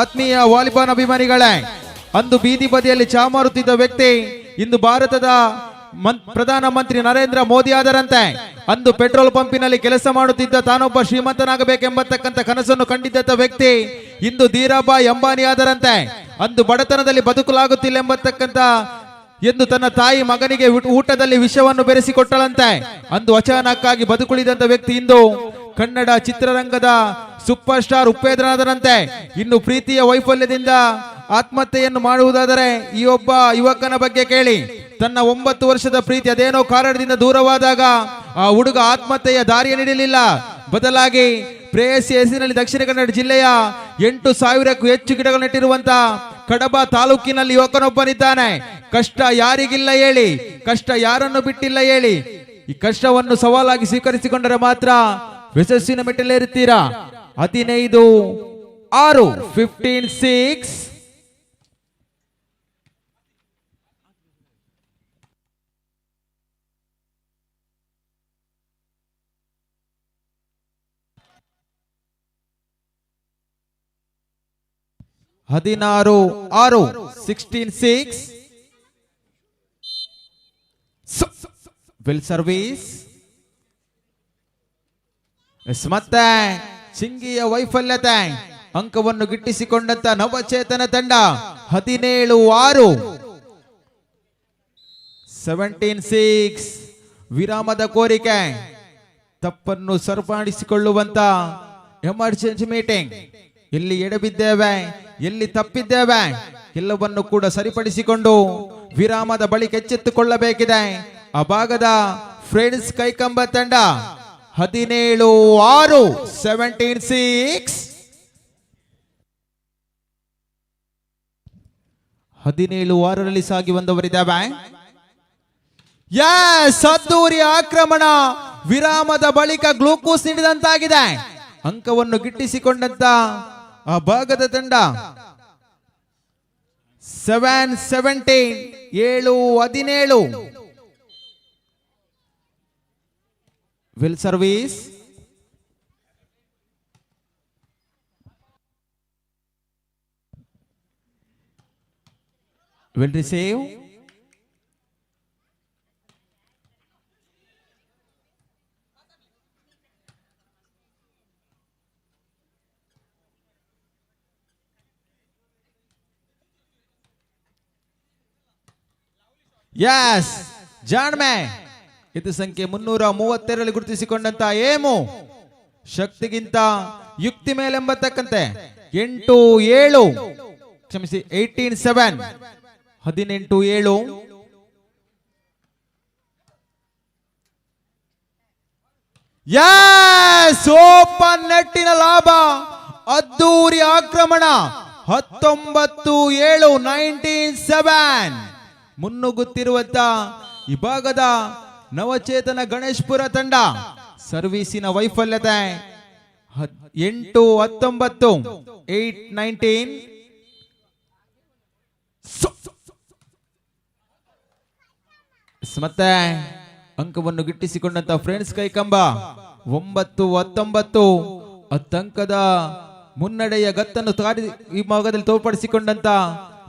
B: ಆತ್ಮೀಯ ವಾಲಿಬಾಲ್ ಅಭಿಮಾನಿಗಳೇ, ಅಂದು ಬೀದಿ ಬದಿಯಲ್ಲಿ ಚಾ ಮಾರುತ್ತಿದ್ದ ವ್ಯಕ್ತಿ ಇಂದು ಭಾರತದ ಪ್ರಧಾನಮಂತ್ರಿ ನರೇಂದ್ರ ಮೋದಿ ಆದರಂತೆ. ಅಂದು ಪೆಟ್ರೋಲ್ ಪಂಪಿನಲ್ಲಿ ಕೆಲಸ ಮಾಡುತ್ತಿದ್ದ ತಾನೊಬ್ಬ ಶ್ರೀಮಂತನಾಗಬೇಕೆಂಬತಕ್ಕಂಥ ಕನಸನ್ನು ಕಂಡಿದ್ದ ವ್ಯಕ್ತಿ ಇಂದು ಧೀರಾಬಾಯಿ ಅಂಬಾನಿ ಆದರಂತೆ. ಅಂದು ಬಡತನದಲ್ಲಿ ಬದುಕಲಾಗುತ್ತಿಲ್ಲ ಎಂಬತಕ್ಕಂಥ ಎಂದು ತನ್ನ ತಾಯಿ ಮಗನಿಗೆ ಊಟದಲ್ಲಿ ವಿಷವನ್ನು ಬೆರೆಸಿಕೊಟ್ಟಳಂತೆ. ಅಂದು ಅಚಾನಕ್ಕಾಗಿ ಬದುಕುಳಿದಂತ ವ್ಯಕ್ತಿ ಇಂದು ಕನ್ನಡ ಚಿತ್ರರಂಗದ ಸೂಪರ್ ಸ್ಟಾರ್ ಉಪೇಂದ್ರನಾದರಂತೆ. ಇನ್ನು ಪ್ರೀತಿಯ ವೈಫಲ್ಯದಿಂದ ಆತ್ಮಹತ್ಯೆಯನ್ನು ಮಾಡುವುದಾದರೆ ಈ ಒಬ್ಬ ಯುವಕನ ಬಗ್ಗೆ ಕೇಳಿ. ತನ್ನ 9 ವರ್ಷದ ಪ್ರೀತಿ ಅದೇನೋ ಕಾರಣದಿಂದ ದೂರವಾದಾಗ ಆ ಹುಡುಗ ಆತ್ಮಹತ್ಯೆಯ ದಾರಿಯ ನೀಡಲಿಲ್ಲ. ಬದಲಾಗಿ ಪ್ರೇಯಸಿ ಹೆಸರಿನಲ್ಲಿ ದಕ್ಷಿಣ ಕನ್ನಡ ಜಿಲ್ಲೆಯ 8,000ಕ್ಕೂ ಹೆಚ್ಚು ಗಿಡಗಳು ನೆಟ್ಟಿರುವಂತ ಕಡಬ ತಾಲೂಕಿನಲ್ಲಿ ಯುವಕನೊಬ್ಬನಿದ್ದಾನೆ. ಕಷ್ಟ ಯಾರಿಗಿಲ್ಲ ಹೇಳಿ, ಕಷ್ಟ ಯಾರನ್ನು ಬಿಟ್ಟಿಲ್ಲ ಹೇಳಿ. ಈ ಕಷ್ಟವನ್ನು ಸವಾಲಾಗಿ ಸ್ವೀಕರಿಸಿಕೊಂಡರೆ ಮಾತ್ರ ಯಶಸ್ಸಿನ ಮೆಟ್ಟಿಲೇರುತ್ತೀರಾ. 15-6, 15-6.
D: 16-6 16-6 ವೆಲ್ ಸರ್ವಿಸ್. ಮತ್ತೆ ಚಿಂಗಿಯ ವೈಫಲ್ಯತೆ ಅಂಕವನ್ನು ಗಿಟ್ಟಿಸಿಕೊಂಡಂತ ನವಚೇತನ ತಂಡ 17-6 17-6 ವಿರಾಮದ ಕೋರಿಕೆ. ತಪ್ಪನ್ನು ಸರಿಪಡಿಸಿಕೊಳ್ಳುವಂತ ಎಮರ್ಜೆನ್ಸಿ ಮೀಟಿಂಗ್. ಎಲ್ಲಿ ಎಡಬಿದ್ದೇವೆ, ಎಲ್ಲಿ ತಪ್ಪಿದ್ದೇವೆ ಎಲ್ಲವನ್ನು ಕೂಡ ಸರಿಪಡಿಸಿಕೊಂಡು ವಿರಾಮದ ಬಳಿಕ ಎಚ್ಚೆತ್ತುಕೊಳ್ಳಬೇಕಿದೆ. ಆ ಭಾಗದ ಫ್ರೆಂಡ್ಸ್ ಕೈಕಂಬ ತಂಡ 17-6 17-6 17-6ರಲ್ಲಿ ಸಾಗಿ ಬಂದವರಿದ್ದಾವೆ. ಅದ್ದೂರಿ ಆಕ್ರಮಣ. ವಿರಾಮದ ಬಳಿಕ ಗ್ಲೂಕೋಸ್ ನೀಡಿದಂತಾಗಿದೆ. ಅಂಕವನ್ನು ಗಿಟ್ಟಿಸಿಕೊಂಡಂತ ಆ ಭಾಗದ ತಂಡ 7-17 7-17 well service. Well receive. Yes ಜಾಣ್ಮೆ. ಇದು ಸಂಖ್ಯೆ 332ರಲ್ಲಿ ಗುರುತಿಸಿಕೊಂಡಂತ ಏಮು ಶಕ್ತಿಗಿಂತ ಯುಕ್ತಿ ಮೇಲೆಂಬತಕ್ಕಂತೆ 8-7 ಕ್ಷಮಿಸಿ 18-7 18-7 ಓಪನ್ ನೆಟ್ಟಿನ ಲಾಭ. ಅದ್ದೂರಿ ಆಕ್ರಮಣ 19-7 19-7 ಮುನ್ನುಗ್ಗುತ್ತಿರುವಂತ ಈ ಭಾಗದ ನವಚೇತನ ಗಣೇಶ್ಪುರ ತಂಡ ಸರ್ವೀಸಿನ ವೈಫಲ್ಯತೆ 8-19 8-19 ಮತ್ತೆ ಅಂಕವನ್ನು ಗಿಟ್ಟಿಸಿಕೊಂಡಂತ ಫ್ರೆಂಡ್ಸ್ ಕೈಕಂಬ 9-19 10 ಮುನ್ನಡೆಯ ಗತ್ತನ್ನು ಈ ಭಾಗದಲ್ಲಿ ತೋರ್ಪಡಿಸಿಕೊಂಡಂತ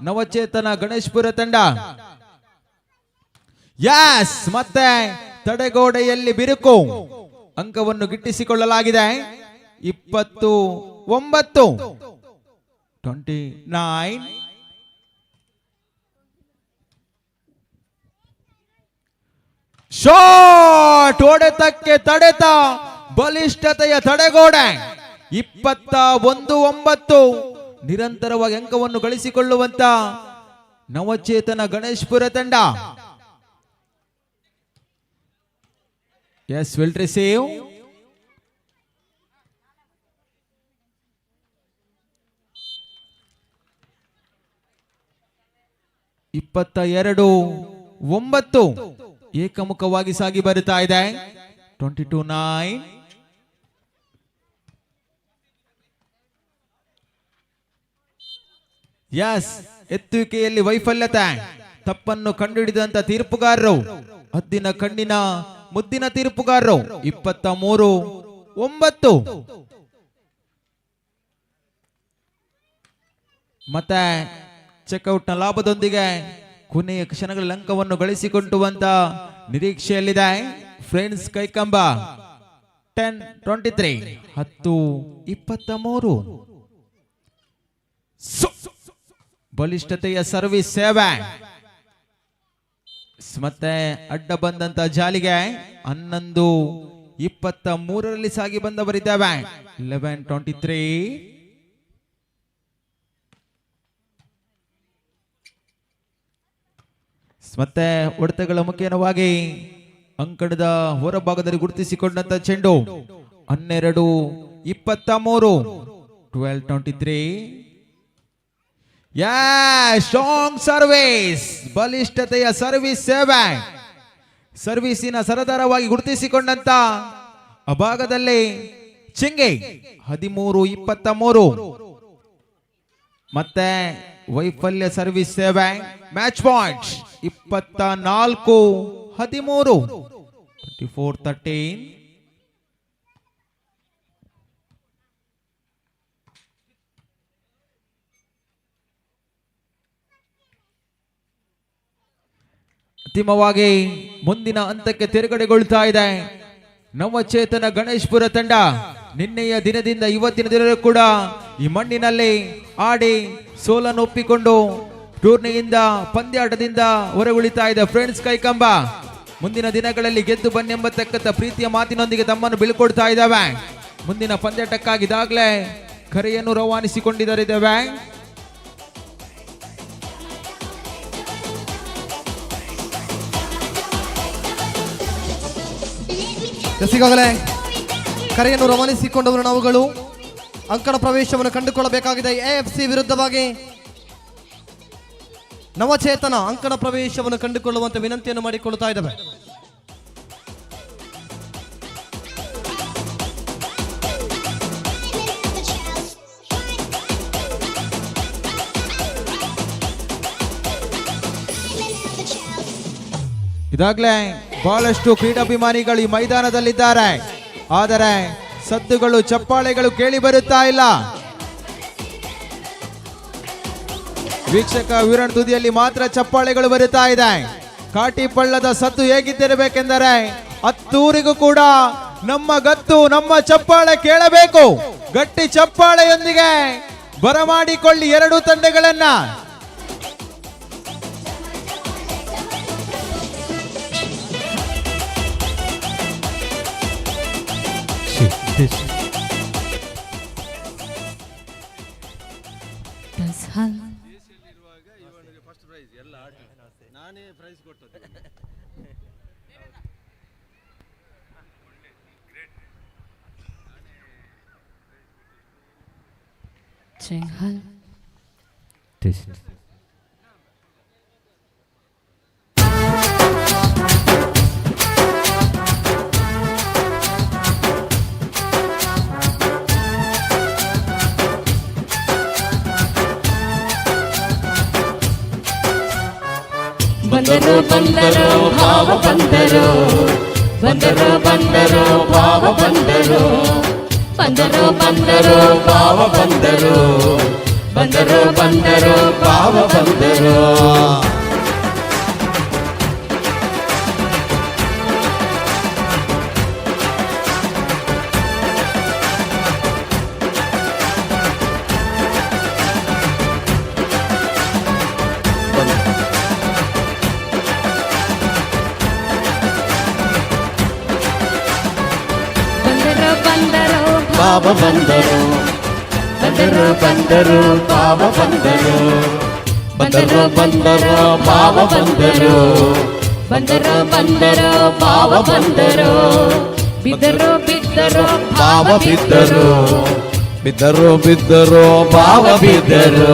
D: ನವಚೇತನ ಗಣೇಶ್ಪುರ ತಂಡ ಮತ್ತೆ ತಡೆಗೋಡೆಯಲ್ಲಿ ಬಿರುಕು. ಅಂಕವನ್ನು ಗಿಟ್ಟಿಸಿಕೊಳ್ಳಲಾಗಿದೆ 29 ಶಾಟ್. ಹೊಡೆತಕ್ಕೆ ತಡೆತ ಬಲಿಷ್ಠತೆಯ ತಡೆಗೋಡೆ 21-9 ನಿರಂತರವಾಗಿ ಅಂಕವನ್ನು ಗಳಿಸಿಕೊಳ್ಳುವಂತ ನವಚೇತನ ಗಣೇಶ್ಪುರ ತಂಡ. Yes will receive. ಇಪ್ಪತ್ತ 9 ಏಕಮುಖವಾಗಿ ಸಾಗಿ ಬರುತ್ತಾ ಇದೆ 22-9. ಯಸ್ ಎತ್ತುವಿಕೆಯಲ್ಲಿ ವೈಫಲ್ಯತೆ ತಪ್ಪನ್ನು ಕಂಡುಹಿಡಿದಂತ ತೀರ್ಪುಗಾರರು ಹದ್ದಿನ ಕಣ್ಣಿನ ಮುದ್ದಿನ ತೀರ್ಪುಗಾರರು 23-9 ಮತ್ತೆ ಚೆಕ್ಔಟ್ ನ ಲಾಭದೊಂದಿಗೆ ಕೊನೆಯ ಕ್ಷಣಗಳಲ್ಲಿ ಅಂಕವನ್ನು ಗಳಿಸಿಕೊಂಡುವಂತ ನಿರೀಕ್ಷೆಯಲ್ಲಿದೆ ಫ್ರೆಂಡ್ಸ್ ಕೈಕಂಬ 10-23 10-23 ಬಲಿಷ್ಠತೆಯ ಸರ್ವಿಸ್ ಸೇವೆ ಮತ್ತೆ ಅಡ್ಡ ಬಂದಂತ ಜಾಲಿಗೆ 11-23ರಲ್ಲಿ ಸಾಗಿ ಬಂದವರಿದ್ದಾವೆ 11-23 ಮತ್ತೆ ಹೊಡೆತಗಳ ಮುಖೇನವಾಗಿ ಅಂಕಣದ ಹೊರಭಾಗದಲ್ಲಿ ಗುರುತಿಸಿಕೊಂಡಂತ ಚೆಂಡು 12-23 12-23 ಸ್ಟ್ರಾಂಗ್ ಸರ್ವಿಸ್ ಬಲಿಷ್ಠತೆಯ ಸರ್ವಿಸ್ ಸೇವೆ ಸರ್ವಿಸಿನ ಸರದಾರವಾಗಿ ಗುರುತಿಸಿಕೊಂಡಂತ ಅಭಾಗದಲ್ಲಿ ಚಿಂಗೆ 13-23 ಮತ್ತೆ ವೈಫಲ್ಯ ಸರ್ವಿಸ್ ಸೇವೆ ಮ್ಯಾಚ್ ಪಾಯಿಂಟ್ 24-13 24-13 ಅಂತಿಮವಾಗಿ ಮುಂದಿನ ಹಂತಕ್ಕೆ ತಿರುಗಡೆಗೊಳ್ತಾ ಇದೆ ನವಚೇತನ ಗಣೇಶ್ಪುರ ತಂಡ. ನಿನ್ನೆಯ ದಿನದಿಂದ ಇವತ್ತಿನ ದಿನ ಕೂಡ ಈ ಮಣ್ಣಿನಲ್ಲಿ ಆಡಿ ಸೋಲನ್ನು ಒಪ್ಪಿಕೊಂಡು ಟೂರ್ನಿಯಿಂದ ಪಂದ್ಯಾಟದಿಂದ ಹೊರಗುಳಿತಾ ಇದೆ. ಫ್ರೆಂಡ್ಸ್ ಕೈಕಂಬ ಮುಂದಿನ ದಿನಗಳಲ್ಲಿ ಗೆದ್ದು ಬನ್ನೆಂಬತಕ್ಕಂಥ ಪ್ರೀತಿಯ ಮಾತಿನೊಂದಿಗೆ ತಮ್ಮನ್ನು ಬೀಳ್ಕೊಡ್ತಾ ಇದ್ದಾವೆ. ಮುಂದಿನ ಪಂದ್ಯಾಟಕ್ಕಾಗಿ ಇದಾಗಲೇ ಕರೆಯನ್ನು ರವಾನಿಸಿಕೊಂಡಿದ್ದಾರೆ.
C: ಈಗಾಗಲೇ ಕರೆಯನ್ನು ರವಾನಿಸಿಕೊಂಡವರು ನಾವುಗಳು ಅಂಕಣ ಪ್ರವೇಶವನ್ನು ಕಂಡುಕೊಳ್ಳಬೇಕಾಗಿದೆ. AFC ವಿರುದ್ಧವಾಗಿ ನವಚೇತನ ಅಂಕಣ ಪ್ರವೇಶವನ್ನು ಕಂಡುಕೊಳ್ಳುವಂತೆ ವಿನಂತಿಯನ್ನು ಮಾಡಿಕೊಳ್ಳುತ್ತಾ ಇದ್ದಾವೆ.
D: ಇದಾಗಲೇ ಬಹಳಷ್ಟು ಕ್ರೀಡಾಭಿಮಾನಿಗಳು ಈ ಮೈದಾನದಲ್ಲಿದ್ದಾರೆ. ಆದರೆ ಸದ್ದುಗಳು ಚಪ್ಪಾಳೆಗಳು ಕೇಳಿ ಬರುತ್ತಾ ಇಲ್ಲ. ವೀಕ್ಷಕ ವೀರಣ್ಣ ತುದಿಯಲ್ಲಿ ಮಾತ್ರ ಚಪ್ಪಾಳೆಗಳು ಬರುತ್ತಾ ಇದೆ. ಕಾಟಿಪಳ್ಳದ ಸದ್ದು ಹೇಗಿದ್ದಿರಬೇಕೆಂದರೆ ಹತ್ತೂರಿಗೂ ಕೂಡ ನಮ್ಮ ಗತ್ತು ನಮ್ಮ ಚಪ್ಪಾಳೆ ಕೇಳಬೇಕು. ಗಟ್ಟಿ ಚಪ್ಪಾಳೆಯೊಂದಿಗೆ ಬರಮಾಡಿಕೊಳ್ಳಿ ಎರಡು ತಂಡಗಳನ್ನ.
J: ಬಂದರು ಬಂದರು ಭಾವ ಬಂದರು ಬಂದರು ಬಂದರು ಭಾವ ಬಂದರು ಬಂದರು ಬಂದರು ಭಾವ ಬಂದರು ಬಂದರು ಬಂದರು ಭಾವ ಬಂದರು ಭಾವ ಬಂದರು ಬಂದರು ಬಂದರು ಭಾವ ಬಂದರು ಬಂದರು ಬಂದರು ಭಾವ ಬಂದರು ಬಂದರು ಬಂದರು ಭಾವ ಬಂದರು ಬಿದ್ದರು ಬಿದ್ದರು ಭಾವ ಬಿದ್ದರು ಬಿದ್ದರು ಬಿದ್ದರು ಭಾವ ಬಿದ್ದರು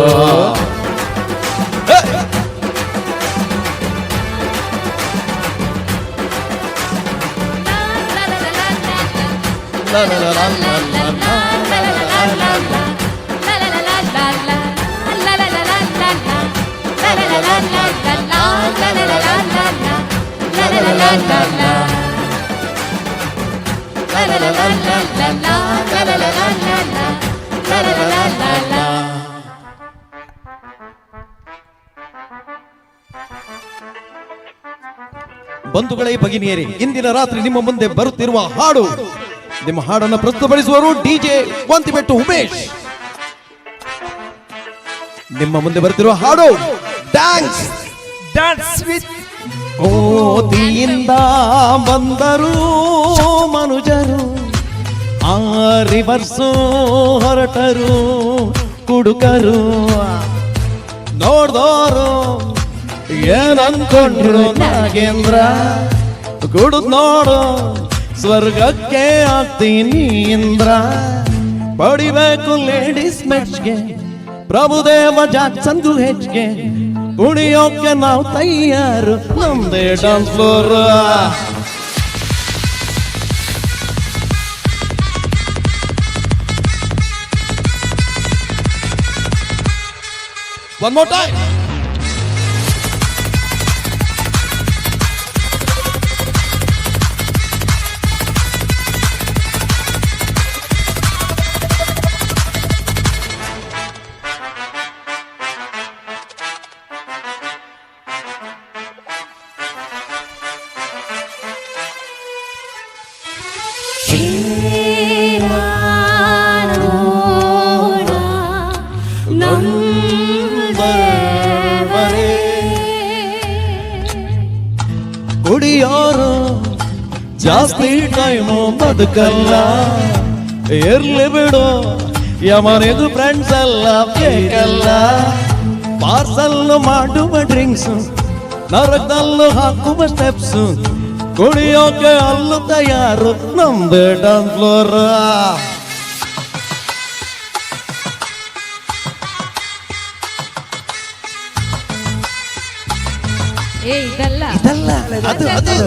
E: ಬಂಧುಗಳೇ ಭಗಿನಿಯರೇ, ಇಂದಿನ ರಾತ್ರಿ ನಿಮ್ಮ ಮುಂದೆ ಬರುತ್ತಿರುವ ಹಾಡು, ನಿಮ್ಮ ಹಾಡನ್ನು ಪ್ರಸ್ತುತಪಡಿಸುವರು DJ ವಂತಿಬೆಟ್ಟು ಉಮೇಶ್. ನಿಮ್ಮ ಮುಂದೆ ಬರುತ್ತಿರುವ ಹಾಡು ಡ್ಯಾನ್ಸ್ ವಿತ್ ಕೋತಿಯಿಂದ ಬಂದರು ಮನುಜರು, ಆ ರಿವರ್ಸು ಹೊರಟರು ಕುಡುಕರು, ನೋಡ್ದೋರು ಏನಂಕೊಂಡ್ರು ನಾಗೇಂದ್ರ, ಕುಡುದ್ ನೋಡು ಸ್ವರ್ಗಕ್ಕೆ ಆಗ್ತೀನಿ ಇಂದ್ರ, ಪಡಿಬೇಕು ಲೇಡೀಸ್ ಮೆಚ್ಗೆ ಪ್ರಭುದೇವ ಜಾಕ್ಸನ್ಗೂ ಹೆಚ್ಚಿಗೆ, ಕುಣಿಯೋಕೆ ನಾವು ತಯಾರು ನಮ್ದೇ dance floor. One more time. Time ಬದುಕಲ್ಲ, ಇರ್ಲಿ ಬಿಡು ಯಮನಿದು ಫ್ರೆಂಡ್ಸ್ ಎಲ್ಲ ಬೇಕಲ್ಲ. ಪಾರ್ಸಲ್ ಮಾಡುವ ಡ್ರಿಂಕ್ಸ್, ನರಕದಲ್ಲೂ ಹಾಕುವ ಸ್ಟೆಪ್ಸ್, ಕುಡಿಯೋಕೆ ಅಲ್ಲೂ ತಯಾರು ನಮ್ದು ಡಾನ್ಸ್ ಫ್ಲೋರ್.
I: ಏ ಇದಲ್ಲ
E: ಅದು ಅದು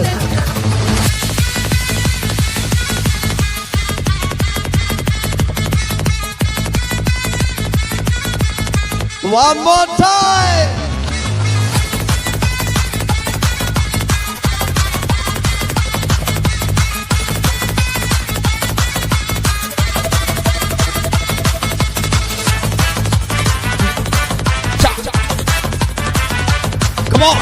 E: One more time. Come on.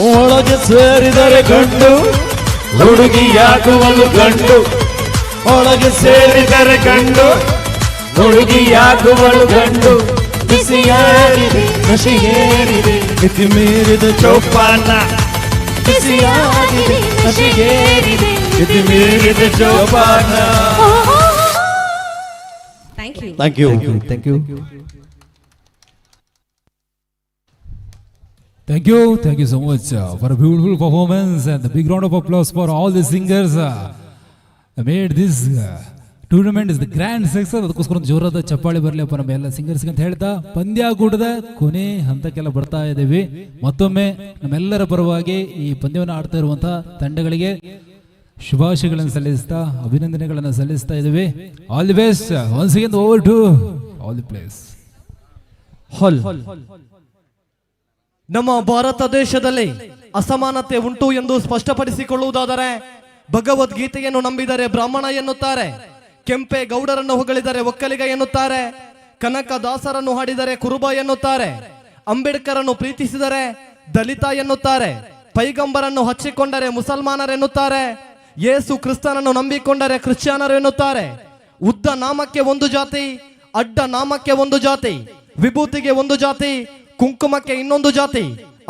E: ಒಳಗೆ ಸೇರಿದರೆ ಗಂಡು, ಹುಡುಗಿಯಾಗುವಲು ಗಂಡು. ಒಳಗೆ ಸೇರಿದರೆ ಗಂಡು, ಹುಡುಗಿಯಾಗುವಳು ಗಂಡು. ಬಿಸಿಯಾಗಿದೆ ನಶೆಗೇರಿದೆ ಮಿತಿ ಮೀರಿದ ಚೌಪಾನ. ಬಿಸಿಯಾಗಿದೆ ನಶೆಗೇರಿದೆ ಮಿತಿ ಮೀರಿದ ಚೌಪಾನ.
I: Thank you.
E: Thank you.
C: Thank you.
G: Thank you so much for a beautiful performance and a big round of applause for all the singers made this tournament is the grand success. ಅದಕ್ಕೋಸ್ಕರ ಒಂದು ಜೋರಾದ ಚಪ್ಪಾಳೆ ಬರಲಿಪ್ಪ ನಮ್ಮ ಎಲ್ಲ ಸಿಂಗರ್ಸ್ಗೆ ಅಂತ ಹೇಳ್ತಾ ಪಂದ್ಯಾಕೂಟದ ಕೊನೆ ಹಂತಕ್ಕೆಲ್ಲ ಬರ್ತಾ ಇದ್ದೀವಿ. ಮತ್ತೊಮ್ಮೆ ನಮ್ಮೆಲ್ಲರ ಪರವಾಗಿ ಈ ಪಂದ್ಯವನ್ನು ಆಡ್ತಾ ಇರುವಂತಹ ತಂಡಗಳಿಗೆ ಶುಭಾಶಯಗಳನ್ನು ಸಲ್ಲಿಸ್ತಾ ಅಭಿನಂದನೆಗಳನ್ನು ಸಲ್ಲಿಸ್ತಾ ಇದ್ದೀವಿ. All the best once again over to all the place.
C: ಹಾಲ್ ನಮ್ಮ ಭಾರತ ದೇಶದಲ್ಲಿ ಅಸಮಾನತೆ ಉಂಟು ಎಂದು ಸ್ಪಷ್ಟಪಡಿಸಿಕೊಳ್ಳುವುದಾದರೆ ಭಗವದ್ಗೀತೆಯನ್ನು ನಂಬಿದರೆ ಬ್ರಾಹ್ಮಣ ಎನ್ನುತ್ತಾರೆ, ಕೆಂಪೇಗೌಡರನ್ನು ಹೊಗಳಿದರೆ ಒಕ್ಕಲಿಗ ಎನ್ನುತ್ತಾರೆ, ಕನಕದಾಸರನ್ನು ಹಾಡಿದರೆ ಕುರುಬ ಎನ್ನುತ್ತಾರೆ, ಅಂಬೇಡ್ಕರನ್ನು ಪ್ರೀತಿಸಿದರೆ ದಲಿತ ಎನ್ನುತ್ತಾರೆ, ಪೈಗಂಬರನ್ನು ಹಚ್ಚಿಕೊಂಡರೆ ಮುಸಲ್ಮಾನರೆನ್ನುತ್ತಾರೆ, ಯೇಸು ಕ್ರಿಸ್ತನನ್ನು ನಂಬಿಕೊಂಡರೆ ಕ್ರಿಶ್ಚಿಯನರು ಎನ್ನುತ್ತಾರೆ. ಉದ್ದ ನಾಮಕ್ಕೆ ಒಂದು ಜಾತಿ, ಅಡ್ಡ ನಾಮಕ್ಕೆ ಒಂದು ಜಾತಿ, ವಿಭೂತಿಗೆ ಒಂದು ಜಾತಿ, ಕುಂಕುಮಕ್ಕೆ ಇನ್ನೊಂದು ಜಾತಿ.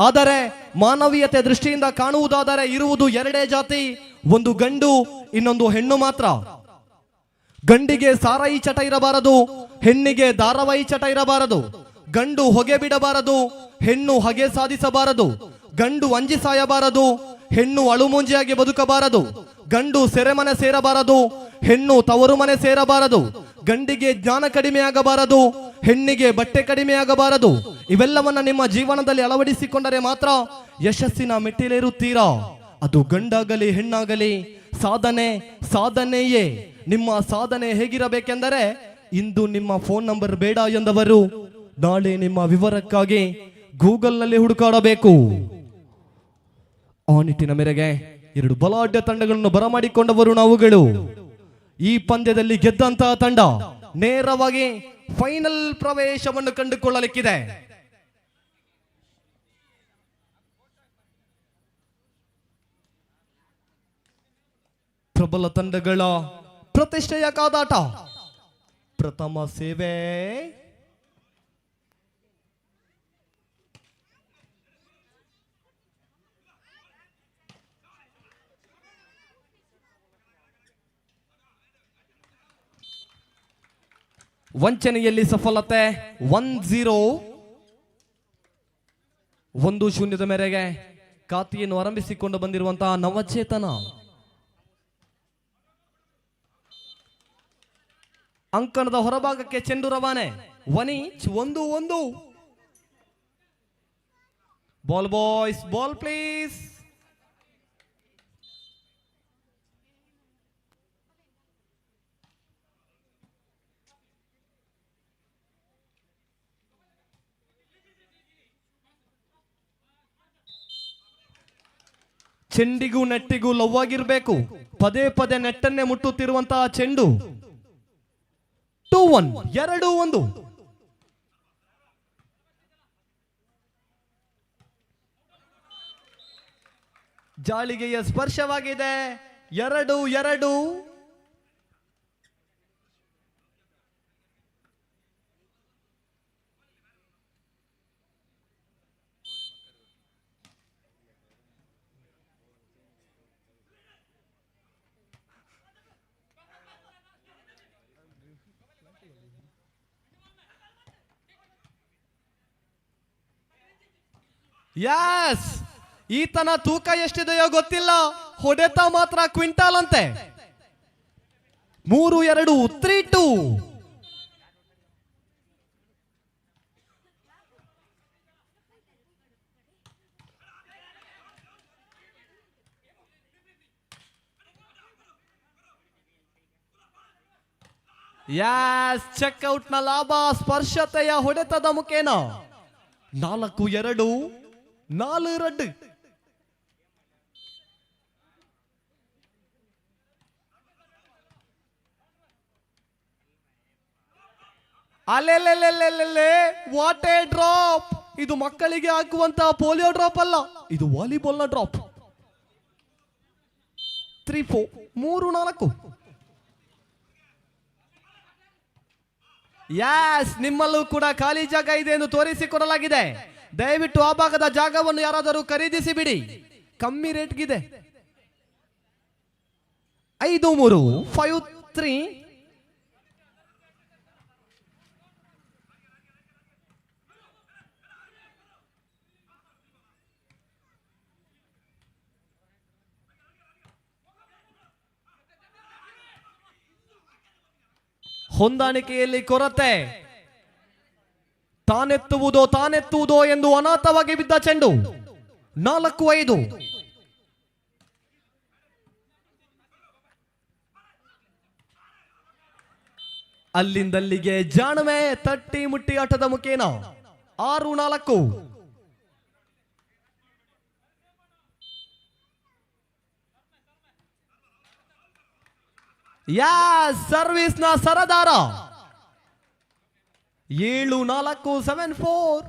C: ಆದರೆ ಮಾನವೀಯತೆ ದೃಷ್ಟಿಯಿಂದ ಕಾಣುವುದಾದರೆ ಇರುವುದು ಎರಡೇ ಜಾತಿ, ಒಂದು ಗಂಡು ಇನ್ನೊಂದು ಹೆಣ್ಣು ಮಾತ್ರ. ಗಂಡಿಗೆ ಸಾರಾಯಿ ಚಟ ಇರಬಾರದು, ಹೆಣ್ಣಿಗೆ ಧಾರಾವಾಹಿ ಚಟ ಇರಬಾರದು. ಗಂಡು ಹೊಗೆ ಬಿಡಬಾರದು, ಹೆಣ್ಣು ಹಗೆ ಸಾಧಿಸಬಾರದು. ಗಂಡು ಅಂಜಿ ಸಾಯಬಾರದು, ಹೆಣ್ಣು ಅಳುಮುಂಜಿಯಾಗಿ ಬದುಕಬಾರದು. ಗಂಡು ಸೆರೆಮನೆ ಸೇರಬಾರದು, ಹೆಣ್ಣು ತವರು ಮನೆ ಸೇರಬಾರದು. ಗಂಡಿಗೆ ಜ್ಞಾನ ಕಡಿಮೆ ಆಗಬಾರದು, ಹೆಣ್ಣಿಗೆ ಬಟ್ಟೆ ಕಡಿಮೆ ಆಗಬಾರದು. ಇವೆಲ್ಲವನ್ನ ನಿಮ್ಮ ಜೀವನದಲ್ಲಿ ಅಳವಡಿಸಿಕೊಂಡರೆ ಮಾತ್ರ ಯಶಸ್ಸಿನ ಮೆಟ್ಟಿಲೇರುತ್ತೀರಾ. ಅದು ಗಂಡಾಗಲಿ ಹೆಣ್ಣಾಗಲಿ ಸಾಧನೆ ಸಾಧನೆಯೇ. ನಿಮ್ಮ ಸಾಧನೆ ಹೇಗಿರಬೇಕೆಂದರೆ, ಇಂದು ನಿಮ್ಮ ಫೋನ್ ನಂಬರ್ ಬೇಡ ಎಂದವರು ನಾಳೆ ನಿಮ್ಮ ವಿವರಕ್ಕಾಗಿ ಗೂಗಲ್ನಲ್ಲಿ ಹುಡುಕಾಡಬೇಕು. ಆ ನಿಟ್ಟಿನ ಮೇರೆಗೆ ಎರಡು ಬಲಾಢ್ಯ ತಂಡಗಳನ್ನು ಬರಮಾಡಿಕೊಂಡವರು ನಾವುಗಳು. ಈ ಪಂದ್ಯದಲ್ಲಿ ಗೆದ್ದಂತಹ ತಂಡ ನೇರವಾಗಿ ಫೈನಲ್ ಪ್ರವೇಶವನ್ನು ಕಂಡುಕೊಳ್ಳಲಿಕ್ಕಿದೆ. ಪ್ರಬಲ ತಂಡಗಳ ಪ್ರತಿಷ್ಠೆಯ ಕಾದಾಟ. ಪ್ರಥಮ ಸೇವೆ ವಂಚನೆಯಲ್ಲಿ ಸಫಲತೆ 1-0. 1-0 ಮೇರೆಗೆ ಖಾತೆಯನ್ನು ಆರಂಭಿಸಿಕೊಂಡು ಬಂದಿರುವಂತಹ ನವಚೇತನ ಅಂಕಣದ ಹೊರಭಾಗಕ್ಕೆ ಚೆಂಡು ರವಾನೆ. 1-1. Ball boys, ball please. ಚೆಂಡಿಗೂ ನೆಟ್ಟಿಗೂ ಲವ್ ಆಗಿರ್ಬೇಕು. ಪದೇ ಪದೇ ನೆಟ್ಟನ್ನೇ ಮುಟ್ಟುತ್ತಿರುವಂತಹ ಚೆಂಡು. 2-1, 2-1. ಜಾಳಿಗೆಯ ಸ್ಪರ್ಶವಾಗಿದೆ. 2-2. ಯಾಸ್, ಈತನ ತೂಕ ಎಷ್ಟಿದೆಯೋ ಗೊತ್ತಿಲ್ಲ, ಹೊಡೆತ ಮಾತ್ರ ಕ್ವಿಂಟಾಲ್ ಅಂತೆ. 3-2 3-2. ಯಾಸ್, ಚೆಕ್ಔಟ್ ನ ಲಾಭ ಸ್ಪರ್ಶತೆಯ ಹೊಡೆತದ ಮುಖೇನ 4-2 4 ರಡ್. ಅಲ್ಲೆಲ್ಲೆಲ್ಲೆಲ್ಲೆಲ್ಲೆ, ವಾಟ್ ಎ ಡ್ರಾಪ್! ಇದು ಮಕ್ಕಳಿಗೆ ಹಾಕುವಂತಹ ಪೋಲಿಯೋ ಡ್ರಾಪ್ ಅಲ್ಲ, ಇದು ವಾಲಿಬಾಲ್ ನ ಡ್ರಾಪ್. 3-4 3-4. ಯಾಸ್, ನಿಮ್ಮಲ್ಲೂ ಕೂಡ ಖಾಲಿ ಜಾಗ ಇದೆ ಎಂದು ತೋರಿಸಿಕೊಡಲಾಗಿದೆ. ದಯವಿಟ್ಟು ಆ ಭಾಗದ ಜಾಗವನ್ನು ಯಾರಾದರೂ ಖರೀದಿಸಿ ಬಿಡಿ, ಕಮ್ಮಿ ರೇಟ್ಗಿದೆ. 5-3 5-3. ಹೊಂದಾಣಿಕೆಯಲ್ಲಿ ಕೊರತೆ, ತಾನೆತ್ತುವುದೋ ಎಂದು ಅನಾಥವಾಗಿ ಬಿದ್ದ ಚೆಂಡು. 4-5. ಅಲ್ಲಿಂದಲ್ಲಿಗೆ ಜಾಣವೆ ತಟ್ಟಿ ಮುಟ್ಟಿ ಆಟದ ಮುಖೇನ 6-4. ಯಾಸ್, ಸರ್ವಿಸ್ ನ ಸರದಾರ. 7-4 7-4.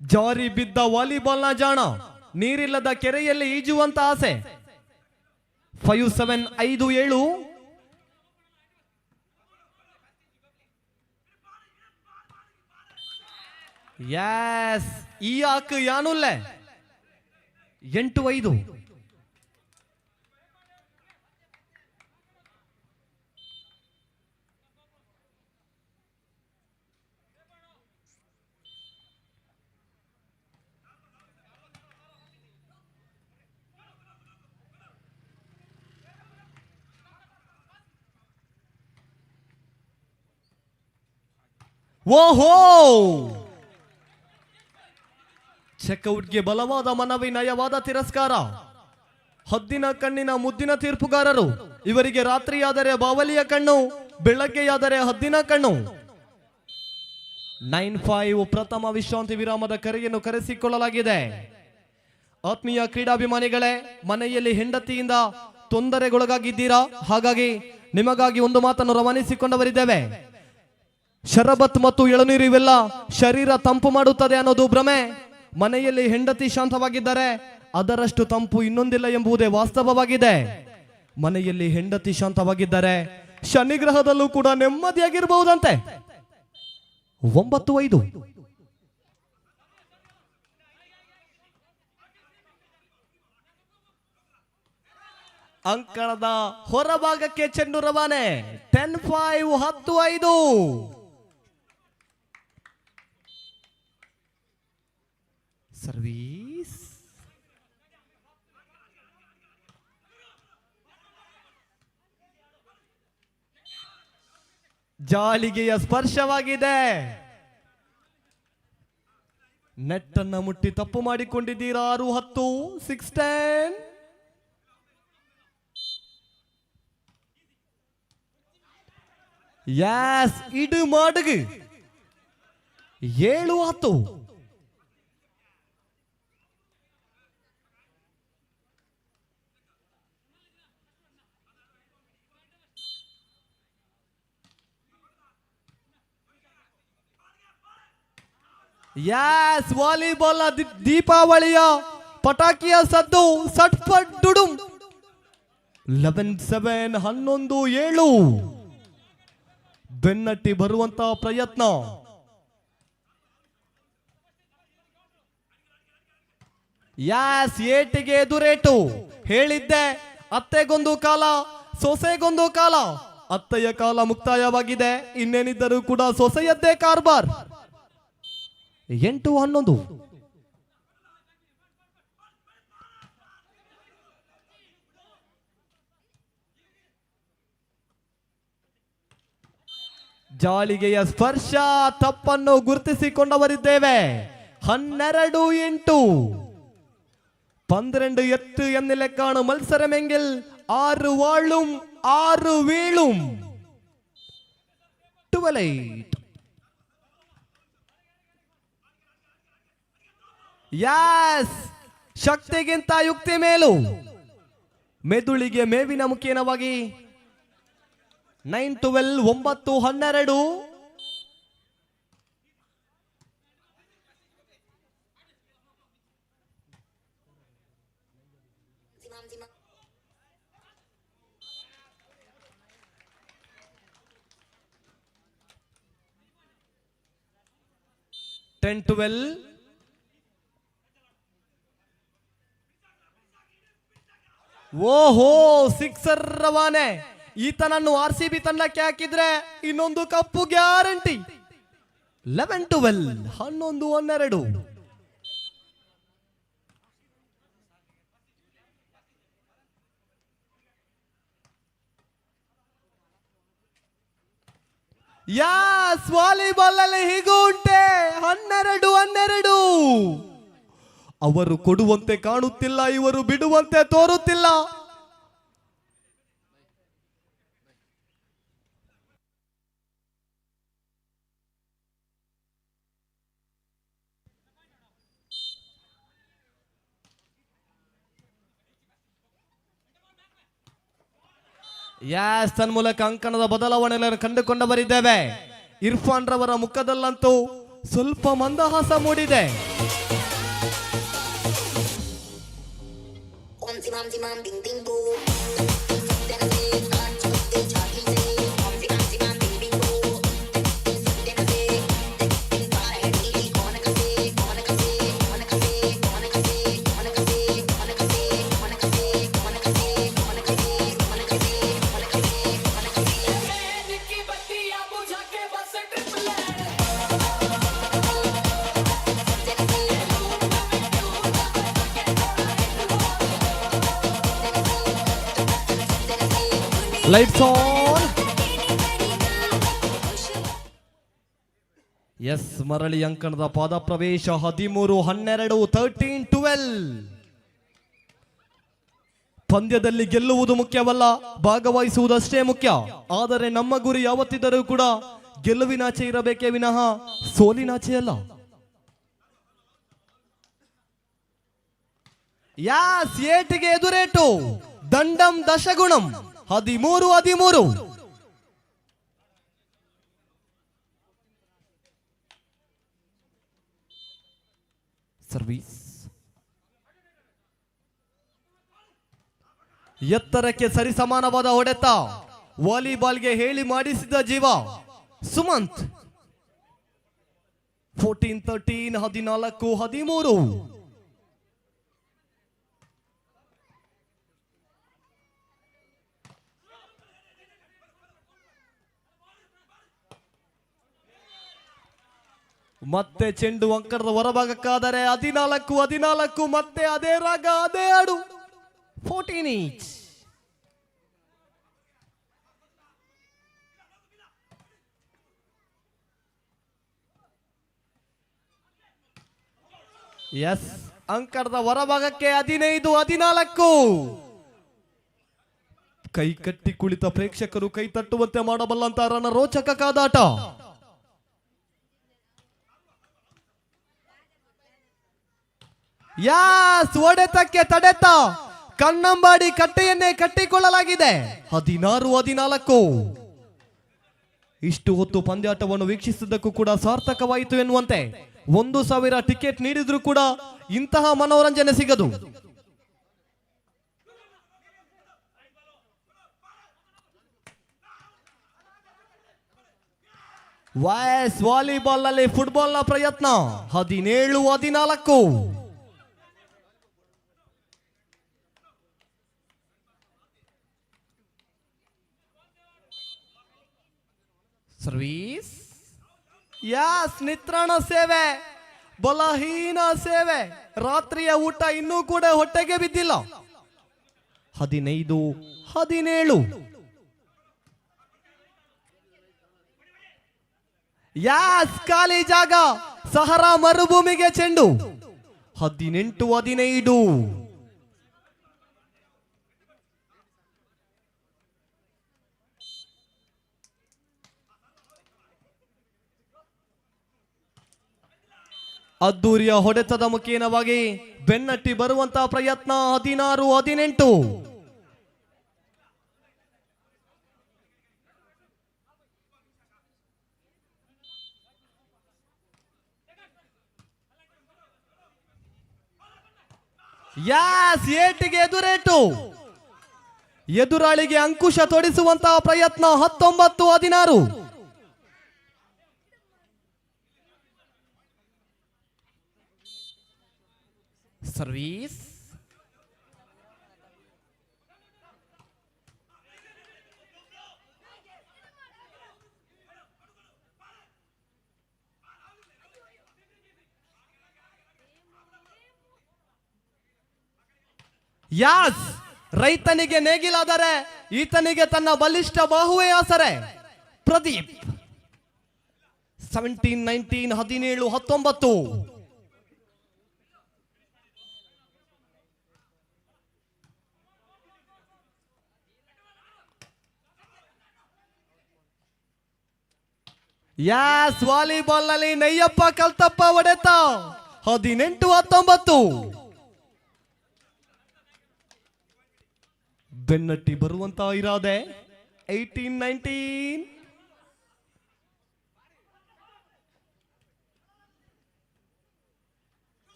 C: ಜಾರಿ ಬಿದ್ದ ವಾಲಿಬಾಲ್ ನ ಜಾಣ, ನೀರಿಲ್ಲದ ಕೆರೆಯಲ್ಲಿ ಈಜುವಂತ ಆಸೆ. 5-7 5-7. ಯಾಸ್, ಈ ಆಕ್ ಯಾನುಲ್ಲೆ. 8-5. ಓಹೋ, ಚೆಕ್ಔಟ್ಗೆ ಬಲವಾದ ಮನವಿ, ನಯವಾದ ತಿರಸ್ಕಾರ. ಹದ್ದಿನ ಕಣ್ಣಿನ ಮುದ್ದಿನ ತೀರ್ಪುಗಾರರು. ಇವರಿಗೆ ರಾತ್ರಿಯಾದರೆ ಬಾವಲಿಯ ಕಣ್ಣು, ಬೆಳಗ್ಗೆಯಾದರೆ ಹದ್ದಿನ ಕಣ್ಣು. 9-5 ಪ್ರಥಮ ವಿಶ್ರಾಂತಿ ವಿರಾಮದ ಕರೆಯನ್ನು ಕರೆಸಿಕೊಳ್ಳಲಾಗಿದೆ. ಆತ್ಮೀಯ ಕ್ರೀಡಾಭಿಮಾನಿಗಳೇ, ಮನೆಯಲ್ಲಿ ಹೆಂಡತಿಯಿಂದ ತೊಂದರೆಗೊಳಗಾಗಿದ್ದೀರಾ? ಹಾಗಾಗಿ ನಿಮಗಾಗಿ ಒಂದು ಮಾತನ್ನು ರವಾನಿಸಿಕೊಂಡವರಿದ್ದೇವೆ. ಶರಬತ್ ಮತ್ತು ಎಳನೀರು ಇವೆಲ್ಲ ಶರೀರ ತಂಪು ಮಾಡುತ್ತದೆ ಅನ್ನೋದು ಭ್ರಮೆ. ಮನೆಯಲ್ಲಿ ಹೆಂಡತಿ ಶಾಂತವಾಗಿದ್ದರೆ ಅದರಷ್ಟು ತಂಪು ಇನ್ನೊಂದಿಲ್ಲ ಎಂಬುದೇ ವಾಸ್ತವವಾಗಿದೆ. ಮನೆಯಲ್ಲಿ ಹೆಂಡತಿ ಶಾಂತವಾಗಿದ್ದರೆ ಶನಿಗ್ರಹದಲ್ಲೂ ಕೂಡ ನೆಮ್ಮದಿಯಾಗಿರಬಹುದಂತೆ. 9-5. ಅಂಕಣದ ಹೊರಭಾಗಕ್ಕೆ ಚೆಂಡು ರವಾನೆ. 10-5 10-5. ಸರ್ವೀಸ್. ಜಾಲಿಗೆಯ ಸ್ಪರ್ಶವಾಗಿದೆ. ನೆಟ್ಟನ್ನ ಮುಟ್ಟಿ ತಪ್ಪು ಮಾಡಿಕೊಂಡಿದ್ದೀರಾ. 6-10 6-10. ಯಾಸ್, ಇಡು ಮಾಡುಗು. 7-10. ಯಾಸ್, ವಾಲಿಬಾಲ್ ದೀಪಾವಳಿಯ ಪಟಾಕಿಯ ಸದ್ದು. ಸಟ್ಪಟ್ ಡುಡುಂ. 11-7 11-7. ಬೆನ್ನಟ್ಟಿ ಬರುವಂತಹ ಪ್ರಯತ್ನ. ಯಾಸ್, ಏಟಿಗೆ ಎದುರೇಟು. ಹೇಳಿದ್ದೆ, ಅತ್ತೆಗೊಂದು ಕಾಲ ಸೊಸೆಗೊಂದು ಕಾಲ, ಅತ್ತೆಯ ಕಾಲ ಮುಕ್ತಾಯವಾಗಿದೆ. ಇನ್ನೇನಿದ್ದರೂ ಕೂಡ ಸೊಸೆಯದ್ದೇ ಕಾರ್ಬಾರ್. 8-11 ಜಾಳಿಗೆಯ ಸ್ಪರ್ಶ ತಪ್ಪನ್ನು ಗುರುತಿಸಿಕೊಂಡವರಿದ್ದೇವೆ. 12-8 12 8 എന്ന നിലക്കാണ് മത്സരമെങ്കിൽ 6 വാളും 6 വീളും. 12-8. ಯಸ್, ಶಕ್ತಿಗಿಂತ ಯುಕ್ತಿ ಮೇಲು. ಮೆದುಳಿಗೆ ಮೇವಿನ ಮುಖೇನವಾಗಿ 9-12 9-12. ಓಹೋ, ಸಿಕ್ಸರ್ ರವಾನೆ. ಈತನನ್ನು RCB ತಂಡಕ್ಕೆ ಹಾಕಿದ್ರೆ ಇನ್ನೊಂದು ಕಪ್ಪು ಗ್ಯಾರಂಟಿ. 11-12 11-12. ಯಾಸ್, ವಾಲಿಬಾಲ್ ಅಲ್ಲಿ ಹೀಗೂ ಉಂಟೆ. 12-12. ಅವರು ಕೊಡುವಂತೆ ಕಾಣುತ್ತಿಲ್ಲ, ಇವರು ಬಿಡುವಂತೆ ತೋರುತ್ತಿಲ್ಲ. ಯಾಸ್, ತನ್ಮೂಲಕ ಅಂಕಣದ ಬದಲಾವಣೆಗಳನ್ನು ಕಂಡುಕೊಂಡು ಬರಿದ್ದೇವೆ. ಇರ್ಫಾನ್ ರವರ ಮುಖದಲ್ಲಂತೂ ಸ್ವಲ್ಪ ಮಂದಹಾಸ ಮೂಡಿದೆ. Lights on. ಎಸ್, ಮರಳಿ ಅಂಕಣದ ಪಾದ ಪ್ರವೇಶ. 13-12 13-12. ಪಂದ್ಯದಲ್ಲಿ ಗೆಲ್ಲುವುದು ಮುಖ್ಯವಲ್ಲ, ಭಾಗವಹಿಸುವುದಷ್ಟೇ ಮುಖ್ಯ. ಆದರೆ ನಮ್ಮ ಗುರಿ ಯಾವತ್ತಿದ್ದರೂ ಕೂಡ ಗೆಲುವಿನಾಚೆ ಇರಬೇಕೇ ವಿನಃ ಸೋಲಿನಾಚೆ ಅಲ್ಲ. ಯಾಸ್, ಏಟಿಗೆ ಎದುರೇಟು, ದಂಡಂ ದಶಗುಣಂ. 13-13. ಸರ್ವೀಸ್ ಎತ್ತರಕ್ಕೆ ಸರಿಸಮಾನವಾದ ಹೊಡೆತ. ವಾಲಿಬಾಲ್ಗೆ ಹೇಳಿ ಮಾಡಿಸಿದ ಜೀವ ಸುಮಂತ್. 14-13 14-13. ಮತ್ತೆ ಚೆಂಡು ಅಂಕಣದ ಹೊರಭಾಗಕ್ಕಾದರೆ 14-14. ಮತ್ತೆ ಅದೇ ರಾಗ, ಅದೇ ಹಾಡು. 14 each. ಎಸ್, ಅಂಕಣದ ಹೊರಭಾಗಕ್ಕೆ 15-14. ಕೈ ಕಟ್ಟಿ ಕುಳಿತ ಪ್ರೇಕ್ಷಕರು ಕೈ ತಟ್ಟುವಂತೆ ಮಾಡಬಲ್ಲಂತ ರನ್ನ ರೋಚಕ ಕಾದಾಟ. ಯಾಸ್, ಹೊಡೆತಕ್ಕೆ ತಡೆತ. ಕನ್ನಂಬಾಡಿ ಕಟ್ಟೆಯನ್ನೇ ಕಟ್ಟಿಕೊಳ್ಳಲಾಗಿದೆ. 16-14. ಇಷ್ಟು ಹೊತ್ತು ಪಂದ್ಯಾಟವನ್ನು ವೀಕ್ಷಿಸಿದ್ದಕ್ಕೂ ಕೂಡ ಸಾರ್ಥಕವಾಯಿತು ಎನ್ನುವಂತೆ 1000 ಟಿಕೆಟ್ ನೀಡಿದ್ರೂ ಕೂಡ ಇಂತಹ ಮನೋರಂಜನೆ ಸಿಗದು. ವಾಯ್ಸ್ ವಾಲಿಬಾಲ್ ನಲ್ಲಿ ಫುಟ್ಬಾಲ್ ನ ಪ್ರಯತ್ನ. 17-14. ಯಾಸ್ ನಿತ್ರಾಣ ಸೇವೆ, ಬಲಹೀನ ಸೇವೆ, ರಾತ್ರಿಯ ಊಟ ಇನ್ನೂ ಕೂಡ ಹೊಟ್ಟೆಗೆ ಬಿದ್ದಿಲ್ಲ. 15, 17. ಯಾಸ್ ಖಾಲಿ ಜಾಗ, ಸಹರಾ ಮರುಭೂಮಿಗೆ ಚೆಂಡು. 18, 15. ಅದ್ದೂರಿಯ ಹೊಡೆತದ ಮುಖೇನವಾಗಿ ಬೆನ್ನಟ್ಟಿ ಬರುವಂತಹ ಪ್ರಯತ್ನ. 16, 18. ಯಾಸ್ ಏಟಿಗೆ ಎದುರೇಟು, ಎದುರಾಳಿಗೆ ಅಂಕುಶ ತೊಡಿಸುವಂತಹ ಪ್ರಯತ್ನ. 19, 16. ಸರ್ವೀಸ್. ಯಾಸ್ ರೈತನಿಗೆ ನೇಗಿಲಾದರೆ ಈತನಿಗೆ ತನ್ನ ಬಲಿಷ್ಠ ಬಾಹುವೇ ಆಸರೆ. ಪ್ರದೀಪ್. 17, 19, 17, 19. ಯಾಸ್ ವಾಲಿಬಾಲ್ ನಲ್ಲಿ ನಯ್ಯಪ್ಪ ಕಲ್ತಪ್ಪ ಹೊಡೆತ. 18, 19. ಬೆನ್ನಟ್ಟಿ ಬರುವಂತ ಇರಾದೆ. 18, 19.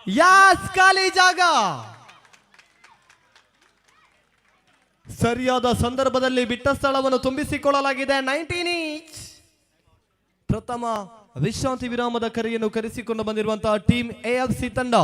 C: ಯಾಸ್ ಖಾಲಿ ಜಾಗ, ಸರಿಯಾದ ಸಂದರ್ಭದಲ್ಲಿ ಬಿಟ್ಟ ಸ್ಥಳವನ್ನು ತುಂಬಿಸಿಕೊಳ್ಳಲಾಗಿದೆ. 19 each. ಪ್ರಥಮ ವಿಶ್ರಾಂತಿ ವಿರಾಮದ ಕರೆಯನ್ನು ಕರೆಸಿಕೊಂಡು ಬಂದಿರುವಂತಹ ಟೀಮ್ AFC ತಂಡ.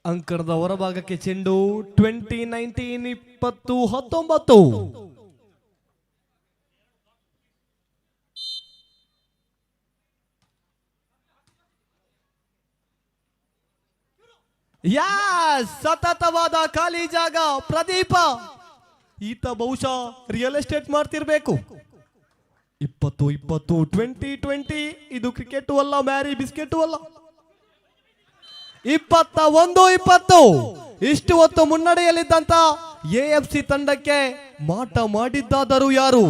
C: ಅಂಕಣದ ಹೊರಭಾಗಕ್ಕೆ ಚೆಂಡು. 20, 19, 20, 19. ಯಾಸ್ ಸತತವಾದ ಖಾಲಿ ಜಾಗ. ಪ್ರದೀಪ ಈತ ಬಹುಶಃ ರಿಯಲ್ ಎಸ್ಟೇಟ್ ಮಾಡ್ತಿರ್ಬೇಕು. 20, 20, 20, 20. ಇದು ಕ್ರಿಕೆಟ್ ಅಲ್ಲ, ಮ್ಯಾರಿ ಬಿಸ್ಕೆಟ್ ಅಲ್ಲ. 21, 20. ಇಷ್ಟು ಹೊತ್ತು ಮುನ್ನಡೆಯಲ್ಲಿದ್ದಂತ AFC ತಂಡಕ್ಕೆ ಮಾಟ ಮಾಡಿದ್ದಾದರೂ ಯಾರು?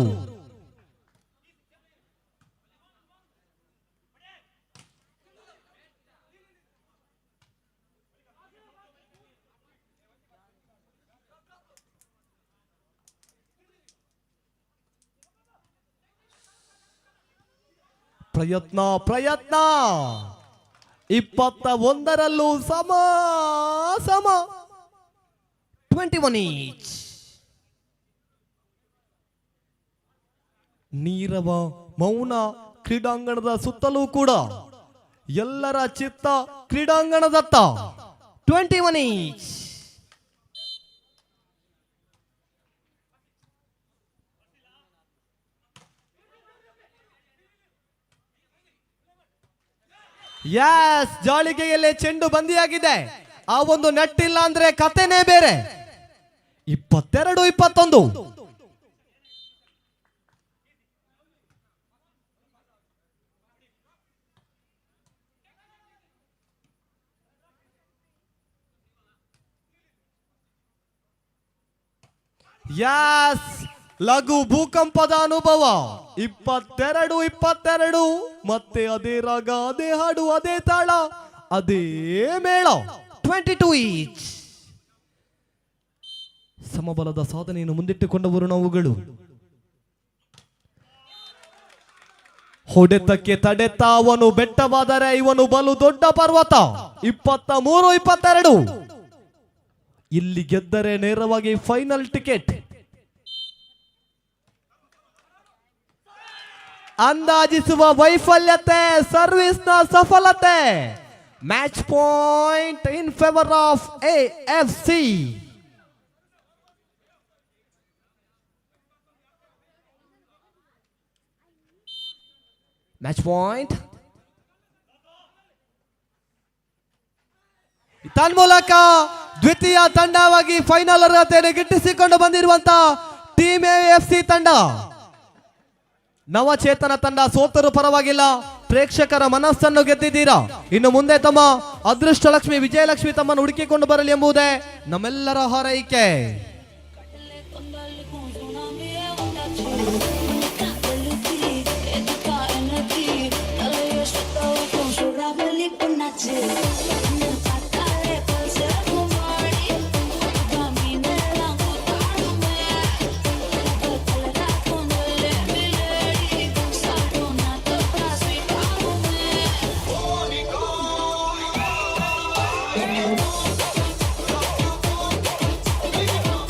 C: ಪ್ರಯತ್ನ ಪ್ರಯತ್ನ. 21ರಲ್ಲೂ ಸಮ ಸಮ. 21 each. ನೀರವ ಮೌನ ಕ್ರೀಡಾಂಗಣದ ಸುತ್ತಲೂ ಕೂಡ ಎಲ್ಲರ ಚಿತ್ತ ಕ್ರೀಡಾಂಗಣದತ್ತ. 21 each. ಯಾಸ್ ಜಾಳಿಗೆಯಲ್ಲೇ ಚೆಂಡು ಬಂದಿಯಾಗಿದೆ. ಆ ಒಂದು ನೆಟ್ಟಿಲ್ಲ ಅಂದ್ರೆ ಕತೆನೇ ಬೇರೆ. 22, 21. ಯಾಸ್ ಲಘು ಭೂಕಂಪದ ಅನುಭವ. 22, 22. ಮತ್ತೆ ಅದೇ ರಾಗ, ಅದೇ ಹಾಡು, ಅದೇ ತಾಳ, ಅದೇ ಮೇಳ. 22 each. ಸಮಬಲದ ಸಾಧನೆಯನ್ನು ಮುಂದಿಟ್ಟುಕೊಂಡವರು ನಾವುಗಳು. ಹೊಡೆತಕ್ಕೆ ತಡೆತ ಅವನು ಬೆಟ್ಟವಾದರೆ ಇವನು ಬಲು ದೊಡ್ಡ ಪರ್ವತ. 23, 22. ಇಲ್ಲಿ ಗೆದ್ದರೆ ನೇರವಾಗಿ ಫೈನಲ್ ಟಿಕೆಟ್. ಅಂದಾಜಿಸುವ ವೈಫಲ್ಯತೆ ಸರ್ವಿಸ್ನ ಸಫಲತೆ. Match point in favour of AFC. Match point. ತನ್ಮೂಲಕ ದ್ವಿತೀಯ ತಂಡವಾಗಿ ಫೈನಲ್ ಅರ್ಹತೆಯನ್ನು ಗಿಟ್ಟಿಸಿಕೊಂಡು ಬಂದಿರುವಂತಹ ಟೀಮ್ AFC ತಂಡ. ನವಚೇತನ ತಂಡ ಸೋತರು ಪರವಾಗಿಲ್ಲ, ಪ್ರೇಕ್ಷಕರ ಮನಸ್ಸನ್ನು ಗೆದ್ದಿದ್ದೀರಾ. ಇನ್ನು ಮುಂದೆ ತಮ್ಮ ಅದೃಷ್ಟ ಲಕ್ಷ್ಮಿ ವಿಜಯಲಕ್ಷ್ಮಿ ತಮ್ಮನ್ನು ಹುಡುಕಿಕೊಂಡು ಬರಲಿ ಎಂಬುದೇ ನಮ್ಮೆಲ್ಲರ ಹಾರೈಕೆ.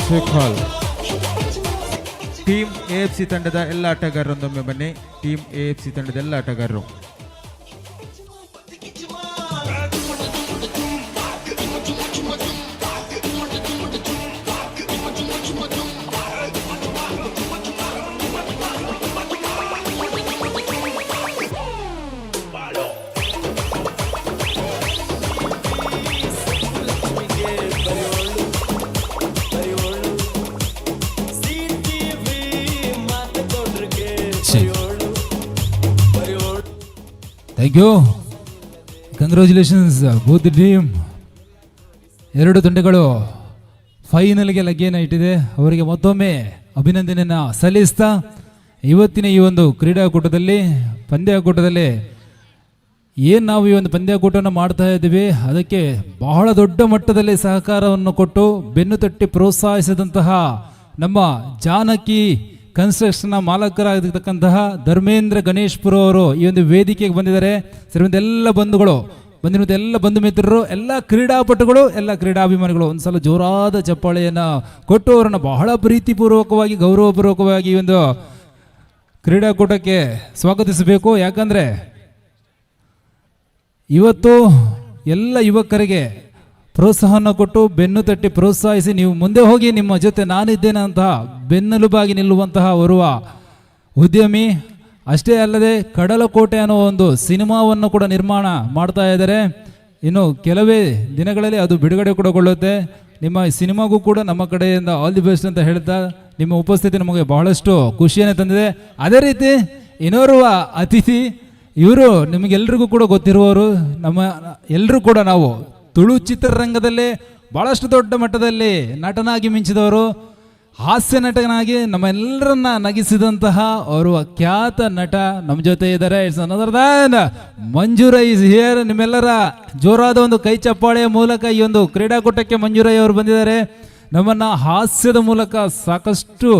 B: ಶೇಖಾಲ್
D: ಟೀಮ್ AFC ತಂಡದ ಎಲ್ಲ ಆಟಗಾರರೊಂದೊಮ್ಮೆ ಬನ್ನಿ. ಟೀಮ್ AFC ತಂಡದ ಎಲ್ಲ ಆಟಗಾರರು.
G: Thank you, congratulations both the team. ಎರಡು ತಂಡಗಳು ಫೈನಲ್ಗೆ ಲಗ್ಗೆಯನ್ನು ಇಟ್ಟಿದೆ. ಅವರಿಗೆ ಮತ್ತೊಮ್ಮೆ ಅಭಿನಂದನೆಯನ್ನು ಸಲ್ಲಿಸ್ತಾ ಇವತ್ತಿನ ಈ ಒಂದು ಕ್ರೀಡಾಕೂಟದಲ್ಲಿ ಪಂದ್ಯಾಕೂಟದಲ್ಲಿ ಏನು ನಾವು ಈ ಒಂದು ಪಂದ್ಯಾಕೂಟವನ್ನು ಮಾಡ್ತಾ ಇದ್ದೀವಿ, ಅದಕ್ಕೆ ಬಹಳ ದೊಡ್ಡ ಮಟ್ಟದಲ್ಲಿ ಸಹಕಾರವನ್ನು ಕೊಟ್ಟು ಬೆನ್ನು ತಟ್ಟಿ ಪ್ರೋತ್ಸಾಹಿಸಿದಂತಹ ನಮ್ಮ ಜಾನಕಿ ಕನ್ಸ್ಟ್ರಕ್ಷನ್ನ ಮಾಲಕರಾಗಿರ್ತಕ್ಕಂತಹ ಧರ್ಮೇಂದ್ರ ಗಣೇಶ್ಪುರ ಅವರು ಈ ಒಂದು ವೇದಿಕೆಗೆ ಬಂದಿದ್ದಾರೆ. ಸರಿವಂತ ಎಲ್ಲ ಬಂಧುಗಳು ಬಂದಿರುವಂಥ ಎಲ್ಲ ಬಂಧು ಮಿತ್ರರು, ಎಲ್ಲ ಕ್ರೀಡಾಪಟುಗಳು, ಎಲ್ಲ ಕ್ರೀಡಾಭಿಮಾನಿಗಳು ಒಂದ್ಸಲ ಜೋರಾದ ಚಪ್ಪಾಳೆಯನ್ನು ಕೊಟ್ಟು ಅವರನ್ನು ಬಹಳ ಪ್ರೀತಿಪೂರ್ವಕವಾಗಿ ಗೌರವಪೂರ್ವಕವಾಗಿ ಈ ಒಂದು ಕ್ರೀಡಾಕೂಟಕ್ಕೆ ಸ್ವಾಗತಿಸಬೇಕು. ಯಾಕಂದರೆ ಇವತ್ತು ಎಲ್ಲ ಯುವಕರಿಗೆ ಪ್ರೋತ್ಸಾಹವನ್ನು ಕೊಟ್ಟು ಬೆನ್ನು ತಟ್ಟಿ ಪ್ರೋತ್ಸಾಹಿಸಿ ನೀವು ಮುಂದೆ ಹೋಗಿ ನಿಮ್ಮ ಜೊತೆ ನಾನಿದ್ದೇನೆ ಅಂತ ಬೆನ್ನೆಲುಬಾಗಿ ನಿಲ್ಲುವಂತಹ ಓರ್ವ ಉದ್ಯಮಿ. ಅಷ್ಟೇ ಅಲ್ಲದೆ ಕಡಲಕೋಟೆ ಅನ್ನೋ ಒಂದು ಸಿನಿಮಾವನ್ನು ಕೂಡ ನಿರ್ಮಾಣ ಮಾಡ್ತಾ ಇದ್ದಾರೆ. ಇನ್ನು ಕೆಲವೇ ದಿನಗಳಲ್ಲಿ ಅದು ಬಿಡುಗಡೆ ಕೂಡ ಗೊಳ್ಳುತ್ತೆ. ನಿಮ್ಮ ಸಿನಿಮಾಗೂ ಕೂಡ ನಮ್ಮ ಕಡೆಯಿಂದ ಆಲ್ ದಿ ಬೆಸ್ಟ್ ಅಂತ ಹೇಳ್ತಾ ನಿಮ್ಮ ಉಪಸ್ಥಿತಿ ನಮಗೆ ಬಹಳಷ್ಟು ಖುಷಿಯನ್ನು ತಂದಿದೆ. ಅದೇ ರೀತಿ ಇನ್ನೋರ್ವ ಅತಿಥಿ, ಇವರು ನಿಮಗೆಲ್ರಿಗೂ ಕೂಡ ಗೊತ್ತಿರುವವರು, ನಮ್ಮ ಎಲ್ಲರೂ ಕೂಡ ನಾವು ತುಳು ಚಿತ್ರರಂಗದಲ್ಲೇ ಬಹಳಷ್ಟು ದೊಡ್ಡ ಮಟ್ಟದಲ್ಲಿ ನಟನಾಗಿ ಮಿಂಚಿದವರು, ಹಾಸ್ಯ ನಟನಾಗಿ ನಮ್ಮೆಲ್ಲರನ್ನ ನಗಿಸಿದಂತಹ ಓರ್ವ ಖ್ಯಾತ ನಟ ನಮ್ಮ ಜೊತೆ ಇದ್ದಾರೆ. ಇಟ್ಸ್ ಅನದರ್ ದ್ಯಾನ್ ಮಂಜುರೈ ಇಸ್ ಹಿಯರ್. ನಿಮ್ಮೆಲ್ಲರ ಜೋರಾದ ಒಂದು ಕೈ ಚಪ್ಪಾಳೆಯ ಮೂಲಕ ಈ ಒಂದು ಕ್ರೀಡಾಕೂಟಕ್ಕೆ ಮಂಜುರೈ ಅವರು ಬಂದಿದ್ದಾರೆ. ನಮ್ಮನ್ನ ಹಾಸ್ಯದ ಮೂಲಕ ಸಾಕಷ್ಟು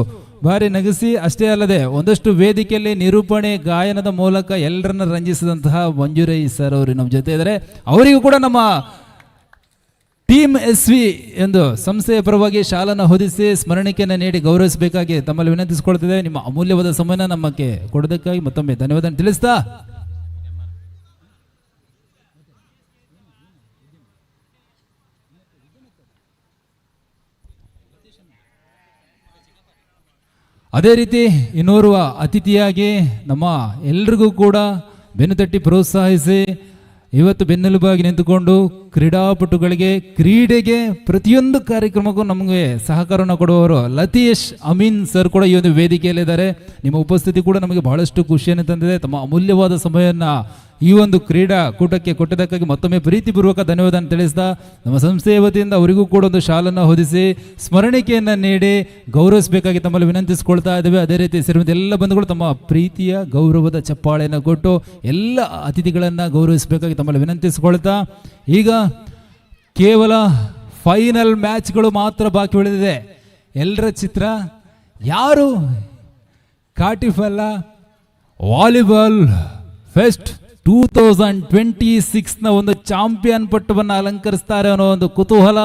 G: ಬಾರಿ ನಗಿಸಿ, ಅಷ್ಟೇ ಅಲ್ಲದೆ ಒಂದಷ್ಟು ವೇದಿಕೆಯಲ್ಲಿ ನಿರೂಪಣೆ ಗಾಯನದ ಮೂಲಕ ಎಲ್ಲರನ್ನ ರಂಜಿಸಿದಂತಹ ಮಂಜುರೈ ಸರ್ ಅವರು ನಮ್ಮ ಜೊತೆ ಇದ್ದಾರೆ. ಅವರಿಗೂ ಕೂಡ ನಮ್ಮ ಟೀಮ್ SV ಎಂದು ಸಂಸ್ಥೆಯ ಪರವಾಗಿ ಶಾಲನ್ನು ಹೊದಿಸಿ ಸ್ಮರಣಿಕೆಯನ್ನು ನೀಡಿ ಗೌರವಿಸಬೇಕಾಗಿ ತಮ್ಮಲ್ಲಿ ವಿನಂತಿಸಿಕೊಳ್ತಿದೆ. ನಿಮ್ಮ ಅಮೂಲ್ಯವಾದ ಸಮಯನ ನಮಗೆ ಕೊಡೋದಕ್ಕಾಗಿ ಮತ್ತೊಮ್ಮೆ ಧನ್ಯವಾದ ತಿಳಿಸ್ತಾ ಅದೇ ರೀತಿ ಇನ್ನೋರ್ವ ಅತಿಥಿಯಾಗಿ ನಮ್ಮ ಎಲ್ರಿಗೂ ಕೂಡ ಬೆನ್ನು ತಟ್ಟಿ ಪ್ರೋತ್ಸಾಹಿಸಿ ಇವತ್ತು ಬೆನ್ನೆಲುಬಾಗಿ ನಿಂತುಕೊಂಡು ಕ್ರೀಡಾಪಟುಗಳಿಗೆ ಕ್ರೀಡೆಗೆ ಪ್ರತಿಯೊಂದು ಕಾರ್ಯಕ್ರಮಕ್ಕೂ ನಮಗೆ ಸಹಕಾರವನ್ನು ಕೊಡುವವರು ಲತೀಶ್ ಅಮೀನ್ ಸರ್ ಕೂಡ ಈ ಒಂದು ವೇದಿಕೆಯಲ್ಲಿದ್ದಾರೆ. ನಿಮ್ಮ ಉಪಸ್ಥಿತಿ ಕೂಡ ನಮಗೆ ಬಹಳಷ್ಟು ಖುಷಿಯನ್ನು ತಂದಿದೆ. ತಮ್ಮ ಅಮೂಲ್ಯವಾದ ಸಮಯವನ್ನು ಈ ಒಂದು ಕ್ರೀಡಾಕೂಟಕ್ಕೆ ಕೊಟ್ಟದಕ್ಕಾಗಿ ಮತ್ತೊಮ್ಮೆ ಪ್ರೀತಿಪೂರ್ವಕ ಧನ್ಯವಾದ ತಿಳಿಸ್ತಾ ನಮ್ಮ ಸಂಸ್ಥೆಯ ವತಿಯಿಂದ ಅವರಿಗೂ ಕೂಡ ಒಂದು ಶಾಲನ್ನು ಹೊದಿಸಿ ಸ್ಮರಣಿಕೆಯನ್ನು ನೀಡಿ ಗೌರವಿಸಬೇಕಾಗಿ ತಮ್ಮಲ್ಲಿ ವಿನಂತಿಸಿಕೊಳ್ತಾ ಇದ್ದೇವೆ. ಅದೇ ರೀತಿ ಸೇರಿದ ಎಲ್ಲ ಬಂಧುಗಳು ತಮ್ಮ ಪ್ರೀತಿಯ ಗೌರವದ ಚಪ್ಪಾಳೆಯನ್ನು ಕೊಟ್ಟು ಎಲ್ಲ ಅತಿಥಿಗಳನ್ನು ಗೌರವಿಸಬೇಕಾಗಿ ತಮ್ಮಲ್ಲಿ ವಿನಂತಿಸಿಕೊಳ್ತಾ ಈಗ ಕೇವಲ ಫೈನಲ್ ಮ್ಯಾಚ್ಗಳು ಮಾತ್ರ ಬಾಕಿ ಉಳಿದಿದೆ. ಎಲ್ಲರ ಚಿತ್ರ ಯಾರು ಕಾಟಿಫಲ್ಲ ವಾಲಿಬಾಲ್ ಫೆಸ್ಟ್ 2026ನ ಒಂದು ಚಾಂಪಿಯನ್ ಪಟ್ಟವನ್ನು ಅಲಂಕರಿಸ್ತಾರೆ ಅನ್ನೋ ಒಂದು ಕುತೂಹಲ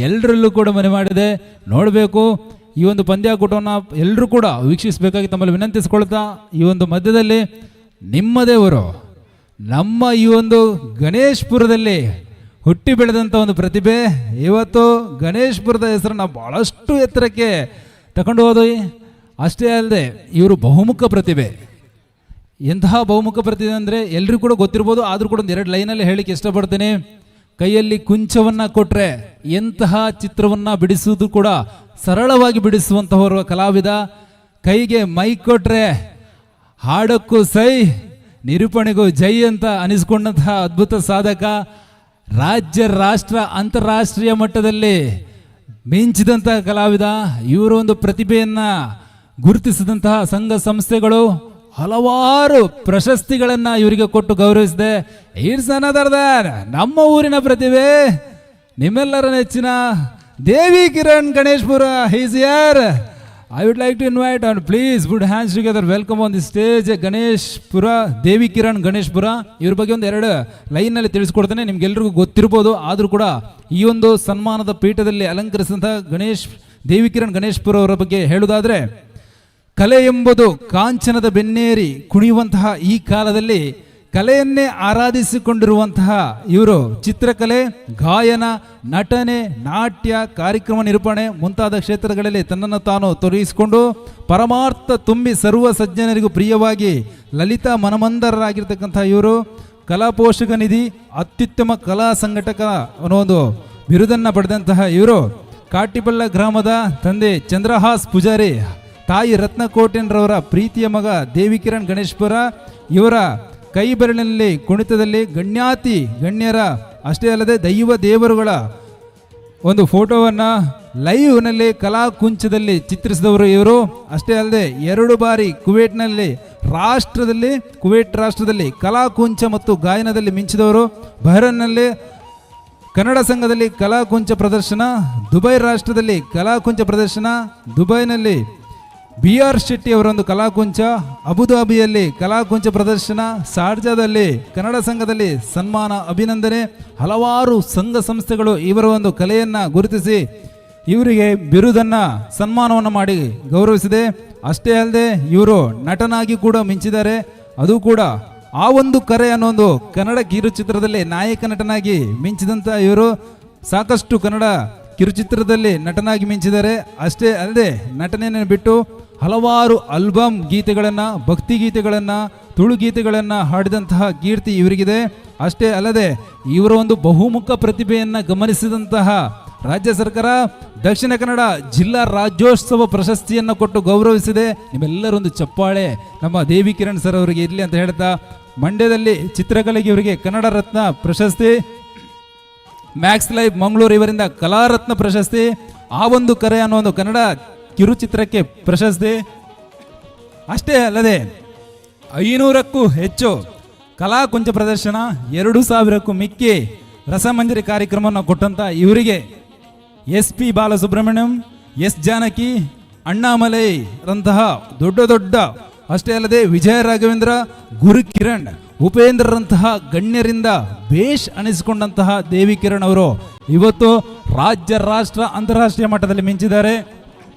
G: ಎಲ್ಲರಲ್ಲೂ ಕೂಡ ಮನೆ ಮಾಡಿದೆ. ನೋಡಬೇಕು ಈ ಒಂದು ಪಂದ್ಯಾಕೂಟವನ್ನು ಎಲ್ಲರೂ ಕೂಡ ವೀಕ್ಷಿಸಬೇಕಾಗಿ ತಮ್ಮಲ್ಲಿ ವಿನಂತಿಸಿಕೊಳ್ತಾ, ಈ ಒಂದು ಮಧ್ಯದಲ್ಲಿ ನಿಮ್ಮದೇ ಊರು ನಮ್ಮ ಈ ಒಂದು ಗಣೇಶ್ಪುರದಲ್ಲಿ ಹುಟ್ಟಿ ಬೆಳೆದಂಥ ಒಂದು ಪ್ರತಿಭೆ ಇವತ್ತು ಗಣೇಶ್ಪುರದ ಹೆಸರನ್ನು ಬಹಳಷ್ಟು ಎತ್ತರಕ್ಕೆ ತಗೊಂಡು ಹೋದ್ವಿ. ಅಷ್ಟೇ ಅಲ್ಲದೆ ಇವರು ಬಹುಮುಖ ಪ್ರತಿಭೆ. ಎಂತಹ ಬಹುಮುಖ ಪ್ರತಿಭೆ ಅಂದರೆ ಎಲ್ರಿಗೂ ಕೂಡ ಗೊತ್ತಿರ್ಬೋದು, ಆದರೂ ಕೂಡ ಒಂದು 2 ಲೈನಲ್ಲಿ ಹೇಳಿಕ್ಕೆ ಇಷ್ಟಪಡ್ತೇನೆ. ಕೈಯಲ್ಲಿ ಕುಂಚವನ್ನು ಕೊಟ್ಟರೆ ಎಂತಹ ಚಿತ್ರವನ್ನು ಬಿಡಿಸುವುದು ಕೂಡ ಸರಳವಾಗಿ ಬಿಡಿಸುವಂತಹವರು ಕಲಾವಿದ. ಕೈಗೆ ಮೈಕ್ ಕೊಟ್ಟರೆ ಹಾಡಕ್ಕೂ ಸೈ ನಿರೂಪಣೆಗೂ ಜೈ ಅಂತ ಅನಿಸ್ಕೊಂಡಂತಹ ಅದ್ಭುತ ಸಾಧಕ. ರಾಜ್ಯ ರಾಷ್ಟ್ರ ಅಂತಾರಾಷ್ಟ್ರೀಯ ಮಟ್ಟದಲ್ಲಿ ಮಿಂಚಿದಂತಹ ಕಲಾವಿದ. ಇವರ ಒಂದು ಪ್ರತಿಭೆಯನ್ನ ಗುರುತಿಸಿದಂತಹ ಸಂಘ ಸಂಸ್ಥೆಗಳು ಹಲವಾರು ಪ್ರಶಸ್ತಿಗಳನ್ನ ಇವರಿಗೆ ಕೊಟ್ಟು ಗೌರವಿಸಿದೆ. ಇಟ್ಸ್ ಅನದರ್ ದರ್ ನಮ್ಮ ಊರಿನ ಪ್ರತಿಭೆ, ನಿಮ್ಮೆಲ್ಲರ ನೆಚ್ಚಿನ Devi Kiran Ganeshpura. Is here. I would like to invite and please put hands together, welcome on the stage Ganeshpura, ದೇವಿ ಕಿರಣ್ ಗಣೇಶ್ಪುರ. ಇವ್ರ ಬಗ್ಗೆ ಒಂದು 2 ಲೈನ್ನಲ್ಲಿ ತಿಳಿಸ್ಕೊಡ್ತೇನೆ, ನಿಮ್ಗೆಲ್ರಿಗೂ ಗೊತ್ತಿರ್ಬೋದು. ಆದರೂ ಕೂಡ ಈ ಒಂದು ಸನ್ಮಾನದ ಪೀಠದಲ್ಲಿ ಅಲಂಕರಿಸಿದಂತಹ ದೇವಿ ಕಿರಣ್ ಗಣೇಶ್ಪುರ ಅವರ ಬಗ್ಗೆ ಹೇಳುವುದಾದ್ರೆ, ಕಲೆ ಎಂಬುದು ಕಾಂಚನದ ಬೆನ್ನೇರಿ ಕುಣಿಯುವಂತಹ ಈ ಕಾಲದಲ್ಲಿ ಕಲೆಯನ್ನೇ ಆರಾಧಿಸಿಕೊಂಡಿರುವಂತಹ ಇವರು ಚಿತ್ರಕಲೆ, ಗಾಯನ, ನಟನೆ, ನಾಟ್ಯ, ಕಾರ್ಯಕ್ರಮ ನಿರೂಪಣೆ ಮುಂತಾದ ಕ್ಷೇತ್ರಗಳಲ್ಲಿ ತನ್ನನ್ನು ತಾನು ತೊಡಗಿಸಿಕೊಂಡು ಪರಮಾರ್ಥ ತುಂಬಿ ಸರ್ವ ಸಜ್ಜನರಿಗೂ ಪ್ರಿಯವಾಗಿ ಲಲಿತಾ ಮನಮಂದರರಾಗಿರ್ತಕ್ಕಂಥ ಇವರು ಕಲಾಪೋಷಕ ನಿಧಿ, ಅತ್ಯುತ್ತಮ ಕಲಾ ಸಂಘಟಕ ಅನ್ನೋ ಒಂದು ಬಿರುದನ್ನು ಪಡೆದಂತಹ ಇವರು ಕಾಟಿಪಲ್ಲ ಗ್ರಾಮದ ತಂದೆ ಚಂದ್ರಹಾಸ್ ಪೂಜಾರಿ, ತಾಯಿ ರತ್ನಕೋಟೆನ್ರವರ ಪ್ರೀತಿಯ ಮಗ ದೇವಿ ಕಿರಣ್ ಗಣೇಶ್ಪುರ. ಇವರ ಕೈ ಬೆರಳಿನಲ್ಲಿ ಕುಣಿತದಲ್ಲಿ ಗಣ್ಯರ ಅಷ್ಟೇ ಅಲ್ಲದೆ ದೈವ ದೇವರುಗಳ ಒಂದು ಫೋಟೋವನ್ನು ಲೈವ್ನಲ್ಲಿ ಕಲಾ ಕುಂಚದಲ್ಲಿ ಚಿತ್ರಿಸಿದವರು ಇವರು. ಅಷ್ಟೇ ಅಲ್ಲದೆ 2 ಬಾರಿ ಕುವೈಟ್ ರಾಷ್ಟ್ರದಲ್ಲಿ ಕಲಾ ಕುಂಚ ಮತ್ತು ಗಾಯನದಲ್ಲಿ ಮಿಂಚಿದವರು. ಬಹ್ರೈನ್ನಲ್ಲಿ ಕನ್ನಡ ಸಂಘದಲ್ಲಿ ಕಲಾ ಕುಂಚ ಪ್ರದರ್ಶನ, ದುಬೈ ರಾಷ್ಟ್ರದಲ್ಲಿ ಕಲಾ ಕುಂಚ ಪ್ರದರ್ಶನ, ದುಬೈನಲ್ಲಿ BR ಶೆಟ್ಟಿ ಅವರೊಂದು ಕಲಾಕುಂಚ, ಅಬುಧಾಬಿಯಲ್ಲಿ ಕಲಾಕುಂಚ ಪ್ರದರ್ಶನ, ಶಾರ್ಜಾದಲ್ಲಿ ಕನ್ನಡ ಸಂಘದಲ್ಲಿ ಸನ್ಮಾನ, ಅಭಿನಂದನೆ. ಹಲವಾರು ಸಂಘ ಸಂಸ್ಥೆಗಳು ಇವರ ಒಂದು ಕಲೆಯನ್ನು ಗುರುತಿಸಿ ಇವರಿಗೆ ಬಿರುದನ್ನ ಸನ್ಮಾನವನ್ನು ಮಾಡಿ ಗೌರವಿಸಿದೆ. ಅಷ್ಟೇ ಅಲ್ಲದೆ ಇವರು ನಟನಾಗಿ ಕೂಡ ಮಿಂಚಿದ್ದಾರೆ. ಅದು ಕೂಡ ಆ ಒಂದು ಕರೆ ಅನ್ನೋ ಒಂದು ಕನ್ನಡ ಕಿರುಚಿತ್ರದಲ್ಲಿ ನಾಯಕ ನಟನಾಗಿ ಮಿಂಚಿದಂಥ ಇವರು ಸಾಕಷ್ಟು ಕನ್ನಡ ಕಿರುಚಿತ್ರದಲ್ಲಿ ನಟನಾಗಿ ಮಿಂಚಿದ್ದಾರೆ. ಅಷ್ಟೇ ಅಲ್ಲದೆ ನಟನೆಯನ್ನು ಬಿಟ್ಟು ಹಲವಾರು ಆಲ್ಬಮ್ ಗೀತೆಗಳನ್ನು, ಭಕ್ತಿ ಗೀತೆಗಳನ್ನು, ತುಳು ಗೀತೆಗಳನ್ನು ಹಾಡಿದಂತಹ ಕೀರ್ತಿ ಇವರಿಗಿದೆ. ಅಷ್ಟೇ ಅಲ್ಲದೆ ಇವರ ಒಂದು ಬಹುಮುಖ ಪ್ರತಿಭೆಯನ್ನು ಗಮನಿಸಿದಂತಹ ರಾಜ್ಯ ಸರ್ಕಾರ ದಕ್ಷಿಣ ಕನ್ನಡ ಜಿಲ್ಲಾ ರಾಜ್ಯೋತ್ಸವ ಪ್ರಶಸ್ತಿಯನ್ನು ಕೊಟ್ಟು ಗೌರವಿಸಿದೆ. ನಿಮ್ಮೆಲ್ಲರೊಂದು ಚಪ್ಪಾಳೆ ನಮ್ಮ ದೇವಿ ಕಿರಣ್ ಸರ್ ಅವರಿಗೆ ಇರಲಿ ಅಂತ ಹೇಳ್ತಾ, ಮಂಡ್ಯದಲ್ಲಿ ಚಿತ್ರಕಲೆಗೆ ಇವರಿಗೆ ಕನ್ನಡ ರತ್ನ ಪ್ರಶಸ್ತಿ, ಮ್ಯಾಕ್ಸ್ ಲೈಫ್ ಮಂಗಳೂರು ಇವರಿಂದ ಕಲಾರತ್ನ ಪ್ರಶಸ್ತಿ, ಆ ಒಂದು ಕರೆ ಅನ್ನೋ ಒಂದು ಕನ್ನಡ ಕಿರುಚಿತ್ರಕ್ಕೆ ಪ್ರಶಸ್ತಿ. ಅಷ್ಟೇ ಅಲ್ಲದೆ 500ಕ್ಕೂ ಹೆಚ್ಚು ಕಲಾ ಕುಂಚ ಪ್ರದರ್ಶನ, 2000ಕ್ಕೂ ಮಿಕ್ಕಿ ರಸಮಂಜರಿ ಕಾರ್ಯಕ್ರಮವನ್ನು ಕೊಟ್ಟಂತ ಇವರಿಗೆ SP ಬಾಲಸುಬ್ರಹ್ಮಣ್ಯಂ, S ಜಾನಕಿ, ಅಣ್ಣಾಮಲೈ ರಂತಹ ದೊಡ್ಡ ಅಷ್ಟೇ ಅಲ್ಲದೆ ವಿಜಯ ರಾಘವೇಂದ್ರ, ಗುರು ಕಿರಣ್, ಉಪೇಂದ್ರರಂತಹ ಗಣ್ಯರಿಂದ ಬೇಷ್ ಅನಿಸಿಕೊಂಡಂತಹ ದೇವಿ ಕಿರಣ್ ಅವರು ಇವತ್ತು ರಾಜ್ಯ ರಾಷ್ಟ್ರ ಅಂತಾರಾಷ್ಟ್ರೀಯ ಮಟ್ಟದಲ್ಲಿ ಮಿಂಚಿದ್ದಾರೆ.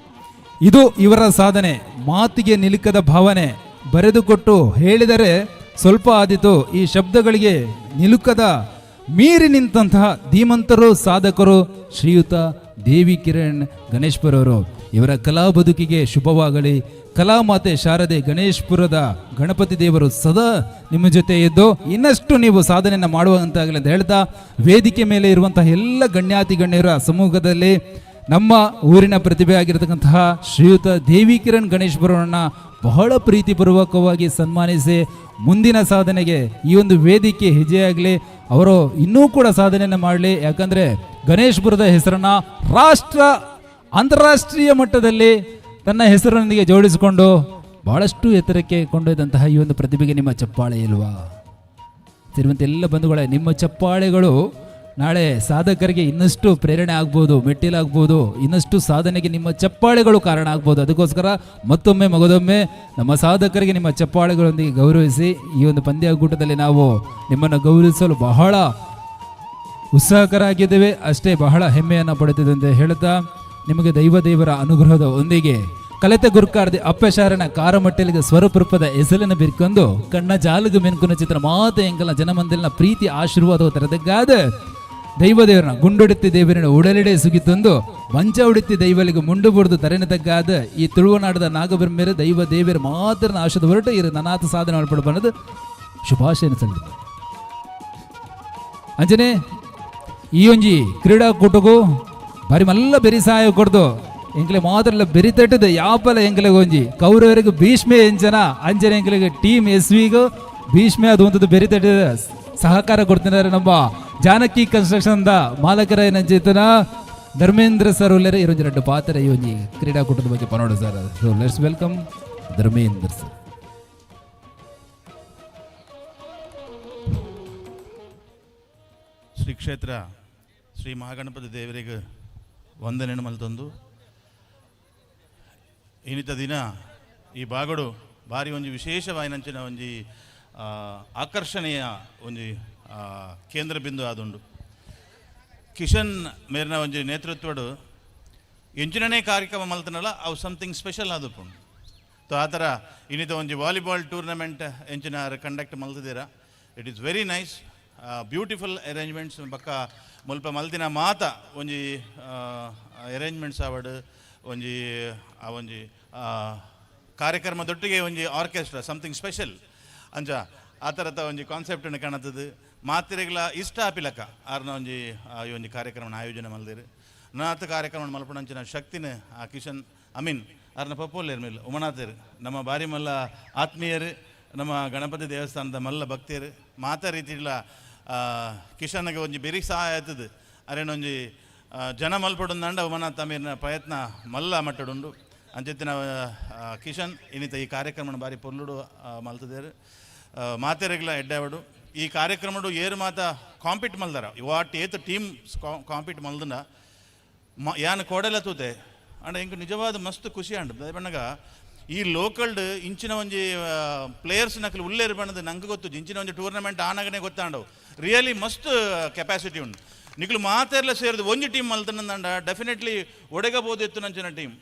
G: ಇದು ಇವರ ಸಾಧನೆ. ಮಾತಿಗೆ ನಿಲುಕದ ಭಾವನೆ, ಬರೆದುಕೊಟ್ಟು ಹೇಳಿದರೆ ಸ್ವಲ್ಪ ಆದಿತು. ಈ ಶಬ್ದಗಳಿಗೆ ನಿಲುಕದ ಮೀರಿ ನಿಂತಹ ಧೀಮಂತರು, ಸಾಧಕರು ಶ್ರೀಯುತ ದೇವಿ ಕಿರಣ್ ಗಣೇಶ್ಪುರ ಅವರು. ಇವರ ಕಲಾ ಬದುಕಿಗೆ ಶುಭವಾಗಲಿ. ಕಲಾಮಾತೆ ಶಾರದೆ ಗಣೇಶ್ಪುರದ ಗಣಪತಿ ದೇವರು ಸದಾ ನಿಮ್ಮ ಜೊತೆ ಇದ್ದು ಇನ್ನಷ್ಟು ನೀವು ಸಾಧನೆಯನ್ನು ಮಾಡುವಂತಾಗಲಿ ಅಂತ ಹೇಳ್ತಾ, ವೇದಿಕೆ ಮೇಲೆ ಇರುವಂತಹ ಎಲ್ಲ ಗಣ್ಯಾತಿ ಗಣ್ಯರ ಸಮ್ಮುಖದಲ್ಲಿ ನಮ್ಮ ಊರಿನ ಪ್ರತಿಭೆ ಆಗಿರತಕ್ಕಂತಹ ಶ್ರೀಯುತ ದೇವಿ ಕಿರಣ್ ಗಣೇಶ್ಪುರವನ್ನ ಬಹಳ ಪ್ರೀತಿಪೂರ್ವಕವಾಗಿ ಸನ್ಮಾನಿಸಿ ಮುಂದಿನ ಸಾಧನೆಗೆ ಈ ಒಂದು ವೇದಿಕೆ ಹೆಜ್ಜೆಯಾಗಲಿ. ಅವರು ಇನ್ನೂ ಕೂಡ ಸಾಧನೆಯನ್ನು ಮಾಡಲಿ. ಯಾಕಂದರೆ ಗಣೇಶ್ಪುರದ ಹೆಸರನ್ನ ಅಂತಾರಾಷ್ಟ್ರೀಯ ಮಟ್ಟದಲ್ಲಿ ತನ್ನ ಹೆಸರೊಂದಿಗೆ ಜೋಡಿಸಿಕೊಂಡು ಬಹಳಷ್ಟು ಎತ್ತರಕ್ಕೆ ಕೊಂಡೊಯ್ದಂತಹ ಈ ಒಂದು ಪ್ರತಿಭೆಗೆ ನಿಮ್ಮ ಚಪ್ಪಾಳೆ ಇಲ್ವಾ? ಸೇರುವಂತೆ ಎಲ್ಲ ಬಂಧುಗಳೇ, ನಿಮ್ಮ ಚಪ್ಪಾಳೆಗಳು ನಾಳೆ ಸಾಧಕರಿಗೆ ಇನ್ನಷ್ಟು ಪ್ರೇರಣೆ ಆಗ್ಬೋದು, ಮೆಟ್ಟಿಲಾಗ್ಬೋದು, ಇನ್ನಷ್ಟು ಸಾಧನೆಗೆ ನಿಮ್ಮ ಚಪ್ಪಾಳೆಗಳು ಕಾರಣ ಆಗ್ಬೋದು. ಅದಕ್ಕೋಸ್ಕರ ಮತ್ತೊಮ್ಮೆ ಮಗದೊಮ್ಮೆ ನಮ್ಮ ಸಾಧಕರಿಗೆ ನಿಮ್ಮ ಚಪ್ಪಾಳೆಗಳೊಂದಿಗೆ ಗೌರವಿಸಿ ಈ ಒಂದು ಪಂದ್ಯಾಕೂಟದಲ್ಲಿ ನಾವು ನಿಮ್ಮನ್ನು ಗೌರವಿಸಲು ಬಹಳ ಉತ್ಸಾಹಕರಾಗಿದ್ದೇವೆ, ಅಷ್ಟೇ ಬಹಳ ಹೆಮ್ಮೆಯನ್ನು ಪಡುತ್ತಿದೆ ಅಂತ ಹೇಳುತ್ತಾ ನಿಮಗೆ ದೈವದೇವರ ಅನುಗ್ರಹದ ಒಂದಿಗೆ ಕಲೆತ ಗುರ್ಕಾರ್ದಿ ಅಪ್ಪಶಾರಣ ಕಾರಮಟ್ಟಲಿಗೆ ಸ್ವರಪೃಪದ ಹೆಸರನ್ನು ಬಿರ್ಕೊಂಡು ಕಣ್ಣ ಜಾಲಗು ಮೆನ್ಕುನ ಚಿತ್ರ ಮಾತ ಎಂಕಲ ಜನಮಂದಿರನ ಪ್ರೀತಿ ಆಶೀರ್ವಾದ ತರದಕ್ಕಾದ ದೈವದೇವರನ್ನ ಗುಂಡೊಡಿತಿ ದೇವರನ್ನ ಉಡಲಿಡೆ ಸುಗಿತಂದು ಮಂಚ ಉಡಿತಿ ದೈವಲಿಗೆ ಮುಂಡು ಬುಡ್ದು ತರೆನತಕ್ಕಾದ ಈ ತುಳುವನಾಡದ ನಾಗಬ್ರಹ್ಮೇರು ದೈವ ದೇವರ ಮಾತ್ರನ ಆಶದ ಹೊರಟು ಇರು ನನಾಥ ಸಾಧನೆ ಮಾಡ್ಪಡ ಬನ್ನದು ಶುಭಾಶಯನ ಸಲ್ಲಿದೆ. ಅಂಜನೆ ಈ ಒಂಜಿ ಕ್ರೀಡಾಕೂಟಗೂ ಬಾರಿ ಮಲ್ಲ ಬೆರಿ ಸಹಾಯ ಕೊಡ್ದು ಎಂಕ್ಲೆ ಮಾತ್ರ ಬೆರಿತಟ್ಟದ ಯಾಪಲ ಎಂಕ್ಲೆ ಒಂಜಿ ಕೌರವರಿಗೆ ಭೀಷ್ಮೆ ಎಂಚನ ಅಂಜನೆ ಎಂಕ್ಲೆಗೆ ಟೀಮ್ ಎಸ್ವಿಗೂ ಭೀಷ್ಮೆ ಅದು ಒಂದು ಬೆರಿತಟ್ಟದ ಸಹಕಾರ ಕೊಡ್ತಿದ್ದಾರೆ ನಮ್ಮ ಜಾನಕಿ ಕನ್ಸ್ಟ್ರಕ್ಷನ್ ಮಾಲಕರ ಏನಂಚೇತನ ಧರ್ಮೇಂದ್ರ ಸರ್ ಉಳ್ಳರೆ ಇರೊಂಜಿ ಎರಡು ಪಾತ್ರ ಈ ಒಂಜಿ ಕ್ರೀಡಾಕೂಟದ ಬಗ್ಗೆ ಪನೋಡು sir. So let's welcome Dharmendra sir.
K: Shri ಕ್ಷೇತ್ರ ಶ್ರೀ ಮಹಾಗಣಪತಿ ದೇವರಿಗೆ ವಂದನೆ ಮಲ್ತೊಂದು ಇನ್ನಿತ ದಿನ ಈ ಬಾಗಡು ಭಾರಿ ಒಂಜಿ ವಿಶೇಷವಾಯಿನಂಚಿನ ಒಂಜಿ ಆಕರ್ಷಣೆಯ ಒಂಜಿ ಕೇಂದ್ರ ಬಿಂದು ಆದುಂಡು. ಕಿಶನ್ ಮೇರ್ನ ಒಂಜಿ ನೇತೃತ್ವಡು ಎಂಚಿನನೇ ಕಾರ್ಯಕ್ರಮ ಮಲ್ತನಲ್ಲ ಅವು ಸಮಥಿಂಗ್ ಸ್ಪೆಷಲ್ ಆದುಪ್ಪುಂಡು. ಸೊ ಆ ಥರ ಇನ್ನಿತ ಒಂಜಿ ವಾಲಿಬಾಲ್ ಟೂರ್ನಮೆಂಟ್ ಎಂಚಿನ ಕಂಡಕ್ಟ್ ಮಲ್ತಿದ್ದೀರ. It is very nice, beautiful arrangements ಬಕ್ಕ ಮುಲ್ಪ ಮಲ್ತಿನ ಮಾತ ಒಂಜಿ ಅರೇಂಜ್ಮೆಂಟ್ಸ್ ಆವಡ್ ಒಂಜಿ ಆ ಒಂಜಿ ಕಾರ್ಯಕ್ರಮದೊಟ್ಟಿಗೆ ಒಂಜಿ ಆರ್ಕೆಸ್ಟ್ರಾ ಸಮಥಿಂಗ್ ಸ್ಪೆಷಲ್ ಅಂಚ ಆ ಥರದ ಒಂಜಿ ಕಾನ್ಸೆಪ್ಟನ್ನು ಕಾಣತ್ತದು. ಮಾತಿರೆಗ್ಲ ಇಷ್ಟ ಆಪಿಲಕ್ಕ ಆರ್ನ ಒಂಜಿ ಈ ಒಂಜಿ ಕಾರ್ಯಕ್ರಮ ಆಯೋಜನೆ ಮಲ್ದಿರು ನಾತ್ ಕಾರ್ಯಕ್ರಮ ಮಲ್ಪಣಂಚಿನ ಶಕ್ತಿನ ಆ ಕಿಶನ್ ಅಮೀನ್ ಆರ್ನ ಪಪ್ಪೋಲೇರ್ ಮೇಲೆ ಉಮನಾಥರು ನಮ್ಮ ಬಾರಿ ಮಲ್ಲ ಆತ್ಮೀಯರು, ನಮ್ಮ ಗಣಪತಿ ದೇವಸ್ಥಾನದ ಮಲ್ಲ ಭಕ್ತಿಯರು ಮಾತ ರೀತಿಲ ಕಿಶನ್ಗೆ ಒಂಜಿ ಬೆರಿ ಸಹಾಯ ಆಯ್ತದೆ ಅರೇನೊಂಜಿ ಜನ ಮಲ್ಪಡೊಂದಂಡ ಉಮನಾಥ್ ಅಮೀರ್ನ ಪ್ರಯತ್ನ ಮಲ್ಲ ಮಟ್ಟಡುಂಡು ಅಂಚೆತ್ತಿನ ಕಿಶನ್ ಇನ್ನಿತ ಈ ಕಾರ್ಯಕ್ರಮ ಬಾರಿ ಪೊರ್ಲುಡು ಮಲ್ತದೇರು ಮಾತೆರೆಗ್ಲ ಎಡ್ಡಾವಡು ಈ ಕಾರ್ಯಕ್ರಮಡು ಏರು ಮಾತ ಕಾಂಪಿಟ್ ಮಲ್ದಾರ ವಾಟ್ ಏತ್ ಟೀಮ್ ಕಾಂಪಿಟ್ ಮಲ್ದನ ಯಾನು ಕೋಡೆಲ್ಲ ತೂತೆ ಅಂಡ ಇಂಕ ನಿಜವಾದ ಮಸ್ತ್ ಖುಷಿ ಅಂಡು ಬಣ್ಣಗ ಈ ಲೋಕಲ್ಡ್ ಇಂಚಿನ ಒಂಜಿ ಪ್ಲೇಯರ್ಸ್ ನಕಲು ಉಳ್ಳೇರು ಬಣ್ಣದ ನಂಗೆ ಗೊತ್ತು ಇಂಚಿನ ಒಂಜಿ ಟೂರ್ನಮೆಂಟ್ ಆನಾಗನೆ ಗೊತ್ತಾಂಡವು ರಿಯಲಿ ಮಸ್ತ್ ಕೆಪಾಸಿಟಿ ಉಂಡು. ನಿಕ್ಲು ಮಾತೆರ್ಲ ಸೇರಿದು ಒಂಜಿ ಟೀಮ್ ಮಲ್ತನಂದ ಡೆಫಿನೆಟ್ಲಿ ಒಡೆಗಬಹುದು ಎತ್ತು ನಂಚಿನ ಟೀಮ್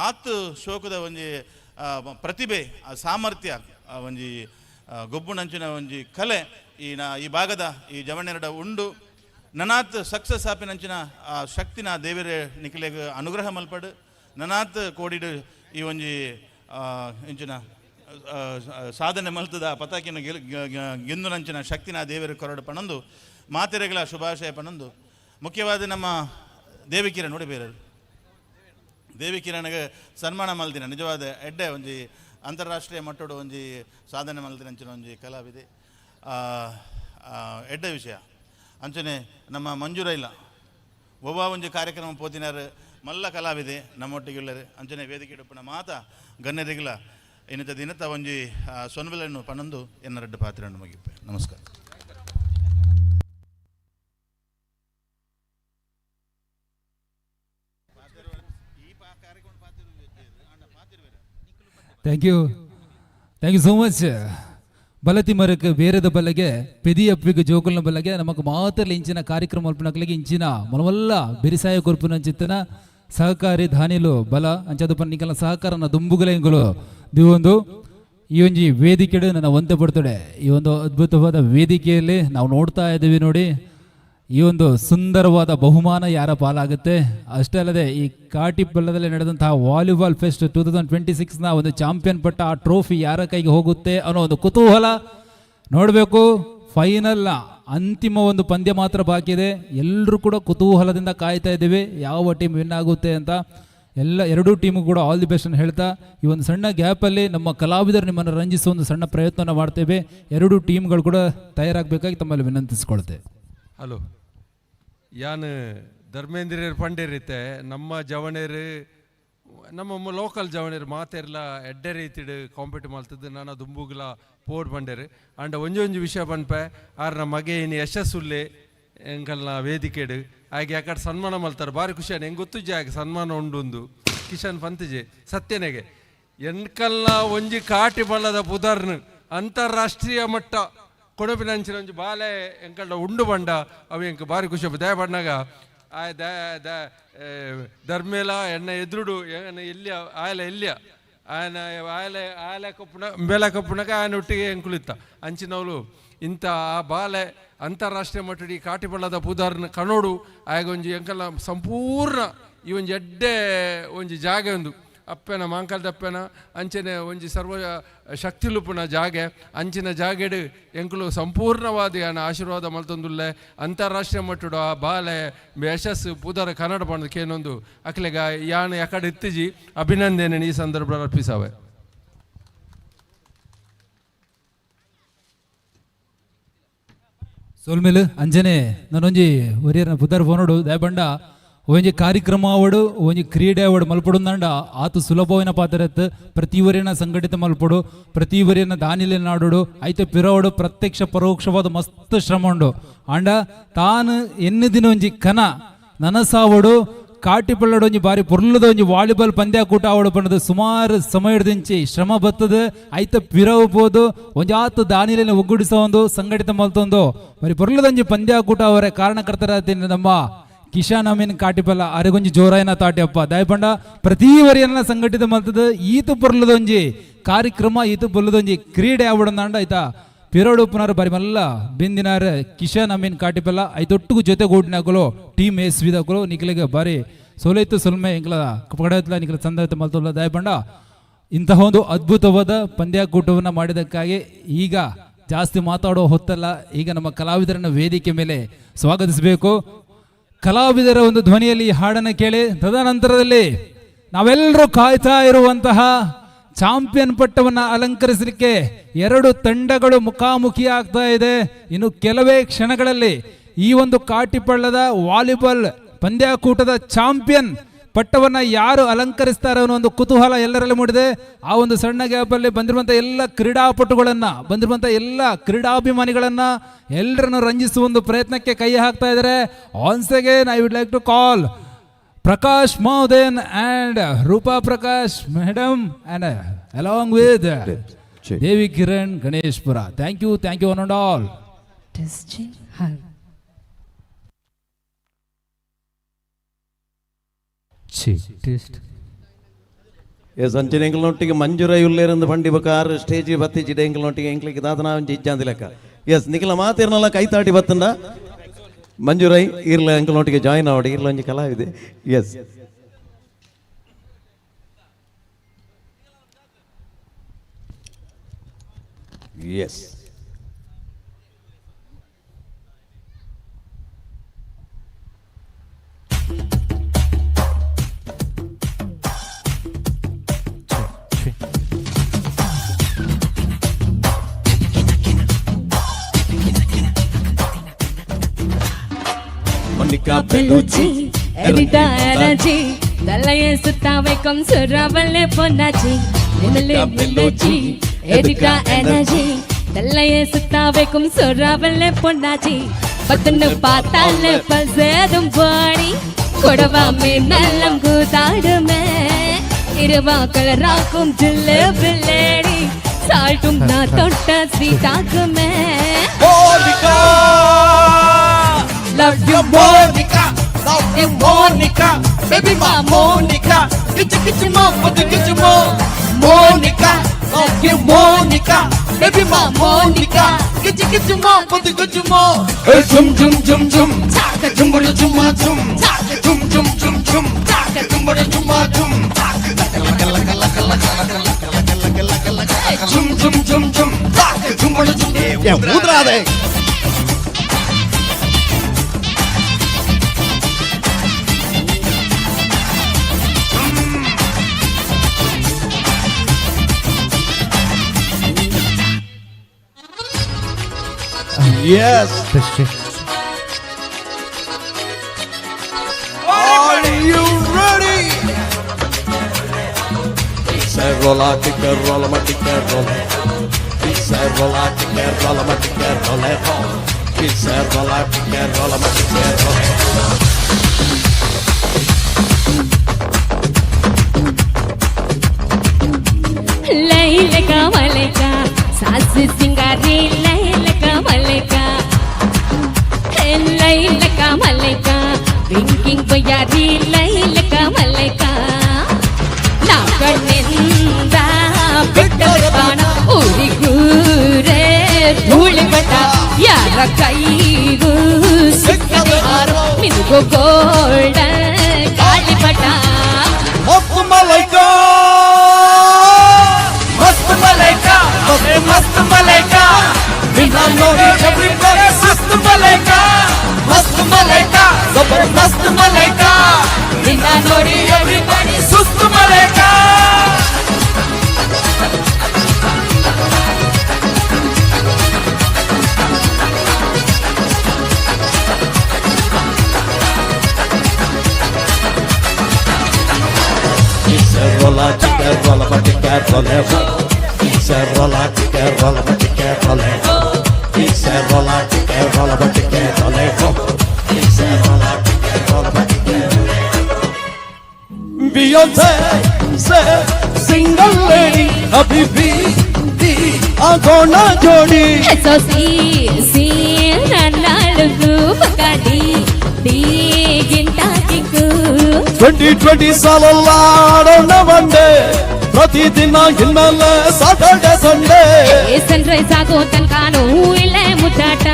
K: ಆತ್ ಶೋಕದ ಒಂಜಿ ಪ್ರತಿಭೆ ಸಾಮರ್ಥ್ಯ ಒಂಜಿ ಗೊಬ್ಬು ನಂಚಿನ ಒಂಜಿ ಕಲೆ ಈ ಭಾಗದ ಈ ಜವಣೆರಡ ಉಂಡು ನನಾತ್ ಸಕ್ಸಸ್ ಆಪಿನಂಚಿನ ಆ ಶಕ್ತಿನ ದೇವರೇ ನಿಖಿಲೆಗೆ ಅನುಗ್ರಹ ಮಲ್ಪಡು ನನಾತ್ ಕೋಡಿಡು ಈ ಒಂಜಿ ಇಂಚಿನ ಸಾಧನೆ ಮಲ್ತದ ಪತಾಕಿನ ಗೆಂದು ನಂಚಿನ ಶಕ್ತಿನ ದೇವರ ಕೊರಡು ಪಣಂದು ಮಾತೆರೆಗಳ ಶುಭಾಶಯ ಪಣಂದು ಮುಖ್ಯವಾದ ನಮ್ಮ ದೇವಿಕಿರಣ್ ನೋಡಿ ಬೇರೆ ದೇವಿಕಿರಣ್ಗೆ ಸನ್ಮಾನ ಮಲ್ದಿನ ನಿಜವಾದ ಎಡ್ಡೆ ಒಂಜಿ ಅಂತಾರಾಷ್ಟ್ರೀಯ ಮಟ್ಟದ ಒಂಜಿ ಸಾಧನೆ ಮಲ್ದಿನ ಅಂಚಿನ ಒಂಜಿ ಕಲಾವಿದೆ ಎಡ್ಡೆ ವಿಷಯ ಅಂಚನೆ ನಮ್ಮ ಮಂಜುರೈಲ ಒಬ್ಬ ಒಂಜಿ ಕಾರ್ಯಕ್ರಮ ಪೋತಿನಾರು ಮಲ್ಲ ಕಲಾವಿದೆ ನಮ್ಮೊಟ್ಟಿಗೆ ಉಳ್ಳರು ಅಂಚನೆ ವೇದಿಕೆ ಇಡುಪುನ ಮಾತ ಗಣ್ಯರಿಗಿಲ್ಲ ಇನ್ನಿತ ದಿನತ ಒಂಜಿ ಸೊನ್ಬೆಲನ್ನು ಪಣಂದು ಎನ್ನರಡ್ಡು ಪಾತ್ರವನ್ನು ಮುಗಿಪ್ಪೆ. ನಮಸ್ಕಾರ.
G: Thank you so much. ಬಲತಿ ಮರಕ್ಕೆ ಬೇರೆದ ಬಲಗೆ ಪೆದಿ ಅಪ್ಪಿಗೆ ಜೋಕುಲ್ನ ಬಲಗೆ ನಮಗೆ ಮಾತ್ರ ಇಂಚಿನ ಕಾರ್ಯಕ್ರಮ ಅಲ್ಪನಕ್ಲಿಗೆ ಇಂಚಿನ ಮೊಲವಲ್ಲ ಬಿರಿಸಾಯ ಕೊರ್ಪುನ ಚಿತ್ತನ ಸಹಕಾರಿ ಧಾನಿಲು ಬಲ ಅಂಚದು ಪನ್ನಿಕಲ ಸಹಕಾರನ ದುಂಬುಗಲೆಂಗಳು ದಿವೊಂದು ಈ ಒಂಜಿ ವೇದಿಕೆ ನನ್ನ ವಂತೆ ಪಡ್ತಡೆ. ಈ ಒಂದು ಅದ್ಭುತವಾದ ವೇದಿಕೆಯಲ್ಲಿ ನಾವು ನೋಡ್ತಾ ಇದ್ದೀವಿ ನೋಡಿ, ಈ ಒಂದು ಸುಂದರವಾದ ಬಹುಮಾನ ಯಾರ ಪಾಲಾಗುತ್ತೆ. ಅಷ್ಟೇ ಅಲ್ಲದೆ ಈ ಕಾಟಿಪಲ್ಲದಲ್ಲಿ ನಡೆದಂತಹ ವಾಲಿಬಾಲ್ ಫೆಸ್ಟ್ 2026ನ ಒಂದು ಚಾಂಪಿಯನ್ ಪಟ್ಟ ಆ ಟ್ರೋಫಿ ಯಾರ ಕೈಗೆ ಹೋಗುತ್ತೆ ಅನ್ನೋ ಒಂದು ಕುತೂಹಲ ನೋಡಬೇಕು. ಫೈನಲ್ನ ಅಂತಿಮ ಒಂದು ಪಂದ್ಯ ಮಾತ್ರ ಬಾಕಿ ಇದೆ. ಎಲ್ಲರೂ ಕೂಡ ಕುತೂಹಲದಿಂದ ಕಾಯ್ತಾ ಇದ್ದೀವಿ ಯಾವ ಟೀಮ್ ವಿನ್ ಆಗುತ್ತೆ ಅಂತ. ಎರಡೂ ಟೀಮು ಕೂಡ ಆಲ್ ದಿ ಬೆಸ್ಟ್ ಅಂತ ಹೇಳ್ತಾ ಈ ಒಂದು ಸಣ್ಣ ಗ್ಯಾಪಲ್ಲಿ ನಮ್ಮ ಕಲಾವಿದರು ನಿಮ್ಮನ್ನು ರಂಜಿಸುವ ಒಂದು ಸಣ್ಣ ಪ್ರಯತ್ನವನ್ನು ಮಾಡ್ತೇವೆ. ಎರಡೂ ಟೀಮ್ಗಳು ಕೂಡ ತಯಾರಾಗಬೇಕಾಗಿ ತಮ್ಮಲ್ಲಿ ವಿನಂತಿಸ್ಕೊಳ್ತೇವೆ.
L: ಹಲೋ, ಯಾನ್ ಧರ್ಮೇಂದ್ರರು ಪಂಡೇರಿತ್ತೆ ನಮ್ಮ ಜವಣೇರು ನಮ್ಮ ಲೋಕಲ್ ಜವಣೇರು ಮಾತೆರ್ಲ ಎಡ್ಡೆ ರೀತಿಡ್ ಕಾಂಪಿಟ್ ಮಾಡ್ತಿದ್ದು ನಾನು ದುಂಬುಗ್ಲ ಪೋಡ್ ಪಂಡೇರು ಅಂಡ ಒಂಜಿ ವಿಷಯ ಪನ್ಪೆ ಆರ್ನ ಮಗೆ ಇನ್ನು ಯಶಸ್ಸುಲ್ಲೆ ಎಂಕಲ್ನ ವೇದಿಕೆಡು ಹಾಗೆ ಯಾಕಡೆ ಸನ್ಮಾನ ಮಲ್ತಾರೆ ಭಾರಿ ಖುಷಿ ಹೆಂಗೆ ಗೊತ್ತುಜೆ ಹಾಗೆ ಸನ್ಮಾನ ಉಂಡು ಕಿಶನ್ ಪಂತಜೆ ಸತ್ಯನೆಗೆ ಎಂಕಲ್ನ ಒಂಜಿ ಕಾಟಿ ಬಲ್ಲದ ಪುದರ್ನು ಅಂತಾರಾಷ್ಟ್ರೀಯ ಮಟ್ಟ ಕೊಡಪಿನಂಚಿನ ಒಂಜಿ ಬಾಲೆ ಎಂಕಲ್ನ ಉಂಡು ಬಂಡ ಅವು ಎಂಕ ಭಾರಿ ಖುಷಿ ದಯ ಬಣ್ಣಾಗ ಧರ್ಮೇಲ ಎಣ್ಣ ಎದುರುಡು ಎಲ್ಲಿ ಆಯಲ ಎಲ್ಲಿಯ ఆయన ఆలకప్పున బేలకప్పునక ఆయన ಒಟ್ಟಿಗೆ ಎಂಕುಲಿತ್ತ ಅಂಚಿನವಳು ಇಂಥ ಆ ಬಾಲೆ ಅಂತಾರಾಷ್ಟ್ರೀಯ ಮಟ್ಟಡಿ ಕಾಟಿಪಳ್ಳದ ಪೂದಾರ್ನ ಕಣೋಡು ಆಗ ಒಂಜಿ ಎಂಕಲ್ಲ ಸಂಪೂರ್ಣ ಈ ಒಂಜಿ ಎಡ್ಡೆ ಒಂಜಿ ಜಾಗೆ ಒಂದು ಅಪ್ಪೆನ ಮಾಂಕಲ್ದ ಅಪ್ಪೆನ ಅಂಚನೆ ಒಂಜಿ ಸರ್ವ ಶಕ್ತಿಲುಪುನ ಜಾಗೆ ಅಂಚಿನ ಜಾಗೆಡು ಎಂಕುಲು ಸಂಪೂರ್ಣವಾದ ಯಾನ ಆಶೀರ್ವಾದ ಮಲ್ತೊಂದುಲ್ಲೆ ಅಂತಾರಾಷ್ಟ್ರೀಯ ಮಟ್ಟಡು ಆ ಬಾಲೆ ಯಶಸ್ಸು ಪೂದಾರ ಕನ್ನಡ ಬಣ್ಣದ ಕೇನೊಂದು ಅಕ್ಲೆಗ ಯಾನ ಯಾಕಡೆ ಇತ್ತಿಜಿ ಅಭಿನಂದನೆ ಈ ಸಂದರ್ಭ ಅರ್ಪಿಸಾವೆ.
G: ಸೋಲ್ಮೇಲೆ ಅಂಜನೆ ನಾನೊಂಜಿ ಒರಿಯರ್ನ ಪುದರ್ ಫೋನೋಡು ದಯಬಂಡ ಒಂಜಿ ಕಾರ್ಯಕ್ರಮ ಆವಡು ಒಂಜಿ ಕ್ರೀಡೆ ಆವಡು ಮಲ್ಪಡುಂದಂಡ ಆತು ಸುಲಭವಿನ ಪಾತ್ರತ್ ಪ್ರತಿವರಿನ ಸಂಘಟಿತ ಮಲ್ಪಡು ಪ್ರತಿವರಿನ ದಾನಿಲೆ ನಾಡೋಡು ಐತೆ ಪಿರೋಡು ಪ್ರತ್ಯಕ್ಷ ಪರೋಕ್ಷವಾದ ಮಸ್ತ್ ಶ್ರಮ ಉಂಡು ಅಂಡ ತಾನು ಎನ್ನು ದಿನ ಒಂಜಿ ಕನ ನನಸಾವಡು ಕಾಟಿಪಳ್ಳಡು ಒಂಜಿ ಬಾರಿ ಪೊರ್ಲದ ಒಂಜಿ ವಾಲಿಬಾಲ್ ಪಂದ್ಯಾಕೂಟ ಆವಡು ಪಂಡದು ಸುಮಾರು ಸಮಯದಿಂಚಿ ಶ್ರಮ ಬತ್ತದ ಐತ ಪಿರವಬೋದು ಒಂಜಾತು ದಾನಿಲೆನ ಒಗ್ಗೂಡಿಸ ಒಂದು ಸಂಘಟಿತ ಮಲ್ತೊಂದು ಬಾರಿ ಪೊರ್ಲದ ಒಂಜಿ ಪಂದ್ಯಾಕೂಟ ಅವರೇ ಕಾರಣಕರ್ತರ ನಮ್ಮ ಕಿಶಾನ್ ಅಮೀನ್ ಕಾಟಿಪಲ್ಲ ಅರೆಗೊಂಜಿ ಜೋರಾಯನ ತಾಟ್ಯಪ್ಪ ದಯಪಂಡ ಪ್ರತಿ ವರಿಯನ್ನ ಸಂಘಟಿತ ಮಲ್ತದ ಈತು ಪೊರ್ಲದೊಂಜಿ ಕಾರ್ಯಕ್ರಮ ಈತು ಬೊಲ್ಲದೊಂಜಿ ಕ್ರೀಡೆ ಆವಡಂದಾಂಡ ಆಯ್ತಾ ಪಿರೋಡು ಪುನರ್ ಬಾರಿ ಮಲ್ಲ ಬಿಂದಿನಾರ ಕಿಶಾನ್ ಅಮೀನ್ ಕಾಟಿಪಲ್ಲ ಐತೊಟ್ಟಿಗೂ ಜೊತೆಗೂಡಿನಾಗಲು ಟೀಮ್ ಎಸ್ವಿದಾಗಲು ನಿಖಿಲಿಗೆ ಬಾರಿ ಸೋಲೈತು ಸೊಲ್ಮೆ ಇಂಕ್ಲ ಪಡೆಯತ್ಲ ನಿಖಿಲ ಸಂದೈತ ಮಲ್ತಲ್ಲ ದಯಪಂಡ ಇಂತಹ ಒಂದು ಅದ್ಭುತವಾದ ಪಂದ್ಯಾಕೂಟವನ್ನು ಮಾಡಿದಕ್ಕಾಗಿ ಈಗ ಜಾಸ್ತಿ ಮಾತಾಡೋ ಹೊತ್ತಲ್ಲ, ಈಗ ನಮ್ಮ ಕಲಾವಿದರನ್ನ ವೇದಿಕೆ ಮೇಲೆ ಸ್ವಾಗತಿಸಬೇಕು. ಕಲಾವಿದರ ಒಂದು ಧ್ವನಿಯಲ್ಲಿ ಈ ಹಾಡನ್ನು ಕೇಳಿ ತದನಂತರದಲ್ಲಿ ನಾವೆಲ್ಲರೂ ಕಾಯ್ತಾ ಇರುವಂತಹ ಚಾಂಪಿಯನ್ ಪಟ್ಟವನ್ನು ಅಲಂಕರಿಸಲಿಕ್ಕೆ ಎರಡು ತಂಡಗಳು ಮುಖಾಮುಖಿ ಆಗ್ತಾ ಇದೆ. ಇನ್ನು ಕೆಲವೇ ಕ್ಷಣಗಳಲ್ಲಿ ಈ ಒಂದು ಕಾಟಿಪಳ್ಳದ ವಾಲಿಬಾಲ್ ಪಂದ್ಯಾಕೂಟದ ಚಾಂಪಿಯನ್ ಪಟ್ಟವನ್ನ ಯಾರು ಅಲಂಕರಿಸ್ತಾರೆ ಅನ್ನೋ ಒಂದು ಕುತೂಹಲ ಎಲ್ಲರಲ್ಲಿ ಮೂಡಿದೆ. ಆ ಒಂದು ಸಣ್ಣ ಗ್ಯಾಪಲ್ಲಿ ಬಂದಿರುವಂಥ ಎಲ್ಲ ಕ್ರೀಡಾಪಟುಗಳನ್ನ, ಬಂದಿರುವಂಥ ಎಲ್ಲ ಕ್ರೀಡಾಭಿಮಾನಿಗಳನ್ನ ಎಲ್ಲರನ್ನು ರಂಜಿಸುವ ಒಂದು ಪ್ರಯತ್ನಕ್ಕೆ ಕೈ ಹಾಕ್ತಾ ಇದ್ದಾರೆ. Once again I would like to call Prakash Mahodayan and Roopa Prakash madam and along with Devi Kiran Ganeshpura. Thank you one and all.
E: Yes ಅಂಚಿನ ಎಂಕ್ಲೊಟ್ಟಿಗೆ ಮಂಜುರ ಉಲ್ಲೇರಂದು ಪಂಡಿ ಬಕಾರ ಸ್ಟೇಜ್ ಬತ್ತಿಜಿಡೆ ಎಂಕ್ಲೊಟ್ಟಿಗೆ ಎಂಕ್ಲಿಕ್ಕೆ ದಾದನ ಇಜ್ಜಾಂದಿ ಲೆಕ್ಕ. ಎಸ್ ನಿಖಿಲ ಮಾತಿರ್ನಲ್ಲ ಕೈತಾಟಿ ಬತ್ತಂಡ ಮಂಜುರೈ ಇರ್ಲ ಎಂಕ್ಲೊಟ್ಟಿಗೆ ಜಾಯಿನ್ ಆವಡಿ ಇರ್ಲ ಒಂಜಿ ಕಲಾವಿದೆ. ಎಸ್ ಎಸ್
I: பெலுச்சி எரிட்டா எனர்ஜி தலைய சுத்த வைக்கும் சுறாவல்லே பொன்னாச்சி நிமலே பெலுச்சி எரிட்டா எனர்ஜி தலைய சுத்த வைக்கும் சுறாவல்லே பொன்னாச்சி பத்துன்னு பார்த்தாலே பல்சேதும் பாடி கொடவாமே நல்லம் கூதாடுமே இருவா கலராக்கும் ஜில்லு பிள்ளைடி சால்ட்டும் நான் தொட்ட ஸ்வீட்டாக்குமே Love you Monica, love you Monica, baby my Monica, get you more, but get you more. Monica, love you Monica, baby my Monica, get you more, but get you more.
E: Hey jum jum jum jum,
I: Taka
E: jum bada jum ma jum,
I: taka
E: jum jum jum jum,
I: taka
E: jum bada jum ma jum, jum jum jum jum, jum bada jum. Yeah, mudrade. Yes. Are you ready? Say rolla ticker rolla ma ticker rolla. Say rolla ticker rolla ma ticker rolla. rola, rola, rola.
I: ಲೈಲಕ ಮಲಕ ಸಾಸು ಸಿಂಗಾರಿ ಲೈಲಕ ಮಲಕ ಲೈಲಕ ಮಲಕ drinking ಬಯ್ಯಾರಿ ಲೈಲಕ ಮಲಕ ನಾ ಕಣ್ಣಿಂದ ಬಿಟ್ಟರೆ ಬಾಣ ಊರಿಗೂರೇ ಧೂಳಿ ಬಟ ಯಾರ ಕೈಗೂ ಸಿಕ್ಕದೆ ಹಾರೋ ನಿನಗೂ ಗೋಲ್ಡ ಗಾಳಿ ಬಟ
E: ಮಸ್ತ್ ಮಲೈಕಾ ಮಸ್ತ್ ಮಲೈಕಾ ಅರೆ ಮಸ್ತ್ ಮಲೈಕಾ ನಿನ್ನ ನೋಡಿ ಎವ್ರಿಬಡಿ ಸುಸ್ತ್ ಮಲೈಕಾ ಮಸ್ತ್ ಮಲೈಕಾ ಜಬರ್ದಸ್ತ್ ಮಲೈಕಾ ನಿನ್ನ ನೋಡಿ ಎವ್ರಿಬಡಿ ಸುಸ್ತ್ Malaika rola, chicken rolla, but you can't roll it. It's a rolla, chicken rolla, but you can't roll it. It's a rolla, chicken rolla, but you can't roll it. It's a rolla, chicken rolla, but you can't roll it. Beyonce, say, single lady, abhi bhi, agona jodi.
I: So see, nanalugu bagadi, di ginta jiku.
E: 2020 ಸಾಲಲ್ಲಾಡೋಣ ಬಂದೆ ಪ್ರತಿದಿನ ಇನ್ಮೇಲೆ Saturday Sunday
I: Sunrise ಆಗೋ ತನಕಾನು ಇಲ್ಲೇ ಮುದ್ದಾಟ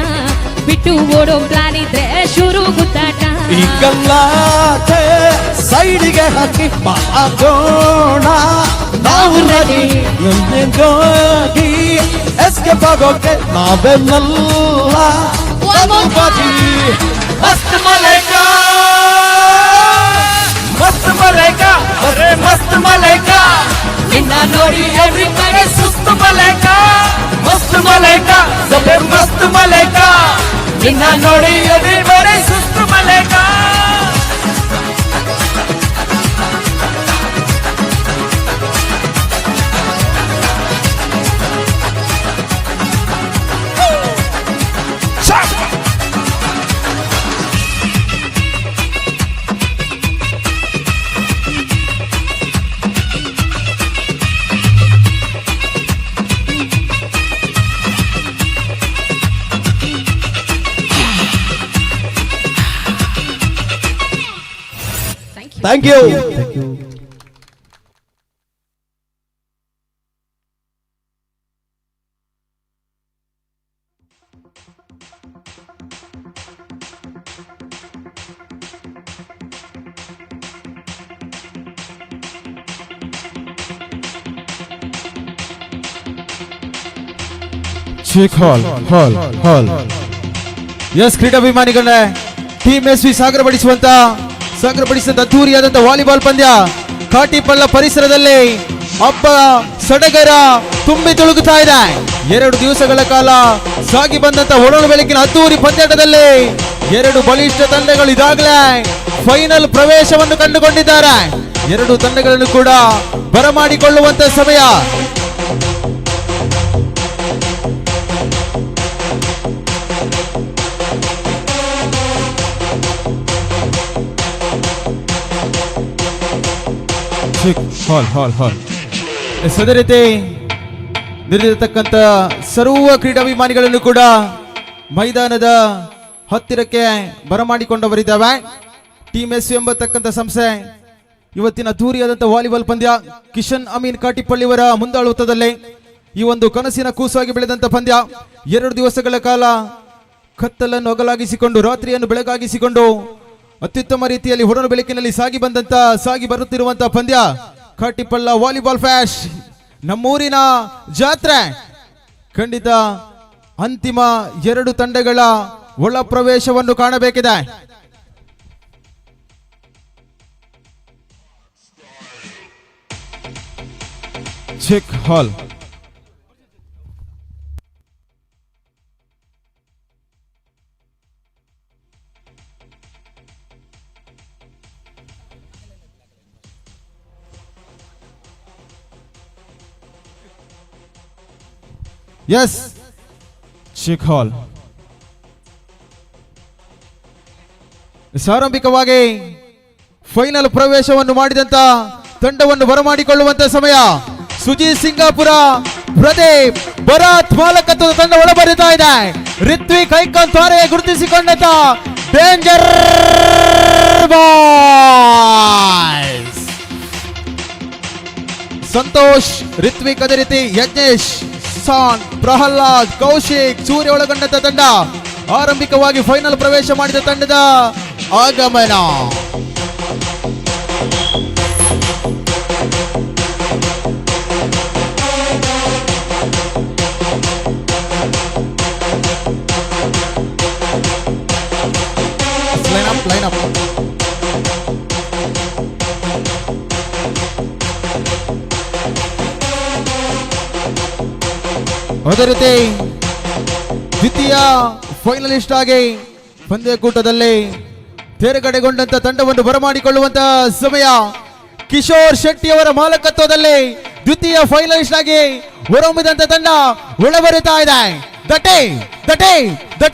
I: ಬಿಟ್ಟು ಓಡೋ plan ಇದ್ರೆ ಶುರು ಗುದ್ದಾಟ
E: ಈಗಲ್ಲ ಸೈಡಿಗೆ ಹಾಕಿ ಮಾಡೋಣ ನಾವು ರೆಡಿ ಎಂದೆಂದೋಗಿ ಎಸ್ಕೇಪ್ ಆಗೋಕೆ ನಾವೆಲ್ಲ ಬಾಜಿ ಮಸ್ತ್ ಮಲೈಕಾ ಮಸ್ತ್ ಮಲೈಕಾ ಅರೆ ಮಸ್ತ್ ಮಲೈಕಾ ನಿನ್ನ ನೋಡಿ ಎವ್ರಿಬಡಿ ಸುಸ್ತ್ ಮಲೈಕಾ ಮಸ್ತ್ ಮಲೈಕಾ ಜಬರ್ದಸ್ತ್ ಮಲೈಕಾ ನಿನ್ನ ನೋಡಿ ಎವ್ರಿಬಡಿ ಸುಸ್ತ್ Malaika Thank you. Thank you.
B: Check hall. Yes, ಕ್ರೀಡಾಭಿಮಾನಿಗಳೇ, ಟೀಮ್ ಎಸ್ವಿ ಸಾಗರಪಡಿಸಿದ ಅದ್ದೂರಿಯಾದಂತಹ ವಾಲಿಬಾಲ್ ಪಂದ್ಯ ಕಾಟಿಪಳ್ಳ ಪರಿಸರದಲ್ಲಿ ಹಬ್ಬ ಸಡಗರ ತುಂಬಿ ತುಳುಕುತ್ತಾ ಇದೆ. 2 ದಿವಸಗಳ ಕಾಲ ಸಾಗಿ ಬಂದಂತ ಒಡಲು ಬೆಳಕಿನ ಅದ್ದೂರಿ ಪಂದ್ಯಾಟದಲ್ಲಿ 2 ಬಲಿಷ್ಠ ತಂಡಗಳು ಇದಾಗಲೇ ಫೈನಲ್ ಪ್ರವೇಶವನ್ನು ಕಂಡುಕೊಂಡಿದ್ದಾರೆ. 2 ತಂಡಗಳನ್ನು ಕೂಡ ಬರಮಾಡಿಕೊಳ್ಳುವಂತ ಸಮಯ. ಹಾಲ್ ಅದೇ ರೀತಿ ನಿರ್ದಿರತಕ್ಕಂತ ಸರ್ವ ಕ್ರೀಡಾಭಿಮಾನಿಗಳನ್ನು ಕೂಡ ಮೈದಾನದ ಹತ್ತಿರಕ್ಕೆ ಬರಮಾಡಿಕೊಂಡವರಿದ್ದಾವೆ. ಟೀಮ್ ಎಸ್ ಎಂಬತಕ್ಕಂಥ ಸಂಸ್ಥೆ ಇವತ್ತಿನ ಅದ್ದೂರಿಯಾದಂಥ ವಾಲಿಬಾಲ್ ಪಂದ್ಯ ಕಿಶನ್ ಅಮೀನ್ ಕಾಟಿಪಳ್ಳಿಯವರ ಮುಂದಾಳುತ್ವದಲ್ಲಿ ಈ ಒಂದು ಕನಸಿನ ಕೂಸಾಗಿ ಬೆಳೆದಂತ ಪಂದ್ಯ 2 ದಿವಸಗಳ ಕಾಲ ಕತ್ತಲನ್ನು ಅಗಲಾಗಿಸಿಕೊಂಡು ರಾತ್ರಿಯನ್ನು ಬೆಳಗಾಗಿಸಿಕೊಂಡು ಅತ್ಯುತ್ತಮ ರೀತಿಯಲ್ಲಿ ಹೊರನು ಬೆಳಕಿನಲ್ಲಿ ಸಾಗಿ ಬರುತ್ತಿರುವಂತ ಪಂದ್ಯ ಕಾಟಿಪಳ್ಳ ವಾಲಿಬಾಲ್ ಫ್ಯಾಶ್ ನಮ್ಮೂರಿನ ಜಾತ್ರೆ. ಖಂಡಿತ ಅಂತಿಮ 2 ತಂಡಗಳ ಒಳ ಪ್ರವೇಶವನ್ನು ಕಾಣಬೇಕಿದೆ. ಚೆಕ್ ಹಾಲ್ Yes, Sheikh Hall. ಸಾರಂಭಿಕವಾಗಿ ಫೈನಲ್ ಪ್ರವೇಶವನ್ನು ಮಾಡಿದಂತ ತಂಡವನ್ನು ಬರಮಾಡಿಕೊಳ್ಳುವಂತ ಸಮಯ. ಸುಜಿತ್ ಸಿಂಗಾಪುರ, ಪ್ರದೀಪ್ ಭರತ್ ಮಾಲಕತ್ವದ ತಂಡ ಒಳಬರುತ್ತಾ ಇದೆ. ರಿತ್ವಿಕ್ ಐಕಾನ್ ತಾರೆ ಗುರುತಿಸಿಕೊಂಡಂತ ಡೇಂಜರ್ ಬಾಯ್ಸ್. ಸಂತೋಷ್, ರಿತ್ವಿಕ್, ಅದೇ ರೀತಿ ಯಜ್ಞೇಶ್, ಸಾನ್, ಪ್ರಹ್ಲಾದ್, ಕೌಶಿಕ್, ಸೂರ್ಯ ಒಳಗೊಂಡಂತ ತಂಡ ಆರಂಭಿಕವಾಗಿ ಫೈನಲ್ ಪ್ರವೇಶ ಮಾಡಿದ ತಂಡದ ಆಗಮನ. Line up. ಅದೇ ರೀತಿ ದ್ವಿತೀಯ ಫೈನಲಿಸ್ಟ್ ಆಗಿ ಪಂದ್ಯಕೂಟದಲ್ಲಿ ತೇರ್ಗಡೆಗೊಂಡಂತ ತಂಡವನ್ನು ಬರಮಾಡಿಕೊಳ್ಳುವಂತ ಸಮಯ. ಕಿಶೋರ್ ಶೆಟ್ಟಿ ಅವರ ಮಾಲಕತ್ವದಲ್ಲಿ ದ್ವಿತೀಯ ಫೈನಲಿಸ್ಟ್ ಆಗಿ ಹೊರಹೊಮ್ಮಿದಂತ ತಂಡ ಒಳಬರುತ್ತಾ ಇದೆ. The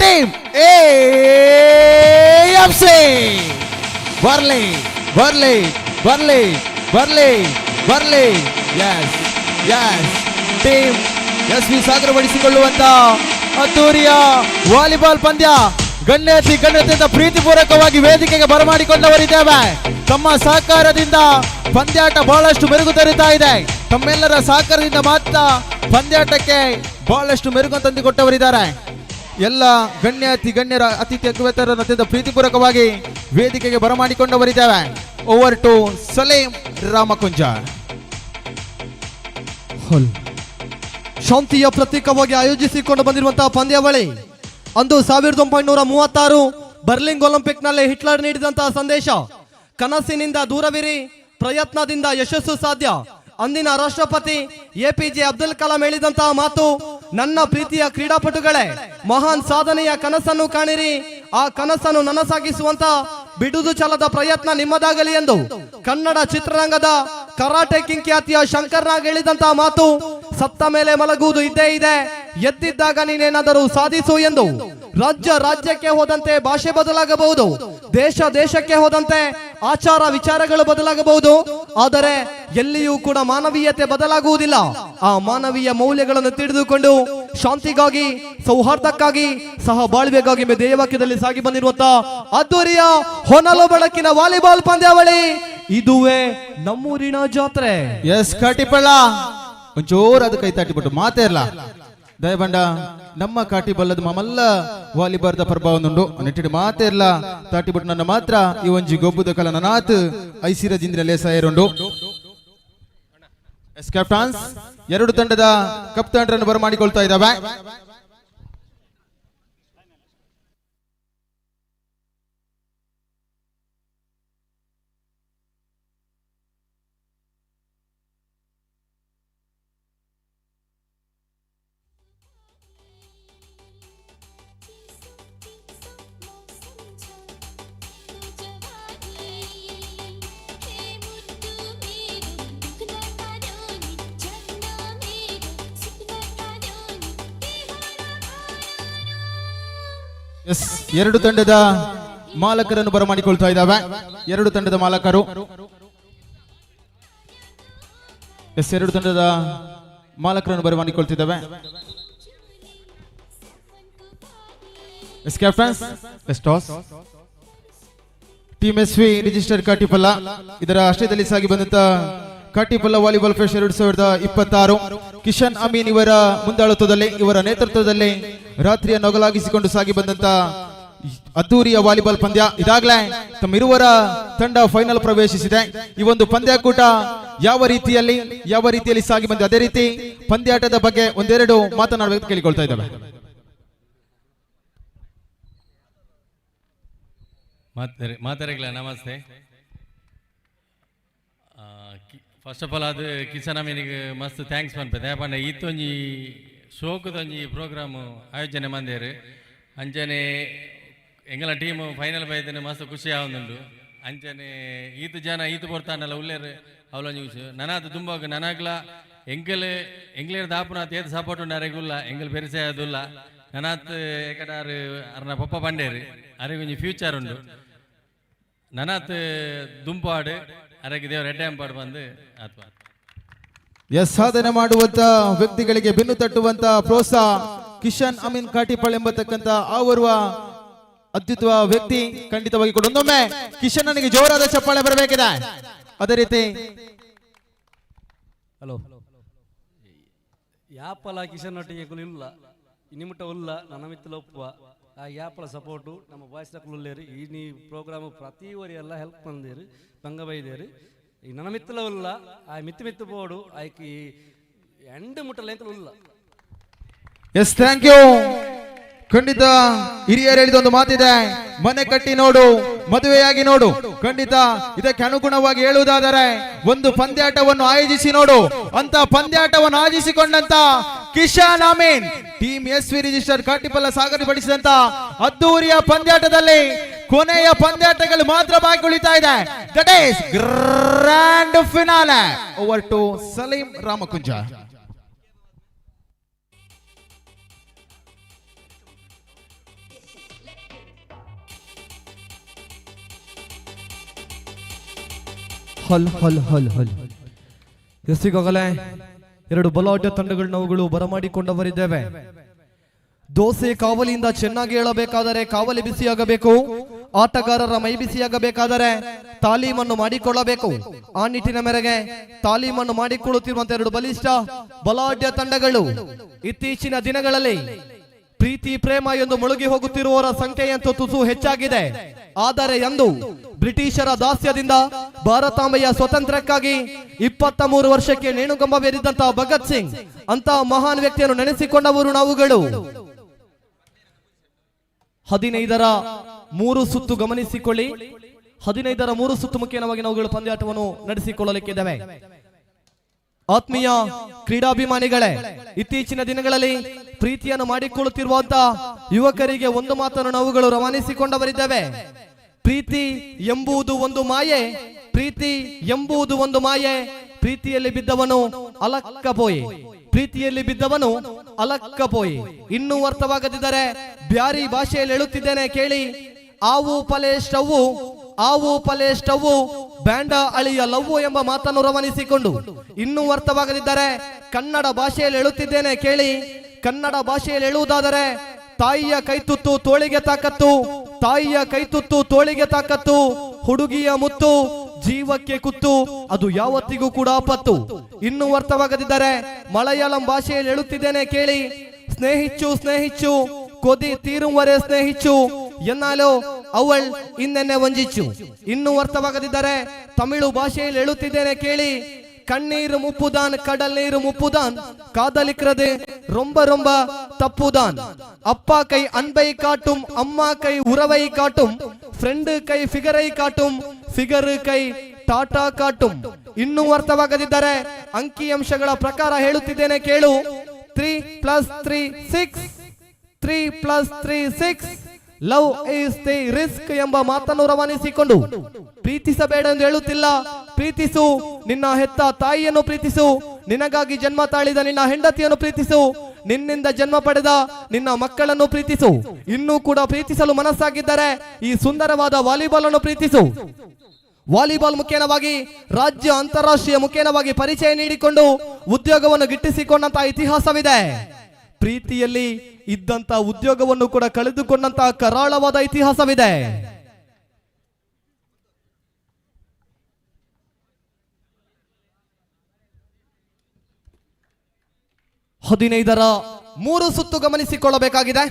B: team AFC. ಬರ್ಲಿ. Yes. ಟೀಮ್ SV ಸಾಗರಪಡಿಸಿಕೊಳ್ಳುವಂತ ಅದ್ದೂರಿಯ ವಾಲಿಬಾಲ್ ಪಂದ್ಯ ಗಣ್ಯತೆಯಿಂದ ಪ್ರೀತಿಪೂರ್ವಕವಾಗಿ ವೇದಿಕೆಗೆ ಬರಮಾಡಿಕೊಂಡವರಿದ್ದೇವೆ. ತಮ್ಮ ಸಹಕಾರದಿಂದ ಪಂದ್ಯಾಟ ಬಹಳಷ್ಟು ಮೆರುಗು ತರುತ್ತಾ ಇದೆ. ತಮ್ಮೆಲ್ಲರ ಸಹಕಾರದಿಂದ ಮಾತ್ರ ಪಂದ್ಯಾಟಕ್ಕೆ ಬಹಳಷ್ಟು ಮೆರುಗು ತಂದುಕೊಟ್ಟವರಿದ್ದಾರೆ. ಎಲ್ಲ ಗಣ್ಯರ ಅತಿಥಿ ಅತಿಥಿಯರನ್ನು ಅತ್ಯಂತ ಪ್ರೀತಿಪೂರ್ವಕವಾಗಿ ವೇದಿಕೆಗೆ ಬರಮಾಡಿಕೊಂಡವರಿದ್ದೇವೆ. Over to Salim Ramakunja.
C: ಶಾಂತಿಯ ಪ್ರತೀಕವಾಗಿ ಆಯೋಜಿಸಿಕೊಂಡು ಬಂದಿರುವಂತಹ ಪಂದ್ಯಾವಳಿ ಅಂದು 1936 ಬರ್ಲಿನ್ ಒಲಿಂಪಿಕ್ ನಲ್ಲಿ ಹಿಟ್ಲರ್ ನೀಡಿದಂತಹ ಸಂದೇಶ, ಕನಸಿನಿಂದ ದೂರವಿರಿ, ಪ್ರಯತ್ನದಿಂದ ಯಶಸ್ಸು ಸಾಧ್ಯ. ಅಂದಿನ ರಾಷ್ಟ್ರಪತಿ APJ ಅಬ್ದುಲ್ ಕಲಾಂ ಹೇಳಿದಂತಹ ಮಾತು, ನನ್ನ ಪ್ರೀತಿಯ ಕ್ರೀಡಾಪಟುಗಳೇ, ಮಹಾನ್ ಸಾಧನೆಯ ಕನಸನ್ನು ಕಾಣಿರಿ, ಆ ಕನಸನ್ನು ನನಸಾಗಿಸುವಂತ ಬಿಡುದು ಛಲದ ಪ್ರಯತ್ನ ನಿಮ್ಮದಾಗಲಿ ಎಂದು ಕನ್ನಡ ಚಿತ್ರರಂಗದ ಕರಾಟೆ ಕಿಂಗ್ ಖ್ಯಾತಿಯ ಶಂಕರ್ ನಾಗ್ ಹೇಳಿದಂತಹ ಮಾತು, ಸತ್ತ ಮೇಲೆ ಮಲಗುವುದು ಇದ್ದೇ ಇದೆ, ಎದ್ದಿದ್ದಾಗ ನೀನೇನಾದರೂ ಸಾಧಿಸು ಎಂದು. ರಾಜ್ಯಕ್ಕೆ ಹೋದಂತೆ ಭಾಷೆ ಬದಲಾಗಬಹುದು, ದೇಶಕ್ಕೆ ಹೋದಂತೆ ಆಚಾರ ವಿಚಾರಗಳು ಬದಲಾಗಬಹುದು, ಆದರೆ ಎಲ್ಲಿಯೂ ಕೂಡ ಮಾನವೀಯತೆ ಬದಲಾಗುವುದಿಲ್ಲ. ಆ ಮಾನವೀಯ ಮೌಲ್ಯಗಳನ್ನು ತಿಳಿದುಕೊಂಡು ಶಾಂತಿಗಾಗಿ, ಸೌಹಾರ್ದಕ್ಕಾಗಿ, ಸಹ ಬಾಳ್ವೆಗಾಗಿ ದೇಯವಾಕ್ಯದಲ್ಲಿ ಸಾಗಿ ಬಂದಿರುವಂತಹ ಅದ್ದೂರಿಯ ಹೊನಲು ಬೆಳಕಿನ ವಾಲಿಬಾಲ್ ಪಂದ್ಯಾವಳಿ ಇದುವೇ ನಮ್ಮೂರಿನ ಜಾತ್ರೆ.
B: ಎಸ್ ಕಾಟಿಪಳ್ಳ ಒಂಚೂರು ಕೈ ತಾಟಿಬಿಟ್ಟು ಮಾತೇ ಇರಲ್ಲ ದಯಬಂಡ ನಮ್ಮ ಕಾಟಿಬಲ್ಲದ ಮಮಲ್ಲ ವಾಲಿಬಾರ್ದ ಪ್ರಭಾವನುಂಡು ನೆಟ್ಟಿಡು ಮಾತೇ ಇರಲ್ಲ ತಾಟಿಬಿಟ್ಟು ನನ್ನ ಮಾತ್ರ ಈ ಒಂಜಿ ಗೊಬ್ಬುದ ಕಲ ನನಾತ್ ಐಸಿರ ಜಿಂದ್ರಲ್ಲೇ ಸಾಯರುಂಡು. ಎಸ್ ಕ್ಯಾಪ್ಟನ್ಸ್ ಎರಡು ತಂಡದ ಕಪ್ತಾನರನ್ನು ಬರಮಾಡಿಕೊಳ್ತಾ ಇದ್ದಾವೆ. ಎಸ್ ಎರಡು ತಂಡದ ಮಾಲಕರನ್ನು ಬರಮಾಡಿಕೊಳ್ತಾ ಇದ್ದಾವೆ. ಎರಡು ತಂಡದ ಮಾಲಕರು ಎರಡು ತಂಡದ ಮಾಲಕರನ್ನು ಬರಮಾಡಿಕೊಳ್ತಿದ್ದಾವೆ. Yes captains yes toss team SV register Katipalla ಇದರ ಆಶ್ರಯದಲ್ಲಿ ಸಾಗಿ ಬಂದಂತ ಕಾಟಿಪಲ್ಲ ವಾಲಿಬಾಲ್ ಫೆಸ್ಟ್ 2026 ಕಿಶನ್ ಅಮೀನ್ ಇವರ ಮುಂದಾಳತ್ವದಲ್ಲಿ, ಇವರ ನೇತೃತ್ವದಲ್ಲಿ ರಾತ್ರಿಯ ನೊಗಲಾಗಿಸಿಕೊಂಡು ಸಾಗಿ ಬಂದಂತ ಅದ್ದೂರಿಯ ವಾಲಿಬಾಲ್ ಪಂದ್ಯ ಇದಾಗಲೇ ತಮ್ಮಿರುವರ ತಂಡ ಫೈನಲ್ ಪ್ರವೇಶಿಸಿದೆ. ಈ ಒಂದು ಪಂದ್ಯಾಕೂಟ ಯಾವ ರೀತಿಯಲ್ಲಿ ಸಾಗಿ ಬಂದಿದೆ, ಅದೇ ರೀತಿ ಪಂದ್ಯಾಟದ ಬಗ್ಗೆ ಒಂದೆರಡು ಮಾತನಾಡಬೇಕು ಕೇಳಿಕೊಳ್ತಾ ಇದ್ದಾವೆ.
M: ಮಾತಾಡಲಿಲ್ಲ. ನಮಸ್ತೆ. ಫಸ್ಟ್ ಆಫ್ ಆಲ್ ಅದು ಕಿಶನ್ ಅಮೀನಿಗೆ ಮಸ್ತ್ ಥ್ಯಾಂಕ್ಸ್ ಪನ್ಪೆ ಯಾಪಂಡ ಈತೊಂಜಿ ಶೋಕದೊಂಜಿ ಪ್ರೋಗ್ರಾಮ್ ಆಯೋಜನೆ ಮಂದೇರು ಅಂಚನೆ ಎಂಗಲ ಟೀಮ್ ಫೈನಲ್ ಬೈದೇನೆ ಮಸ್ತ್ ಖುಷಿ ಆವೊಂದುಂಡು. ಅಂಚನೆ ಈತು ಜನ ಈತು ಬರ್ತಾನಲ್ಲ ಉಳ್ಳೇರು ಅವಲೊಂಜಿ ಖುಷಿ ನನಾದು ತುಂಬ ನನಗ್ಲ ಎಂಗ್ಲೇರ್ ದಾಪುನಾತ್ ಏದು ಸಪೋರ್ಟ್ ಉಂಡಾರೆಗುಲ್ಲ ಎಂಗಲ್ ಬೆರಿಸೆ ಅದುಲ್ಲ ನನಾತ್ ಏಕಡಾರು ಅರ್ನ ಪಪ್ಪ ಬಂಡೇರು ಅರೆಗೊಂಜಿ ಫ್ಯೂಚರ್ ಉಂಡು. ನನಾತ್ ದುಂಪಾಡು ಅದಕ್ಕೆ ದೇವ್ರ ಎಡ್ಡೆಂಪಾಡು ಬಂದು ಅಥವಾ
B: ಸಾಧನೆ ಮಾಡುವಂತ ವ್ಯಕ್ತಿಗಳಿಗೆ ಬೆನ್ನು ತಟ್ಟುವಂತ ಪ್ರೋತ್ಸಾಹ ಕಿಶನ್ ಅಮೀನ್ ಕಾಟಿಪಾಳ್ ಎಂಬತಕ್ಕಂತ ಅವರುವ ಅತ್ಯುತ್ತಮ ವ್ಯಕ್ತಿ ಖಂಡಿತವಾಗಿ ಕೂಡ ಒಂದೊಮ್ಮೆ ಕಿಶನ್ ನನಗೆ ಜೋರಾದ ಚಪ್ಪಾಳೆ ಬರಬೇಕಿದೆ. ಅದೇ ರೀತಿ
N: ಹಲೋ ಯಾಪಲ ಕಿಶನ್ ಒಟ್ಟಿಗೆ ಇಲ್ಲ ನಿಮ್ಮಟ ಉಲ್ಲ ನನ್ನ ಮಿತ್ತಲ ಒಪ್ಪುವ ಆ ಯಾಪಲ ಸಪೋರ್ಟು ನಮ್ಮ ಬಾಯ್ಸ್ ಉಳ್ಳೇರಿ ಈ ನೀ ಪ್ರೋಗ್ರಾಮ್ ಪ್ರತಿ ಒರಿ ಎಲ್ಲ ಹೆಲ್ಪ್ ಬಂದಿರಿ ಪಂಗ ಬೈದೇರಿ ಈ ನನ್ನ ಮಿತ್ತಲ ಉಲ್ಲ ಆ ಮಿತ್ತು ಬೋಡು ಆಯ್ಕೆ ಎಂಡು ಮುಟ್ಟಲ್ಲ ಅಂತ ಉಲ್ಲ.
B: Yes thank you. ಖಂಡಿತ ಹಿರಿಯರು ಹೇಳಿದ ಒಂದು ಮಾತಿದೆ, ಮನೆ ಕಟ್ಟಿ ನೋಡು ಮದುವೆಯಾಗಿ ನೋಡು. ಖಂಡಿತ ಇದಕ್ಕೆ ಅನುಗುಣವಾಗಿ ಹೇಳುವುದಾದರೆ ಒಂದು ಪಂದ್ಯಾಟವನ್ನು ಆಯೋಜಿಸಿ ನೋಡು ಅಂತ ಪಂದ್ಯಾಟವನ್ನು ಆಯೋಜಿಸಿಕೊಂಡಂತ Kishan Amin team SV register Katipalla ಸಾಗರಪಡಿಸಿದಂತ ಅದ್ದೂರಿಯ ಪಂದ್ಯಾಟದಲ್ಲಿ ಕೊನೆಯ ಪಂದ್ಯಾಟಗಳು ಮಾತ್ರ ಬಾಕಿ ಉಳಿತಾ ಇದೆ. That is grand finale. Over to Salim Ramakunja.
C: ಹಲ್ ಹಲ್ ಹಲ್ ಹಲ್ ಎಸ್ಸಿಗಾಗಲೇ ಎರಡು ಬಲಾಢ್ಯ ತಂಡಗಳ ನಾವುಗಳು ಬರಮಾಡಿಕೊಂಡವರಿದ್ದೇವೆ. ದೋಸೆ ಕಾವಲಿಯಿಂದ ಚೆನ್ನಾಗಿ ಹೇಳಬೇಕಾದರೆ ಕಾವಲಿ ಬಿಸಿಯಾಗಬೇಕು, ಆಟಗಾರರ ಮೈ ಬಿಸಿಯಾಗಬೇಕಾದರೆ ತಾಲೀಮನ್ನು ಮಾಡಿಕೊಳ್ಳಬೇಕು. ಆ ನಿಟ್ಟಿನ ಮೇರೆಗೆ ತಾಲೀಮನ್ನು ಮಾಡಿಕೊಳ್ಳುತ್ತಿರುವಂತಹ ಎರಡು ಬಲಿಷ್ಠ ಬಲಾಢ್ಯ ತಂಡಗಳು ಇತ್ತೀಚಿನ ದಿನಗಳಲ್ಲಿ ಪ್ರೀತಿ ಪ್ರೇಮ ಎಂದು ಮುಳುಗಿ ಹೋಗುತ್ತಿರುವವರ ಸಂಖ್ಯೆಯಂತೂ ತುಸು ಹೆಚ್ಚಾಗಿದೆ. ಆದರೆ ಎಂದು ಬ್ರಿಟಿಷರ ದಾಸ್ಯದಿಂದ ಭಾರತಾಂಬೆಯ ಸ್ವತಂತ್ರಕ್ಕಾಗಿ 23 ವರ್ಷಕ್ಕೆ ನೇಣುಗಂಬವೇರಿದಂತಹ ಭಗತ್ ಸಿಂಗ್ ಅಂತ ಮಹಾನ್ ವ್ಯಕ್ತಿಯನ್ನು ನೆನೆಸಿಕೊಂಡವರು ನಾವುಗಳು. 15ರ 3 ಸುತ್ತು ಗಮನಿಸಿಕೊಳ್ಳಿ. 15ರ 3 ಸುತ್ತು ಮುಖ್ಯವಾಗಿ ನಾವುಗಳು ಪಂದ್ಯಾಟವನ್ನು ನಡೆಸಿಕೊಳ್ಳಲಿಕ್ಕಿದ್ದೇವೆ. ಆತ್ಮೀಯ ಕ್ರೀಡಾಭಿಮಾನಿಗಳೇ, ಇತ್ತೀಚಿನ ದಿನಗಳಲ್ಲಿ ಪ್ರೀತಿಯನ್ನು ಮಾಡಿಕೊಳ್ಳುತ್ತಿರುವಂತಹ ಯುವಕರಿಗೆ ಒಂದು ಮಾತನ್ನು ನಾವುಗಳು ರವಾನಿಸಿಕೊಂಡವರಿದ್ದೇವೆ. ಪ್ರೀತಿ ಎಂಬುದು ಒಂದು ಮಾಯೆ, ಪ್ರೀತಿ ಎಂಬುದು ಒಂದು ಮಾಯೆ. ಪ್ರೀತಿಯಲ್ಲಿ ಬಿದ್ದವನು ಅಲಕ್ಕಪೋಯಿ, ಪ್ರೀತಿಯಲ್ಲಿ ಬಿದ್ದವನು ಅಲಕ್ಕಪೋಯಿ. ಇನ್ನೂ ಅರ್ಥವಾಗದಿದ್ದರೆ ಬ್ಯಾರಿ ಭಾಷೆಯಲ್ಲಿ ಹೇಳುತ್ತಿದ್ದೇನೆ ಕೇಳಿ. ಆವು ಪಲೆ ಸ್ಟವ್ವು, ಆವು ಪಲೆ ಸ್ಟವ್ವು, ಬ್ಯಾಂಡ ಅಳಿಯ ಲವ್ವು ಎಂಬ ಮಾತನ್ನು ರವಾನಿಸಿಕೊಂಡು ಇನ್ನೂ ಅರ್ಥವಾಗದಿದ್ದರೆ ಕನ್ನಡ ಭಾಷೆಯಲ್ಲಿ ಹೇಳುತ್ತಿದ್ದೇನೆ ಕೇಳಿ. ಕನ್ನಡ ಭಾಷೆಯಲ್ಲಿ ಹೇಳುವುದಾದರೆ ತಾಯಿಯ ಕೈತುತ್ತು ತೋಳಿಗೆ ತಾಕತ್ತು, ತಾಯಿಯ ಕೈತುತ್ತು ತೋಳಿಗೆ ತಾಕತ್ತು, ಹುಡುಗಿಯ ಮುತ್ತು ಜೀವಕ್ಕೆ ಕುತ್ತು, ಅದು ಯಾವತ್ತಿಗೂ ಕೂಡ ಆಪತ್ತು. ಇನ್ನೂ ಅರ್ಥವಾಗದಿದ್ದರೆ ಮಲಯಾಳಂ ಭಾಷೆಯಲ್ಲಿ ಹೇಳುತ್ತಿದ್ದೇನೆ ಕೇಳಿ. ಸ್ನೇಹಿಚ್ಚು ಸ್ನೇಹಿಚ್ಚು ಕೊದಿ ತೀರುವರೆ ಸ್ನೇಹಿಚ್ಚು, ಎನ್ನಾಲೋ ಅವಳ್ ಇನ್ನೆನ್ನೆ ವಂಜಿಚ್ಚು. ಇನ್ನೂ ಅರ್ಥವಾಗದಿದ್ದರೆ ತಮಿಳು ಭಾಷೆಯಲ್ಲಿ ಹೇಳುತ್ತಿದ್ದೇನೆ ಕೇಳಿ. கண்ணீர் முப்புதான் கடல் நீர் முப்புதான் காதலிக்கிறது ரொம்ப ரொம்ப தப்புதான். அப்பா கை அன்பை காட்டும், அம்மா கை உறவை காட்டும், ಫ್ರೆಂಡ್ ಕೈ ಫಿಗರೈ ಕಾಟುಂ, ಫಿಗರ್ ಕೈ ಟಾಟಾ ಕಾಟುಂ. ಇನ್ನೂ ಅರ್ಥವಾಗದಿದ್ದರೆ ಅಂಕಿಅಂಶಗಳ ಪ್ರಕಾರ ಹೇಳುತ್ತಿದ್ದೇನೆ ಕೇಳು. 3+3 6, 3+3 6, ಲವ್ ಈಸ್ ದಿ ರಿಸ್ಕ್ ಎಂಬ ಮಾತನ್ನು ರವಾನಿಸಿಕೊಂಡು ಪ್ರೀತಿಸಬೇಡ ಎಂದು ಹೇಳುತ್ತಿಲ್ಲ. ಪ್ರೀತಿಸು, ನಿನ್ನ ಹೆತ್ತ ತಾಯಿಯನ್ನು ಪ್ರೀತಿಸು, ನಿನಗಾಗಿ ಜನ್ಮ ತಾಳಿದ ನಿನ್ನ ಹೆಂಡತಿಯನ್ನು ಪ್ರೀತಿಸು, ನಿನ್ನಿಂದ ಜನ್ಮ ಪಡೆದ ನಿನ್ನ ಮಕ್ಕಳನ್ನು ಪ್ರೀತಿಸು. ಇನ್ನೂ ಕೂಡ ಪ್ರೀತಿಸಲು ಮನಸ್ಸಾಗಿದ್ದರೆ ಈ ಸುಂದರವಾದ ವಾಲಿಬಾಲ್ ಅನ್ನು ಪ್ರೀತಿಸು. ವಾಲಿಬಾಲ್ ಮುಖೇನವಾಗಿ ರಾಜ್ಯ ಅಂತಾರಾಷ್ಟ್ರೀಯ ಮುಖೇನವಾಗಿ ಪರಿಚಯ ನೀಡಿಕೊಂಡು ಉದ್ಯೋಗವನ್ನು ಗಿಟ್ಟಿಸಿಕೊಂಡಂತಹ ಇತಿಹಾಸವಿದೆ. ಪ್ರೀತಿಯಲ್ಲಿ ಇದ್ದಂತ ಉದ್ಯೋಗವನ್ನು ಕೂಡ ಕಳೆದುಕೊಂಡಂತಹ ಕರಾಳವಾದ ಇತಿಹಾಸವಿದೆ. ಹದಿನೈದರ 3 ಸುತ್ತು ಗಮನಿಸಿಕೊಳ್ಳಬೇಕಾಗಿದೆ.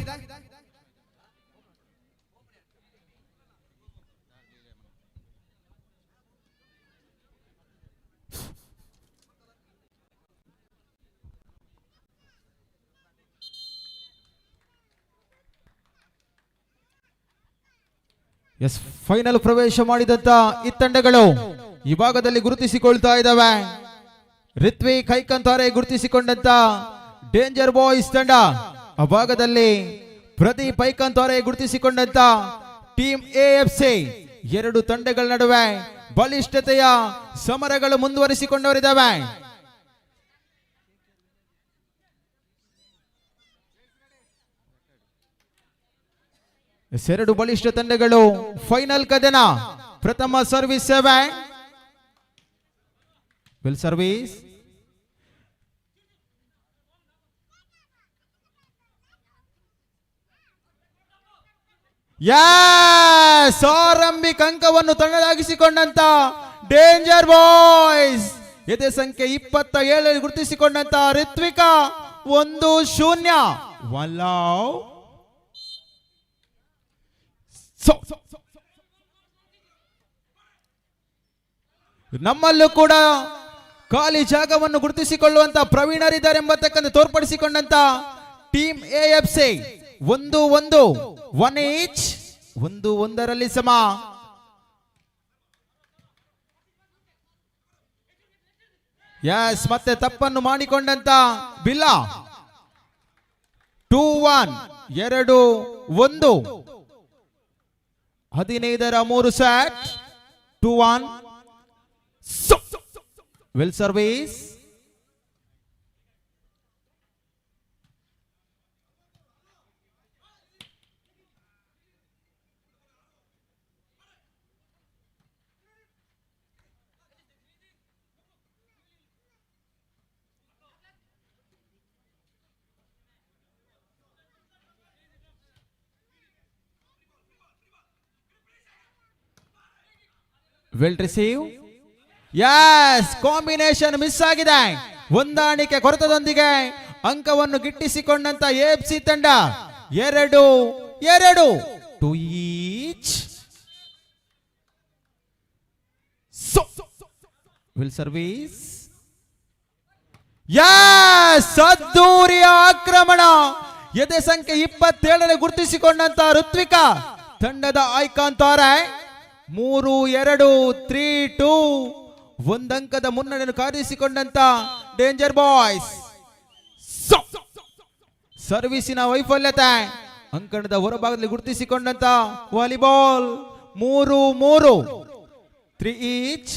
B: ಎಸ್, ಫೈನಲ್ ಪ್ರವೇಶ ಮಾಡಿದಂತ ಈ ತಂಡಗಳು ಈ ಭಾಗದಲ್ಲಿ ಗುರುತಿಸಿಕೊಳ್ತಾ ಇದ್ದಾವೆ. ರಿತ್ವಿಕ್ ಕೈಕಂತಾರೆ ಗುರುತಿಸಿಕೊಂಡಂತ ಡೇಂಜರ್ ಬಾಯ್ಸ್ ತಂಡ, ಆ ಭಾಗದಲ್ಲಿ ಪ್ರದೀಪ್ ಐಕಂತಾರೆ ಗುರುತಿಸಿಕೊಂಡಂತ ಟೀಮ್ AFC. ಎರಡು ತಂಡಗಳ ನಡುವೆ ಬಲಿಷ್ಠತೆಯ ಸಮರಗಳು ಮುಂದುವರಿಸಿಕೊಂಡವರಿದ್ದಾವೆ. ಎರಡು ಬಲಿಷ್ಠ ತಂಡಗಳು ಫೈನಲ್ ಕದನ ಪ್ರಥಮ ಸರ್ವಿಸ್ 7 ವಿಲ್ ಸರ್ವಿಸ್. ಆರಂಭಿಕ ಅಂಕವನ್ನು ತನ್ನದಾಗಿಸಿಕೊಂಡಂತ ಡೇಂಜರ್ ಬಾಯ್ಸ್ ಎದೆ ಸಂಖ್ಯೆ 27 ಗುರುತಿಸಿಕೊಂಡಂತ ರಿತ್ವಿಕಾ 1-0. ವಲ್ಲಾವ್ ನಮ್ಮಲ್ಲೂ ಕೂಡ ಖಾಲಿ ಜಾಗವನ್ನು ಗುರುತಿಸಿಕೊಳ್ಳುವಂತ ಪ್ರವೀಣರಿದ್ದಾರೆ ಎಂಬತಕ್ಕಂಥ ತೋರ್ಪಡಿಸಿಕೊಂಡಂತ ಟೀಮ್ AFC 1-1 1 ಈಚ್ 1-1 ಸಮ. ಮತ್ತೆ ತಪ್ಪನ್ನು ಮಾಡಿಕೊಂಡಂತ ಬಿಲ್ಲಾ 2-1 2-1 15ರ 3 set 2-1 will service. Will receive. Combination miss ಆಗಿದೆ. ಹೊಂದಾಣಿಕೆ ಕೊರತದೊಂದಿಗೆ ಅಂಕವನ್ನು ಗಿಟ್ಟಿಸಿಕೊಂಡಂತ AFC ತಂಡ 2-2 2 ಈಚ್. Will service. ಅದ್ದೂರಿಯ ಆಕ್ರಮಣ. ಎದೆ ಸಂಖ್ಯೆ 27 ಗುರುತಿಸಿಕೊಂಡಂತ ಋತ್ವಿಕಾ ತಂಡದ ಐಕಾನ್ ತಾರೆ 3-2 3-2 ಒಂದಂಕದ ಮುನ್ನಡೆಯನ್ನು ಕಾದಿಸಿಕೊಂಡಂತ ಡೇಂಜರ್ ಬಾಯ್ಸ್. ಸರ್ವಿಸಿನ ವೈಫಲ್ಯತೆ ಅಂಕಣದ ಹೊರಭಾಗದಲ್ಲಿ ಗುರುತಿಸಿಕೊಂಡಂತ ವಾಲಿಬಾಲ್ 3-3 3 ಈಚ್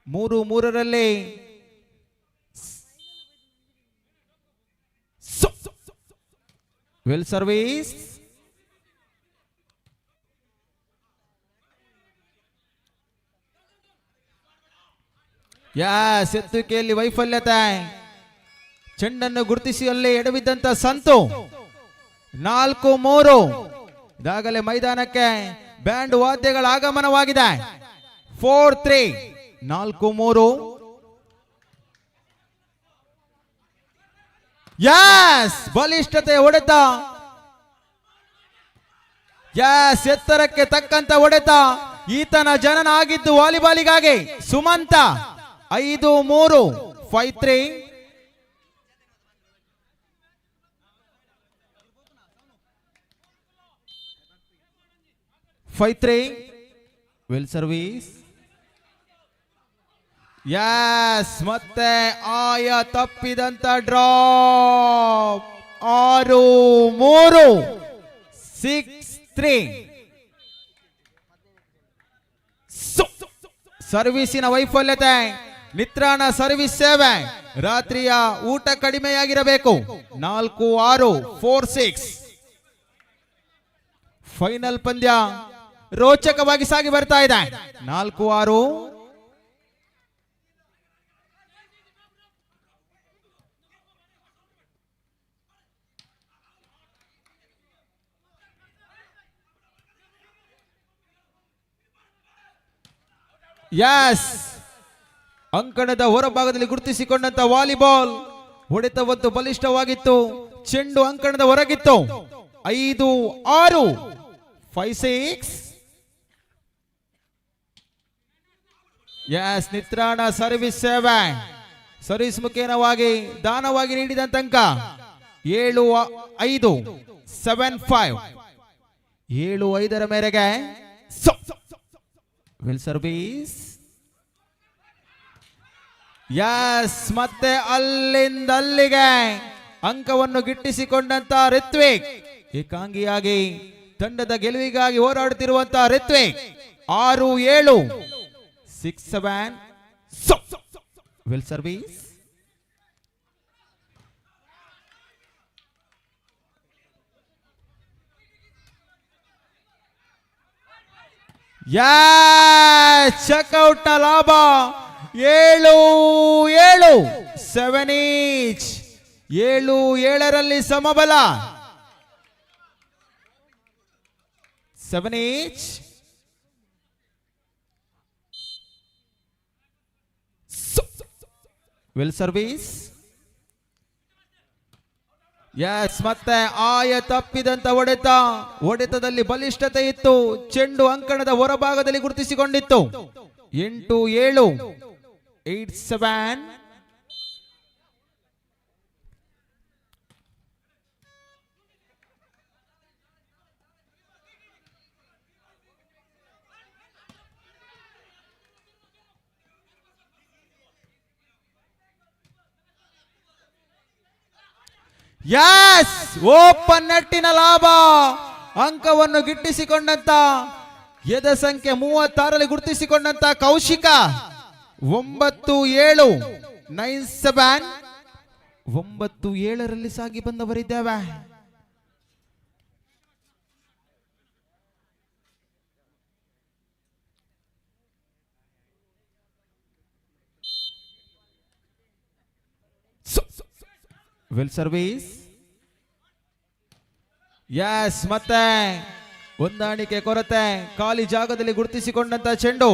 B: 3-3ರಲ್ಲಿ ವಿಲ್ ಸರ್ವಿಸ್. ಎತ್ತುವಿಕೆಯಲ್ಲಿ ವೈಫಲ್ಯತೆ. ಚೆಂಡನ್ನು ಗುರುತಿಸುವಲ್ಲಿ ಎಡವಿದ್ದಂತ ಸಂತು 4-3 ಇದಾಗಲೇ ಮೈದಾನಕ್ಕೆ ಬ್ಯಾಂಡ್ ವಾದ್ಯಗಳ ಆಗಮನವಾಗಿದೆ. 4-3 4-3 ಬಲಿಷ್ಠತೆ ಹೊಡೆತ. ಎತ್ತರಕ್ಕೆ ತಕ್ಕಂತ ಹೊಡೆತ. ಈತನ ಜನನ ಆಗಿದ್ದು ವಾಲಿಬಾಲಿಗಾಗಿ. Sumanta 5-3 5-3 5-3 will service. ಮತ್ತೆ ಆಯ ತಪ್ಪಿದಂತ ಡ್ರಾಪ್ 6-3 6-3 ಸರ್ವಿಸಿನ ವೈಫಲ್ಯತೆ. ನಿತ್ರಾಣ ಸರ್ವಿಸ್ 7 ರಾತ್ರಿಯ ಊಟ ಕಡಿಮೆಯಾಗಿರಬೇಕು. 4-6 4-6 ಫೈನಲ್ ಪಂದ್ಯ ರೋಚಕವಾಗಿ ಸಾಗಿ ಬರ್ತಾ ಇದೆ. 4-6 ಅಂಕಣದ ಹೊರಭಾಗದಲ್ಲಿ ಗುರುತಿಸಿಕೊಂಡಂತ ವಾಲಿಬಾಲ್ ಹೊಡೆತವತ್ತು ಬಲಿಷ್ಠವಾಗಿತ್ತು. ಚೆಂಡು ಅಂಕಣದ ಹೊರಗಿತ್ತು. 5-6 5-6 ನಿತ್ರಾಣ ಸರ್ವಿಸ್ 7 ಸರ್ವಿಸ್ ಮುಖೇನವಾಗಿ ದಾನವಾಗಿ ನೀಡಿದಂತ ಅಂಕ 7-5 7-5 7-5ರ ಮೇರೆಗೆ ವಿಲ್ ಸರ್ವಿಸ್. ಮತ್ತೆ ಅಲ್ಲಿಂದ ಅಲ್ಲಿಗೆ ಅಂಕವನ್ನು ಗಿಟ್ಟಿಸಿಕೊಂಡಂತ ರಿತ್ವಿಕ್. ಏಕಾಂಗಿಯಾಗಿ ತಂಡದ ಗೆಲುವಿಗಾಗಿ ಹೋರಾಡುತ್ತಿರುವಂತ ರಿತ್ವಿಕ್ 6-7 6-7 ವಿಲ್ ಸರ್ವಿಸ್. ಚೆಕ್ಔಟ್ ನ ಲಾಭ 7-7 7 ಈಚ್ 7-7ರಲ್ಲಿ ಸಮಬಲ 7 ಈಚ್ ವೆಲ್ ಸರ್ವಿಸ್. ಎಸ್ ಮತ್ತೆ ಆಯ ತಪ್ಪಿದಂತ ಹೊಡೆತದಲ್ಲಿ ಬಲಿಷ್ಠತೆ ಇತ್ತು. ಚೆಂಡು ಅಂಕಣದ ಹೊರಭಾಗದಲ್ಲಿ ಗುರುತಿಸಿಕೊಂಡಿತ್ತು. 8-7 8-7. ಯಸ್ ಓಪನ್ ನೆಟ್ಟಿನ ಲಾಭ. ಅಂಕವನ್ನು ಗಿಟ್ಟಿಸಿಕೊಂಡಂತ ಎದೆ ಸಂಖ್ಯೆ 36ರಲ್ಲಿ ಗುರುತಿಸಿಕೊಂಡಂತ ಕೌಶಿಕ 9-7 9-7 9-7ರಲ್ಲಿ ಸಾಗಿ ಬಂದವರಿದ್ದೇವೆ. Well service. ಯಸ್ ಮತ್ತೆ ಹೊಂದಾಣಿಕೆ ಕೊರತೆ, ಖಾಲಿ ಜಾಗದಲ್ಲಿ ಗುರುತಿಸಿಕೊಂಡಂತ ಚೆಂಡು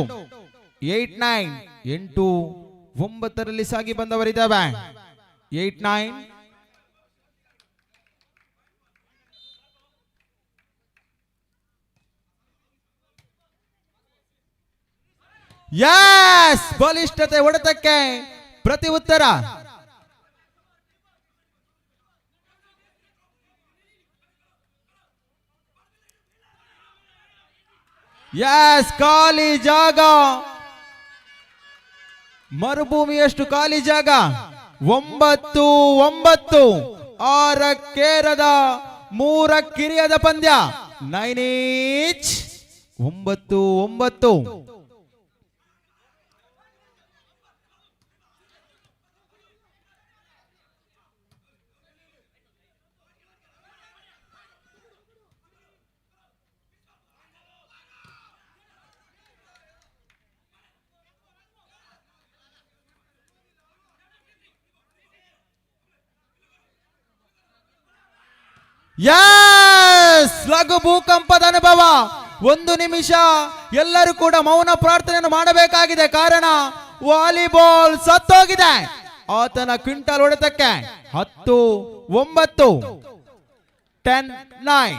B: 8-9 8-9ರಲ್ಲಿ ಸಾಗಿ ಬಂದವರಿದ್ದಾವೆ. 8-9 ಯಸ್ ಬಲಿಷ್ಠತೆ ಹೊಡೆತಕ್ಕೆ ಪ್ರತಿ ಉತ್ತರ. ಯಸ್ ಖಾಲಿ ಜಾಗ, ಮರುಭೂಮಿಯಷ್ಟು ಖಾಲಿ ಜಾಗ. 9-9 6ಕ್ಕೇರದ 3ಕ್ಕಿರಿಯದ ಪಂದ್ಯ. 9 ಈಚ್ 9-9. ಯಸ್ ಲಘು ಭೂಕಂಪದ ಅನುಭವ. 1 ನಿಮಿಷ ಎಲ್ಲರೂ ಕೂಡ ಮೌನ ಪ್ರಾರ್ಥನೆಯನ್ನು ಮಾಡಬೇಕಾಗಿದೆ. ಕಾರಣ ವಾಲಿಬಾಲ್ ಸತ್ತೋಗಿದೆ. ಆತನ ಕ್ವಿಂಟಲ್ ಹೊಡೆತಕ್ಕೆ 10-9 10-9.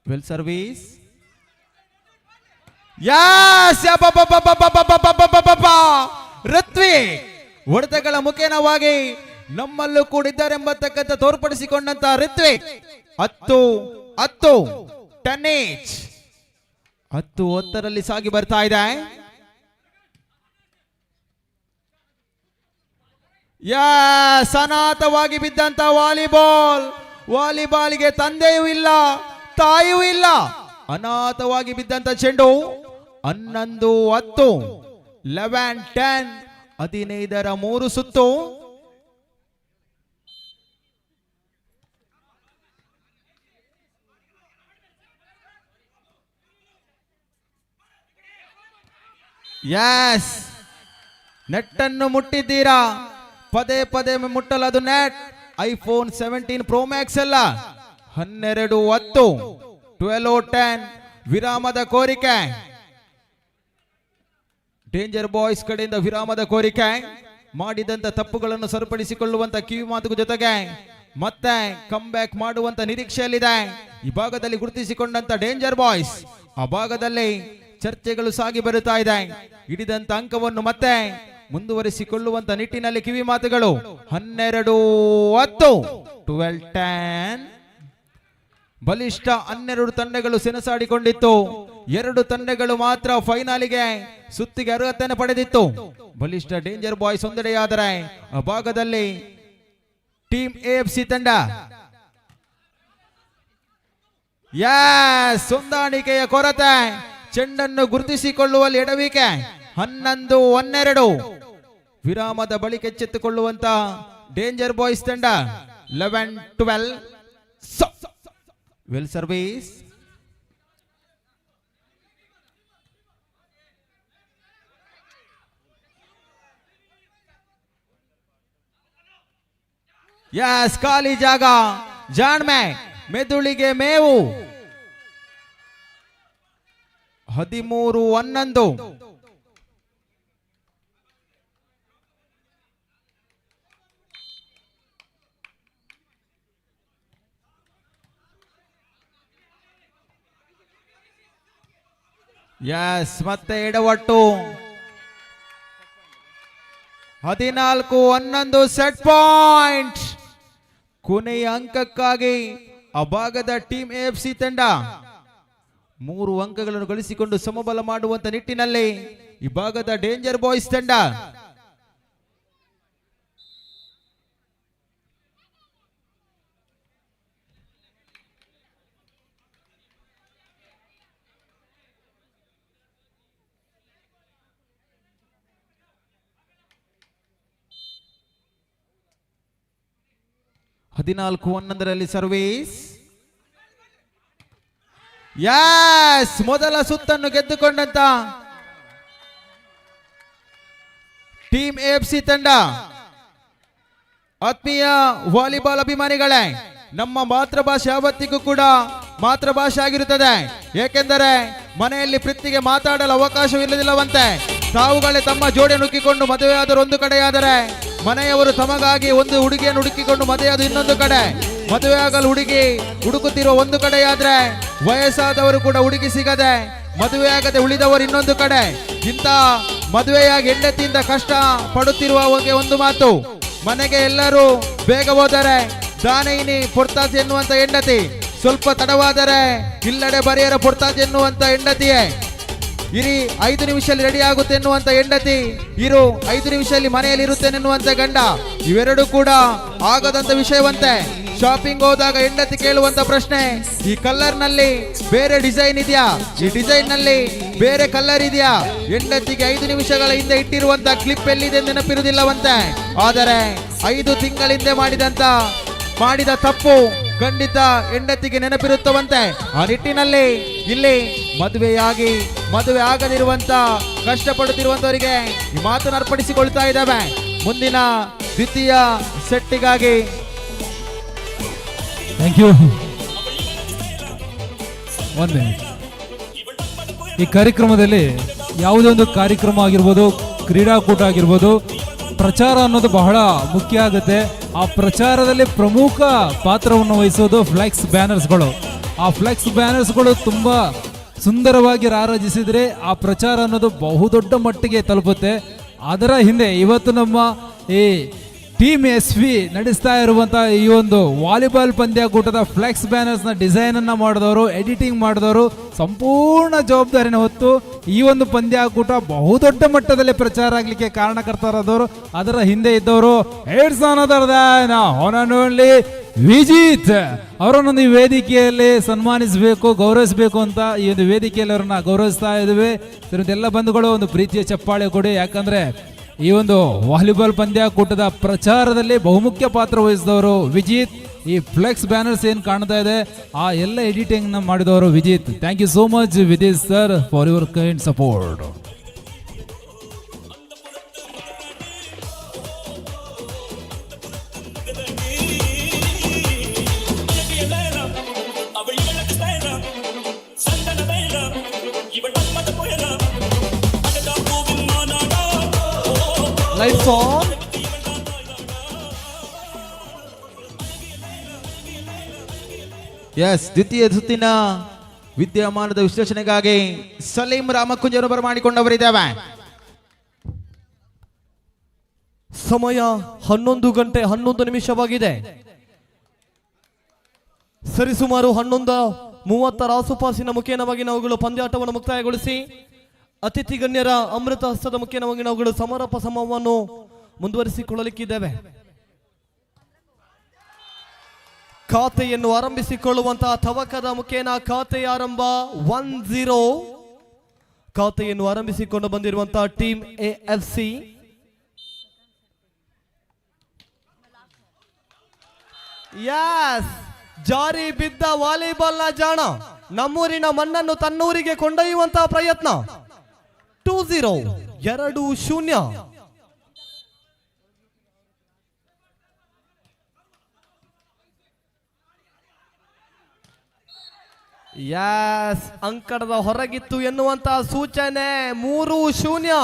B: Well service. ಯಸ್ ಋತ್ವಿ ಹೊಡೆತಗಳ ಮುಖೇನವಾಗಿ ನಮ್ಮಲ್ಲೂ ಕೂಡ ಇದ್ದಾರೆಂಬತಕ್ಕಂಥ ತೋರ್ಪಡಿಸಿಕೊಂಡಂತ ಋತ್ವಿ 10-10 10 ಈಚ್ 10-10ರಲ್ಲಿ ಸಾಗಿ ಬರ್ತಾ ಇದೆ. ಯಸ್ ಅನಾಥವಾಗಿ ಬಿದ್ದಂತ ವಾಲಿಬಾಲ್ಗೆ ತಂದೆಯೂ ಇಲ್ಲ ತಾಯಿಯೂ ಇಲ್ಲ. ಅನಾಥವಾಗಿ ಬಿದ್ದಂತ ಚೆಂಡು 11-10 11-10 15ರ 3 ಸುತ್ತು. ಯಸ್ ನೆಟ್ಟನ್ನು ಮುಟ್ಟಿದ್ದೀರಾ. ಪದೇ ಪದೇ ಮುಟ್ಟಲದು ನೆಟ್. ಐಫೋನ್ 17 ಪ್ರೋ ಮ್ಯಾಕ್ಸ್ ಅಲ್ಲ. 12-10 12-10 ವಿರಾಮದ ಕೋರಿಕೆ. ಡೇಂಜರ್ ಬಾಯ್ಸ್ ಕಡೆಯಿಂದ ವಿರಾಮದ ಕೋರಿಕೆ. ಮಾಡಿದಂತ ತಪ್ಪುಗಳನ್ನು ಸರಿಪಡಿಸಿಕೊಳ್ಳುವಂತ ಕಿವಿ ಮಾತುಗಳ ಜೊತೆಗೆ ಮತ್ತೆ ಕಮ್ ಬ್ಯಾಕ್ ಮಾಡುವಂತ ನಿರೀಕ್ಷೆಯಲ್ಲಿದೆ ಈ ಭಾಗದಲ್ಲಿ ಗುರುತಿಸಿಕೊಂಡಂತ ಡೇಂಜರ್ ಬಾಯ್ಸ್. ಆ ಭಾಗದಲ್ಲಿ ಚರ್ಚೆಗಳು ಸಾಗಿ ಬರುತ್ತಾ ಇದೆ. ಹಿಡಿದಂತ ಅಂಕವನ್ನು ಮತ್ತೆ ಮುಂದುವರಿಸಿಕೊಳ್ಳುವಂತ ನಿಟ್ಟಿನಲ್ಲಿ ಕಿವಿ ಮಾತುಗಳು. 12-10 12-10 ಬಲಿಷ್ಠ 12 ತಂಡಗಳು ಸೆಣಸಾಡಿಕೊಂಡಿತ್ತು. 2 ತಂಡಗಳು ಮಾತ್ರ ಫೈನಲಿಗೆ ಸುತ್ತಿಗೆ ಅರ್ಹತೆಯನ್ನು ಪಡೆದಿತ್ತು. ಬಲಿಷ್ಠ ಡೇಂಜರ್ ಬಾಯ್ಸ್ ಒಂದೆಡೆಯಾದರೆ ಆ ಭಾಗದಲ್ಲಿ ಟೀಮ್ AFC ತಂಡ ಹೊಂದಾಣಿಕೆಯ ಕೊರತೆ, ಚೆಂಡನ್ನು ಗುರುತಿಸಿಕೊಳ್ಳುವಲ್ಲಿ ಎಡವಿಕೆ. 11-12 ವಿರಾಮದ ಬಳಿಕ ಎಚ್ಚೆತ್ತುಕೊಳ್ಳುವಂತ
D: ಡೇಂಜರ್ ಬಾಯ್ಸ್ ತಂಡ 11-12 ವೆಲ್ ಸರ್ವಿಸ್. ಯಸ್, ಖಾಲಿ ಜಾಗ, ಜಾಣ್ಮೆ, ಮೆದುಳಿಗೆ ಮೇವು. 13-11. ಯಸ್, ಮತ್ತೆ ಎಡವಟ್ಟು. 14-11 ಸೆಟ್ ಪಾಯಿಂಟ್. ಕೊನೆಯ ಅಂಕಕ್ಕಾಗಿ ಆ ಭಾಗದ ಟೀಮ್ AFC ತಂಡ 3 ಅಂಕಗಳನ್ನು ಗಳಿಸಿಕೊಂಡು ಸಮಬಲ ಮಾಡುವಂತ ನಿಟ್ಟಿನಲ್ಲಿ ಈ ಭಾಗದ ಡೇಂಜರ್ ಬಾಯ್ಸ್ ತಂಡ ಹದಿನಾಲ್ಕು ಸರ್ವೀಸ್. ಯಸ್, ಮೊದಲ ಸುತ್ತನ್ನು ಗೆದ್ದುಕೊಂಡಂತ ಟೀಮ್ AFC ತಂಡ. ಆತ್ಮೀಯ ವಾಲಿಬಾಲ್ ಅಭಿಮಾನಿಗಳೇ, ನಮ್ಮ ಮಾತೃಭಾಷೆ ಯಾವತ್ತಿಗೂ ಕೂಡ ಮಾತೃಭಾಷೆ ಆಗಿರುತ್ತದೆ. ಏಕೆಂದರೆ ಮನೆಯಲ್ಲಿ ಪ್ರೀತಿಗೆ ಮಾತಾಡಲು ಅವಕಾಶವಿಲ್ಲದಿಲ್ಲವಂತೆ. ತಾವುಗಳೇ ತಮ್ಮ ಜೋಡಿ ನುಗ್ಗಿಕೊಂಡು ಮದುವೆಯಾದರೂ ಒಂದು ಕಡೆಯಾದರೆ, ಮನೆಯವರು ತಮಗಾಗಿ ಒಂದು ಹುಡುಗಿಯನ್ನು ಹುಡುಕಿಕೊಂಡು ಮದುವೆಯಾದ ಇನ್ನೊಂದು ಕಡೆ. ಮದುವೆಯಾಗಲು ಹುಡುಗಿ ಹುಡುಕುತ್ತಿರುವ ಒಂದು ಕಡೆಯಾದ್ರೆ, ವಯಸ್ಸಾದವರು ಕೂಡ ಹುಡುಗಿ ಸಿಗದೆ ಮದುವೆಯಾಗದೆ ಉಳಿದವರು ಇನ್ನೊಂದು ಕಡೆ. ಇಂಥ ಮದುವೆಯಾಗಿ ಹೆಂಡತಿಯಿಂದ ಕಷ್ಟ ಪಡುತ್ತಿರುವವರಿಗೆ ಒಂದು ಮಾತು, ಮನೆಗೆ ಎಲ್ಲರೂ ಬೇಗ ಹೋದರೆ ದಾನೈನಿ ಪೊರ್ತಾಜ್ ಎನ್ನುವಂತ ಹೆಂಡತಿ, ಸ್ವಲ್ಪ ತಡವಾದರೆ ಇಲ್ಲಡೆ ಬರೆಯರ ಪೊರ್ತಾಜ್ ಎನ್ನುವಂತ ಹೆಂಡತಿಯೇ. ಇರಿ 5 ನಿಮಿಷದಲ್ಲಿ ರೆಡಿ ಆಗುತ್ತೆ ಎನ್ನುವಂತ ಹೆಂಡತಿ, ಇರು 5 ನಿಮಿಷದಲ್ಲಿ ಮನೆಯಲ್ಲಿ ಇರುತ್ತೇನೆನ್ನುವಂತ ಗಂಡ. ಇವೆರಡು ಕೂಡ ಆಗದಂತ ವಿಷಯವಂತೆ. ಶಾಪಿಂಗ್ ಹೋದಾಗ ಹೆಂಡತಿ ಕೇಳುವಂತ ಪ್ರಶ್ನೆ, ಈ ಕಲರ್ ನಲ್ಲಿ ಬೇರೆ ಡಿಸೈನ್ ಇದೆಯಾ, ಈ ಡಿಸೈನ್ ನಲ್ಲಿ ಬೇರೆ ಕಲರ್ ಇದೆಯಾ. ಹೆಂಡತಿಗೆ 5 ನಿಮಿಷಗಳ ಹಿಂದೆ ಇಟ್ಟಿರುವಂತ ಕ್ಲಿಪ್ ಎಲ್ಲಿದೆ ನೆನಪಿರುವುದಿಲ್ಲವಂತೆ. ಆದರೆ 5 ತಿಂಗಳ ಹಿಂದೆ ಮಾಡಿದ ತಪ್ಪು ಖಂಡಿತ ಹೆಂಡತಿಗೆ ನೆನಪಿರುತ್ತವಂತೆ. ಆ ನಿಟ್ಟಿನಲ್ಲಿ ಇಲ್ಲಿ ಮದುವೆ ಆಗದಿರುವಂತ ಕಷ್ಟಪಡುತ್ತಿರುವಂತವರಿಗೆ ಈ ಮಾತನ್ನು ಅರ್ಪಡಿಸಿಕೊಳ್ತಾ ಇದ್ದಾವೆ. ಮುಂದಿನ ದ್ವಿತೀಯ ಸೆಟ್ಟಿಗಾಗಿ
G: ಥ್ಯಾಂಕ್ ಯು. ಒಂದೇ ಈ ಕಾರ್ಯಕ್ರಮದಲ್ಲಿ ಯಾವುದೇ ಒಂದು ಕಾರ್ಯಕ್ರಮ ಆಗಿರ್ಬೋದು, ಕ್ರೀಡಾಕೂಟ ಆಗಿರ್ಬೋದು, ಪ್ರಚಾರ ಅನ್ನೋದು ಬಹಳ ಮುಖ್ಯ ಆಗುತ್ತೆ. ಆ ಪ್ರಚಾರದಲ್ಲಿ ಪ್ರಮುಖ ಪಾತ್ರವನ್ನು ವಹಿಸೋದು ಫ್ಲೆಕ್ಸ್ ಬ್ಯಾನರ್ಸ್ಗಳು. ಆ ಫ್ಲೆಕ್ಸ್ ಬ್ಯಾನರ್ಸ್ಗಳು ತುಂಬ ಸುಂದರವಾಗಿ ರಾರಾಜಿಸಿದರೆ ಆ ಪ್ರಚಾರ ಅನ್ನೋದು ಬಹುದೊಡ್ಡ ಮಟ್ಟಿಗೆ ತಲುಪುತ್ತೆ. ಅದರ ಹಿಂದೆ ಇವತ್ತು ನಮ್ಮ ಈ ಟೀಮ್ SV ನಡೆಸ್ತಾ ಇರುವಂಥ ಈ ಒಂದು ವಾಲಿಬಾಲ್ ಪಂದ್ಯಾಕೂಟದ ಫ್ಲೆಕ್ಸ್ ಬ್ಯಾನರ್ಸ್ನ ಡಿಸೈನನ್ನು ಮಾಡಿದವರು, ಎಡಿಟಿಂಗ್ ಮಾಡಿದವರು ಸಂಪೂರ್ಣ ಜವಾಬ್ದಾರಿನ ಹೊತ್ತು ಈ ಒಂದು ಪಂದ್ಯಾಕೂಟ ಬಹುದೊಡ್ಡ ಮಟ್ಟದಲ್ಲಿ ಪ್ರಚಾರ ಆಗಲಿಕ್ಕೆ ಕಾರಣಕರ್ತರಾದವರು, ಅದರ ಹಿಂದೆ ಇದ್ದವರು ವಿಜಿತ್ ಅವರನ್ನು ಈ ವೇದಿಕೆಯಲ್ಲಿ ಸನ್ಮಾನಿಸಬೇಕು, ಗೌರವಿಸಬೇಕು ಅಂತ ಈ ಒಂದು ವೇದಿಕೆಯಲ್ಲಿ ಅವರನ್ನ ಗೌರವಿಸ್ತಾ ಇದ್ದೇವೆ. ಎಲ್ಲ ಬಂಧುಗಳು ಒಂದು ಪ್ರೀತಿಯ ಚಪ್ಪಾಳೆ ಕೊಡಿ. ಯಾಕಂದ್ರೆ ಈ ಒಂದು ವಾಲಿಬಾಲ್ ಪಂದ್ಯಾಕೂಟದ ಪ್ರಚಾರದಲ್ಲಿ ಬಹುಮುಖ್ಯ ಪಾತ್ರ ವಹಿಸಿದವರು ವಿಜಿತ್. ಈ ಫ್ಲೆಕ್ಸ್ ಬ್ಯಾನರ್ಸ್ ಏನು ಕಾಣ್ತಾ ಇದೆ ಆ ಎಲ್ಲ ಎಡಿಟಿಂಗ್ ಮಾಡಿದವರು Vijith. Thank you so much Vijith sir for your kind support.
C: Lights on.
D: Yes, ದ್ವಿತೀಯ ಸುತ್ತಿನ ವಿದ್ಯಮಾನದ ವಿಶ್ಲೇಷಣೆಗಾಗಿ ಸಲೀಂ ರಾಮಕುಂಜರು ಬರಮಾಡಿಕೊಂಡವರಿದ್ದೇವೆ.
C: ಸಮಯ 11:11 ಸರಿಸುಮಾರು 11:30 ಆಸುಪಾಸಿನ ಮುಖೇನವಾಗಿ ನಾವುಗಳು ಪಂದ್ಯಾಟವನ್ನು ಮುಕ್ತಾಯಗೊಳಿಸಿ ಅತಿಥಿ ಗಣ್ಯರ ಅಮೃತ ಹಸ್ತದ ಮುಖೇನವಾಗಿ ನಾವುಗಳು ಸಮಾರೋಪ ಸಮಾವನ್ನು ಮುಂದುವರಿಸಿಕೊಳ್ಳಲಿಕ್ಕಿದ್ದೇವೆ. ಖಾತೆಯನ್ನು ಆರಂಭಿಸಿಕೊಳ್ಳುವಂತಹ ತವಕದ ಮುಖೇನ ಖಾತೆಯ ಆರಂಭ 1-0. ಖಾತೆಯನ್ನು ಆರಂಭಿಸಿಕೊಂಡು ಬಂದಿರುವಂತಹ ಟೀಮ್ AFC ಯಾಸ್ ಜಾರಿ ಬಿದ್ದ ವಾಲಿಬಾಲ್ನ ಜಾಣ ನಮ್ಮೂರಿನ ಮಣ್ಣನ್ನು ತನ್ನೂರಿಗೆ ಕೊಂಡೊಯ್ಯುವಂತಹ ಪ್ರಯತ್ನ 2-0 2-0. ಯಾಸ್ ಅಂಕಣದ ಹೊರಗಿತ್ತು ಎನ್ನುವಂತಹ ಸೂಚನೆ 3-0.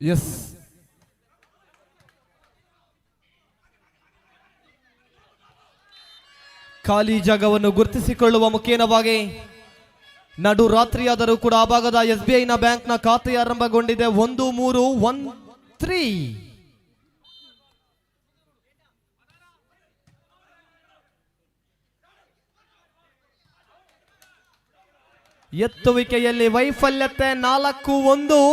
C: ಎಸ್ ಖಾಲಿ ಜಾಗವನ್ನು ಗುರುತಿಸಿಕೊಳ್ಳುವ ಮುಖೇನವಾಗಿ ನಡು ರಾತ್ರಿಯಾದರೂ ಕೂಡ ಆ ಭಾಗದ SBIನ ಬ್ಯಾಂಕ್ನ ಖಾತೆ ಆರಂಭಗೊಂಡಿದೆ. 1-3-1-3. ಎತ್ತುವಿಕೆಯಲ್ಲಿ ವೈಫಲ್ಯತೆ 4-1.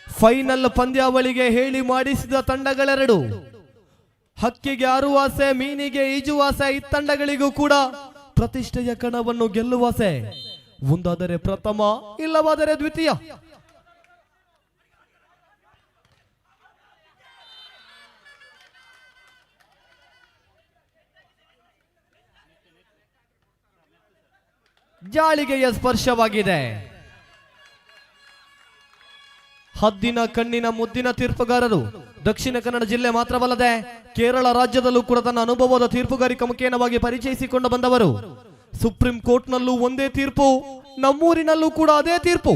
C: ಫೈನಲ್ ಪಂದ್ಯಾವಳಿಗೆ ಹೇಳಿ ಮಾಡಿಸಿದ ತಂಡಗಳೆರಡು. ಹಕ್ಕಿಗೆ ಆರುವಾಸೆ, ಮೀನಿಗೆ ಈಜುವಾಸೆ. ಈ ತಂಡಗಳಿಗೂ ಕೂಡ ಪ್ರತಿಷ್ಠೆಯ ಕಣವನ್ನು ಗೆಲ್ಲುವಾಸೆ. ಒಂದಾದರೆ ಪ್ರಥಮ, ಇಲ್ಲವಾದರೆ ದ್ವಿತೀಯ. ಜಾಳಿಗೆಯ ಸ್ಪರ್ಶವಾಗಿದೆ. ಹದ್ದಿನ ಕಣ್ಣಿನ ಮುದ್ದಿನ ತೀರ್ಪುಗಾರರು ದಕ್ಷಿಣ ಕನ್ನಡ ಜಿಲ್ಲೆ ಮಾತ್ರವಲ್ಲದೆ ಕೇರಳ ರಾಜ್ಯದಲ್ಲೂ ಕೂಡ ತನ್ನ ಅನುಭವದ ತೀರ್ಪುಗಾರಿಕಾ ಮುಖೇನವಾಗಿ ಪರಿಚಯಿಸಿಕೊಂಡು ಬಂದವರು. ಸುಪ್ರೀಂ ಕೋರ್ಟ್ನಲ್ಲೂ ಒಂದೇ ತೀರ್ಪು, ನಮ್ಮೂರಿನಲ್ಲೂ ಕೂಡ ಅದೇ ತೀರ್ಪು.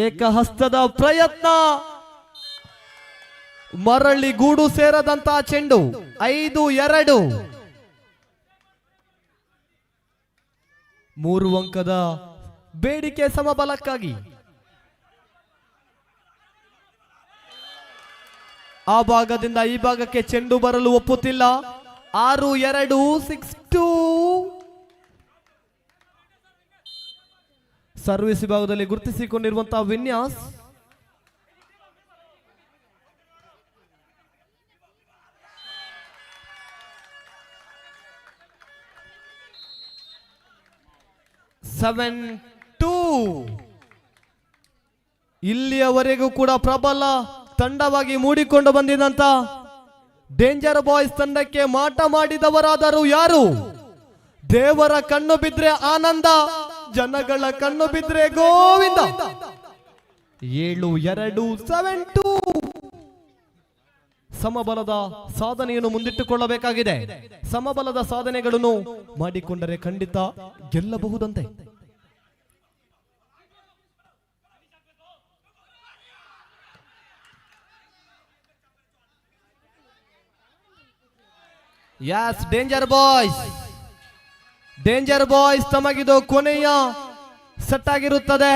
C: ಏಕಹಸ್ತದ ಪ್ರಯತ್ನ, ಮರಳಿ ಗೂಡು ಸೇರದಂತಹ ಚೆಂಡು. 5-2. 3 ಅಂಕದ ಬೇಡಿಕೆ ಸಮಬಲಕ್ಕಾಗಿ. ಆ ಭಾಗದಿಂದ ಈ ಭಾಗಕ್ಕೆ ಚೆಂಡು ಬರಲು ಒಪ್ಪುತ್ತಿಲ್ಲ. 6-2 6-2. ಸರ್ವಿಸ್ ವಿಭಾಗದಲ್ಲಿ ಗುರುತಿಸಿಕೊಂಡಿರುವಂತಹ ವಿನ್ಯಾಸ್. ಇಲ್ಲಿಯವರೆಗೂ ಕೂಡ ಪ್ರಬಲ ತಂಡವಾಗಿ ಮೂಡಿಕೊಂಡು ಬಂದಿದಂತ ಡೇಂಜರ್ ಬಾಯ್ಸ್ ತಂಡಕ್ಕೆ ಮಾಟ ಮಾಡಿದವರಾದರೂ ಯಾರು? ದೇವರ ಕಣ್ಣು ಬಿದ್ರೆ ಆನಂದ, ಜನಗಳ ಕಣ್ಣು ಬಿದ್ರೆ ಗೋವಿಂದ. 7-2 7-2. ಸಮಬಲದ ಸಾಧನೆಯನ್ನು ಮುಂದಿಟ್ಟುಕೊಳ್ಳಬೇಕಾಗಿದೆ. ಸಮಬಲದ ಸಾಧನೆಗಳನ್ನು ಮಾಡಿಕೊಂಡರೆ ಖಂಡಿತ ಗೆಲ್ಲಬಹುದಂತೆ. ಯಾಸ್ ಡೇಂಜರ್ ಬಾಯ್ಸ್ ತಮಗಿದು ಕೊನೆಯ ಸೆಟ್ ಆಗಿರುತ್ತದೆ.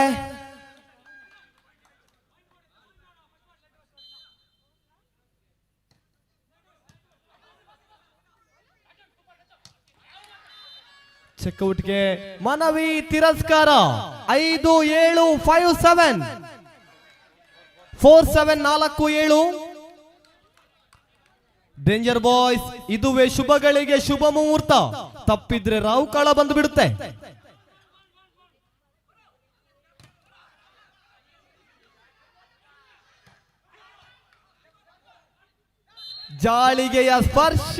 C: ಚೆಕ್ಔಟ್ಗೆ ಮನವಿ, ತಿರಸ್ಕಾರ. 5-7 5-7 4-7 4-7. ಡೇಂಜರ್ ಬಾಯ್ಸ್, ಇದುವೇ ಶುಭಗಳಿಗೆ ಶುಭ ಮುಹೂರ್ತ. ತಪ್ಪಿದ್ರೆ ರಾವು ಕಾಳ ಬಂದು ಬಿಡುತ್ತೆ. ಜಾಳಿಗೆಯ ಸ್ಪರ್ಶ.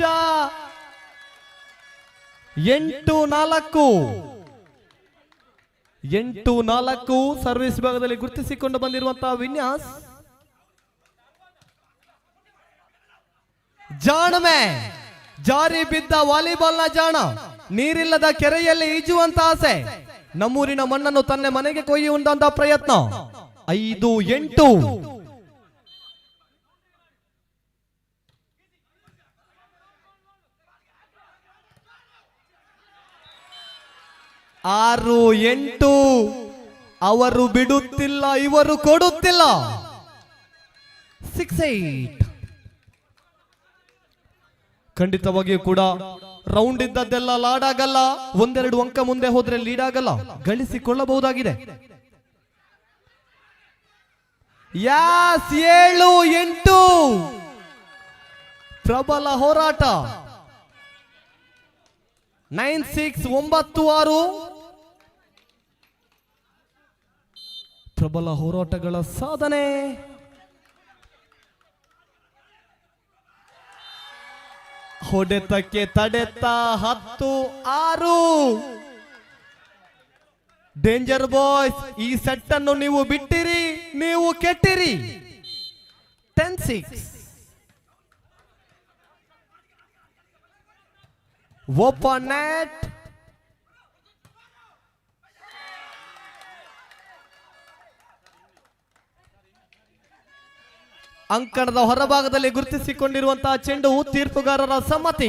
C: 8-4 ಸರ್ವಿಸ್ ವಿಭಾಗದಲ್ಲಿ ಗುರುತಿಸಿಕೊಂಡು ಬಂದಿರುವಂತಹ ವಿನ್ಯಾಸ್. ಜಾಣಮೆ, ಜಾರಿ ಬಿದ್ದ ವಾಲಿಬಾಲ್ನ ಜಾಣ, ನೀರಿಲ್ಲದ ಕೆರೆಯಲ್ಲಿ ಈಜುವಂತ ಆಸೆ. ನಮ್ಮೂರಿನ ಮಣ್ಣನ್ನು ತನ್ನ ಮನೆಗೆ ಕೊಯ್ಯುವಂತ ಪ್ರಯತ್ನ. 5-8. 6-8. ಅವರು ಬಿಡುತ್ತಿಲ್ಲ, ಇವರು ಕೊಡುತ್ತಿಲ್ಲ. 6-8. ಖಂಡಿತವಾಗಿಯೂ ಕೂಡ ರೌಂಡ್ ಇದ್ದದ್ದೆಲ್ಲ ಲಾಡ್ ಆಗಲ್ಲ. 1-2 ಅಂಕ ಮುಂದೆ ಹೋದ್ರೆ ಲೀಡ್ ಆಗಲ್ಲ, ಗಳಿಸಿಕೊಳ್ಳಬಹುದಾಗಿದೆ. ಯಾಸ್ 7-8. ಪ್ರಬಲ ಹೋರಾಟ 9696 ಪ್ರಬಲ ಹೋರಾಟಗಳ ಸಾಧನೆ. ಹೊಡೆತಕ್ಕೆ ತಡೆತ 10-6. ಡೇಂಜರ್ ಬಾಯ್ಸ್, ಈ ಸೆಟ್ ಅನ್ನು ನೀವು ಬಿಟ್ಟಿರಿ, ನೀವು ಕೆಟ್ಟಿರಿ. 10-6. Open net. ಅಂಕಣದ ಹೊರಭಾಗದಲ್ಲಿ ಗುರುತಿಸಿಕೊಂಡಿರುವಂತಹ ಚೆಂಡು ತೀರ್ಪುಗಾರರ ಸಮ್ಮತಿ.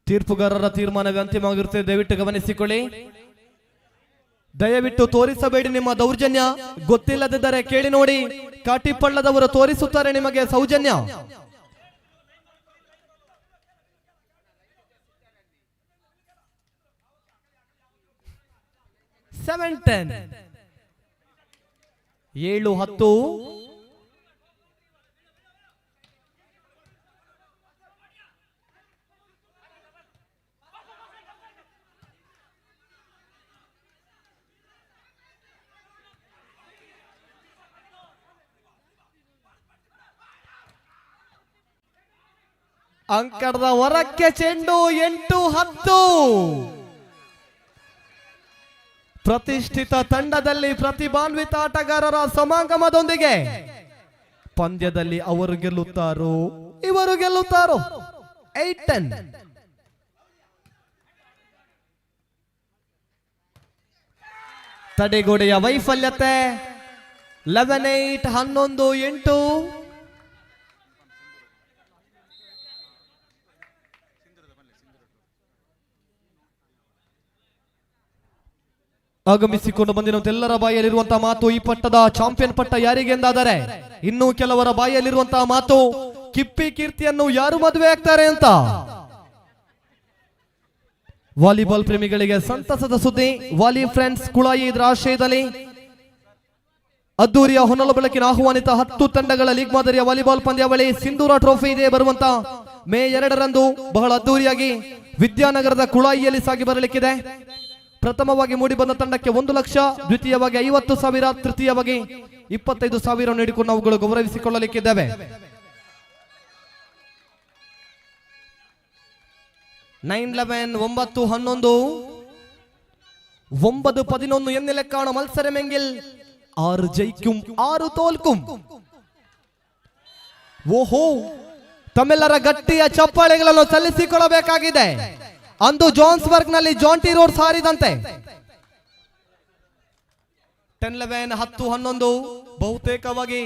C: ತೀರ್ಪುಗಾರರ ತೀರ್ಮಾನವೇ ಅಂತಿಮವಾಗಿರುತ್ತದೆ. ದಯವಿಟ್ಟು ಗಮನಿಸಿಕೊಳ್ಳಿ. ದಯವಿಟ್ಟು ತೋರಿಸಬೇಡಿ ನಿಮ್ಮ ದೌರ್ಜನ್ಯ. ಗೊತ್ತಿಲ್ಲದಿದ್ದರೆ ಕೇಳಿ ನೋಡಿ. ಕಾಟಿಪಳ್ಳದವರು ತೋರಿಸುತ್ತಾರೆ ನಿಮಗೆ ಸೌಜನ್ಯ. ಸೆವೆನ್ 10. 7-10. ಅಂಕಣದ ಹೊರಕ್ಕೆ ಚೆಂಡು 8-10. ಪ್ರತಿಷ್ಠಿತ ತಂಡದಲ್ಲಿ ಪ್ರತಿಭಾನ್ವಿತ ಆಟಗಾರರ ಸಮಾಗಮದೊಂದಿಗೆ ಪಂದ್ಯದಲ್ಲಿ ಅವರು ಗೆಲ್ಲುತ್ತಾರೋ ಇವರು ಗೆಲ್ಲುತ್ತಾರೋ. 8-10. ತಡೆಗೋಡೆಯ ವೈಫಲ್ಯತೆ. 11-8. 11-8. ಆಗಮಿಸಿಕೊಂಡು ಬಂದಿರುವಂತೆಲ್ಲರ ಬಾಯಲ್ಲಿರುವಂತಹ ಮಾತು ಈ ಪಟ್ಟದ ಚಾಂಪಿಯನ್ ಪಟ್ಟ ಯಾರಿಗೆ ಎಂದಾದರೆ, ಇನ್ನು ಕೆಲವರ ಬಾಯಲ್ಲಿರುವಂತಹ ಮಾತು ಕಿಪ್ಪಿ ಕೀರ್ತಿಯನ್ನು ಯಾರು ಮದುವೆ ಆಗ್ತಾರೆ ಅಂತ. ವಾಲಿಬಾಲ್ ಪ್ರೇಮಿಗಳಿಗೆ ಸಂತಸದ ಸುದ್ದಿ. ವಾಲಿ ಫ್ರೆಂಡ್ಸ್ ಕುಳಾಯಿ ಇದರ ಆಶ್ರಯದಲ್ಲಿ ಅದ್ದೂರಿಯ ಹೊನಲು ಬೆಳಕಿನ ಆಹ್ವಾನಿತ 10 ತಂಡಗಳ ಲೀಗ್ ಮಾದರಿಯ ವಾಲಿಬಾಲ್ ಪಂದ್ಯಾವಳಿ ಸಿಂಧೂರ ಟ್ರೋಫಿ ಇದೆ ಬರುವಂತ ಮೇ 2ರಂದು ಬಹಳ ಅದ್ದೂರಿಯಾಗಿ ವಿದ್ಯಾನಗರದ ಕುಳಾಯಿಯಲ್ಲಿ ಸಾಗಿ ಬರಲಿಕ್ಕಿದೆ. ಪ್ರಥಮವಾಗಿ ಮೂಡಿಬಂದ ತಂಡಕ್ಕೆ 1 ಲಕ್ಷ, ದ್ವಿತೀಯವಾಗಿ 50,000, ತೃತೀಯವಾಗಿ 25,000 ನೀಡಿಕೊಂಡು ಅವುಗಳು ಗೌರವಿಸಿಕೊಳ್ಳಲಿಕ್ಕಿದ್ದೇವೆ. 9-11. 9-11. 9-11 എന്നിലക്കാണ് മത്സരമെങ്കിൽ 6 ജയിക്കും 6 തോൽക്കും. ಓಹೋ, ತಮ್ಮೆಲ್ಲರ ಗಟ್ಟಿಯ ಚಪ್ಪಾಳೆಗಳನ್ನು ಸಲ್ಲಿಸಿಕೊಳ್ಳಬೇಕಾಗಿದೆ. ಅಂದು ಜಾನ್ಸ್ಬರ್ಗ್ ನಲ್ಲಿ ಜಾಂಟಿ ರೋಡ್ ಸಾರಿದಂತೆ. 10-11. 10-11. ಬಹುತೇಕವಾಗಿ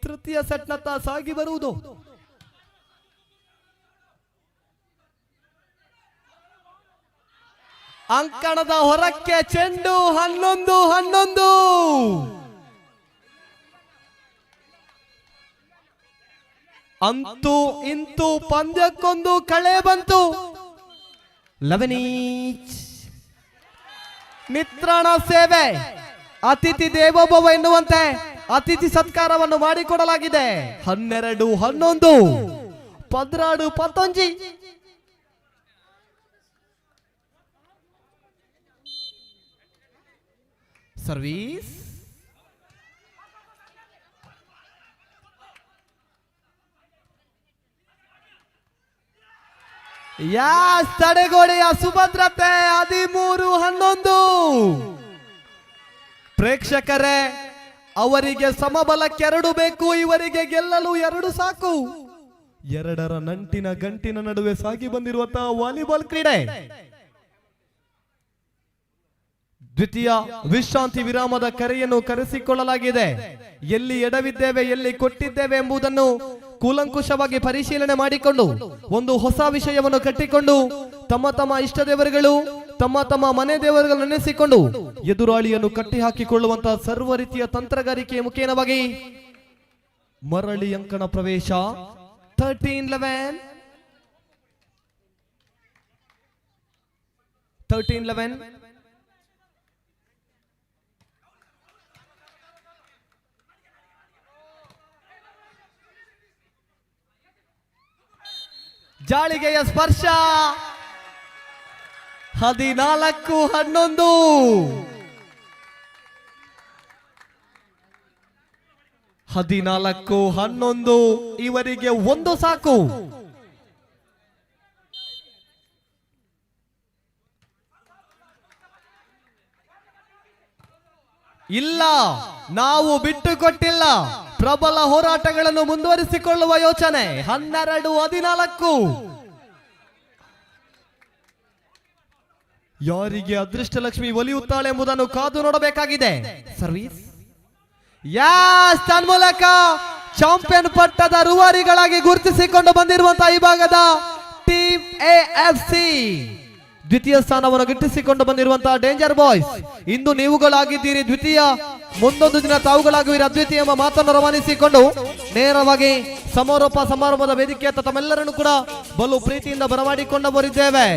C: ತೃತೀಯ ಸೆಟ್ನತ್ತ ಸಾಗಿ ಬರುವುದು. ಅಂಕಣದ ಹೊರಕ್ಕೆ ಚೆಂಡು 11-11. ಅಂತೂ ಇಂತೂ ಪಂದ್ಯಕ್ಕೊಂದು ಕಳೆ ಬಂತು. 11 each. ಮಿತ್ರಣ ಸೇವೆ, ಅತಿಥಿ ದೇವೋಭವ ಎನ್ನುವಂತೆ ಅತಿಥಿ ಸತ್ಕಾರವನ್ನು ಮಾಡಿಕೊಡಲಾಗಿದೆ. 12-11. 16-15. ಸರ್ವೀಸ್. ತಡೆಗೋಡೆಯ ಸುಭದ್ರತೆ. 13-11. ಪ್ರೇಕ್ಷಕರೇ, ಅವರಿಗೆ ಸಮಬಲಕ್ಕೆ 2 ಬೇಕು, ಇವರಿಗೆ ಗೆಲ್ಲಲು 2 ಸಾಕು. 2ರ ನಂಟಿನ ಗಂಟಿನ ನಡುವೆ ಸಾಗಿ ಬಂದಿರುವಂತಹ ವಾಲಿಬಾಲ್ ಕ್ರೀಡೆ. ದ್ವಿತೀಯ ವಿಶ್ರಾಂತಿ ವಿರಾಮದ ಕರೆಯನ್ನು ಕರೆಸಿಕೊಳ್ಳಲಾಗಿದೆ. ಎಲ್ಲಿ ಎಡವಿದ್ದೇವೆ, ಎಲ್ಲಿ ಕೊಟ್ಟಿದ್ದೇವೆ ಎಂಬುದನ್ನು ಕೂಲಂಕುಷವಾಗಿ ಪರಿಶೀಲನೆ ಮಾಡಿಕೊಂಡು ಒಂದು ಹೊಸ ವಿಷಯವನ್ನು ಕಟ್ಟಿಕೊಂಡು ತಮ್ಮ ತಮ್ಮ ಇಷ್ಟ ದೇವರುಗಳು, ತಮ್ಮ ತಮ್ಮ ಮನೆ ದೇವರುಗಳನ್ನು ನೆನೆಸಿಕೊಂಡು ಎದುರಾಳಿಯನ್ನು ಕಟ್ಟಿ ಹಾಕಿಕೊಳ್ಳುವಂತಹ ಸರ್ವ ರೀತಿಯ ತಂತ್ರಗಾರಿಕೆಯ ಮುಖೇನವಾಗಿ ಮರಳಿ ಅಂಕಣ ಪ್ರವೇಶ. 13-11. 13-11. ಜಾಳಿಗೆಯ ಸ್ಪರ್ಶ 14-11. ಇವರಿಗೆ ಒಂದು ಸಾಕು. ಇಲ್ಲ, ನಾವು ಬಿಟ್ಟು ಕೊಟ್ಟಿಲ್ಲ. ಪ್ರಬಲ ಹೋರಾಟಗಳನ್ನು ಮುಂದುವರಿಸಿಕೊಳ್ಳುವ ಯೋಚನೆ. 12-14. ಯಾರಿಗೆ ಅದೃಷ್ಟ ಲಕ್ಷ್ಮಿ ಒಲಿಯುತ್ತಾಳೆ ಎಂಬುದನ್ನು ಕಾದು ನೋಡಬೇಕಾಗಿದೆ. ಸರ್ವಿಸ್ ತನ್ಮೂಲಕ ಚಾಂಪಿಯನ್ ಪಟ್ಟದ ರೂವಾರಿಗಳಾಗಿ ಗುರುತಿಸಿಕೊಂಡು ಬಂದಿರುವಂತಹ ಈ ಭಾಗದ ಟೀಮ್ AFC ದ್ವಿತೀಯ ಸ್ಥಾನವನ್ನು ಗಿಟ್ಟಿಸಿಕೊಂಡು ಬಂದಿರುವಂತಹ ಡೇಂಜರ್ ಬಾಯ್ಸ್. ಇಂದು ನೀವುಗಳಾಗಿದ್ದೀರಿ ದ್ವಿತೀಯ, ಮುಂದೊಂದು ದಿನ ತಾವುಗಳಾಗುವಿರಿ ಅದ್ವಿತೀಯ ಎಂಬ ಮಾತನ್ನು ರವಾನಿಸಿಕೊಂಡು ನೇರವಾಗಿ ಸಮಾರೋಪ ಸಮಾರಂಭದ ವೇದಿಕೆಯತ್ತ ತಮ್ಮೆಲ್ಲರನ್ನು ಕೂಡ ಬಲು ಪ್ರೀತಿಯಿಂದ ಬರಮಾಡಿಕೊಂಡು ಬರಿದ್ದೇವೆ.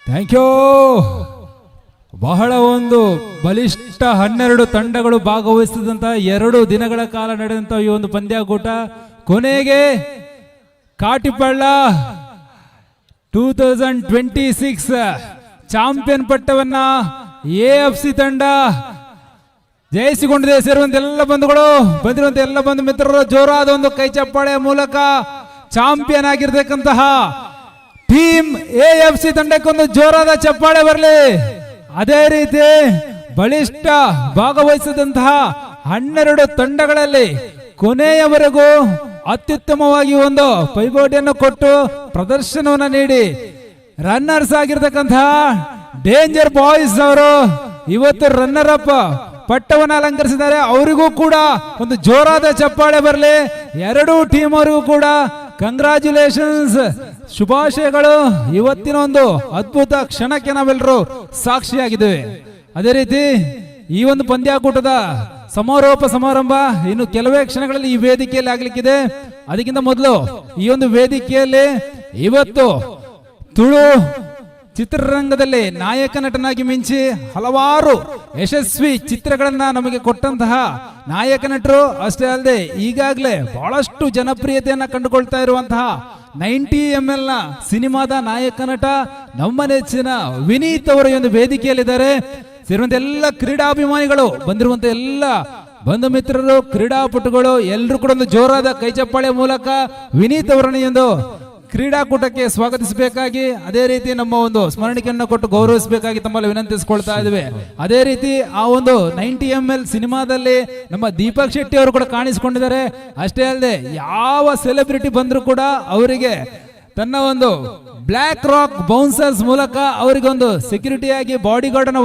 G: Thank you. ಬಹಳ ಒಂದು ಬಲಿಷ್ಠ 12 ತಂಡಗಳು ಭಾಗವಹಿಸಿದಂತಹ 2 ದಿನಗಳ ಕಾಲ ನಡೆದಂತಹ ಈ ಒಂದು ಪಂದ್ಯಾಕೂಟ ಕೊನೆಗೆ ಕಾಟಿಪಳ್ಳ 2026 ಚಾಂಪಿಯನ್ ಪಟ್ಟವನ್ನ AFC ತಂಡ ಜಯಿಸಿಕೊಂಡಿದೆ. ಸೇರುವಂತ ಎಲ್ಲ ಬಂಧುಗಳು, ಬಂದಿರುವಂತ ಎಲ್ಲ ಬಂಧು ಮಿತ್ರರು ಜೋರಾದ ಒಂದು ಕೈ ಚಪ್ಪಾಳೆಯ ಮೂಲಕ ಚಾಂಪಿಯನ್ ಆಗಿರ್ತಕ್ಕಂತಹ ಟೀಮ್ AFC ತಂಡಕ್ಕೊಂದು ಜೋರಾದ ಚಪ್ಪಾಳೆ ಬರಲಿ. ಅದೇ ರೀತಿ ಬಲಿಷ್ಠ ಭಾಗವಹಿಸಿದಂತಹ 12 ತಂಡಗಳಲ್ಲಿ ಕೊನೆಯವರೆಗೂ ಅತ್ಯುತ್ತಮವಾಗಿ ಒಂದು ಪೈಪೋಟಿಯನ್ನು ಕೊಟ್ಟು ಪ್ರದರ್ಶನವನ್ನು ನೀಡಿ ರನ್ನರ್ಸ್ ಆಗಿರ್ತಕ್ಕಂತಹ ಡೇಂಜರ್ ಬಾಯ್ಸ್ ಅವರು ಇವತ್ತು ರನ್ನರ್ ಅಪ್ ಪಟ್ಟವನ್ನು ಅಲಂಕರಿಸಿದ್ದಾರೆ. ಅವರಿಗೂ ಕೂಡ ಒಂದು ಜೋರಾದ ಚಪ್ಪಾಳೆ ಬರಲಿ. 2 ಟೀಮ್ ಅವರಿಗೂ ಕೂಡ ಕಂಗ್ರಾಚ್ಯುಲೇಷನ್ಸ್, ಶುಭಾಶಯಗಳು. ಇವತ್ತಿನ ಒಂದು ಅದ್ಭುತ ಕ್ಷಣಕ್ಕೆ ನಾವೆಲ್ಲರೂ ಸಾಕ್ಷಿಯಾಗಿದ್ದೇವೆ. ಅದೇ ರೀತಿ ಈ ಒಂದು ಪಂದ್ಯಾಕೂಟದ ಸಮಾರೋಪ ಸಮಾರಂಭ ಇನ್ನು ಕೆಲವೇ ಕ್ಷಣಗಳಲ್ಲಿ ಈ ವೇದಿಕೆಯಲ್ಲಿ ಆಗ್ಲಿಕ್ಕಿದೆ. ಅದಕ್ಕಿಂತ ಮೊದಲು ಈ ಒಂದು ವೇದಿಕೆಯಲ್ಲಿ ಇವತ್ತು ತುಳು ಚಿತ್ರರಂಗದಲ್ಲಿ ನಾಯಕ ನಟನಾಗಿ ಮಿಂಚಿ ಹಲವಾರು ಯಶಸ್ವಿ ಚಿತ್ರಗಳನ್ನ ನಮಗೆ ಕೊಟ್ಟಂತಹ ನಾಯಕ ನಟರು ಅಷ್ಟೇ ಅಲ್ಲದೆ ಈಗಾಗಲೇ ಬಹಳಷ್ಟು ಜನಪ್ರಿಯತೆಯನ್ನ ಕಂಡುಕೊಳ್ತಾ ಇರುವಂತಹ 90ml ನ ಸಿನಿಮಾದ ನಾಯಕ ನಟ ನಮ್ಮ ನೆಚ್ಚಿನ ವಿನೀತ್ ಅವರು ಒಂದು ವೇದಿಕೆಯಲ್ಲಿದ್ದಾರೆ. ಸೇರುವಂತ ಎಲ್ಲ ಕ್ರೀಡಾಭಿಮಾನಿಗಳು, ಬಂದಿರುವಂತ ಎಲ್ಲ ಬಂಧು ಮಿತ್ರರು, ಕ್ರೀಡಾಪಟುಗಳು ಎಲ್ಲರೂ ಕೂಡ ಒಂದು ಜೋರಾದ ಕೈ ಚಪ್ಪಾಳೆ ಮೂಲಕ ವಿನೀತ್ ಅವರನ್ನು ಒಂದು ಕ್ರೀಡಾಕೂಟಕ್ಕೆ ಸ್ವಾಗತಿಸಬೇಕಾಗಿ, ಅದೇ ರೀತಿ ನಮ್ಮ ಒಂದು ಸ್ಮರಣಿಕೆಯನ್ನು ಕೊಟ್ಟು ಗೌರವಿಸಬೇಕಾಗಿ ತಮ್ಮಲ್ಲಿ ವಿನಂತಿಸಿಕೊಳ್ತಾ ಇದ್ದೇವೆ. ಅದೇ ರೀತಿ ಆ ಒಂದು 90ml ಸಿನಿಮಾದಲ್ಲಿ ನಮ್ಮ ದೀಪಕ್ ಶೆಟ್ಟಿ ಅವರು ಕೂಡ ಕಾಣಿಸಿಕೊಂಡಿದ್ದಾರೆ. ಅಷ್ಟೇ ಅಲ್ಲದೆ ಯಾವ ಸೆಲೆಬ್ರಿಟಿ ಬಂದರೂ ಕೂಡ ಅವರಿಗೆ ತನ್ನ ಒಂದು ಬ್ಲ್ಯಾಕ್ ರಾಕ್ ಬೌನ್ಸರ್ಸ್ ಮೂಲಕ ಅವರಿಗೆ ಒಂದು ಸೆಕ್ಯೂರಿಟಿಯಾಗಿ ಬಾಡಿ ಗಾರ್ಡ್ ಅನ್ನು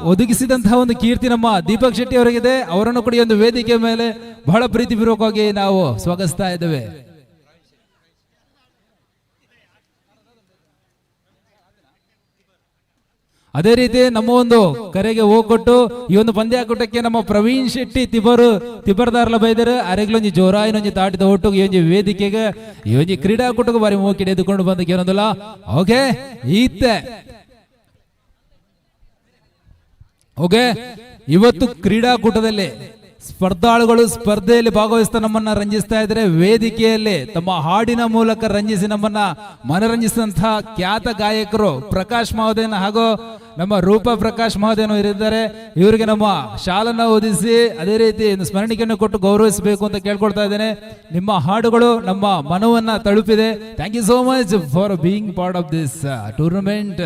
G: ಒದಗಿಸಿದಂತಹ ಒಂದು ಕೀರ್ತಿ ನಮ್ಮ ದೀಪಕ್ ಶೆಟ್ಟಿ ಅವರಿಗಿದೆ. ಅವರನ್ನು ಕೂಡ ಒಂದು ವೇದಿಕೆ ಮೇಲೆ ಬಹಳ ಪ್ರೀತಿಪೂರ್ವಕವಾಗಿ ನಾವು ಸ್ವಾಗತಿಸ್ತಾ ಇದ್ದೇವೆ. ಅದೇ ರೀತಿ ನಮ್ಮ ಒಂದು ಕರೆಗೆ ಹೋಗ್ಕೊಟ್ಟು ಈ ಒಂದು ಪಂದ್ಯಾಕೂಟಕ್ಕೆ ನಮ್ಮ ಪ್ರವೀಣ್ ಶೆಟ್ಟಿ ತಿಬರ್ದಾರ್ಲ ಬೈದರೆ ಅರೆಗ್ಲೊಂಜಿ ಜೋರಾಯಿನೊಂಜಿ ತಾಟಿದ ಒಟ್ಟು ಈ ಒಂದು ವೇದಿಕೆಗೆ ಈ ಒಂದು ಕ್ರೀಡಾಕೂಟಕ್ಕೆ ಬಾರಿ ಮೂಕಿಡೆ ಎದುಕೊಂಡು ಬಂದಕ್ಕೆ ಏನೊಂದಲ್ಲ. ಓಕೆ ಓಕೆ, ಇವತ್ತು ಕ್ರೀಡಾಕೂಟದಲ್ಲಿ ಸ್ಪರ್ಧಾಳುಗಳು ಸ್ಪರ್ಧೆಯಲ್ಲಿ ಭಾಗವಹಿಸ್ತಾ ನಮ್ಮನ್ನ ರಂಜಿಸ್ತಾ ಇದ್ದಾರೆ. ವೇದಿಕೆಯಲ್ಲಿ ತಮ್ಮ ಹಾಡಿನ ಮೂಲಕ ರಂಜಿಸಿ ನಮ್ಮನ್ನ ಮನರಂಜಿಸಿದಂತಹ ಖ್ಯಾತ ಗಾಯಕರು ಪ್ರಕಾಶ್ ಮಹೋದಯನ ಹಾಗೂ ನಮ್ಮ ರೂಪ ಪ್ರಕಾಶ್ ಮಹೋದಯನು ಇರಿದ್ದಾರೆ. ಇವರಿಗೆ ನಮ್ಮ ಶಾಲನ್ನ ಓದಿಸಿ ಅದೇ ರೀತಿ ಸ್ಮರಣಿಕೆಯನ್ನು ಕೊಟ್ಟು ಗೌರವಿಸಬೇಕು ಅಂತ ಕೇಳ್ಕೊಳ್ತಾ ಇದ್ದೇನೆ. ನಿಮ್ಮ ಹಾಡುಗಳು ನಮ್ಮ ಮನವನ್ನ ತಲುಪಿದೆ. Thank you so much for being part of this tournament.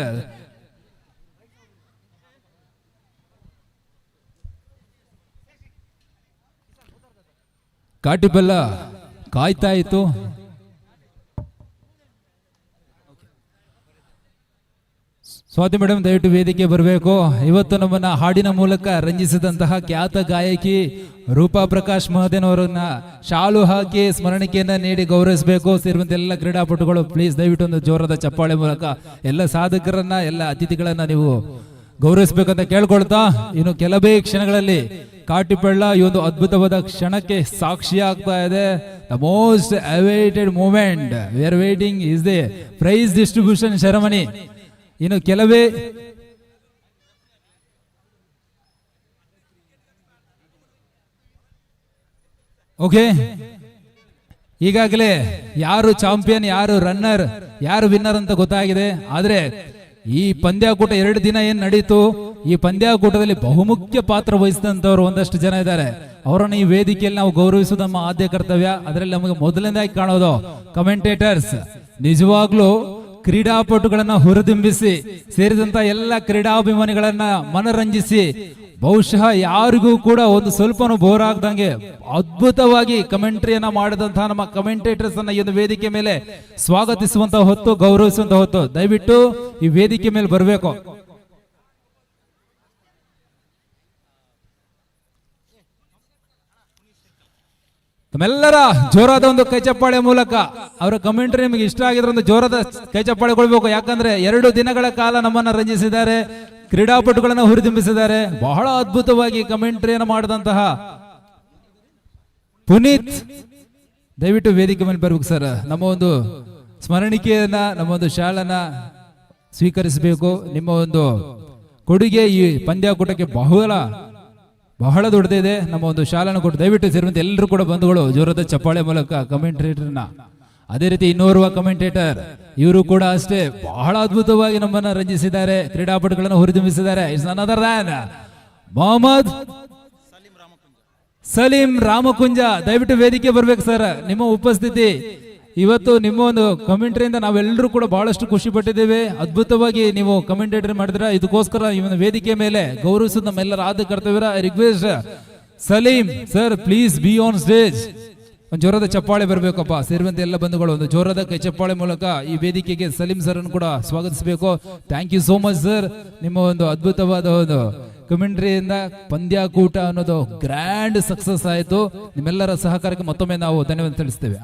G: ಕಾಟಿಬೆಲ್ಲ ಕಾಯ್ತಾ ಇತ್ತು. ಸ್ವಾತಿ ಮೇಡಮ್ ದಯವಿಟ್ಟು ವೇದಿಕೆ ಬರಬೇಕು. ಇವತ್ತು ನಮ್ಮನ್ನ ಹಾಡಿನ ಮೂಲಕ ರಂಜಿಸಿದಂತಹ ಖ್ಯಾತ ಗಾಯಕಿ ರೂಪಾ ಪ್ರಕಾಶ್ ಮಹದೇನವರನ್ನ ಶಾಲು ಹಾಕಿ ಸ್ಮರಣಿಕೆಯನ್ನ ನೀಡಿ ಗೌರವಿಸಬೇಕು. ಸೇರಿದಂತೆ ಎಲ್ಲ ಕ್ರೀಡಾಪಟುಗಳು ಪ್ಲೀಸ್ ದಯವಿಟ್ಟು ಒಂದು ಜೋರದ ಚಪ್ಪಾಳೆ ಮೂಲಕ ಎಲ್ಲ ಸಾಧಕರನ್ನ ಎಲ್ಲ ಅತಿಥಿಗಳನ್ನ ನೀವು ಗೌರವಿಸಬೇಕಂತ ಕೇಳ್ಕೊಳ್ತಾ, ಇನ್ನು ಕೆಲವೇ ಕ್ಷಣಗಳಲ್ಲಿ ಕಾಟಿಪಳ್ಳ ಈ ಒಂದು ಅದ್ಭುತವಾದ ಕ್ಷಣಕ್ಕೆ ಸಾಕ್ಷಿ ಆಗ್ತಾ ಇದೆ. The most awaited moment we are waiting is the prize distribution ceremony. ಇನ್ನು ಕೆಲವೇ ಓಕೆ, ಈಗಾಗಲೇ ಯಾರು ಚಾಂಪಿಯನ್, ಯಾರು ರನ್ನರ್, ಯಾರು ವಿನ್ನರ್ ಅಂತ ಗೊತ್ತಾಗಿದೆ. ಆದ್ರೆ ಈ ಪಂದ್ಯಾಕೂಟ 2 ದಿನ ಏನ್ ನಡೀತು, ಈ ಪಂದ್ಯಾಕೂಟದಲ್ಲಿ ಬಹುಮುಖ್ಯ ಪಾತ್ರ ವಹಿಸಿದಂತವ್ರು ಒಂದಷ್ಟು ಜನ ಇದ್ದಾರೆ. ಅವರನ್ನು ಈ ವೇದಿಕೆಯಲ್ಲಿ ನಾವು ಗೌರವಿಸುವುದು ನಮ್ಮ ಆದ್ಯ ಕರ್ತವ್ಯ. ಅದರಲ್ಲಿ ನಮಗೆ ಮೊದಲನೇದಾಗಿ ಕಾಣೋದು ಕಮೆಂಟೇಟರ್ಸ್. ನಿಜವಾಗ್ಲೂ ಕ್ರೀಡಾಪಟುಗಳನ್ನ ಹುರಿದುಂಬಿಸಿ ಸೇರಿದಂತ ಎಲ್ಲ ಕ್ರೀಡಾಭಿಮಾನಿಗಳನ್ನ ಮನರಂಜಿಸಿ ಬಹುಶಃ ಯಾರಿಗೂ ಕೂಡ ಒಂದು ಸ್ವಲ್ಪನೂ ಬೋರ್ ಆಗದಂಗೆ ಅದ್ಭುತವಾಗಿ ಕಮೆಂಟ್ರಿಯನ್ನ ಮಾಡಿದಂತಹ ನಮ್ಮ ಕಮೆಂಟೇಟರ್ಸ್ ಅನ್ನ ಈ ಒಂದು ವೇದಿಕೆ ಮೇಲೆ ಸ್ವಾಗತಿಸುವಂತ ಹೊತ್ತು, ಗೌರವಿಸುವಂತ ಹೊತ್ತು ದಯವಿಟ್ಟು ಈ ವೇದಿಕೆ ಮೇಲೆ ಬರಬೇಕು. ತಮ್ಮೆಲ್ಲರ ಜೋರಾದ ಒಂದು ಕೈಚಪ್ಪಾಳೆ ಮೂಲಕ ಅವರ ಕಮೆಂಟ್ರಿ ನಿಮಗೆ ಇಷ್ಟ ಆಗಿದ್ರೆ ಒಂದು ಜೋರಾದ ಕೈಚಪ್ಪಾಳೆ ಕೊಡ್ಬೇಕು. ಯಾಕಂದ್ರೆ 2 ದಿನಗಳ ಕಾಲ ನಮ್ಮನ್ನ ರಂಜಿಸಿದ್ದಾರೆ, ಕ್ರೀಡಾಪಟುಗಳನ್ನ ಹುರಿದುಂಬಿಸಿದ್ದಾರೆ. ಬಹಳ ಅದ್ಭುತವಾಗಿ ಕಮೆಂಟ್ರಿಯನ್ನು ಮಾಡಿದಂತಹ ಪುನೀತ್ ದಯವಿಟ್ಟು ವೇದಿಕೆ ಮೇಲೆ ಬರ್ಬೇಕು ಸರ್. ನಮ್ಮ ಒಂದು ಸ್ಮರಣಿಕೆಯನ್ನ, ನಮ್ಮ ಒಂದು ಶಾಲನ್ನ ಸ್ವೀಕರಿಸಬೇಕು. ನಿಮ್ಮ ಒಂದು ಕೊಡುಗೆ ಈ ಪಂದ್ಯಾಕೂಟಕ್ಕೆ ಬಹಳ ದೊಡ್ಡದಿದೆ. ನಮ್ಮ ಒಂದು ಶಾಲೆನ ಕೊಟ್ಟು ದಯವಿಟ್ಟು ಸೇರುವಂತೆ ಎಲ್ಲರೂ ಕೂಡ ಬಂಧುಗಳು ಜೋರದ ಚಪ್ಪಾಳೆ ಮೂಲಕ ಕಮೆಂಟೇಟರ್ನ, ಅದೇ ರೀತಿ ಇನ್ನೋರ್ವ ಕಮೆಂಟೇಟರ್ ಇವರು ಕೂಡ ಅಷ್ಟೇ ಬಹಳ ಅದ್ಭುತವಾಗಿ ನಮ್ಮನ್ನ ರಂಜಿಸಿದ್ದಾರೆ, ಕ್ರೀಡಾಪಟುಗಳನ್ನು ಹುರಿದುಂಬಿಸಿದ್ದಾರೆ. It's none other than Mohammed Salim Ramakunja. ದಯವಿಟ್ಟು ವೇದಿಕೆ ಬರ್ಬೇಕು ಸರ್. ನಿಮ್ಮ ಉಪಸ್ಥಿತಿ ಇವತ್ತು ನಿಮ್ಮ ಒಂದು ಕಮೆಂಟ್ರಿಯಿಂದ ನಾವೆಲ್ಲರೂ ಕೂಡ ಬಹಳಷ್ಟು ಖುಷಿ ಪಟ್ಟಿದ್ದೇವೆ. ಅದ್ಭುತವಾಗಿ ನೀವು ಕಮೆಂಟೇಟರ್ ಮಾಡಿದ್ರ. ಇದಕ್ಕೋಸ್ಕರ ಈ ಒಂದು ವೇದಿಕೆ ಮೇಲೆ ಗೌರವಿಸೋದು ನಮ್ಮೆಲ್ಲರ ಆದ ಕರ್ತವ್ಯ. I request Salim sir please be on stage. ಒಂದು ಜೋರದ ಚಪ್ಪಾಳೆ ಬರಬೇಕಪ್ಪ. ಸೇರುವಂತೆ ಎಲ್ಲ ಬಂಧುಗಳು ಒಂದು ಜೋರದ ಕೈ ಚಪ್ಪಾಳೆ ಮೂಲಕ ಈ ವೇದಿಕೆಗೆ ಸಲೀಂ ಸರ್ ಅನ್ನು ಕೂಡ ಸ್ವಾಗತಿಸಬೇಕು. Thank you so much sir. ನಿಮ್ಮ ಒಂದು ಅದ್ಭುತವಾದ ಒಂದು ಕಮೆಂಟ್ರಿಯಿಂದ ಪಂದ್ಯಾಕೂಟ ಅನ್ನೋದು ಗ್ರ್ಯಾಂಡ್ ಸಕ್ಸಸ್ ಆಯಿತು. ನಿಮ್ಮೆಲ್ಲರ ಸಹಕಾರಕ್ಕೆ ಮತ್ತೊಮ್ಮೆ ನಾವು ಧನ್ಯವಾದ ತಿಳಿಸ್ತೇವೆ.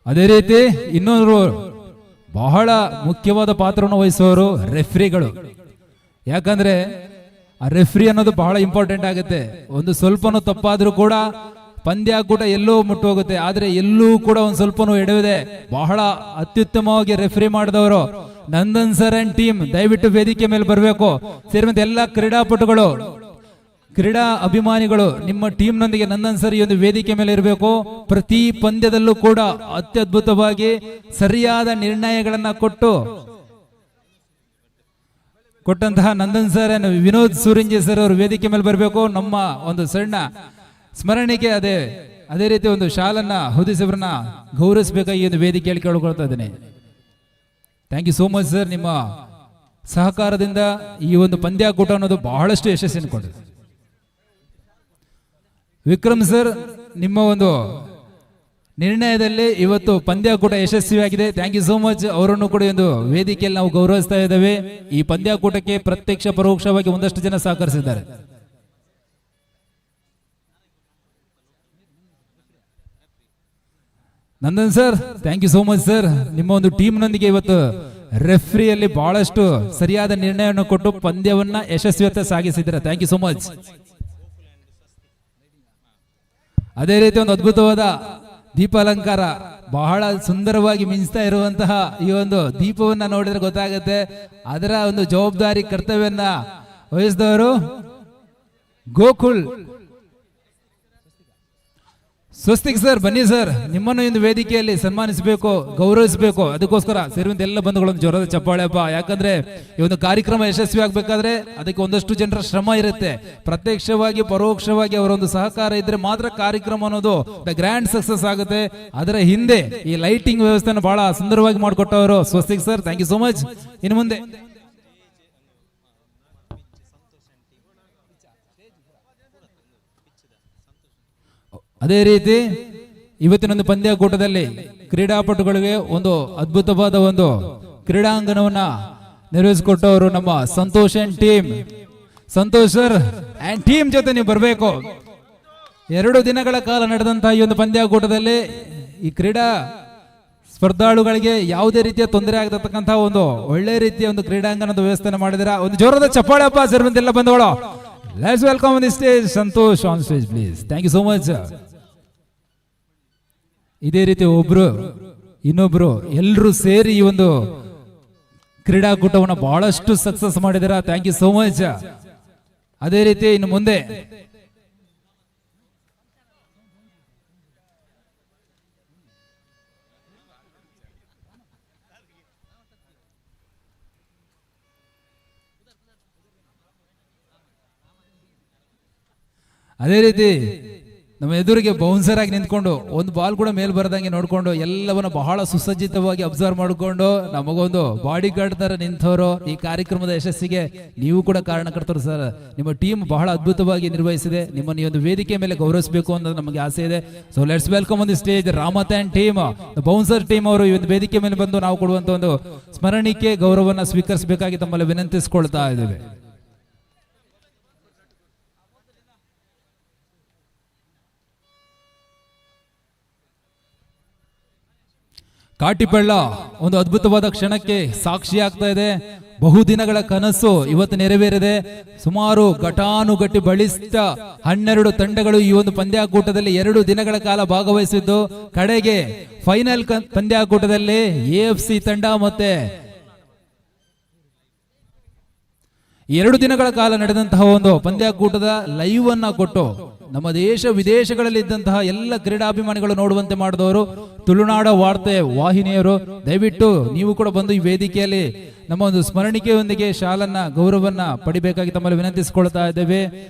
G: ಅದೇ ರೀತಿ ಇನ್ನೊಂದು ಬಹಳ ಮುಖ್ಯವಾದ ಪಾತ್ರವನ್ನು ವಹಿಸುವವರು ರೆಫ್ರಿಗಳು. ಯಾಕಂದ್ರೆ ಆ ರೆಫ್ರಿ ಅನ್ನೋದು ಬಹಳ ಇಂಪಾರ್ಟೆಂಟ್ ಆಗುತ್ತೆ. ಒಂದು ಸ್ವಲ್ಪನೂ ತಪ್ಪಾದ್ರೂ ಕೂಡ ಪಂದ್ಯಾಕೂಟ ಎಲ್ಲೋ ಮುಟ್ಟು ಹೋಗುತ್ತೆ. ಆದ್ರೆ ಎಲ್ಲೂ ಕೂಡ ಒಂದು ಸ್ವಲ್ಪನೂ ಎಡವಿದೆ ಬಹಳ ಅತ್ಯುತ್ತಮವಾಗಿ ರೆಫ್ರಿ ಮಾಡಿದವರು ನಂದನ್ ಸರ್ ಅಂಡ್ ಟೀಮ್ ದಯವಿಟ್ಟು ವೇದಿಕೆ ಮೇಲೆ ಬರಬೇಕು. ಸೇರಿದಂತೆ ಎಲ್ಲ ಕ್ರೀಡಾಪಟುಗಳು, ಕ್ರೀಡಾ ಅಭಿಮಾನಿಗಳು ನಿಮ್ಮ ಟೀಮ್ ನೊಂದಿಗೆ ನಂದನ್ ಸರ್ ಈ ಒಂದು ವೇದಿಕೆ ಮೇಲೆ ಇರಬೇಕು. ಪ್ರತಿ ಪಂದ್ಯದಲ್ಲೂ ಕೂಡ ಅತ್ಯದ್ಭುತವಾಗಿ ಸರಿಯಾದ ನಿರ್ಣಯಗಳನ್ನ ಕೊಟ್ಟಂತಹ ನಂದನ್ ಸರ್ ವಿನೋದ್ ಸೂರಿಂಜೆ ಸರ್ ಅವರು ವೇದಿಕೆ ಮೇಲೆ ಬರಬೇಕು. ನಮ್ಮ ಒಂದು ಸಣ್ಣ ಸ್ಮರಣಿಕೆ ಅದೇ ರೀತಿ ಒಂದು ಶಾಲನ್ನ ಹುದಿಸವರನ್ನ ಗೌರವಿಸಬೇಕಾಗಿ ಈ ಒಂದು ವೇದಿಕೆಯಲ್ಲಿ ಕೇಳಿಕೊಳ್ತಾ ಇದ್ದೇನೆ. Thank you so much sir. ನಿಮ್ಮ ಸಹಕಾರದಿಂದ ಈ ಒಂದು ಪಂದ್ಯಾಕೂಟ ಅನ್ನೋದು ಬಹಳಷ್ಟು ಯಶಸ್ಸನ್ನು ಕೊಟ್ಟಿದೆ. ವಿಕ್ರಮ್ ಸರ್, ನಿಮ್ಮ ಒಂದು ನಿರ್ಣಯದಲ್ಲಿ ಇವತ್ತು ಪಂದ್ಯಾಕೂಟ ಯಶಸ್ವಿಯಾಗಿದೆ. Thank you so much. ಅವರನ್ನು ಕೂಡ ಒಂದು ವೇದಿಕೆಯಲ್ಲಿ ನಾವು ಗೌರವಿಸ್ತಾ ಇದ್ದೇವೆ. ಈ ಪಂದ್ಯಾಕೂಟಕ್ಕೆ ಪ್ರತ್ಯಕ್ಷ ಪರೋಕ್ಷವಾಗಿ ಒಂದಷ್ಟು ಜನ ಸಹಕರಿಸಿದ್ದಾರೆ. Nandan sir, thank you so much sir. ನಿಮ್ಮ ಒಂದು ಟೀಮ್ನೊಂದಿಗೆ ಇವತ್ತು ರೆಫ್ರಿಯಲ್ಲಿ ಬಹಳಷ್ಟು ಸರಿಯಾದ ನಿರ್ಣಯವನ್ನು ಕೊಟ್ಟು ಪಂದ್ಯವನ್ನ ಯಶಸ್ವಿಯತ್ತ ಸಾಗಿಸಿದ್ದಾರೆ. Thank you so much. ಅದೇ ರೀತಿ ಒಂದು ಅದ್ಭುತವಾದ ದೀಪಾಲಂಕಾರ, ಬಹಳ ಸುಂದರವಾಗಿ ಮಿಂಚ್ತಾ ಇರುವಂತಹ ಈ ಒಂದು ದೀಪವನ್ನ ನೋಡಿದ್ರೆ ಗೊತ್ತಾಗುತ್ತೆ ಅದರ ಒಂದು ಜವಾಬ್ದಾರಿ ಕರ್ತವ್ಯವನ್ನ ವಹಿಸಿದವರು ಗೋಕುಲ್ ಸ್ವಸ್ತಿಕ್ ಸರ್. ಬನ್ನಿ ಸರ್, ನಿಮ್ಮನ್ನು ಒಂದು ವೇದಿಕೆಯಲ್ಲಿ ಸನ್ಮಾನಿಸಬೇಕು, ಗೌರವಿಸಬೇಕು. ಅದಕ್ಕೋಸ್ಕರ ಸೇರುವಂತೆ ಎಲ್ಲ ಬಂಧುಗಳನ್ನು ಜೋರದ ಚಪ್ಪಾಳೆ ಹಬ್ಬ. ಯಾಕಂದ್ರೆ ಈ ಒಂದು ಕಾರ್ಯಕ್ರಮ ಯಶಸ್ವಿ ಆಗ್ಬೇಕಾದ್ರೆ ಅದಕ್ಕೆ ಒಂದಷ್ಟು ಜನರ ಶ್ರಮ ಇರುತ್ತೆ. ಪ್ರತ್ಯಕ್ಷವಾಗಿ ಪರೋಕ್ಷವಾಗಿ ಅವರ ಒಂದು ಸಹಕಾರ ಇದ್ರೆ ಮಾತ್ರ ಕಾರ್ಯಕ್ರಮ ಅನ್ನೋದು ದ ಗ್ರ್ಯಾಂಡ್ ಸಕ್ಸಸ್ ಆಗುತ್ತೆ. ಅದರ ಹಿಂದೆ ಈ ಲೈಟಿಂಗ್ ವ್ಯವಸ್ಥೆಯನ್ನು ಬಹಳ ಸುಂದರವಾಗಿ ಮಾಡಿಕೊಟ್ಟವರು Swastik sir. Thank you so much. ಇನ್ನು ಮುಂದೆ ಅದೇ ರೀತಿ ಇವತ್ತಿನ ಒಂದು ಪಂದ್ಯಾಕೂಟದಲ್ಲಿ ಕ್ರೀಡಾಪಟುಗಳಿಗೆ ಒಂದು ಅದ್ಭುತವಾದ ಒಂದು ಕ್ರೀಡಾಂಗಣವನ್ನ ನಿರ್ವಹಿಸಿಕೊಟ್ಟವರು ನಮ್ಮ Santosh and team. Santosh sir and team ಜೊತೆ ನೀವು ಬರಬೇಕು. 2 ದಿನಗಳ ಕಾಲ ನಡೆದಂತಹ ಈ ಒಂದು ಪಂದ್ಯಾಕೂಟದಲ್ಲಿ ಈ ಕ್ರೀಡಾ ಸ್ಪರ್ಧಾಳುಗಳಿಗೆ ಯಾವುದೇ ರೀತಿಯ ತೊಂದರೆ ಆಗತಕ್ಕಂತಹ ಒಂದು ಒಳ್ಳೆ ರೀತಿಯ ಒಂದು ಕ್ರೀಡಾಂಗಣದ ವ್ಯವಸ್ಥೆ ಮಾಡಿದಿರಾ. ಒಂದು ಜೋರದ ಚಪ್ಪಾಳೆ ಅಪ್ಪ ಸೇರಿದಂತೆಲ್ಲ ಬಂದವಳು. Let's welcome on the stage Santosh on stage please. Thank you so much. ಇದೇ ರೀತಿ ಒಬ್ರು ಇನ್ನೊಬ್ರು ಎಲ್ಲರೂ ಸೇರಿ ಈ ಒಂದು ಕ್ರೀಡಾಕೂಟವನ್ನು ಬಹಳಷ್ಟು ಸಕ್ಸಸ್ ಮಾಡಿದಿರಾ. Thank you so much. ಅದೇ ರೀತಿ ಇನ್ನು ಮುಂದೆ ನಮ್ಮ ಎದುರಿಗೆ ಬೌನ್ಸರ್ ಆಗಿ ನಿಂತ್ಕೊಂಡು ಒಂದು ಬಾಲ್ ಕೂಡ ಮೇಲ್ ಬರದಂಗೆ ನೋಡ್ಕೊಂಡು ಎಲ್ಲವನ್ನ ಬಹಳ ಸುಸಜ್ಜಿತವಾಗಿ ಅಬ್ಸರ್ವ್ ಮಾಡಿಕೊಂಡು ನಮಗೊಂದು ಬಾಡಿ ಗಾರ್ಡ್ ತರ ನಿಂತವರು ಈ ಕಾರ್ಯಕ್ರಮದ ಯಶಸ್ಸಿಗೆ ನೀವು ಕೂಡ ಕಾರಣಕರ್ತರು ಸರ್. ನಿಮ್ಮ ಟೀಮ್ ಬಹಳ ಅದ್ಭುತವಾಗಿ ನಿರ್ವಹಿಸಿದೆ. ನಿಮ್ಮನ್ನು ಈ ಒಂದು ವೇದಿಕೆ ಮೇಲೆ ಗೌರವಿಸಬೇಕು ಅನ್ನೋದು ನಮಗೆ ಆಸೆ ಇದೆ. So let's welcome on the stage Ramath and team. Bouncer team ಅವರು ಈ ಒಂದು ವೇದಿಕೆ ಮೇಲೆ ಬಂದು ನಾವು ಕೊಡುವಂತ ಒಂದು ಸ್ಮರಣಿಕೆ ಗೌರವವನ್ನು ಸ್ವೀಕರಿಸಬೇಕಾಗಿ ತಮ್ಮಲ್ಲಿ ವಿನಂತಿಸಿಕೊಳ್ತಾ ಇದ್ದೇವೆ. ಕಾಟಿಪಳ್ಳ ಒಂದು ಅದ್ಭುತವಾದ ಕ್ಷಣಕ್ಕೆ ಸಾಕ್ಷಿ ಆಗ್ತಾ ಇದೆ. ಬಹುದಿನಗಳ ಕನಸು ಇವತ್ತು ನೆರವೇರಿದೆ. ಸುಮಾರು ಘಟಾನುಘಟಿ ಬಲಿಷ್ಠ 12 ತಂಡಗಳು ಈ ಒಂದು ಪಂದ್ಯಾಕೂಟದಲ್ಲಿ 2 ದಿನಗಳ ಕಾಲ ಭಾಗವಹಿಸಿದ್ದು, ಕಡೆಗೆ ಫೈನಲ್ ಪಂದ್ಯಾಕೂಟದಲ್ಲಿ AFC ತಂಡ ಮತ್ತೆ 2 ದಿನಗಳ ಕಾಲ ನಡೆದಂತಹ ಒಂದು ಪಂದ್ಯಾಕೂಟದ ಲೈವ್ ಅನ್ನ ಕೊಟ್ಟು ನಮ್ಮ ದೇಶ ವಿದೇಶಗಳಲ್ಲಿ ಇದ್ದಂತಹ ಎಲ್ಲ ಕ್ರೀಡಾಭಿಮಾನಿಗಳು ನೋಡುವಂತೆ ಮಾಡಿದವರು ತುಳುನಾಡ ವಾರ್ತೆ ವಾಹಿನಿಯರು. ದಯವಿಟ್ಟು ನೀವು ಕೂಡ ಬಂದು ಈ ವೇದಿಕೆಯಲ್ಲಿ ನಮ್ಮ ಒಂದು ಸ್ಮರಣಿಕೆಯೊಂದಿಗೆ ಶಾಲನ್ನ ಗೌರವವನ್ನ ಪಡಿಬೇಕಾಗಿ ತಮ್ಮಲ್ಲಿ ವಿನಂತಿಸಿಕೊಳ್ತಾ ಇದ್ದೇವೆ.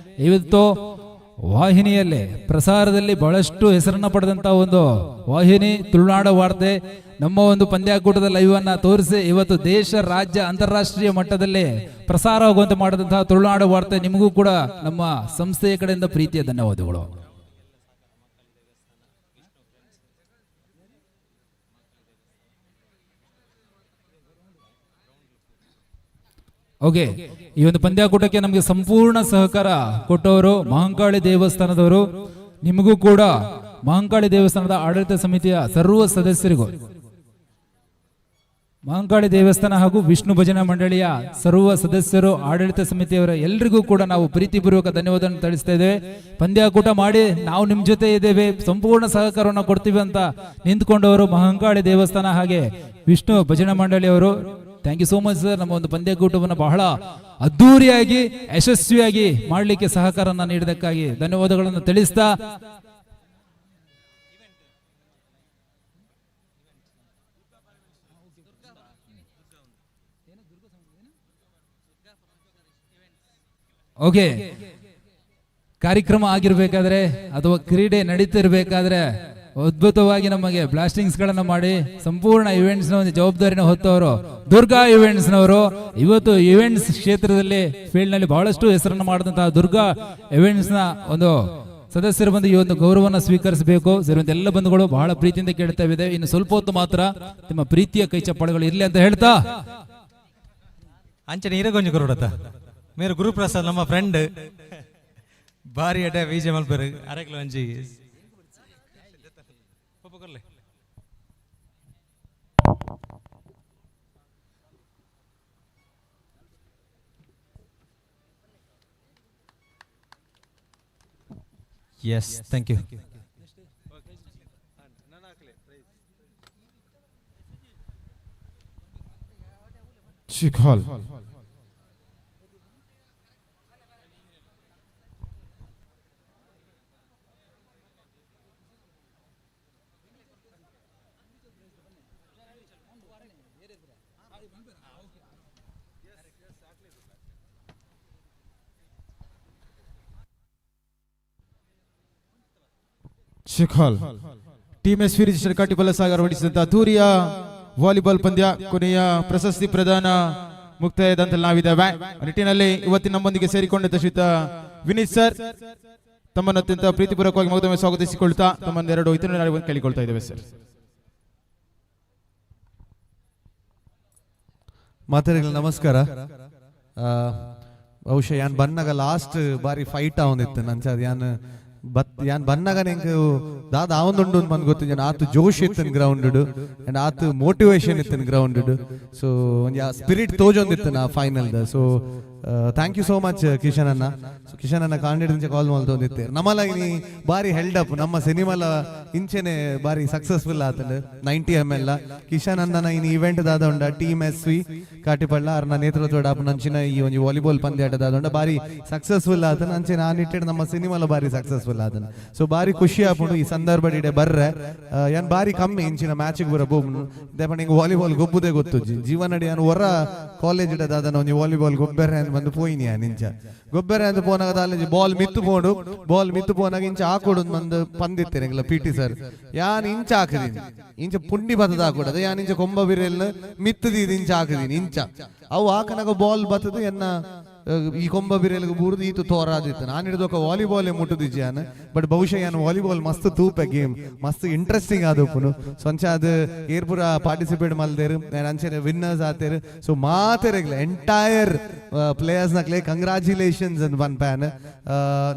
G: ಇವತ್ತು ವಾಹಿನಿಯಲ್ಲಿ ಪ್ರಸಾರದಲ್ಲಿ ಬಹಳಷ್ಟು ಹೆಸರನ್ನ ಪಡೆದಂತಹ ಒಂದು ವಾಹಿನಿ ತುಳುನಾಡ ವಾರ್ತೆ ನಮ್ಮ ಒಂದು ಪಂದ್ಯಾಕೂಟದ ಲೈವ್ ಅನ್ನ ತೋರಿಸಿ ಇವತ್ತು ದೇಶ ರಾಜ್ಯ ಅಂತಾರಾಷ್ಟ್ರೀಯ ಮಟ್ಟದಲ್ಲಿ ಪ್ರಸಾರ ಆಗುವಂತೆ ಮಾಡಿದಂತಹ ತುಳುನಾಡ ವಾರ್ತೆ ನಿಮಗೂ ಕೂಡ ನಮ್ಮ ಸಂಸ್ಥೆಯ ಕಡೆಯಿಂದ ಪ್ರೀತಿಯ ಧನ್ಯವಾದಗಳು. ಓಕೆ, ಈ ಒಂದು ಪಂದ್ಯಾಕೂಟಕ್ಕೆ ನಮಗೆ ಸಂಪೂರ್ಣ ಸಹಕಾರ ಕೊಟ್ಟವರು ಮಹಂಕಾಳಿ ದೇವಸ್ಥಾನದವರು. ನಿಮಗೂ ಕೂಡ ಮಹಂಕಾಳಿ ದೇವಸ್ಥಾನದ ಆಡಳಿತ ಸಮಿತಿಯ ಸರ್ವ ಸದಸ್ಯರಿಗೂ, ಮಹಂಕಾಳಿ ದೇವಸ್ಥಾನ ಹಾಗೂ ವಿಷ್ಣು ಭಜನಾ ಮಂಡಳಿಯ ಸರ್ವ ಸದಸ್ಯರು, ಆಡಳಿತ ಸಮಿತಿಯವರ ಎಲ್ರಿಗೂ ಕೂಡ ನಾವು ಪ್ರೀತಿಪೂರ್ವಕ ಧನ್ಯವಾದವನ್ನು ತಿಳಿಸ್ತಾ ಇದ್ದೇವೆ. ಪಂದ್ಯಾಕೂಟ ಮಾಡಿ ನಾವು ನಿಮ್ ಜೊತೆ ಇದ್ದೇವೆ, ಸಂಪೂರ್ಣ ಸಹಕಾರವನ್ನು ಕೊಡ್ತೀವಿ ಅಂತ ನಿಂತ್ಕೊಂಡವರು ಮಹಂಕಾಳಿ ದೇವಸ್ಥಾನ ಹಾಗೆ ವಿಷ್ಣು ಭಜನಾ ಮಂಡಳಿಯವರು. Thank you so much sir. ನಮ್ಮ ಒಂದು ಪಂದ್ಯಾಕೂಟವನ್ನು ಬಹಳ ಅದ್ದೂರಿಯಾಗಿ ಯಶಸ್ವಿಯಾಗಿ ಮಾಡಲಿಕ್ಕೆ ಸಹಕಾರನ ನೀಡಿದಕ್ಕಾಗಿ ಧನ್ಯವಾದಗಳನ್ನು ತಿಳಿಸ್ತಾ ಓಕೆ, ಕಾರ್ಯಕ್ರಮ ಆಗಿರ್ಬೇಕಾದ್ರೆ ಅಥವಾ ಕ್ರೀಡೆ ನಡೀತಿರ್ಬೇಕಾದ್ರೆ ಅದ್ಭುತವಾಗಿ ನಮಗೆ ಬ್ಲಾಸ್ಟಿಂಗ್ಸ್ ಗಳನ್ನ ಮಾಡಿ ಸಂಪೂರ್ಣ ಇವೆಂಟ್ಸ್ ನ ಒಂದು ಜವಾಬ್ದಾರಿನ ಹೊತ್ತವರು ದುರ್ಗಾ ಇವೆಂಟ್ಸ್ ನವರು. ಇವತ್ತು ಇವೆಂಟ್ಸ್ ಕ್ಷೇತ್ರದಲ್ಲಿ ಫೀಲ್ಡ್ ನಲ್ಲಿ ಬಹಳಷ್ಟು ಹೆಸರನ್ನು ಮಾಡಿದಂತಹ ದುರ್ಗಾ ಇವೆಂಟ್ಸ್ ನ ಒಂದು ಸದಸ್ಯರು ಬಂದು ಈ ಒಂದು ಗೌರವವನ್ನು ಸ್ವೀಕರಿಸಬೇಕು. ಸೇರುವಂತ ಎಲ್ಲ ಬಂಧುಗಳು ಬಹಳ ಪ್ರೀತಿಯಿಂದ ಕೇಳ್ತಾ ಇದೆ. ಇನ್ನು ಸ್ವಲ್ಪ ಹೊತ್ತು ಮಾತ್ರ ನಿಮ್ಮ ಪ್ರೀತಿಯ ಕೈ ಚಪ್ಪಾಳೆಗಳು ಇರ್ಲಿ ಅಂತ ಹೇಳ್ತಾ
O: ಅಂಚನೆ ಇರಗೊಂಜು ಕೊರಡತ ಮೇರೆ ಗುರುಪ್ರಸಾದ್ ನಮ್ಮ ಫ್ರೆಂಡ್ ಬಾರಿ ಅಡ್ಡ ವಿಜಯ ಮಲ್ಪರು ಅರಕಿಲ ಒಂಜಿ Yes, thank you.
B: Shikhal. Shikhal team S register Katipalla ಸಾಗರ ಹೊಡಿಸಿದಂತಹ ತೂರಿಯ ವಾಲಿಬಾಲ್ ಪಂದ್ಯ ಕೊನೆಯ ಪ್ರಶಸ್ತಿ ಪ್ರದಾನ ಮುಕ್ತಾಯದಂತೆ ನಾವಿದ್ದೇವೆ. ನಿಟ್ಟಿನಲ್ಲಿ ಇವತ್ತಿನ ನಮ್ಮೊಂದಿಗೆ ಸೇರಿಕೊಂಡ ಶ್ರೀಯುತ ವಿನೀತ್ ಸರ್ ತಮ್ಮನ್ನು ಅತ್ಯಂತ ಪ್ರೀತಿಪೂರ್ವಕವಾಗಿ ಮಗದೊಮ್ಮೆ ಸ್ವಾಗತಿಸಿಕೊಳ್ತಾ ತಮ್ಮನ್ನೆರಡು ಇತರರು ಕೇಳಿಕೊಳ್ತಾ ಇದ್ದೇವೆ ಸರ್.
C: ಮಾತರಿಗಳ ನಮಸ್ಕಾರ. ಬಹುಶಃ ಯಾನ್ ಬನ್ನಾಗ ಲಾಸ್ಟ್ ಬಾರಿ ಫೈಟ್ ಅವನಿತ್ತು ನಂಚದ ಯಾನ್ ಬನ್ನಾಗ ನಿಂಗೆ ದಾದ ಅವನುಂಡು ಮನ್ ಗೊತ್ತು ಆತು ಜೋಶ್ ಇತ್ತನ್ ಗ್ರೌಂಡ್ ಅಂಡ್ ಆತು ಮೋಟಿವೇಶನ್ ಇತ್ತನ್ ಗ್ರೌಂಡ್. ಸೊ ಒಂದು ಸ್ಪಿರಿಟ್ ತೋಜೊಂದಿತ್ತು ನಾ final. So thank you so much Kishan ಅಣ್ಣ. ಸೊ ಕಿಶನ್ ಅಣ್ಣ ಕಾಂಡಿಡ್ ಕಾಲ್ ಮಾಡ್ತೊಂದಿತ್ತೆ ನಮ್ಮಲಾಗಿ ನೀ ಬಾರಿ ಹೆಲ್ಡ್ ಅಪ್ ನಮ್ಮ ಸಿನಿಮಾಲ ಇಂಚೆನೆ ಬಾರಿ ಸಕ್ಸಸ್ಫುಲ್ ಆತಂಡು 90 ml ಕಿಶನ್ ಅಣ್ಣನ ಇನ್ ಇವೆಂಟ್ ದಾದ ಟೀಮ್ SV ಕಾಟಿಪಳ್ಳ ಅರ್ನ ನೇತೃತ್ವದ ನಂಚಿನ ಈ ಒಂದು ವಾಲಿಬಾಲ್ ಪಂದ್ಯಾಟ ದಾದ ಬಾರಿ ಸಕ್ಸಸ್ಫುಲ್ ಆತನ ಅಂಚೆ ನಾನು ಇಟ್ಟಿಡ್ ನಮ್ಮ ಸಿನಿಮಾಲ ಬಾರಿ ಸಕ್ಸಸ್ಫುಲ್ ಆತನ. ಸೊ ಬಾರಿ ಖುಷಿ ಆಪುಂಡು ಈ ಸಂದರ್ಭ ಇಡೆ ಬರ್ರೆ ಯಾನ್ ಬಾರಿ ಕಮ್ಮಿ ಇಂಚಿನ ಮ್ಯಾಚಿಗೆ ಬರ ಬೋಮ್ನು ದೇಪ ನಿಂಗೆ ವಾಲಿಬಾಲ್ ಗೊಬ್ಬುದೇ ಗೊತ್ತು ಜೀವನಡಿ ನಾನು ಹೊರ ಕಾಲೇಜ್ ಇಡ ದಾದ ಒಂದು ವಾಲಿಬಾಲ್ ಗೊಬ್ಬರ ಬಂದು ಪೋಯಿನಿ ನಿಂಚ ಗೊಬ್ಬರ ಅಂತ ಪೋನಾಗ ಅಲ್ಲಿ ಬಾಲ್ ಮಿತ್ತು ಪೋನಾಗ ಇಂಚ ಹಾಕೊಡು ಮಂದು ಪಂದಿತ್ತೇನೆ PT ಸರ್ ಯಾನ್ ಇಂಚ ಹಾಕದೀನಿ ಇಂಚ ಪುಂಡಿ ಬತ್ತದ ಹಾಕೊಡದ ಯಾನ್ ಇಂಚ ಕೊಂಬ ಬಿರೆಲ್ ಮಿತ್ತದೀದ್ ಇಂಚ ಹಾಕದೀನಿ ಇಂಚ ಅವು ಹಾಕನಾಗ ಬಾಲ್ ಬತ್ತದು ಎನ್ನ ಈ ಕೊಂಬ ಬಿರೆಲ್ಗೆ ಬೂರ್ದು ಈತು ತೋರಾದಿತ್ತು ನಾನು ಹಿಡಿದೊಕ ವಾಲಿಬಾಲೇ ಮುಟ್ಟುದಿಜ್ಜಿ ಯಾನ್. ಬಟ್ ಬಹುಶಃ ಯಾನ್ ವಾಲಿಬಾಲ್ ಮಸ್ತ್ ತೂಪೆ ಗೇಮ್ ಮಸ್ತ್ ಇಂಟ್ರೆಸ್ಟಿಂಗ್ ಆದಪ್ಪನು. ಸೊ ಅಂಚ ಅದು ಏರ್ಪುರ ಪಾರ್ಟಿಸಿಪೇಟ್ ಮಲ್ದೇರು ಅಂಚೆ ವಿನ್ನರ್ಸ್ ಆತೇರು. ಸೊ ಮಾತೆರೆಗ್ಲ ಎಂಟೈರ್ ಪ್ಲೇಯರ್ಸ್ ನಕ್ಲೆ ಕಂಗ್ರಾಚುಲೇಷನ್ಸ್ ಅಂತ ಬಂದ್ ಪ್ಯಾನ್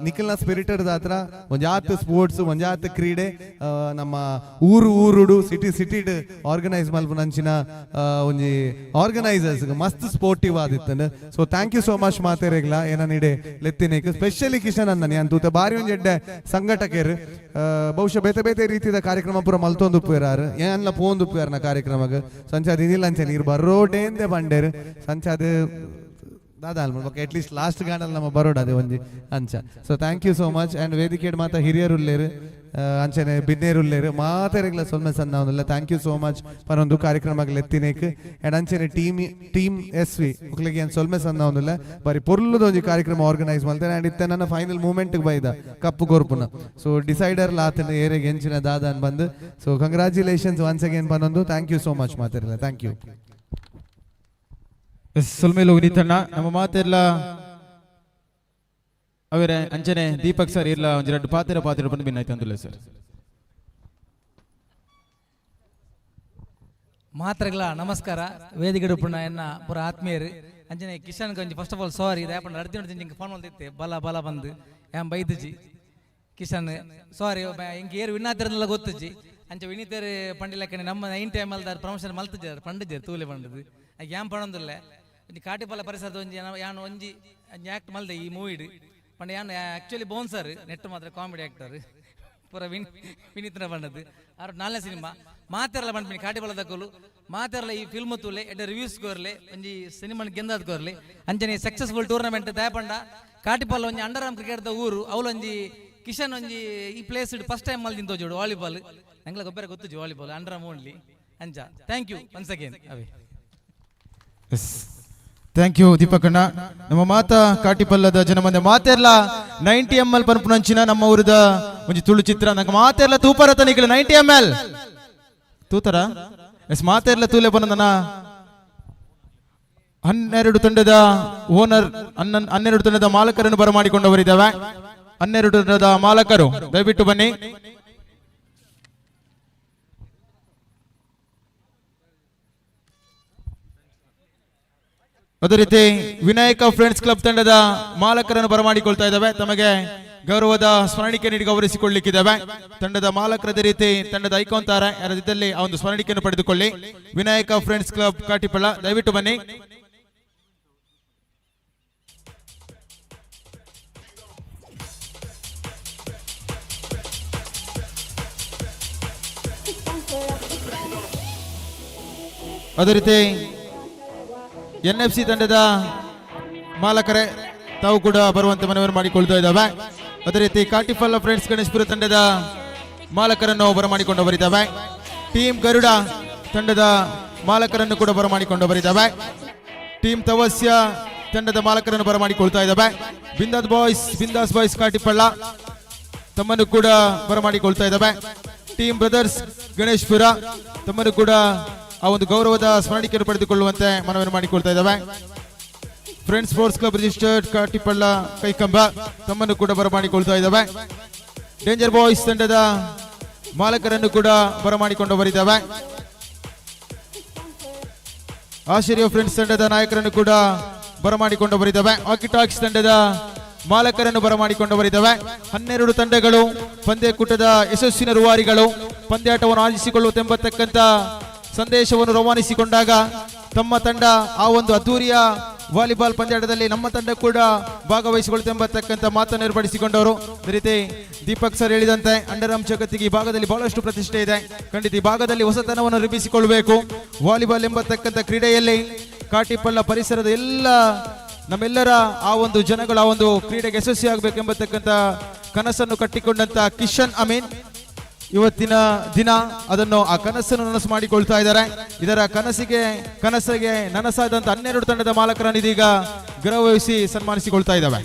C: ನಿಖಿಲ್ನ ಸ್ಪಿರಿಟರ್ ಹತ್ರ ಒಂಜಾತ್ ಸ್ಪೋರ್ಟ್ಸ್ ಒಂಜಾತ್ ಕ್ರೀಡೆ ನಮ್ಮ ಊರುಡು ಸಿಟಿ ಆರ್ಗನೈಸ್ ಮಲ್ಪು ನಂಚಿನ ಒಂಜಿ ಆರ್ಗನೈಸರ್ಸ್ ಮಸ್ತ್ ಸ್ಪೋರ್ಟಿವ್ ಆದಿತ್ತಂಡ್. So thank you so much ಮಾತೆರೆಗ್ಲ ಏನ ನೀಡೆ ಲೆತ್ತಿನೇಕ್ ಸ್ಪೆಷಲಿ ಕಿಶನ್ ಅನ್ನ ಯಾನ್ ತೂತ ಬಾರಿ ಒಂಜಿ ಎಡ್ಡೆ ಸಂಘಟಕರು ಬಹುಶಃ ಬೇತೆ ರೀತಿಯ ಕಾರ್ಯಕ್ರಮ ಪೂರ ಮಲ್ತೊಂದು ಉಪ್ಪೇರಾರು ಏನ್ಲ ಪೋಂದು ಉಪ್ಪೇರ್ನ ಕಾರ್ಯಕ್ರಮಕ್ಕೆ ಸಂಚಾದ ಇದಿಲ್ಲ ಅಂಚೆ ನೀರು ಬರೋಟೇ ಅಂದೆ ಬಂಡೇರು ಸಂಚಾದ ದಾದ ಅಟ್ಲೀಸ್ಟ್ ಲಾಸ್ಟ್ ಗಾಂಡಲ್ ನಮ್ಮ ಬರೋಡ ಅದೇ ಒಂಜಿ ಅಂಚ. So thank you so much and ವೇದಿಕೆ ಮಾತ ಹಿರಿಯರುಲ್ಲೇರು ಅಂಚನೆ ಬಿನ್ನೇರುಲ್ಲೇರು ಮಾತೆರೆಗ್ಲ ಸೊಲ್ಮೆ ಸಣ್ಣ ಥ್ಯಾಂಕ್ ಯು ಸೋ ಮಚ್ ಪರೊಂದು ಕಾರ್ಯಕ್ರಮಕ್ಕೆ ಎತ್ತಿನೇಕ್ ಅಂಡ್ ಅಂಚನೆ ಟೀಮ್ SV ಒಕ್ಲಿಗೆ ಏನು ಸೊಲ್ಮೆ ಸಣ್ಣ ಒಂದಿಲ್ಲ ಬಾರಿ ಪೊರ್ಲದೊಂದು ಕಾರ್ಯಕ್ರಮ ಆರ್ಗನೈಸ್ ಮಾಡ್ತೇನೆ ಅಂಡ್ ಇತ್ತೆ ನನ್ನ ಫೈನಲ್ ಮೂಮೆಂಟ್ಗೆ ಬೈದ ಕಪ್ಪು ಗೋರ್ಪುನ. ಸೊ ಡಿಸೈಡರ್ ಲಾತನ ಏರೆಗೆ ಎಂಚಿನ ದಾದ ಅನ್ ಬಂದು. ಸೊ ಕಂಗ್ರಾಚುಲೇಷನ್ಸ್ ಒನ್ಸ್ ಅಗೇನ್ ಪನ್ನೊಂದು ಥ್ಯಾಂಕ್ ಯು ಸೋ ಮಚ್ ಮಾತೆರೆಗ್ಲ ಥ್ಯಾಂಕ್ ಯು.
B: ಸೊಲ್ಮೇಲು ನಿತಣ್ಣ ನಮ್ಮ ಮಾತೆಲ್ಲ ಅವರೇ ಅಂಚನೆ ದೀಪಕ್ ಸರ್ ಇಲ್ಲ ಒಂದ್ ಎರಡು ಪಾತ್ರ ಬಂದು ಭಿನ್ನಾಯ್ತು ಅಂದಿಲ್ಲ ಸರ್.
P: ಮಾತ್ರಗಳ ನಮಸ್ಕಾರ ವೇದಿಕೆ ಪುಣ್ಣ ಎನ್ನ ಪುರ ಆತ್ಮೀಯರು ಅಂಚನೆ ಕಿಶನ್ ಗಂಜಿ ಫಸ್ಟ್ ಆಫ್ ಆಲ್ ಸಾರಿ ಇದು ಅರ್ಜಿ ನೋಡಿ ಫೋನ್ ಮಾಡ್ತಿತ್ತೆ ಬಲ ಬಂದು ಯಾನ್ ಬೈದುಜಿ ಕಿಶನ್ ಸಾರಿ ಇಂಗೆ ಏರು ವಿನಾತಿರಲ್ಲ ಗೊತ್ತುಜಿ ಅಂಚ ವಿನೀತರು ಪಂಡಿಲಕ್ಕನೆ ನಮ್ಮ 90 ml ಪ್ರಮೋಷನ್ ಮಲ್ತಿದ್ದಾರೆ ಪಂಡಿದ್ದಾರೆ ತೂಲೆ ಪಂಡದು ಯಾನ್ ಪಣೊಂದಿಲ್ಲ ಕಾಟಿಪಲ್ಲ ಪರಿಸರದ ಒಂಜಿ ಯಾನು ಒಂಜಿ ಆಕ್ಟ್ ಮಲ್ದೆ ಈ ಮೂವಿಡ್ ಪಂಡ ಯಾನ್ ಆಕ್ಚುಲಿ ಬೌನ್ಸರ್ ನೆಟ್ ಮಾತ್ರ ಕಾಮಿಡಿ ಆಕ್ಟರ್ ಪೂರ ವಿನೀತನ ಬಣ್ಣದ್ದು ಅವ್ರ 4ನೇ ಸಿನಿಮಾ ಮಾತೆರಲ್ಲ ಬಂದ್ಬಿನಿ ಕಾಟಿಪಲ್ಲ ತಕ್ಕೋಲು ಮಾತೆರಲ್ಲ ಈ ಫಿಲ್ಮ್ ತೂಲೆ ಎಡ್ಡ ರಿವ್ಯೂಸ್ ಕೋರ್ಲೆ ಒಂಜಿ ಸಿನಿಮಾ ಗೆಂದಾದ್ ಕೋರ್ಲೆ ಅಂಚನೆ ಸಕ್ಸಸ್ಫುಲ್ ಟೂರ್ನಮೆಂಟ್ ದಯಪಂಡ ಕಾಟಿಪಲ್ಲ ಒಂಜಿ ಅಂಡರ್ ಆರ್ಮ್ ಕ್ರಿಕೆಟ್ ಊರು ಅವಳೊಂಜಿ ಕಿಶನ್ ಒಂಜಿ ಈ ಪ್ಲೇಸ್ ಫಸ್ಟ್ ಟೈಮ್ ಮಲ್ದಿನ ತೋಜೋಡು ವಾಲಿಬಾಲ್ ನಂಗೆ ಗೊಬ್ಬರ ಗೊತ್ತು ವಾಲಿಬಾಲ್ ಅಂಡರ್ ಆರ್ಮ್ ಓನ್ಲಿ ಅಂಚ ಥ್ಯಾಂಕ್ ಯು ಒನ್ಸ್ ಅಗೇನ್ ಅವೇ.
B: ಥ್ಯಾಂಕ್ ಯು ದೀಪಕ್ ಅಣ್ಣ. ನಮ್ಮ ಮಾತಾ ಕಾಟಿಪಲ್ಲದ ಜನಮಂದೆ ಮಾತೆರ್ಲ 90 ml ಪನ್ಪುನಂಚಿನ ನಮ್ಮ ಊರದ ಒಂಜಿ ತುಳು ಚಿತ್ರ ನಂಗೆ ಮಾತೆರ್ಲ ತೂಪರ ತನಿಖೆ 90 ml ತೂತರ ಎಸ್ ಮಾತೆರ್ಲ ತೂಲೆ ಬಂದನ 12 ತಂಡದ ಓನರ್ 12 ತಂಡದ ಮಾಲಕರನ್ನು ಬರಮಾಡಿಕೊಂಡವರಿದ್ದಾವೆ. 12 ತಂಡದ ಮಾಲಕರು ದಯವಿಟ್ಟು ಬನ್ನಿ. ಅದೇ ರೀತಿ ವಿನಾಯಕ ಫ್ರೆಂಡ್ಸ್ ಕ್ಲಬ್ ತಂಡದ ಮಾಲಕರನ್ನು ಬರಮಾಡಿಕೊಳ್ತಾ ಇದ್ದಾವೆ. ತಮಗೆ ಗೌರವದ ಸ್ಮರಣಿಕೆ ನೀಡಿ ಗೌರವಿಸಿಕೊಳ್ಳಲಿಕ್ಕಿದ್ದಾವೆ. ತಂಡದ ಮಾಲಕರದ ರೀತಿ ತಂಡದ ಐಕೊಂತಾರೆ ಯಾರದಿದ್ದಲ್ಲಿ ಆ ಒಂದು ಸ್ಮರಣಿಕೆಯನ್ನು ಪಡೆದುಕೊಳ್ಳಿ. ವಿನಾಯಕ ಫ್ರೆಂಡ್ಸ್ ಕ್ಲಬ್ ಕಾಟಿಪಳ್ಳ ದಯವಿಟ್ಟು ಬನ್ನಿ. ಅದೇ ರೀತಿ NFC ತಂಡದ ಮಾಲಕರೇ ತಾವು ಕೂಡ ಬರುವಂತೆ ಮನವಿ ಮಾಡಿಕೊಳ್ತಾ ಇದ್ದಾವೆ. ಅದೇ ರೀತಿ ಕಾಟಿಪಲ್ಲ ಫ್ರೆಂಡ್ಸ್ ಗಣೇಶ್ಪುರ ತಂಡದ ಮಾಲಕರನ್ನು ಬರಮಾಡಿಕೊಂಡವರಿದ್ದಾವೆ. ಟೀಮ್ ಗರುಡ ತಂಡದ ಮಾಲಕರನ್ನು ಕೂಡ ಬರಮಾಡಿಕೊಂಡವರಿದ್ದಾವೆ. ಟೀಮ್ ತವಸ್ಯ ತಂಡದ ಮಾಲಕರನ್ನು ಬರಮಾಡಿಕೊಳ್ತಾ ಇದ್ದಾವೆ. ಬಿಂದಾಸ್ ಬಾಯ್ಸ್ ಕಾಟಿಪಳ್ಳ ತಮ್ಮನ್ನು ಕೂಡ ಬರಮಾಡಿಕೊಳ್ತಾ ಇದ್ದಾವೆ. ಟೀಮ್ ಬ್ರದರ್ಸ್ ಗಣೇಶ್ಪುರ ತಮ್ಮನ್ನು ಕೂಡ ಆ ಒಂದು ಗೌರವದ ಸ್ಮರಣಿಕೆಯನ್ನು ಪಡೆದುಕೊಳ್ಳುವಂತೆ ಮನವಿ ಮಾಡಿಕೊಳ್ತಾ ಇದ್ದಾವೆ. Friends sports club registered Katipalla Kaikamba ತಮ್ಮನ್ನು ಕೂಡ ಬರಮಾಡಿಕೊಳ್ತಾ ಇದ್ದಾವೆ. ಡೇಂಜರ್ ಬಾಯ್ಸ್ ತಂಡದ ಮಾಲಕರನ್ನು ಕೂಡ ಬರಮಾಡಿಕೊಂಡು ಬರಿದ್ದಾವೆ. ಆಶ್ಚರ್ಯ ಫ್ರೆಂಡ್ಸ್ ತಂಡದ ನಾಯಕರನ್ನು ಕೂಡ ಬರಮಾಡಿಕೊಂಡು ಬರಿದ್ದಾವೆ. ಆಕಿಟಾಕ್ಸ್ ತಂಡದ ಮಾಲಕರನ್ನು ಬರಮಾಡಿಕೊಂಡು ಬರಿದ್ದಾವೆ. 12 ತಂಡಗಳು ಪಂದ್ಯಕೂಟದ ಯಶಸ್ಸಿನ ರೂವಾರಿಗಳು ಪಂದ್ಯಾಟವನ್ನು ಆಯೋಜಿಸಿಕೊಳ್ಳುತ್ತೆಂಬತಕ್ಕಂಥ ಸಂದೇಶವನ್ನು ರವಾನಿಸಿಕೊಂಡಾಗ ತಮ್ಮ ತಂಡ ಆ ಒಂದು ಅದ್ದೂರಿಯ ವಾಲಿಬಾಲ್ ಪಂದ್ಯಾಟದಲ್ಲಿ ನಮ್ಮ ತಂಡ ಕೂಡ ಭಾಗವಹಿಸಿಕೊಳ್ಳುತ್ತೆಂಬತಕ್ಕಂಥ ಮಾತನ್ನು ಏರ್ಪಡಿಸಿಕೊಂಡವರು. ಅದೇ ರೀತಿ ದೀಪಕ್ ಸರ್ ಹೇಳಿದಂತೆ ಅಂಡರ್ ಆರ್ಮ್ ಜಗತ್ತಿಗೆ ಈ ಭಾಗದಲ್ಲಿ ಬಹಳಷ್ಟು ಪ್ರತಿಷ್ಠೆ ಇದೆ. ಖಂಡಿತ ಈ ಭಾಗದಲ್ಲಿ ಹೊಸತನವನ್ನು ನಿರ್ಮಿಸಿಕೊಳ್ಳಬೇಕು. ವಾಲಿಬಾಲ್ ಎಂಬತಕ್ಕಂಥ ಕ್ರೀಡೆಯಲ್ಲಿ ಕಾಟಿಪಳ್ಳ ಪರಿಸರದ ನಮ್ಮೆಲ್ಲರ ಆ ಒಂದು ಜನಗಳ ಆ ಒಂದು ಕ್ರೀಡೆಗೆ ಯಶಸ್ವಿ ಆಗಬೇಕೆಂಬತಕ್ಕಂಥ ಕನಸನ್ನು ಕಟ್ಟಿಕೊಂಡಂತ ಕಿಶನ್ ಅಮೀನ್ ಇವತ್ತಿನ ದಿನ ಅದನ್ನು ಆ ಕನಸನ್ನು ನನಸು ಮಾಡಿಕೊಳ್ತಾ ಇದ್ದಾರೆ. ಇದರ ಕನಸಿಗೆ ನನಸಾದಂತ 12 ತಂಡದ ಮಾಲಕರನ್ನು ಇದೀಗ ಗೌರವಿಸಿ ಸನ್ಮಾನಿಸಿಕೊಳ್ತಾ ಇದ್ದಾವೆ.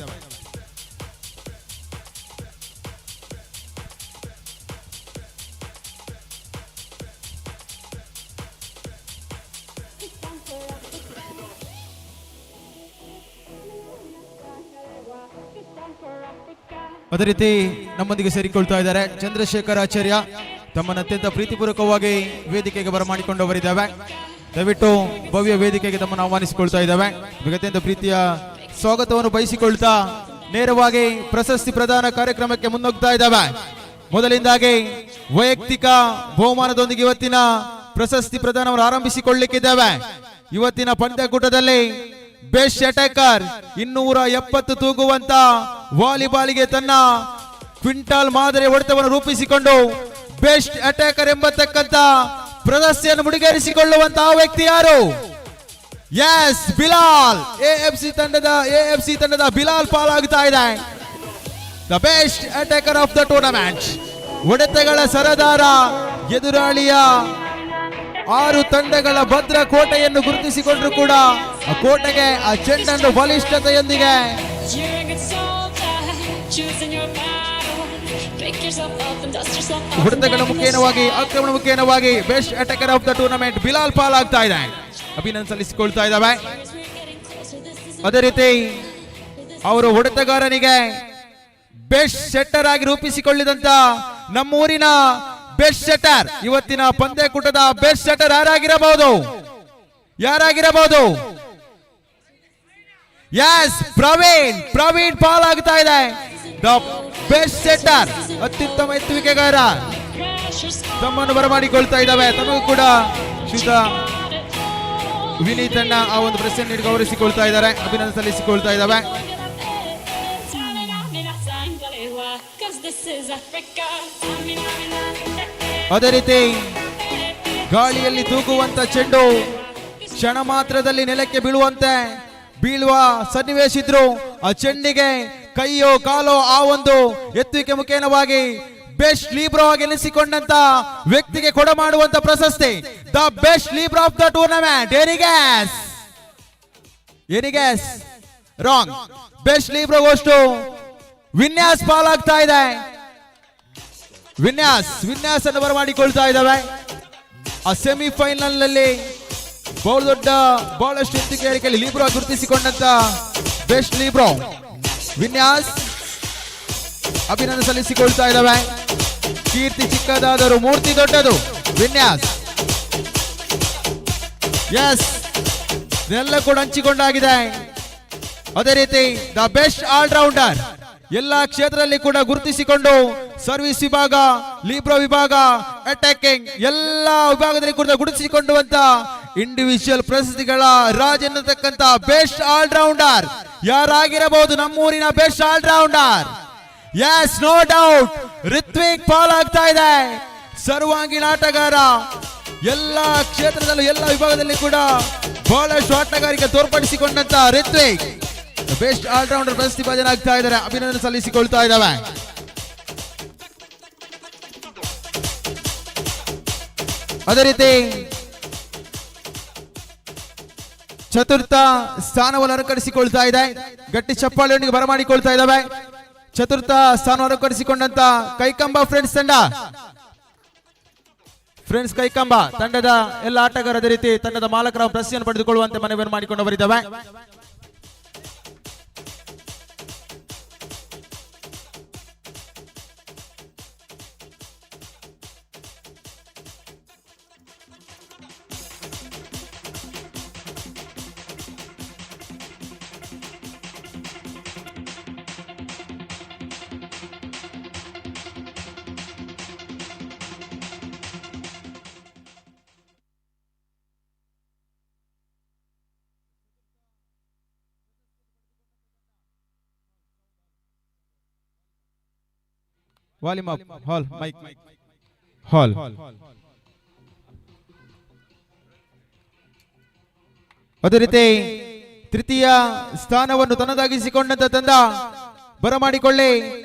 B: ಅದೇ ರೀತಿ ನಮ್ಮೊಂದಿಗೆ ಸೇರಿಕೊಳ್ತಾ ಇದ್ದಾರೆ ಚಂದ್ರಶೇಖರ್ ಆಚಾರ್ಯ. ತಮ್ಮನ್ನು ಅತ್ಯಂತ ಪ್ರೀತಿಪೂರ್ವಕವಾಗಿ ವೇದಿಕೆಗೆ ಬರಮಾಡಿಕೊಂಡು ಬರಿದ್ದಾವೆ. ದಯವಿಟ್ಟು ಭವ್ಯ ವೇದಿಕೆಗೆ ತಮ್ಮನ್ನು ಆಹ್ವಾನಿಸಿಕೊಳ್ತಾ ಇದ್ದಾವೆ. ಅತ್ಯಂತ ಪ್ರೀತಿಯ ಸ್ವಾಗತವನ್ನು ಬಯಸಿಕೊಳ್ತಾ ನೇರವಾಗಿ ಪ್ರಶಸ್ತಿ ಪ್ರದಾನ ಕಾರ್ಯಕ್ರಮಕ್ಕೆ ಮುನ್ನುಗ್ತಾ ಇದ್ದಾವೆ. ಮೊದಲಿಂದಾಗಿ ವೈಯಕ್ತಿಕ ಬಹುಮಾನದೊಂದಿಗೆ ಇವತ್ತಿನ ಪ್ರಶಸ್ತಿ ಪ್ರದಾನವನ್ನು ಆರಂಭಿಸಿಕೊಳ್ಳಲಿಕ್ಕಿದ್ದೇವೆ. ಇವತ್ತಿನ ಪಂದ್ಯಕೂಟದಲ್ಲಿ ಬೆಸ್ಟ್ ಅಟ್ಯಾಕರ್ 270 ತೂಗುವಂತ ವಾಲಿಬಾಲ್ಗೆ ತನ್ನ ಕ್ವಿಂಟಾಲ್ ಮಾದರಿ ಹೊಡೆತವನ್ನು ರೂಪಿಸಿಕೊಂಡು ಬೆಸ್ಟ್ ಅಟ್ಯಾಕರ್ ಎಂಬತಕ್ಕಂತ ಪ್ರಶಸ್ತಿಯನ್ನು ಮುಡಿಗೇರಿಸಿಕೊಳ್ಳುವಂತಹ ವ್ಯಕ್ತಿ ಯಾರು? ಎಸ್, ಬಿಲಾಲ್. ಎಎಫ್ಸಿ ತಂಡದ ಬಿಲಾಲ್ ಪಾಲಾಗ್ತಾ ಇದೆ. The best attacker of the tournament. ಹೊಡೆತಗಳ ಸರದಾರ, ಎದುರಾಳಿಯ 6 ತಂಡಗಳ ಭದ್ರ ಕೋಟೆಯನ್ನು ಗುರುತಿಸಿಕೊಂಡ್ರು ಕೂಡ ಆ ಕೋಟೆಗೆ ಆ ಚೆಂಡನ್ನು ಬಲಿಷ್ಠತೆಯೊಂದಿಗೆ ಹೊಡೆತಗಳ ಮುಖೇನವಾಗಿ ಆಕ್ರಮಣ ಮುಖೇನವಾಗಿ best attacker of the tournament Bilal ಪಾಲಾಗ್ತಾ ಇದೆ. ಅಭಿನಂದನೆ ಸಲ್ಲಿಸಿಕೊಳ್ತಾ ಇದ್ದಾವೆ. ಅದೇ ರೀತಿ ಅವರು ಹೊಡೆತಗಾರನಿಗೆ ಬೆಸ್ಟ್ ಸೆಟ್ಟರ್ ಆಗಿ ರೂಪಿಸಿಕೊಳ್ಳಿದಂತ ನಮ್ಮೂರಿನ ಬೆಸ್ಟ್ ಸೆಟರ್, ಇವತ್ತಿನ ಪಂದ್ಯಕೂಟದ ಬೆಸ್ಟ್ ಸೆಟರ್ ಯಾರಾಗಿರಬಹುದು? ಎಸ್, ಪ್ರವೀಣ್ ಪಾಲಾಗ್ತಾ ಇದೆ. ದ ಬೆಸ್ಟ್ ಸೆಟರ್, ಅತ್ಯುತ್ತಮ ಎತ್ತುವಿಕೆಗಾರ ತಮ್ಮನ್ನು ಬರಮಾಡಿಕೊಳ್ತಾ ಇದ್ದಾವೆ. ತಮಗೂ ಕೂಡ ಶ್ರೀಯುತ ವಿನೀತ್ ಅಣ್ಣ ಆ ಒಂದು ಪ್ರಶ್ನೆ ನೀಡಿ ಗೌರವಿಸಿಕೊಳ್ತಾ ಇದ್ದಾರೆ. ಅಭಿನಂದನೆ ಸಲ್ಲಿಸಿಕೊಳ್ತಾ ಇದ್ದಾವೆ. ಅದೇ ರೀತಿ ಗಾಳಿಯಲ್ಲಿ ತೂಗುವಂತ ಚೆಂಡು ಕ್ಷಣ ಮಾತ್ರದಲ್ಲಿ ನೆಲಕ್ಕೆ ಬೀಳುವ ಸನ್ನಿವೇಶ ಇದ್ರು ಆ ಚೆಂಡಿಗೆ ಕೈಯೋ ಕಾಲೋ ಆ ಒಂದು ಎತ್ತುವಿಕೆ ಮುಖೇನವಾಗಿ ಬೆಸ್ಟ್ ಲೀಬ್ರೋ ಆಗಿ ಎನಿಸಿಕೊಂಡಂತ ವ್ಯಕ್ತಿಗೆ ಕೊಡಮಾಡುವಂತ ಪ್ರಶಸ್ತಿ the best libero of the tournament. Any guess wrong. Best libero goes to Vinyas ಪಾಲಾಗ್ತಾ ಇದೆ. ವಿನ್ಯಾಸ್ ಅನ್ನು ಬರಮಾಡಿಕೊಳ್ತಾ ಇದ್ದಾವೆ. ಆ ಸೆಮಿಫೈನಲ್ ನಲ್ಲಿ ಬಹಳಷ್ಟು ಎತ್ತುಗೆಯಲ್ಲಿ ಲೀಬ್ರೋ ಗುರುತಿಸಿಕೊಂಡಂತ ಬೆಸ್ಟ್ ಲೀಬ್ರೋ ವಿನ್ಯಾಸ್ ಅಭಿನಂದನೆ ಸಲ್ಲಿಸಿಕೊಳ್ತಾ ಇದ್ದಾವೆ. ಕೀರ್ತಿ ಚಿಕ್ಕದಾದರೂ ಮೂರ್ತಿ ದೊಡ್ಡದು. ವಿನ್ಯಾಸ್ ಎಸ್, ಇದೆಲ್ಲ ಕೂಡ ಹಂಚಿಕೊಂಡಾಗಿದೆ. ಅದೇ ರೀತಿ ದ ಬೆಸ್ಟ್ ಆಲ್ರೌಂಡರ್, ಎಲ್ಲಾ ಕ್ಷೇತ್ರದಲ್ಲಿ ಕೂಡ ಗುರುತಿಸಿಕೊಂಡು ಸರ್ವಿಸ್ ವಿಭಾಗ, ಲೀಬ್ರೋ ವಿಭಾಗ, ಅಟ್ಯಾಕಿಂಗ್ ಎಲ್ಲಾ ವಿಭಾಗದಲ್ಲಿ ಕೂಡ ಗುರುತಿಸಿಕೊಂಡುವಂತ ಇಂಡಿವಿಜುವಲ್ ಪ್ರಶಸ್ತಿಗಳ ರಾಜ್ ಎನ್ನತಕ್ಕಂತ ಬೆಸ್ಟ್ ಆಲ್ರೌಂಡರ್ ಯಾರಾಗಿರಬಹುದು? ನಮ್ಮೂರಿನ best allrounder. Yes, no doubt Rithvik ಪಾಲಾಗ್ತಾ ಇದೆ. ಸರ್ವಾಂಗೀಣ ಆಟಗಾರ, ಎಲ್ಲಾ ಕ್ಷೇತ್ರದಲ್ಲೂ ಎಲ್ಲ ವಿಭಾಗದಲ್ಲಿ ಕೂಡ ಬಹಳಷ್ಟು ಆಟಗಾರಿಕೆ ತೋರ್ಪಡಿಸಿಕೊಂಡಂತ ರಿತ್ವಿಕ್ ಬೆಸ್ಟ್ ಆಲ್ರೌಂಡರ್ ಪ್ರಶಸ್ತಿ ಭಾಜನಾಗ್ತಾ ಇದ್ದಾರೆ. ಅಭಿನಂದನೆ ಸಲ್ಲಿಸಿಕೊಳ್ತಾ ಇದ್ದಾವೆ. ಅದೇ ರೀತಿ ಚತುರ್ಥ ಸ್ಥಾನವನ್ನು ಅಲಂಕರಿಸಿಕೊಳ್ತಾ ಇದೆ. ಗಟ್ಟಿ ಚಪ್ಪಾಳೆಯೊಂದಿಗೆ ಬರಮಾಡಿಕೊಳ್ತಾ ಇದ್ದಾವೆ. ಚತುರ್ಥ ಸ್ಥಾನವನ್ನು ಅಲಂಕರಿಸಿಕೊಂಡಂತ ಕೈಕಂಬ ಫ್ರೆಂಡ್ಸ್ ಕೈಕಂಬ ತಂಡದ ಎಲ್ಲ ಆಟಗಾರ ಅದೇ ರೀತಿ ತಂಡದ ಮಾಲಕರ ಪ್ರಶಸ್ತಿಯನ್ನು ಪಡೆದುಕೊಳ್ಳುವಂತೆ ಮನವಿಯನ್ನು ಮಾಡಿಕೊಂಡು ಬರಿದ್ದಾವೆ. ವಾಲ್ಯೂಮ್ ಅಪ್, ಹಾಲ್ ಮೈಕ್, ಹಾಲ್. ಅದೇ ರೀತಿ ತೃತೀಯ ಸ್ಥಾನವನ್ನು ತನ್ನದಾಗಿಸಿಕೊಂಡಂತ ತಂಡ ಬರಮಾಡಿಕೊಳ್ಳಿ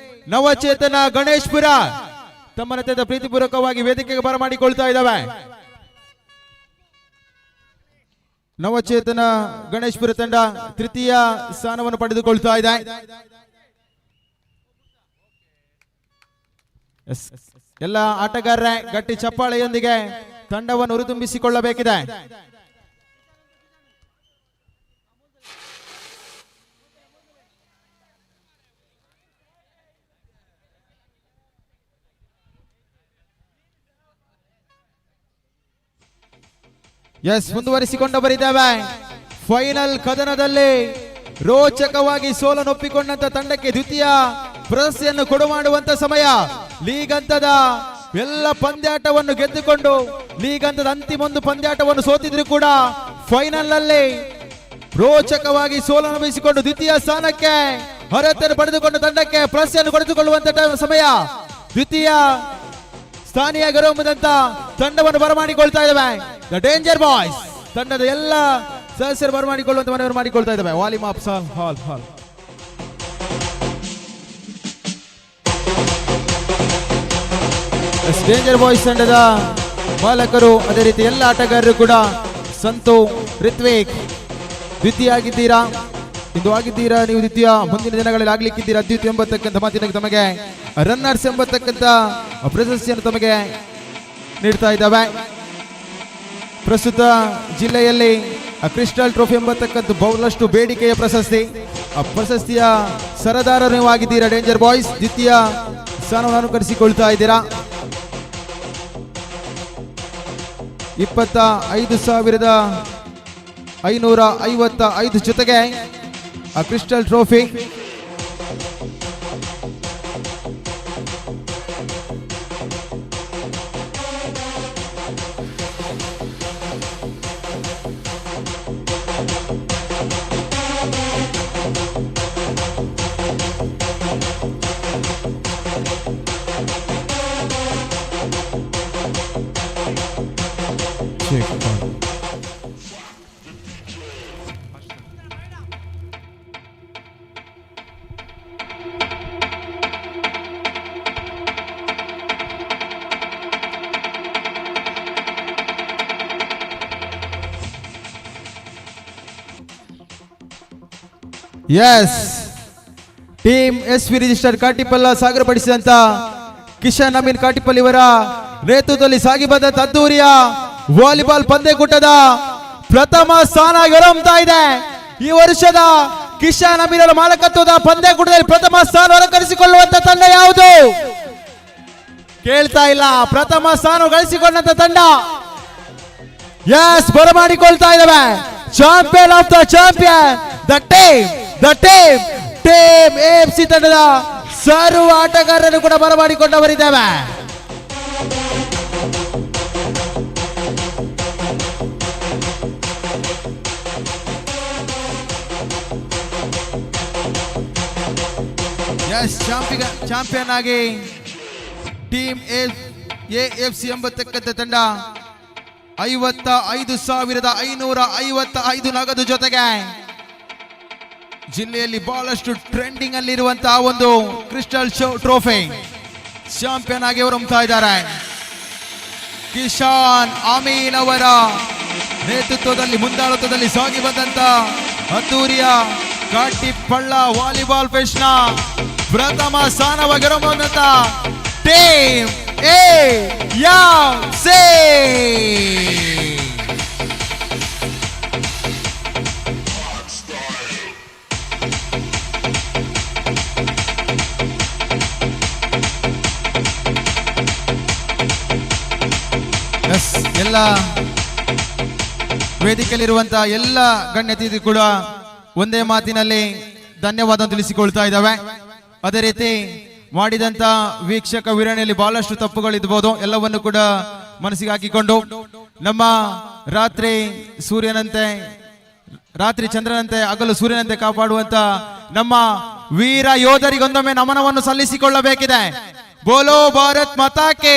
B: ನವಚೇತನ ಗಣೇಶ್ಪುರ ತಮ್ಮನತೆದ ಪ್ರೀತಿಪೂರ್ವಕವಾಗಿ ವೇದಿಕೆಗೆ ಬರಮಾಡಿಕೊಳ್ತಾ ಇದ್ದಾವೆ. ನವಚೇತನ ಗಣೇಶ್ಪುರ ತಂಡ ತೃತೀಯ ಸ್ಥಾನವನ್ನು ಪಡೆದುಕೊಳ್ತಾ ಇದೆ. ಎಲ್ಲ ಆಟಗಾರರೇ ಗಟ್ಟಿ ಚಪ್ಪಾಳೆಯೊಂದಿಗೆ ತಂಡವನ್ನು ಹುರಿದುಂಬಿಸಿಕೊಳ್ಳಬೇಕಿದೆ. ಎಸ್, ಮುಂದುವರಿಸಿಕೊಂಡು ಬರಿದ್ದೇವೆ. ಫೈನಲ್ ಕದನದಲ್ಲಿ ರೋಚಕವಾಗಿ ಸೋಲನ್ನೊಪ್ಪಿಕೊಂಡಂತ ತಂಡಕ್ಕೆ ದ್ವಿತೀಯ ಪ್ರಶಸ್ತಿಯನ್ನು ಕೊಡು ಮಾಡುವಂತ ಸಮಯ. ಲೀಗ್ ಹಂತದ ಎಲ್ಲ ಪಂದ್ಯಾಟವನ್ನು ಗೆದ್ದುಕೊಂಡು ಲೀಗ್ ಹಂತದ ಅಂತಿಮ ಒಂದು ಪಂದ್ಯಾಟವನ್ನು ಸೋತಿದ್ರು ಕೂಡ ಫೈನಲ್ ನಲ್ಲಿ ರೋಚಕವಾಗಿ ಸೋಲನುಭವಿಸಿಕೊಂಡು ದ್ವಿತೀಯ ಸ್ಥಾನಕ್ಕೆ ಅರ್ಹತೆಯನ್ನು ಪಡೆದುಕೊಂಡ ತಂಡಕ್ಕೆ ಪ್ರಶಸ್ತಿಯನ್ನು ಪಡೆದುಕೊಳ್ಳುವಂತ ಸಮಯ. ದ್ವಿತೀಯ ಸ್ಥಾನೀಯ ಗೌರವದಂತ ತಂಡವನ್ನು ಬರಮಾಡಿಕೊಳ್ತಾ ಇದ್ದಾವೆ ದ ಡೇಂಜರ್ ಬಾಯ್ಸ್ ತಂಡದ ಎಲ್ಲ ಸದಸ್ಯರು ಬರಮಾಡಿಕೊಳ್ಳುವಂತ ಮನವಿ ಮಾಡಿಕೊಳ್ತಾ ಇದ್ದಾವೆ. ವಾಲ್ಯೂಮ್ ಅಪ್, ಹಾಲ್ ಹಾಲ್. ಡೇಂಜರ್ ಬಾಯ್ಸ್ ತಂಡದ ಮಾಲಕರು ಅದೇ ರೀತಿ ಎಲ್ಲ ಆಟಗಾರರು ಕೂಡ ಸಂತು, ರಿತ್ವಿಕ್ ದ್ವಿತೀಯ ಆಗಿದ್ದೀರಾ, ಇಂದು ಆಗಿದ್ದೀರಾ ನೀವು ದ್ವಿತೀಯ, ಮುಂದಿನ ದಿನಗಳಲ್ಲಿ ಆಗ್ಲಿಕ್ಕಿದ್ದೀರಾ ಅದ್ವಿತೀಯ ಎಂಬತಕ್ಕಂಥ ಮಾತಿನ ತಮಗೆ ರನ್ನರ್ಸ್ ಎಂಬತಕ್ಕಂಥ ಪ್ರಶಸ್ತಿಯನ್ನು ತಮಗೆ ನೀಡ್ತಾ ಇದ್ದಾವೆ. ಪ್ರಸ್ತುತ ಜಿಲ್ಲೆಯಲ್ಲಿ ಕ್ರಿಸ್ಟಲ್ ಟ್ರೋಫಿ ಎಂಬತಕ್ಕಂಥ ಬಹಳಷ್ಟು ಬೇಡಿಕೆಯ ಪ್ರಶಸ್ತಿ. ಆ ಪ್ರಶಸ್ತಿಯ ಸರದಾರರು ನೀವು ಆಗಿದ್ದೀರಾ ಡೇಂಜರ್ ಬಾಯ್ಸ್, ದ್ವಿತೀಯ ಸ್ಥಾನವನ್ನು ಅನುಕರಿಸಿಕೊಳ್ತಾ ಇದ್ದೀರಾ. 25,555 ಜೊತೆಗೆ ಆ crystal trophy. Yes, team SV register Katipalla ಸಾಗರಪಡಿಸಿದಂತ ಕಿಶನ್ ಅಮೀನ್ ಕಾಟಿಪಲ್ ಇವರ ನೇತೃತ್ವದಲ್ಲಿ ಸಾಗಿ ಬಂದಂತ ಅದ್ದೂರಿಯ ವಾಲಿಬಾಲ್ ಪಂದ್ಯಕೂಟದ ಪ್ರಥಮ ಸ್ಥಾನ ಗೆಲ್ಲುತ್ತಾ ಇದೆ. ಈ ವರ್ಷದ ಕಿಶನ್ ಅಮೀನ್ ಅವರ ಮಾಲಕತ್ವದ ಪಂದ್ಯಕೂಟದಲ್ಲಿ ಪ್ರಥಮ ಸ್ಥಾನ ಅಲಂಕರಿಸಿಕೊಳ್ಳುವಂತ ತಂಡ ಯಾವುದು? ಕೇಳ್ತಾ ಇಲ್ಲ. ಪ್ರಥಮ ಸ್ಥಾನ ಗಳಿಸಿಕೊಂಡಂತ ತಂಡ ಎಸ್ ಬರಮಾಡಿಕೊಳ್ತಾ ಇದ್ದಾವೆ. Champion of the champion the team AFC ತಂಡದ ಸರ್ವ ಆಟಗಾರರನ್ನು ಕೂಡ ಬರಮಾಡಿಕೊಂಡವರಿದ್ದಾವೆ. ಎಸ್, ಚಾಂಪಿಯನ್ ಆಗಿ ಟೀಮ್ AFC ಎಂಬತಕ್ಕಂಥ ತಂಡ 55,555 ನಗದು ಜೊತೆಗೆ ಜಿಲ್ಲೆಯಲ್ಲಿ ಬಹಳಷ್ಟು ಟ್ರೆಂಡಿಂಗ್ ಅಲ್ಲಿರುವಂತಹ ಒಂದು ಕ್ರಿಸ್ಟಲ್ ಟ್ರೋಫಿ ಚಾಂಪಿಯನ್ ಆಗಿ ಹೊರಹೊಮ್ಮುತ್ತಾ ಇದ್ದಾರೆ. ಕಿಶನ್ ಅಮೀನ್ ಅವರ ನೇತೃತ್ವದಲ್ಲಿ ಮುಂದಾಳತ್ವದಲ್ಲಿ ಸಾಗಿ ಬಂದಂತ ಅದ್ದೂರಿಯ ಕಾಟಿಪಳ್ಳ ವಾಲಿಬಾಲ್ ಫೆಸ್ಟ್ ನ ಪ್ರಥಮ ಸ್ಥಾನವಾಗಿ ಹೊರಹೊಮ್ಮುವಂತ ಟೀಮ್ AFC. ಎಲ್ಲ ವೇದಿಕೆಯಲ್ಲಿರುವಂತಹ ಎಲ್ಲ ಗಣ್ಯತಿಥಿ ಕೂಡ ಒಂದೇ ಮಾತಿನಲ್ಲಿ ಧನ್ಯವಾದ ತಿಳಿಸಿಕೊಳ್ತಾ ಇದ್ದಾವೆ. ಅದೇ ರೀತಿ ಮಾಡಿದಂತ ವೀಕ್ಷಕ ವಿವರಣೆಯಲ್ಲಿ ಬಹಳಷ್ಟು ತಪ್ಪುಗಳಿರಬಹುದು, ಎಲ್ಲವನ್ನು ಕೂಡ ಮನಸ್ಸಿಗೆ ಹಾಕಿಕೊಂಡು ನಮ್ಮ ರಾತ್ರಿ ಚಂದ್ರನಂತೆ ಹಗಲು ಸೂರ್ಯನಂತೆ ಕಾಪಾಡುವಂತ ನಮ್ಮ ವೀರ ಯೋಧರಿಗೊಂದೊಮ್ಮೆ ನಮನವನ್ನು ಸಲ್ಲಿಸಿಕೊಳ್ಳಬೇಕಿದೆ. ಬೋಲೋ ಭಾರತ್ ಮಾತಾ ಕೇ,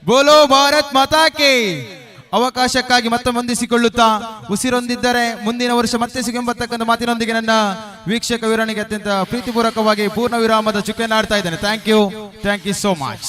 B: ಬೋಲೋ ಭಾರತ್ ಮಾತಾ ಕೇ. ಅವಕಾಶಕ್ಕಾಗಿ ಮತ್ತೆ ಹೊಂದಿಸಿಕೊಳ್ಳುತ್ತಾ ಉಸಿರೊಂದಿದ್ದರೆ ಮುಂದಿನ ವರ್ಷ ಮತ್ತೆ ಸಿಗಂಬತಕ್ಕಂಥ ಮಾತಿನೊಂದಿಗೆ ನನ್ನ ವೀಕ್ಷಕ ವೀರನಿಗೆ ಅತ್ಯಂತ ಪ್ರೀತಿಪೂರ್ವಕವಾಗಿ ಪೂರ್ಣ ವಿರಾಮದ ಚುಕ್ಕೆಯನ್ನು ಆಡ್ತಾ ಇದ್ದೇನೆ. Thank you so much.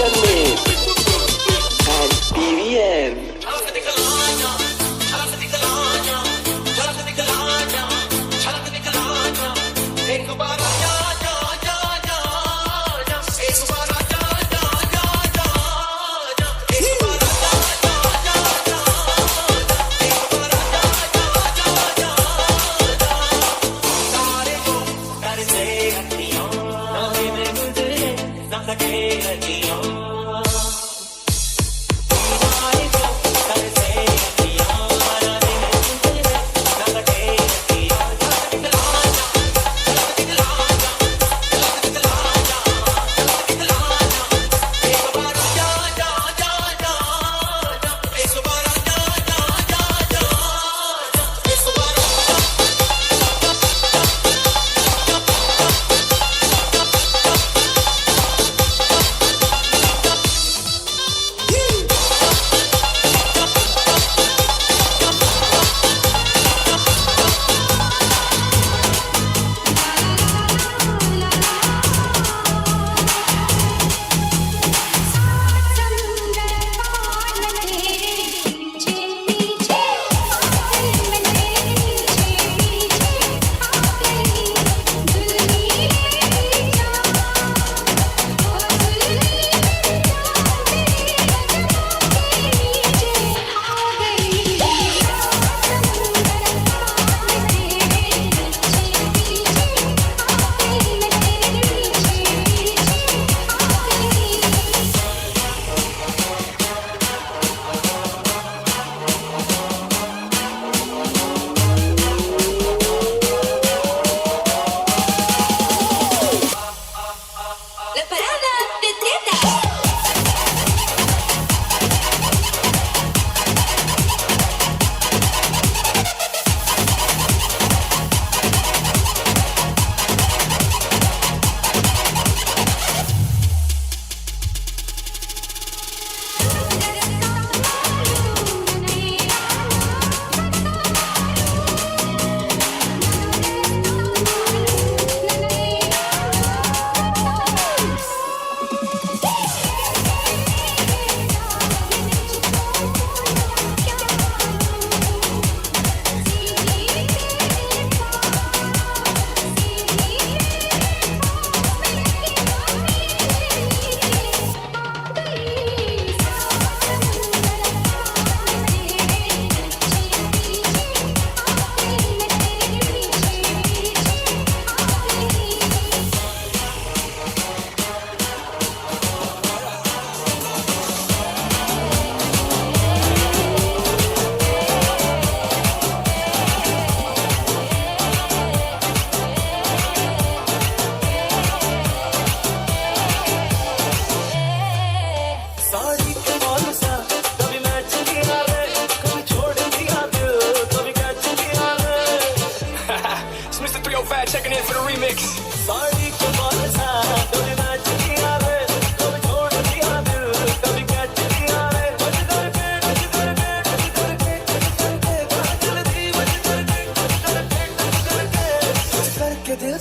E: Sunmade and PVN.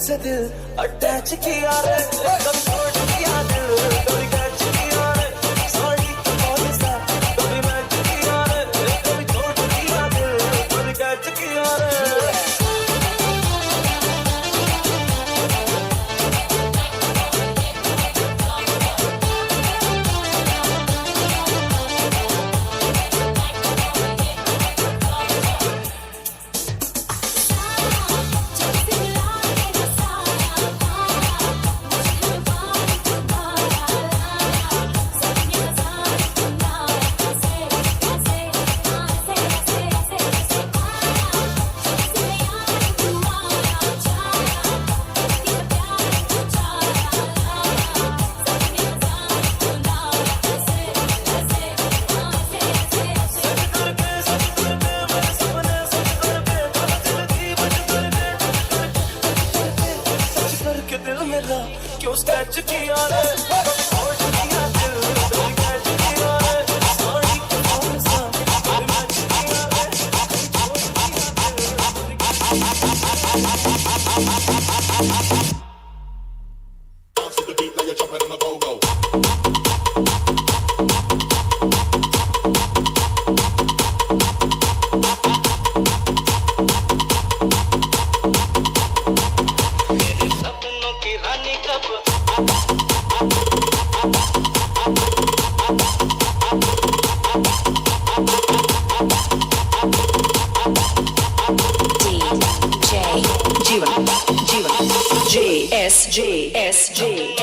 E: से दिल अटैच किया रे कभी छोड़ दिया दिल कभी कैच किया रे सॉरी कौन सा कभी मैच किया रे कभी छोड़ दिया दिल कभी कैच किया रे क्यों स्केच किया रे छोड़ दिया दिल कभी कैच किया रे सॉरी कौन सा कभी मैच किया रे छोड़ दिया दिल
J: SJ